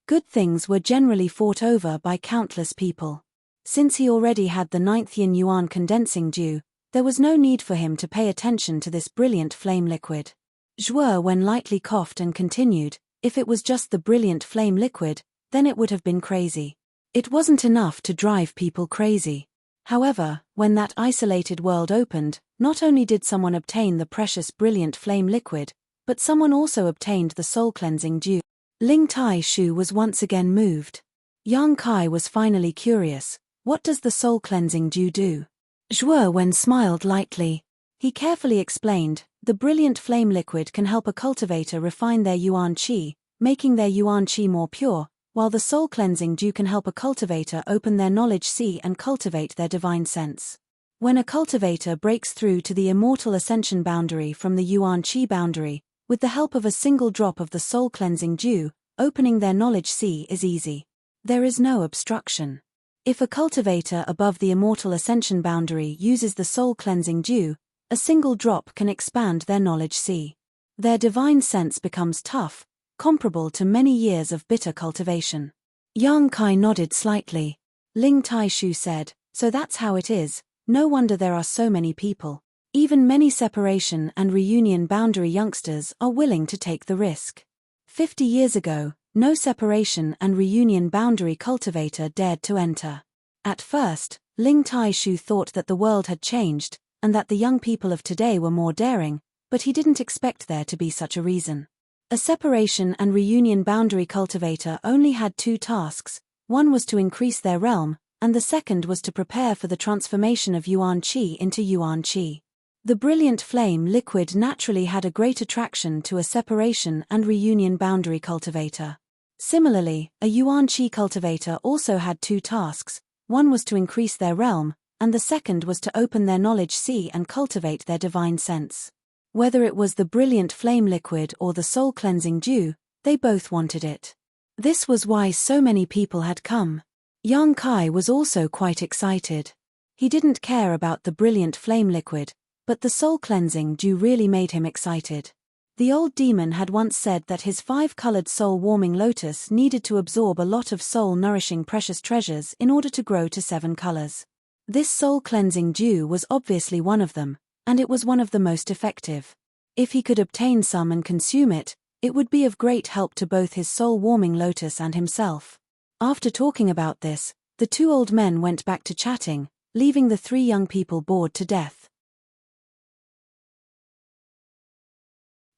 Good things were generally fought over by countless people. Since he already had the 9th yin yuan condensing dew, there was no need for him to pay attention to this brilliant flame liquid. Zhuo Wen lightly coughed and continued, if it was just the brilliant flame liquid, then it would have been crazy. It wasn't enough to drive people crazy. However, when that isolated world opened, not only did someone obtain the precious brilliant flame liquid, but someone also obtained the soul-cleansing dew. Ling Tai-shu was once again moved. Yang Kai was finally curious, what does the soul-cleansing dew do? Zhuo Wen smiled lightly. He carefully explained, the brilliant flame liquid can help a cultivator refine their yuan qi, making their yuan qi more pure, while the soul-cleansing dew can help a cultivator open their knowledge see and cultivate their divine sense. When a cultivator breaks through to the immortal ascension boundary from the yuan qi boundary, with the help of a single drop of the soul-cleansing dew, opening their knowledge see is easy. There is no obstruction. If a cultivator above the immortal ascension boundary uses the soul-cleansing dew, a single drop can expand their knowledge see. Their divine sense becomes tough, comparable to many years of bitter cultivation. Yang Kai nodded slightly. Ling Tai-shu said, so that's how it is, no wonder there are so many people. Even many separation and reunion boundary youngsters are willing to take the risk. 50 years ago, no separation and reunion boundary cultivator dared to enter. At first, Ling Tai-shu thought that the world had changed, and that the young people of today were more daring, but he didn't expect there to be such a reason. A separation and reunion boundary cultivator only had 2 tasks, one was to increase their realm, and the second was to prepare for the transformation of yuan qi into yuan qi. The brilliant flame liquid naturally had a great attraction to a separation and reunion boundary cultivator. Similarly, a yuan qi cultivator also had 2 tasks, one was to increase their realm, and the second was to open their knowledge see and cultivate their divine sense. Whether it was the brilliant flame liquid or the soul-cleansing dew, they both wanted it. This was why so many people had come. Yang Kai was also quite excited. He didn't care about the brilliant flame liquid, but the soul-cleansing dew really made him excited. The old demon had once said that his 5-colored soul-warming lotus needed to absorb a lot of soul-nourishing precious treasures in order to grow to 7 colors. This soul-cleansing dew was obviously one of them, and it was one of the most effective. If he could obtain some and consume it, it would be of great help to both his soul-warming lotus and himself. After talking about this, the 2 old men went back to chatting, leaving the 3 young people bored to death.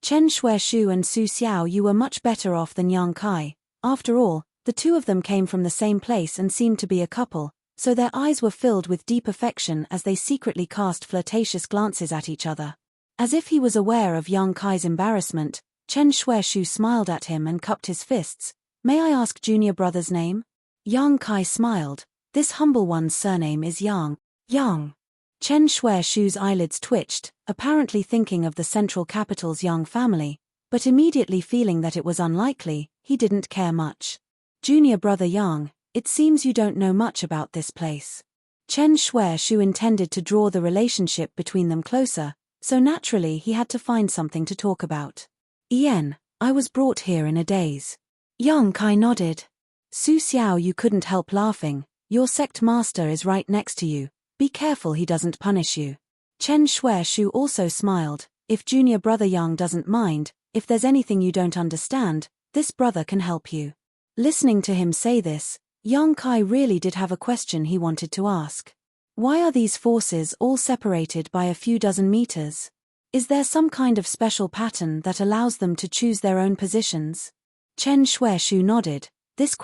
Chen Xueshu and Su Xiao, you were much better off than Yang Kai. After all, the 2 of them came from the same place and seemed to be a couple, so their eyes were filled with deep affection as they secretly cast flirtatious glances at each other. As if he was aware of Yang Kai's embarrassment, Chen Xueshu smiled at him and cupped his fists. May I ask junior brother's name? Yang Kai smiled. This humble one's surname is Yang. Yang. Chen Xueshu's eyelids twitched, apparently thinking of the central capital's Yang family, but immediately feeling that it was unlikely, he didn't care much. Junior brother Yang, it seems you don't know much about this place. Chen Xueshu intended to draw the relationship between them closer, so naturally he had to find something to talk about. Ian, I was brought here in a daze. Yang Kai nodded. Su Xiao, you couldn't help laughing, your sect master is right next to you. Be careful he doesn't punish you. Chen Xueshu also smiled. If junior brother Yang doesn't mind, if there's anything you don't understand, this brother can help you. Listening to him say this, Yang Kai really did have a question he wanted to ask. Why are these forces all separated by a few dozen meters? Is there some kind of special pattern that allows them to choose their own positions? Chen Xueshu nodded. This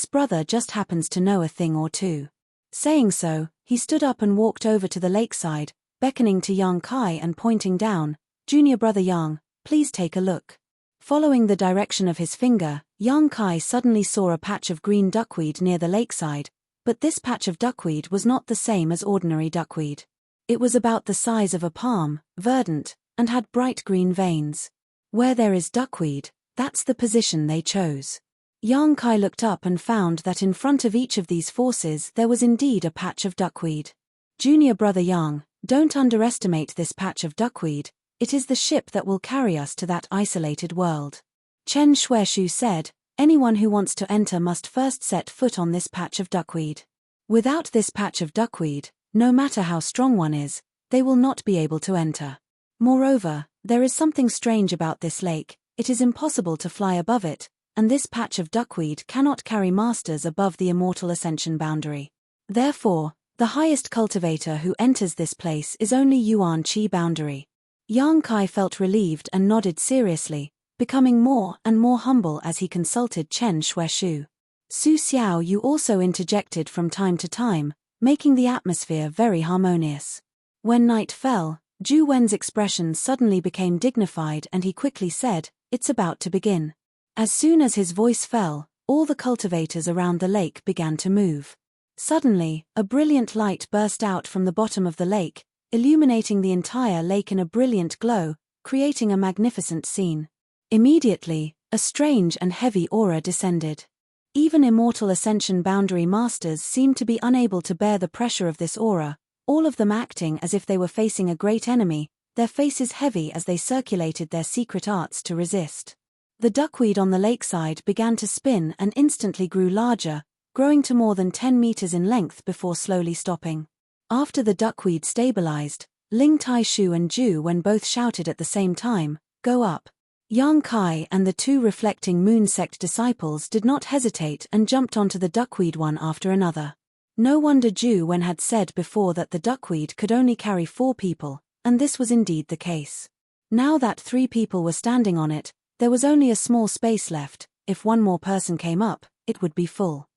brother just happens to know a thing or two. Saying so, he stood up and walked over to the lakeside, beckoning to Yang Kai and pointing down. Junior brother Yang, please take a look. Following the direction of his finger, Yang Kai suddenly saw a patch of green duckweed near the lakeside, but this patch of duckweed was not the same as ordinary duckweed. It was about the size of a palm, verdant, and had bright green veins. Where there is duckweed, that's the position they chose. Yang Kai looked up and found that in front of each of these forces there was indeed a patch of duckweed. Junior brother Yang, don't underestimate this patch of duckweed. It is the ship that will carry us to that isolated world. Chen Shuaishu said, anyone who wants to enter must first set foot on this patch of duckweed. Without this patch of duckweed, no matter how strong one is, they will not be able to enter. Moreover, there is something strange about this lake. It is impossible to fly above it, and this patch of duckweed cannot carry masters above the immortal ascension boundary. Therefore, the highest cultivator who enters this place is only Yuan Qi boundary. Yang Kai felt relieved and nodded seriously, becoming more and more humble as he consulted Chen Shuaishu. Su Xiao Yu also interjected from time to time, making the atmosphere very harmonious. When night fell, Zhu Wen's expression suddenly became dignified and he quickly said, "It's about to begin." As soon as his voice fell, all the cultivators around the lake began to move. Suddenly, a brilliant light burst out from the bottom of the lake, illuminating the entire lake in a brilliant glow, creating a magnificent scene. Immediately, a strange and heavy aura descended. Even immortal ascension boundary masters seemed to be unable to bear the pressure of this aura, all of them acting as if they were facing a great enemy, their faces heavy as they circulated their secret arts to resist. The duckweed on the lakeside began to spin and instantly grew larger, growing to more than 10 meters in length before slowly stopping. After the duckweed stabilized, Ling Taishu and Zhu Wen both shouted at the same time, "Go up!" Yang Kai and the two reflecting moon sect disciples did not hesitate and jumped onto the duckweed one after another. No wonder Zhu Wen had said before that the duckweed could only carry 4 people, and this was indeed the case. Now that 3 people were standing on it, there was only a small space left. If one more person came up, it would be full.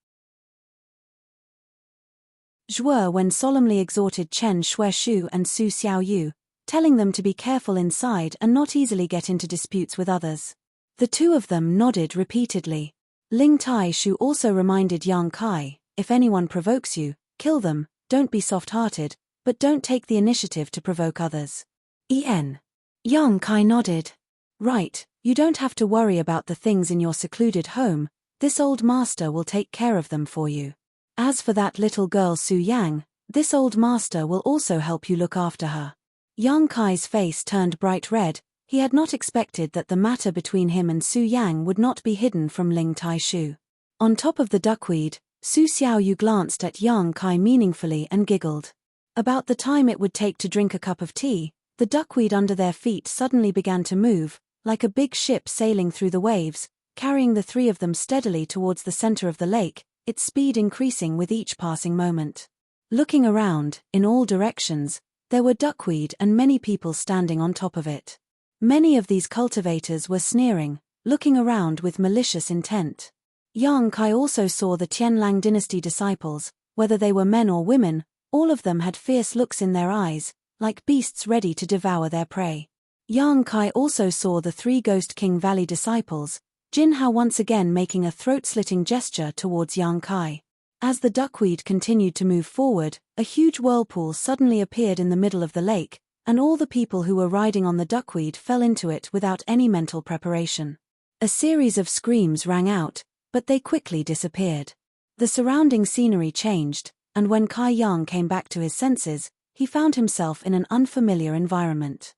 Zhuo Wen solemnly exhorted Chen Shuaishu and Su Xiaoyu, telling them to be careful inside and not easily get into disputes with others. The two of them nodded repeatedly. Ling Taishu also reminded Yang Kai, "If anyone provokes you, kill them, don't be soft-hearted, but don't take the initiative to provoke others." Yang Kai nodded. "Right, you don't have to worry about the things in your secluded home, this old master will take care of them for you. As for that little girl Su Yang, this old master will also help you look after her." Yang Kai's face turned bright red. He had not expected that the matter between him and Su Yang would not be hidden from Ling Taishu. On top of the duckweed, Su Xiaoyu glanced at Yang Kai meaningfully and giggled. About the time it would take to drink a cup of tea, the duckweed under their feet suddenly began to move, like a big ship sailing through the waves, carrying the 3 of them steadily towards the center of the lake, its speed increasing with each passing moment. Looking around, in all directions, there were duckweed and many people standing on top of it. Many of these cultivators were sneering, looking around with malicious intent. Yang Kai also saw the Tianlang dynasty disciples, whether they were men or women, all of them had fierce looks in their eyes, like beasts ready to devour their prey. Yang Kai also saw the 3 Ghost King Valley disciples, Jin Hao once again making a throat-slitting gesture towards Yang Kai. As the duckweed continued to move forward, a huge whirlpool suddenly appeared in the middle of the lake, and all the people who were riding on the duckweed fell into it without any mental preparation. A series of screams rang out, but they quickly disappeared. The surrounding scenery changed, and when Kai Yang came back to his senses, he found himself in an unfamiliar environment.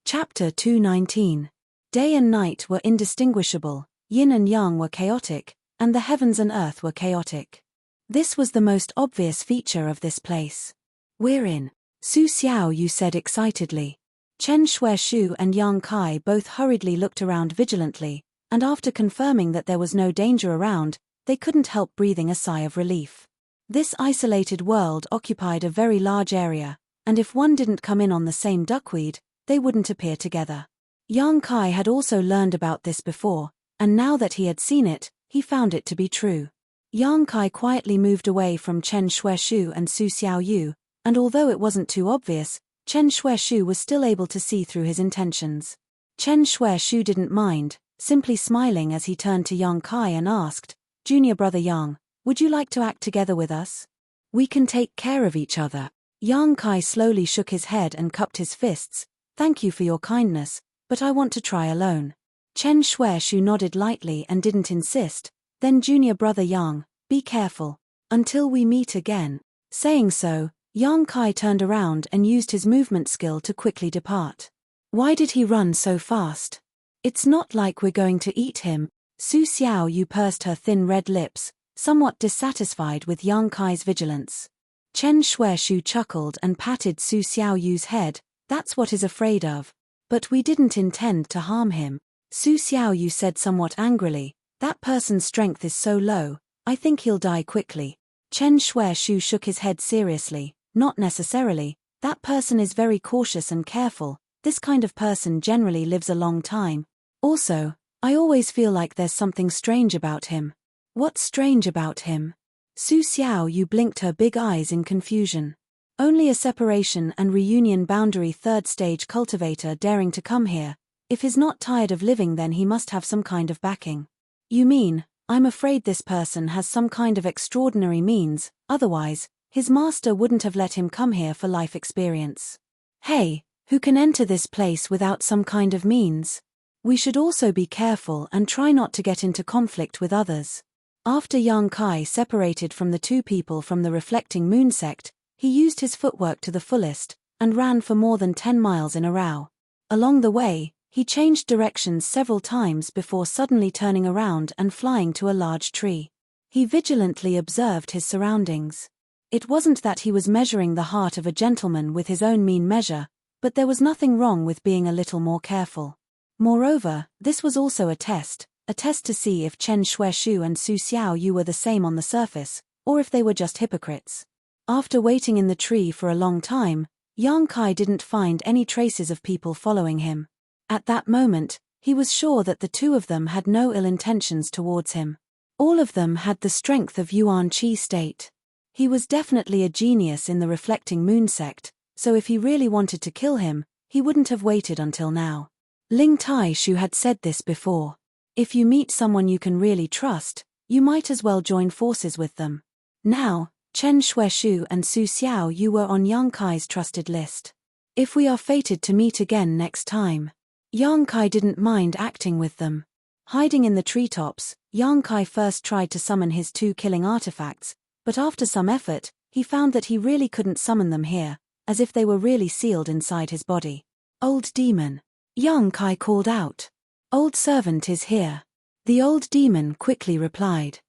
Chapter 219. Day and night were indistinguishable, yin and yang were chaotic, and the heavens and earth were chaotic. This was the most obvious feature of this place. "We're in," Su Xiaoyu said excitedly. Chen Shuaishu and Yang Kai both hurriedly looked around vigilantly, and after confirming that there was no danger around, they couldn't help breathing a sigh of relief. This isolated world occupied a very large area, and if one didn't come in on the same duckweed, they wouldn't appear together. Yang Kai had also learned about this before, and now that he had seen it, he found it to be true. Yang Kai quietly moved away from Chen Shuaishu and Su Xiaoyu, and although it wasn't too obvious, Chen Shuaishu was still able to see through his intentions. Chen Shuaishu didn't mind, simply smiling as he turned to Yang Kai and asked, "Junior brother Yang, would you like to act together with us? We can take care of each other." Yang Kai slowly shook his head and cupped his fists. "Thank you for your kindness, but I want to try alone." Chen Shuaishu nodded lightly and didn't insist. "Then junior brother Yang, be careful. Until we meet again." Saying so, Yang Kai turned around and used his movement skill to quickly depart. Why did he run so fast? It's not like we're going to eat him. Su Xiaoyu pursed her thin red lips, somewhat dissatisfied with Yang Kai's vigilance. Chen Shuaishu chuckled and patted Su Xiaoyu's head. "That's what he's afraid of. But we didn't intend to harm him." Su Xiaoyu said somewhat angrily, "That person's strength is so low, I think he'll die quickly." Chen Shuaishu shook his head seriously. "Not necessarily. That person is very cautious and careful. This kind of person generally lives a long time. Also, I always feel like there's something strange about him." "What's strange about him?" Su Xiaoyu blinked her big eyes in confusion. "Only a separation and reunion boundary third stage cultivator daring to come here. If he's not tired of living, then he must have some kind of backing." "You mean, I'm afraid this person has some kind of extraordinary means, otherwise, his master wouldn't have let him come here for life experience." "Hey, who can enter this place without some kind of means? We should also be careful and try not to get into conflict with others." After Yang Kai separated from the two people from the reflecting moon sect, he used his footwork to the fullest, and ran for more than 10 miles in a row. Along the way, he changed directions several times before suddenly turning around and flying to a large tree. He vigilantly observed his surroundings. It wasn't that he was measuring the heart of a gentleman with his own mean measure, but there was nothing wrong with being a little more careful. Moreover, this was also a test to see if Chen Shuaishu and Su Xiaoyu were the same on the surface, or if they were just hypocrites. After waiting in the tree for a long time, Yang Kai didn't find any traces of people following him. At that moment, he was sure that the two of them had no ill intentions towards him. All of them had the strength of Yuan Qi state. He was definitely a genius in the reflecting moon sect, so if he really wanted to kill him, he wouldn't have waited until now. Ling Tai-shu had said this before. If you meet someone you can really trust, you might as well join forces with them. Now, Chen Shuaishu and Su Xiaoyu were on Yang Kai's trusted list. If we are fated to meet again next time, Yang Kai didn't mind acting with them. Hiding in the treetops, Yang Kai first tried to summon his 2 killing artifacts, but after some effort, he found that he really couldn't summon them here, as if they were really sealed inside his body. "Old demon," Yang Kai called out. "Old servant is here." The old demon quickly replied.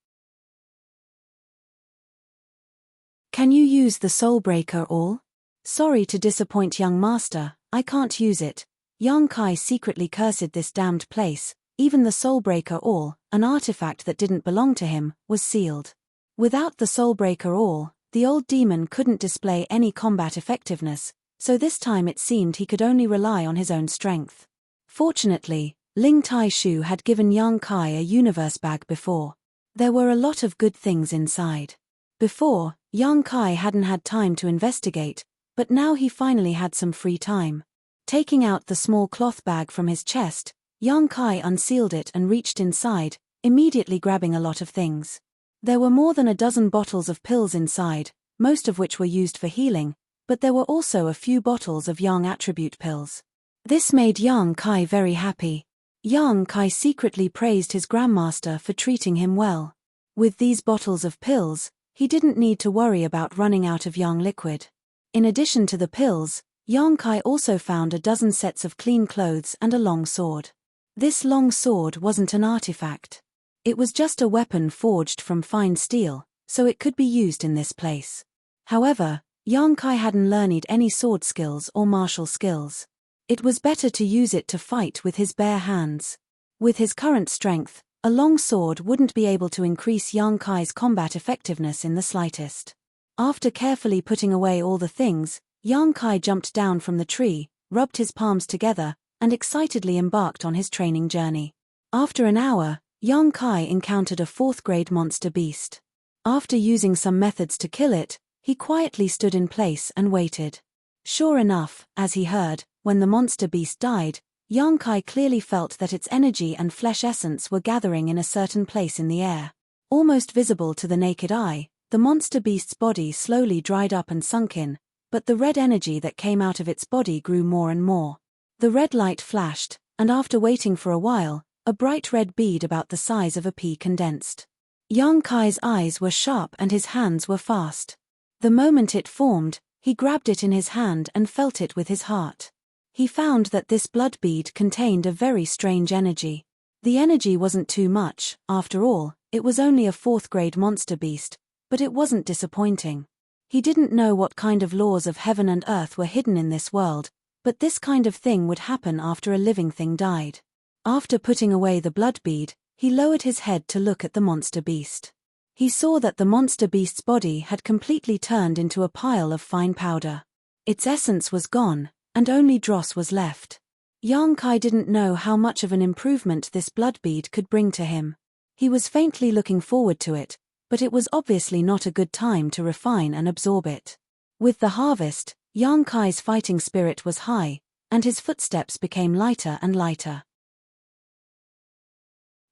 "Can you use the Soulbreaker all?" "Sorry to disappoint young master, I can't use it." Yang Kai secretly cursed this damned place. Even the Soulbreaker all, an artifact that didn't belong to him, was sealed. Without the Soulbreaker all, the old demon couldn't display any combat effectiveness, so this time it seemed he could only rely on his own strength. Fortunately, Ling Tai-shu had given Yang Kai a universe bag before. There were a lot of good things inside. Before, Yang Kai hadn't had time to investigate, but now he finally had some free time. Taking out the small cloth bag from his chest, Yang Kai unsealed it and reached inside, immediately grabbing a lot of things. There were more than a dozen bottles of pills inside, most of which were used for healing, but there were also a few bottles of Yang attribute pills. This made Yang Kai very happy. Yang Kai secretly praised his grandmaster for treating him well. With these bottles of pills, he didn't need to worry about running out of Yang liquid. In addition to the pills, Yang Kai also found a dozen sets of clean clothes and a long sword. This long sword wasn't an artifact. It was just a weapon forged from fine steel, so it could be used in this place. However, Yang Kai hadn't learned any sword skills or martial skills. It was better to use it to fight with his bare hands. With his current strength, a long sword wouldn't be able to increase Yang Kai's combat effectiveness in the slightest. After carefully putting away all the things, Yang Kai jumped down from the tree, rubbed his palms together, and excitedly embarked on his training journey. After an hour, Yang Kai encountered a 4th-grade monster beast. After using some methods to kill it, he quietly stood in place and waited. Sure enough, as he heard, when the monster beast died, Yang Kai clearly felt that its energy and flesh essence were gathering in a certain place in the air. Almost visible to the naked eye, the monster beast's body slowly dried up and sunk in, but the red energy that came out of its body grew more and more. The red light flashed, and after waiting for a while, a bright red bead about the size of a pea condensed. Yang Kai's eyes were sharp and his hands were fast. The moment it formed, he grabbed it in his hand and felt it with his heart. He found that this blood bead contained a very strange energy. The energy wasn't too much, after all, it was only a 4th grade monster beast, but it wasn't disappointing. He didn't know what kind of laws of heaven and earth were hidden in this world, but this kind of thing would happen after a living thing died. After putting away the blood bead, he lowered his head to look at the monster beast. He saw that the monster beast's body had completely turned into a pile of fine powder. Its essence was gone, and only dross was left. Yang Kai didn't know how much of an improvement this blood bead could bring to him. He was faintly looking forward to it, but it was obviously not a good time to refine and absorb it. With the harvest, Yang Kai's fighting spirit was high, and his footsteps became lighter and lighter.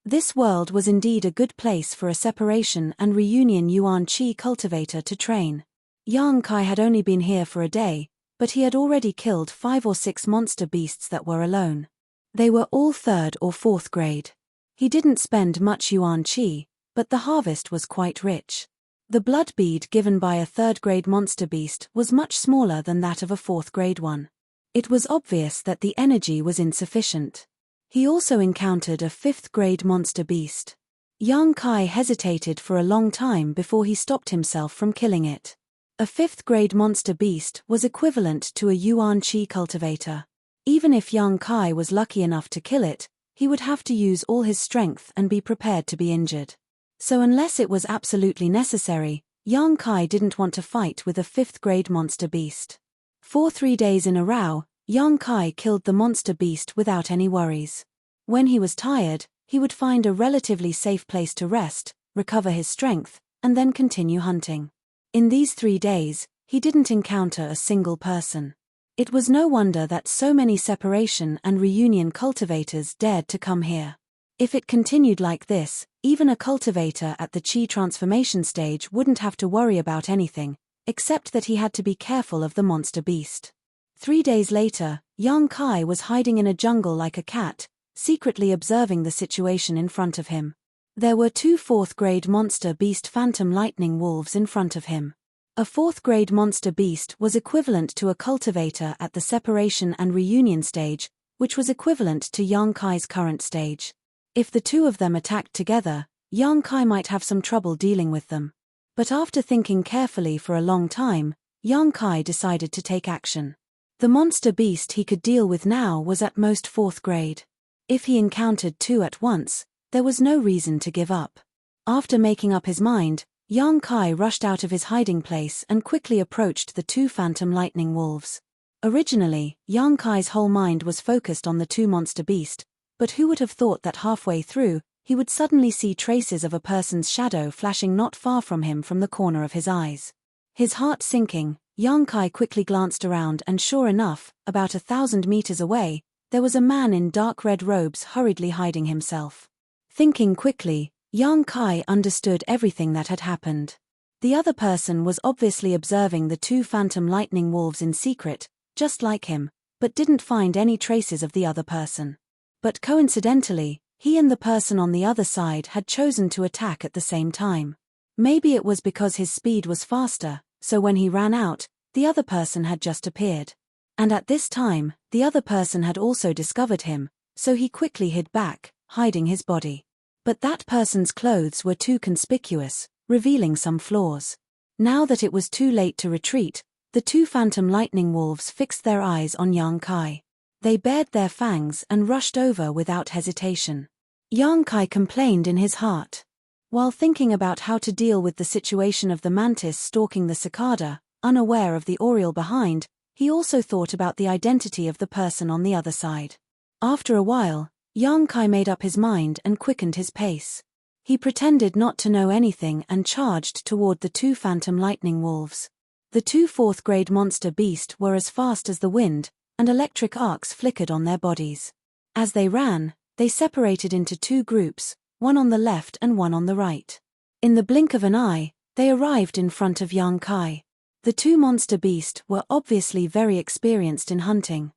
This world was indeed a good place for a separation and reunion Yuan Qi cultivator to train. Yang Kai had only been here for a day, but he had already killed 5 or 6 monster beasts that were alone. They were all 3rd or 4th grade. He didn't spend much Yuan Qi, but the harvest was quite rich. The blood bead given by a 3rd grade monster beast was much smaller than that of a 4th grade one. It was obvious that the energy was insufficient. He also encountered a 5th grade monster beast. Yang Kai hesitated for a long time before he stopped himself from killing it. A 5th grade monster beast was equivalent to a Yuan Qi cultivator. Even if Yang Kai was lucky enough to kill it, he would have to use all his strength and be prepared to be injured. So unless it was absolutely necessary, Yang Kai didn't want to fight with a 5th grade monster beast. For 3 days in a row, Yang Kai killed the monster beast without any worries. When he was tired, he would find a relatively safe place to rest, recover his strength, and then continue hunting. In these 3 days, he didn't encounter a single person. It was no wonder that so many separation and reunion cultivators dared to come here. If it continued like this, even a cultivator at the Qi transformation stage wouldn't have to worry about anything, except that he had to be careful of the monster beast. 3 days later, Yang Kai was hiding in a jungle like a cat, secretly observing the situation in front of him. There were 2 4th grade monster beast phantom lightning wolves in front of him. A 4th grade monster beast was equivalent to a cultivator at the separation and reunion stage, which was equivalent to Yang Kai's current stage. If the 2 of them attacked together, Yang Kai might have some trouble dealing with them. But after thinking carefully for a long time, Yang Kai decided to take action. The monster beast he could deal with now was at most 4th grade. If he encountered 2 at once, there was no reason to give up. After making up his mind, Yang Kai rushed out of his hiding place and quickly approached the 2 phantom lightning wolves. Originally, Yang Kai's whole mind was focused on the 2 monster beast, but who would have thought that halfway through, he would suddenly see traces of a person's shadow flashing not far from him from the corner of his eyes. His heart sinking, Yang Kai quickly glanced around and sure enough, about 1,000 meters away, there was a man in dark red robes hurriedly hiding himself. Thinking quickly, Yang Kai understood everything that had happened. The other person was obviously observing the 2 phantom lightning wolves in secret, just like him, but didn't find any traces of the other person. But coincidentally, he and the person on the other side had chosen to attack at the same time. Maybe it was because his speed was faster, so when he ran out, the other person had just appeared. And at this time, the other person had also discovered him, so he quickly hid back, hiding his body. But that person's clothes were too conspicuous, revealing some flaws. Now that it was too late to retreat, the 2 phantom lightning wolves fixed their eyes on Yang Kai. They bared their fangs and rushed over without hesitation. Yang Kai complained in his heart. While thinking about how to deal with the situation of the mantis stalking the cicada, unaware of the oriole behind, he also thought about the identity of the person on the other side. After a while, Yang Kai made up his mind and quickened his pace. He pretended not to know anything and charged toward the 2 phantom lightning wolves. The two fourth-grade monster beasts were as fast as the wind, and electric arcs flickered on their bodies. As they ran, they separated into two groups, one on the left and one on the right. In the blink of an eye, they arrived in front of Yang Kai. The two monster beasts were obviously very experienced in hunting.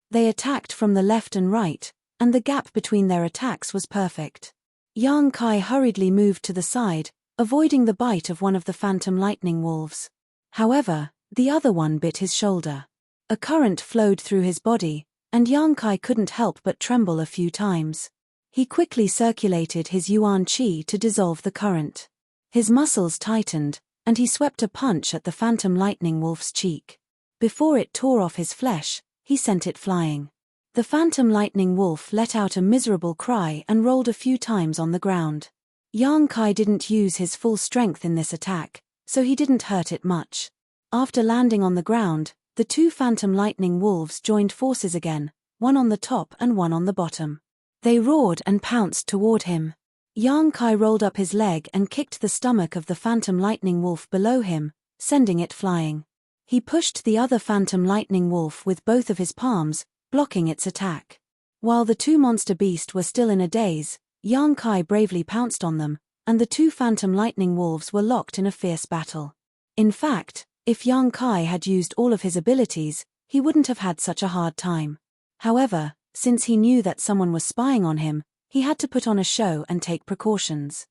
They attacked from the left and right, and the gap between their attacks was perfect. Yang Kai hurriedly moved to the side, avoiding the bite of one of the phantom lightning wolves. However, the other one bit his shoulder. A current flowed through his body, and Yang Kai couldn't help but tremble a few times. He quickly circulated his yuan qi to dissolve the current. His muscles tightened, and he swept a punch at the phantom lightning wolf's cheek. Before it tore off his flesh, he sent it flying. The phantom lightning wolf let out a miserable cry and rolled a few times on the ground. Yang Kai didn't use his full strength in this attack, so he didn't hurt it much. After landing on the ground, the two phantom lightning wolves joined forces again, one on the top and one on the bottom. They roared and pounced toward him. Yang Kai rolled up his leg and kicked the stomach of the phantom lightning wolf below him, sending it flying. He pushed the other phantom lightning wolf with both of his palms, blocking its attack. While the two monster beasts were still in a daze, Yang Kai bravely pounced on them, and the two phantom lightning wolves were locked in a fierce battle. In fact, if Yang Kai had used all of his abilities, he wouldn't have had such a hard time. However, since he knew that someone was spying on him, he had to put on a show and take precautions.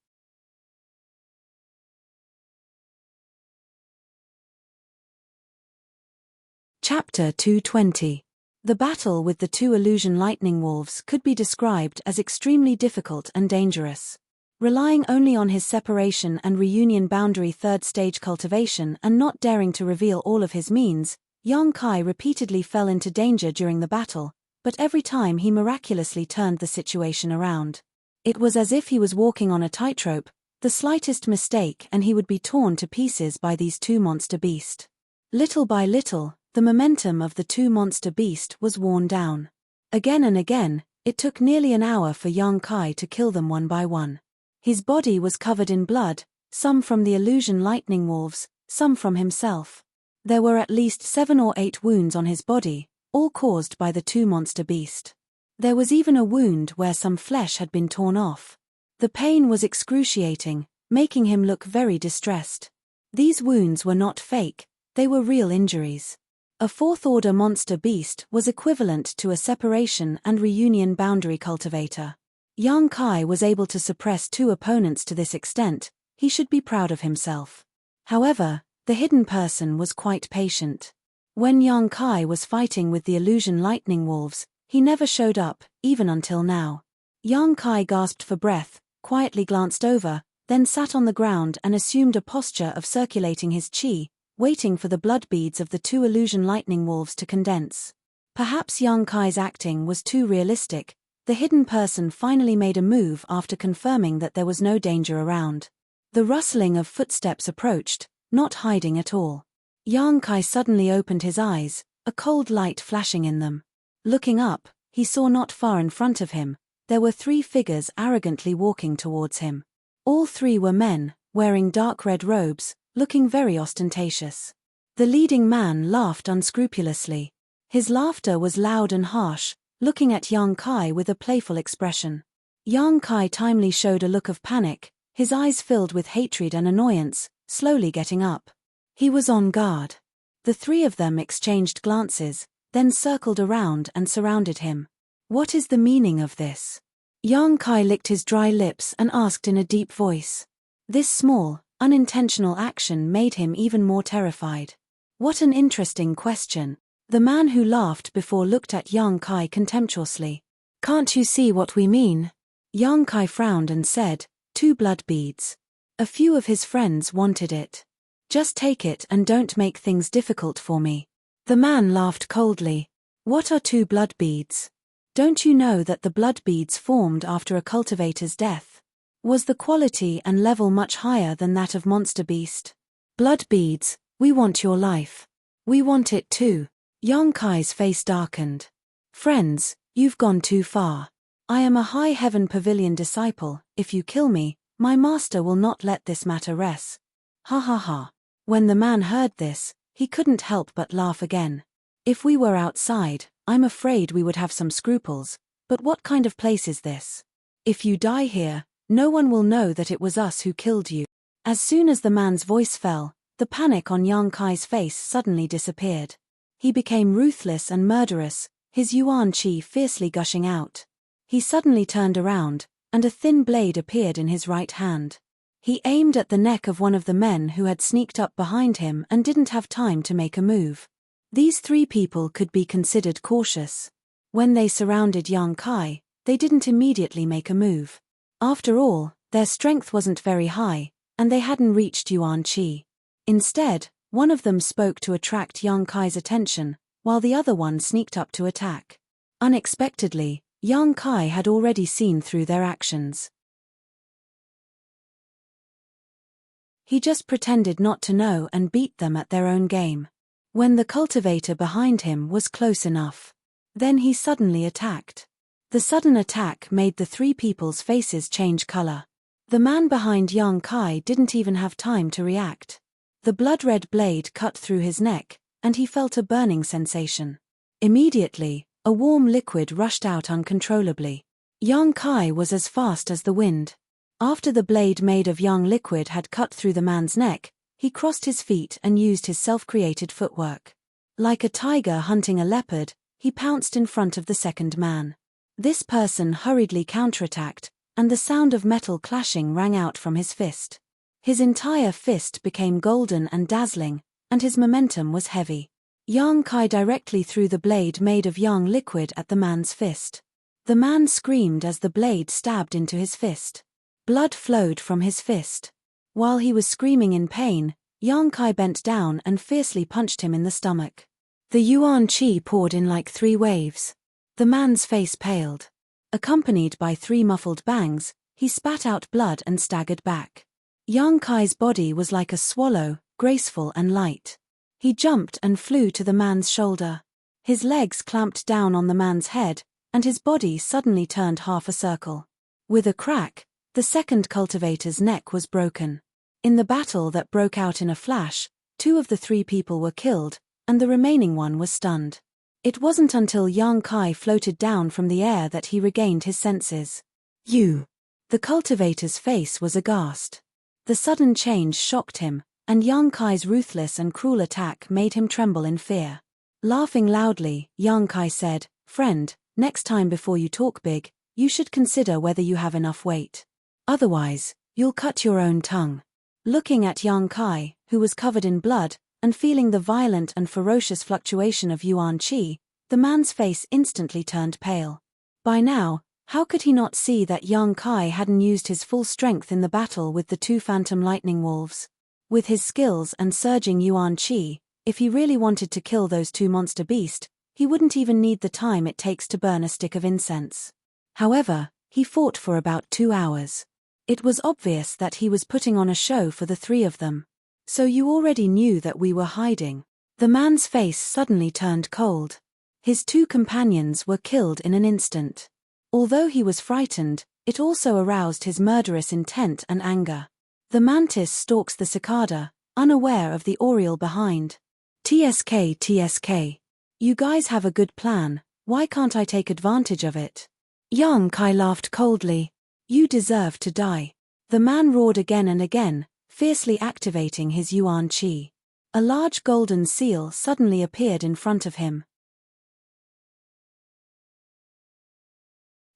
Chapter 220. The battle with the two illusion lightning wolves could be described as extremely difficult and dangerous. Relying only on his separation and reunion boundary third-stage cultivation and not daring to reveal all of his means, Yang Kai repeatedly fell into danger during the battle, but every time he miraculously turned the situation around. It was as if he was walking on a tightrope, the slightest mistake and he would be torn to pieces by these two monster beasts. Little by little, the momentum of the two monster beasts was worn down. Again and again, it took nearly an hour for Yang Kai to kill them one by one. His body was covered in blood, some from the illusion lightning wolves, some from himself. There were at least 7 or 8 wounds on his body, all caused by the two monster beasts. There was even a wound where some flesh had been torn off. The pain was excruciating, making him look very distressed. These wounds were not fake, they were real injuries. A fourth-order monster beast was equivalent to a separation and reunion boundary cultivator. Yang Kai was able to suppress 2 opponents to this extent. He should be proud of himself. However, the hidden person was quite patient. When Yang Kai was fighting with the illusion lightning wolves, he never showed up, even until now. Yang Kai gasped for breath, quietly glanced over, then sat on the ground and assumed a posture of circulating his qi, waiting for the blood beads of the two illusion lightning wolves to condense. Perhaps Yang Kai's acting was too realistic. The hidden person finally made a move after confirming that there was no danger around. The rustling of footsteps approached, not hiding at all. Yang Kai suddenly opened his eyes, a cold light flashing in them. Looking up, he saw not far in front of him, there were 3 figures arrogantly walking towards him. All 3 were men, wearing dark red robes, looking very ostentatious. The leading man laughed unscrupulously. His laughter was loud and harsh, looking at Yang Kai with a playful expression. Yang Kai timely showed a look of panic, his eyes filled with hatred and annoyance, slowly getting up. He was on guard. The 3 of them exchanged glances, then circled around and surrounded him. What is the meaning of this? Yang Kai licked his dry lips and asked in a deep voice. This small, unintentional action made him even more terrified. What an interesting question. The man who laughed before looked at Yang Kai contemptuously. Can't you see what we mean? Yang Kai frowned and said, 2 blood beads. A few of his friends wanted it. Just take it and don't make things difficult for me. The man laughed coldly. What are 2 blood beads? Don't you know that the blood beads formed after a cultivator's death? Was the quality and level much higher than that of monster beast? Blood beads, we want your life. We want it too. Yang Kai's face darkened. Friends, you've gone too far. I am a high heaven pavilion disciple. If you kill me, my master will not let this matter rest. Ha ha ha. When the man heard this, he couldn't help but laugh again. If we were outside, I'm afraid we would have some scruples, but what kind of place is this? If you die here, no one will know that it was us who killed you. As soon as the man's voice fell, the panic on Yang Kai's face suddenly disappeared. He became ruthless and murderous, his yuan qi fiercely gushing out. He suddenly turned around, and a thin blade appeared in his right hand. He aimed at the neck of one of the men who had sneaked up behind him and didn't have time to make a move. These three people could be considered cautious. When they surrounded Yang Kai, they didn't immediately make a move. After all, their strength wasn't very high, and they hadn't reached yuan qi. Instead, one of them spoke to attract Yang Kai's attention, while the other one sneaked up to attack. Unexpectedly, Yang Kai had already seen through their actions. He just pretended not to know and beat them at their own game. When the cultivator behind him was close enough, then he suddenly attacked. The sudden attack made the three people's faces change color. The man behind Yang Kai didn't even have time to react. The blood-red blade cut through his neck, and he felt a burning sensation. Immediately, a warm liquid rushed out uncontrollably. Yang Kai was as fast as the wind. After the blade made of yang liquid had cut through the man's neck, he crossed his feet and used his self-created footwork. Like a tiger hunting a leopard, he pounced in front of the second man. This person hurriedly counterattacked, and the sound of metal clashing rang out from his fist. His entire fist became golden and dazzling, and his momentum was heavy. Yang Kai directly threw the blade made of yang liquid at the man's fist. The man screamed as the blade stabbed into his fist. Blood flowed from his fist. While he was screaming in pain, Yang Kai bent down and fiercely punched him in the stomach. The yuan qi poured in like 3 waves. The man's face paled. Accompanied by 3 muffled bangs, he spat out blood and staggered back. Yang Kai's body was like a swallow, graceful and light. He jumped and flew to the man's shoulder. His legs clamped down on the man's head, and his body suddenly turned half a circle. With a crack, the second cultivator's neck was broken. In the battle that broke out in a flash, 2 of the 3 people were killed, and the remaining one was stunned. It wasn't until Yang Kai floated down from the air that he regained his senses. You! The cultivator's face was aghast. The sudden change shocked him, and Yang Kai's ruthless and cruel attack made him tremble in fear. Laughing loudly, Yang Kai said, "Friend, next time before you talk big, you should consider whether you have enough weight. Otherwise, you'll cut your own tongue." Looking at Yang Kai, who was covered in blood, and feeling the violent and ferocious fluctuation of yuan qi, the man's face instantly turned pale. By now, how could he not see that Yang Kai hadn't used his full strength in the battle with the 2 phantom lightning wolves? With his skills and surging yuan qi, if he really wanted to kill those 2 monster beasts, he wouldn't even need the time it takes to burn a stick of incense. However, he fought for about 2 hours. It was obvious that he was putting on a show for the 3 of them. "So you already knew that we were hiding?" The man's face suddenly turned cold. His 2 companions were killed in an instant. Although he was frightened, it also aroused his murderous intent and anger. The mantis stalks the cicada, unaware of the oriole behind. TSK. You guys have a good plan, why can't I take advantage of it? Yang Kai laughed coldly. You deserve to die. The man roared again and again, fiercely activating his yuan qi. A large golden seal suddenly appeared in front of him.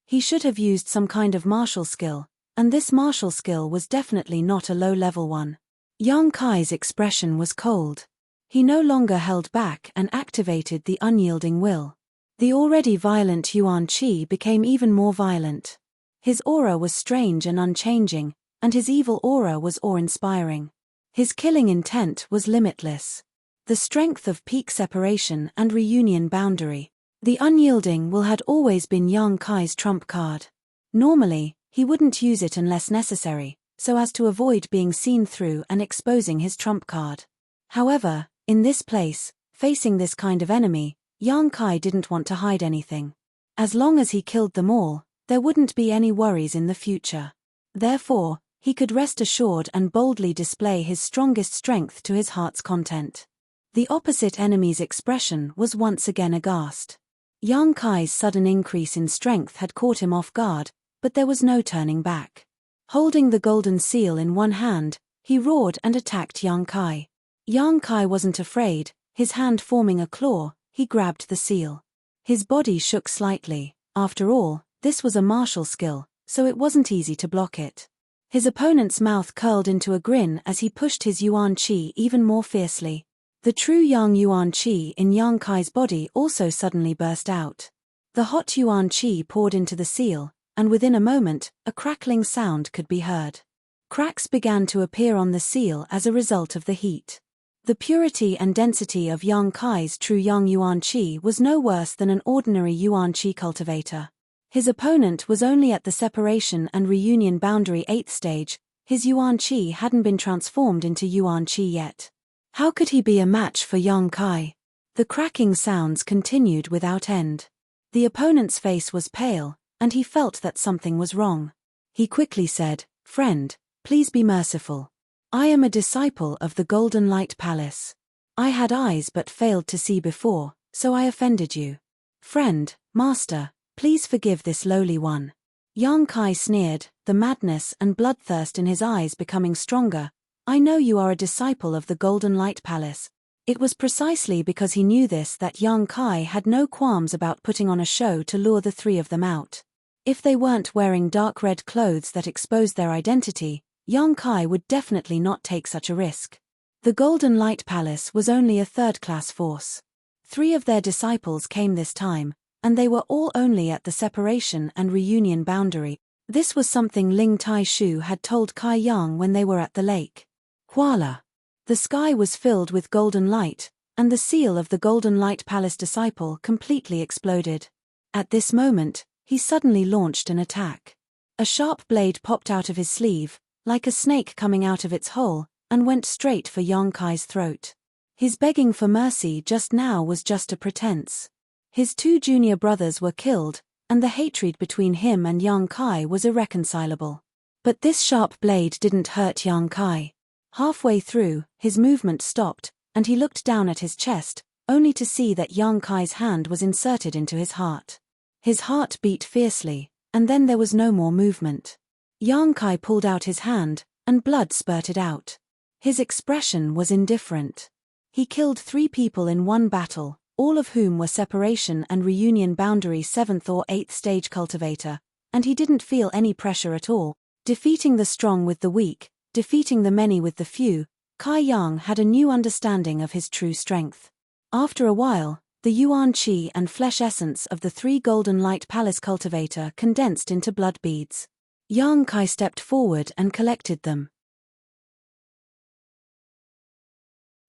He should have used some kind of martial skill, and this martial skill was definitely not a low-level one. Yang Kai's expression was cold. He no longer held back and activated the unyielding will. The already violent yuan qi became even more violent. His aura was strange and unchanging, and his evil aura was awe-inspiring. His killing intent was limitless. The strength of peak separation and reunion boundary. The unyielding will had always been Yang Kai's trump card. Normally, he wouldn't use it unless necessary, so as to avoid being seen through and exposing his trump card. However, in this place, facing this kind of enemy, Yang Kai didn't want to hide anything. As long as he killed them all, there wouldn't be any worries in the future. Therefore, he could rest assured and boldly display his strongest strength to his heart's content. The opposite enemy's expression was once again aghast. Yang Kai's sudden increase in strength had caught him off guard, but there was no turning back. Holding the golden seal in one hand, he roared and attacked Yang Kai. Yang Kai wasn't afraid, his hand forming a claw, he grabbed the seal. His body shook slightly. After all, this was a martial skill, so it wasn't easy to block it. His opponent's mouth curled into a grin as he pushed his Yuan Qi even more fiercely. The true Yang Yuan Qi in Yang Kai's body also suddenly burst out. The hot Yuan Qi poured into the seal, and within a moment, a crackling sound could be heard. Cracks began to appear on the seal as a result of the heat. The purity and density of Yang Kai's true Yang Yuan Qi was no worse than an ordinary Yuan Qi cultivator. His opponent was only at the separation and reunion boundary 8th stage, his Yuan Qi hadn't been transformed into Yuan Qi yet. How could he be a match for Yang Kai? The cracking sounds continued without end. The opponent's face was pale, and he felt that something was wrong. He quickly said, "Friend, please be merciful. I am a disciple of the Golden Light Palace. I had eyes but failed to see before, so I offended you. Friend, master, please forgive this lowly one." Yang Kai sneered, the madness and bloodthirst in his eyes becoming stronger. "I know you are a disciple of the Golden Light Palace." It was precisely because he knew this that Yang Kai had no qualms about putting on a show to lure the three of them out. If they weren't wearing dark red clothes that exposed their identity, Yang Kai would definitely not take such a risk. The Golden Light Palace was only a third-class force. 3 of their disciples came this time, and they were all only at the separation and reunion boundary. This was something Ling Tai-shu had told Kai Yang when they were at the lake. Voila! The sky was filled with golden light, and the seal of the Golden Light Palace disciple completely exploded. At this moment, he suddenly launched an attack. A sharp blade popped out of his sleeve, like a snake coming out of its hole, and went straight for Yang Kai's throat. His begging for mercy just now was just a pretense. His 2 junior brothers were killed, and the hatred between him and Yang Kai was irreconcilable. But this sharp blade didn't hurt Yang Kai. Halfway through, his movement stopped, and he looked down at his chest, only to see that Yang Kai's hand was inserted into his heart. His heart beat fiercely, and then there was no more movement. Yang Kai pulled out his hand, and blood spurted out. His expression was indifferent. He killed 3 people in one battle, all of whom were separation and reunion boundary 7th or 8th stage cultivator, and he didn't feel any pressure at all. Defeating the strong with the weak, defeating the many with the few, Kai Yang had a new understanding of his true strength. After a while, the Yuan Qi and flesh essence of the 3 Golden Light Palace cultivator condensed into blood beads. Yang Kai stepped forward and collected them.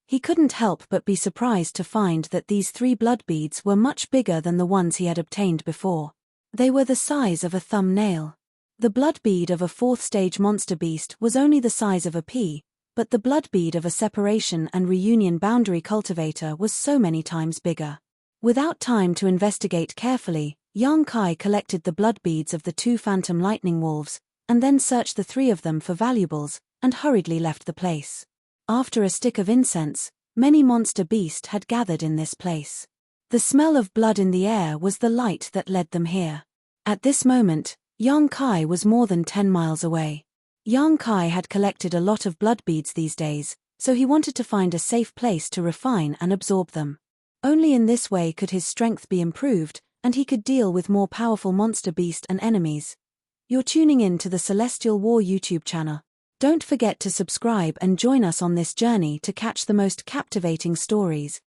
He couldn't help but be surprised to find that these 3 blood beads were much bigger than the ones he had obtained before. They were the size of a thumbnail. The blood bead of a 4th stage monster beast was only the size of a pea, but the blood bead of a separation and reunion boundary cultivator was so many times bigger. Without time to investigate carefully, Yang Kai collected the blood beads of the 2 phantom lightning wolves, and then searched the 3 of them for valuables, and hurriedly left the place. After a stick of incense, many monster beasts had gathered in this place. The smell of blood in the air was the light that led them here. At this moment, Yang Kai was more than 10 miles away. Yang Kai had collected a lot of blood beads these days, so he wanted to find a safe place to refine and absorb them. Only in this way could his strength be improved, and he could deal with more powerful monster beast and enemies. You're tuning in to the Celestial War YouTube channel. Don't forget to subscribe and join us on this journey to catch the most captivating stories.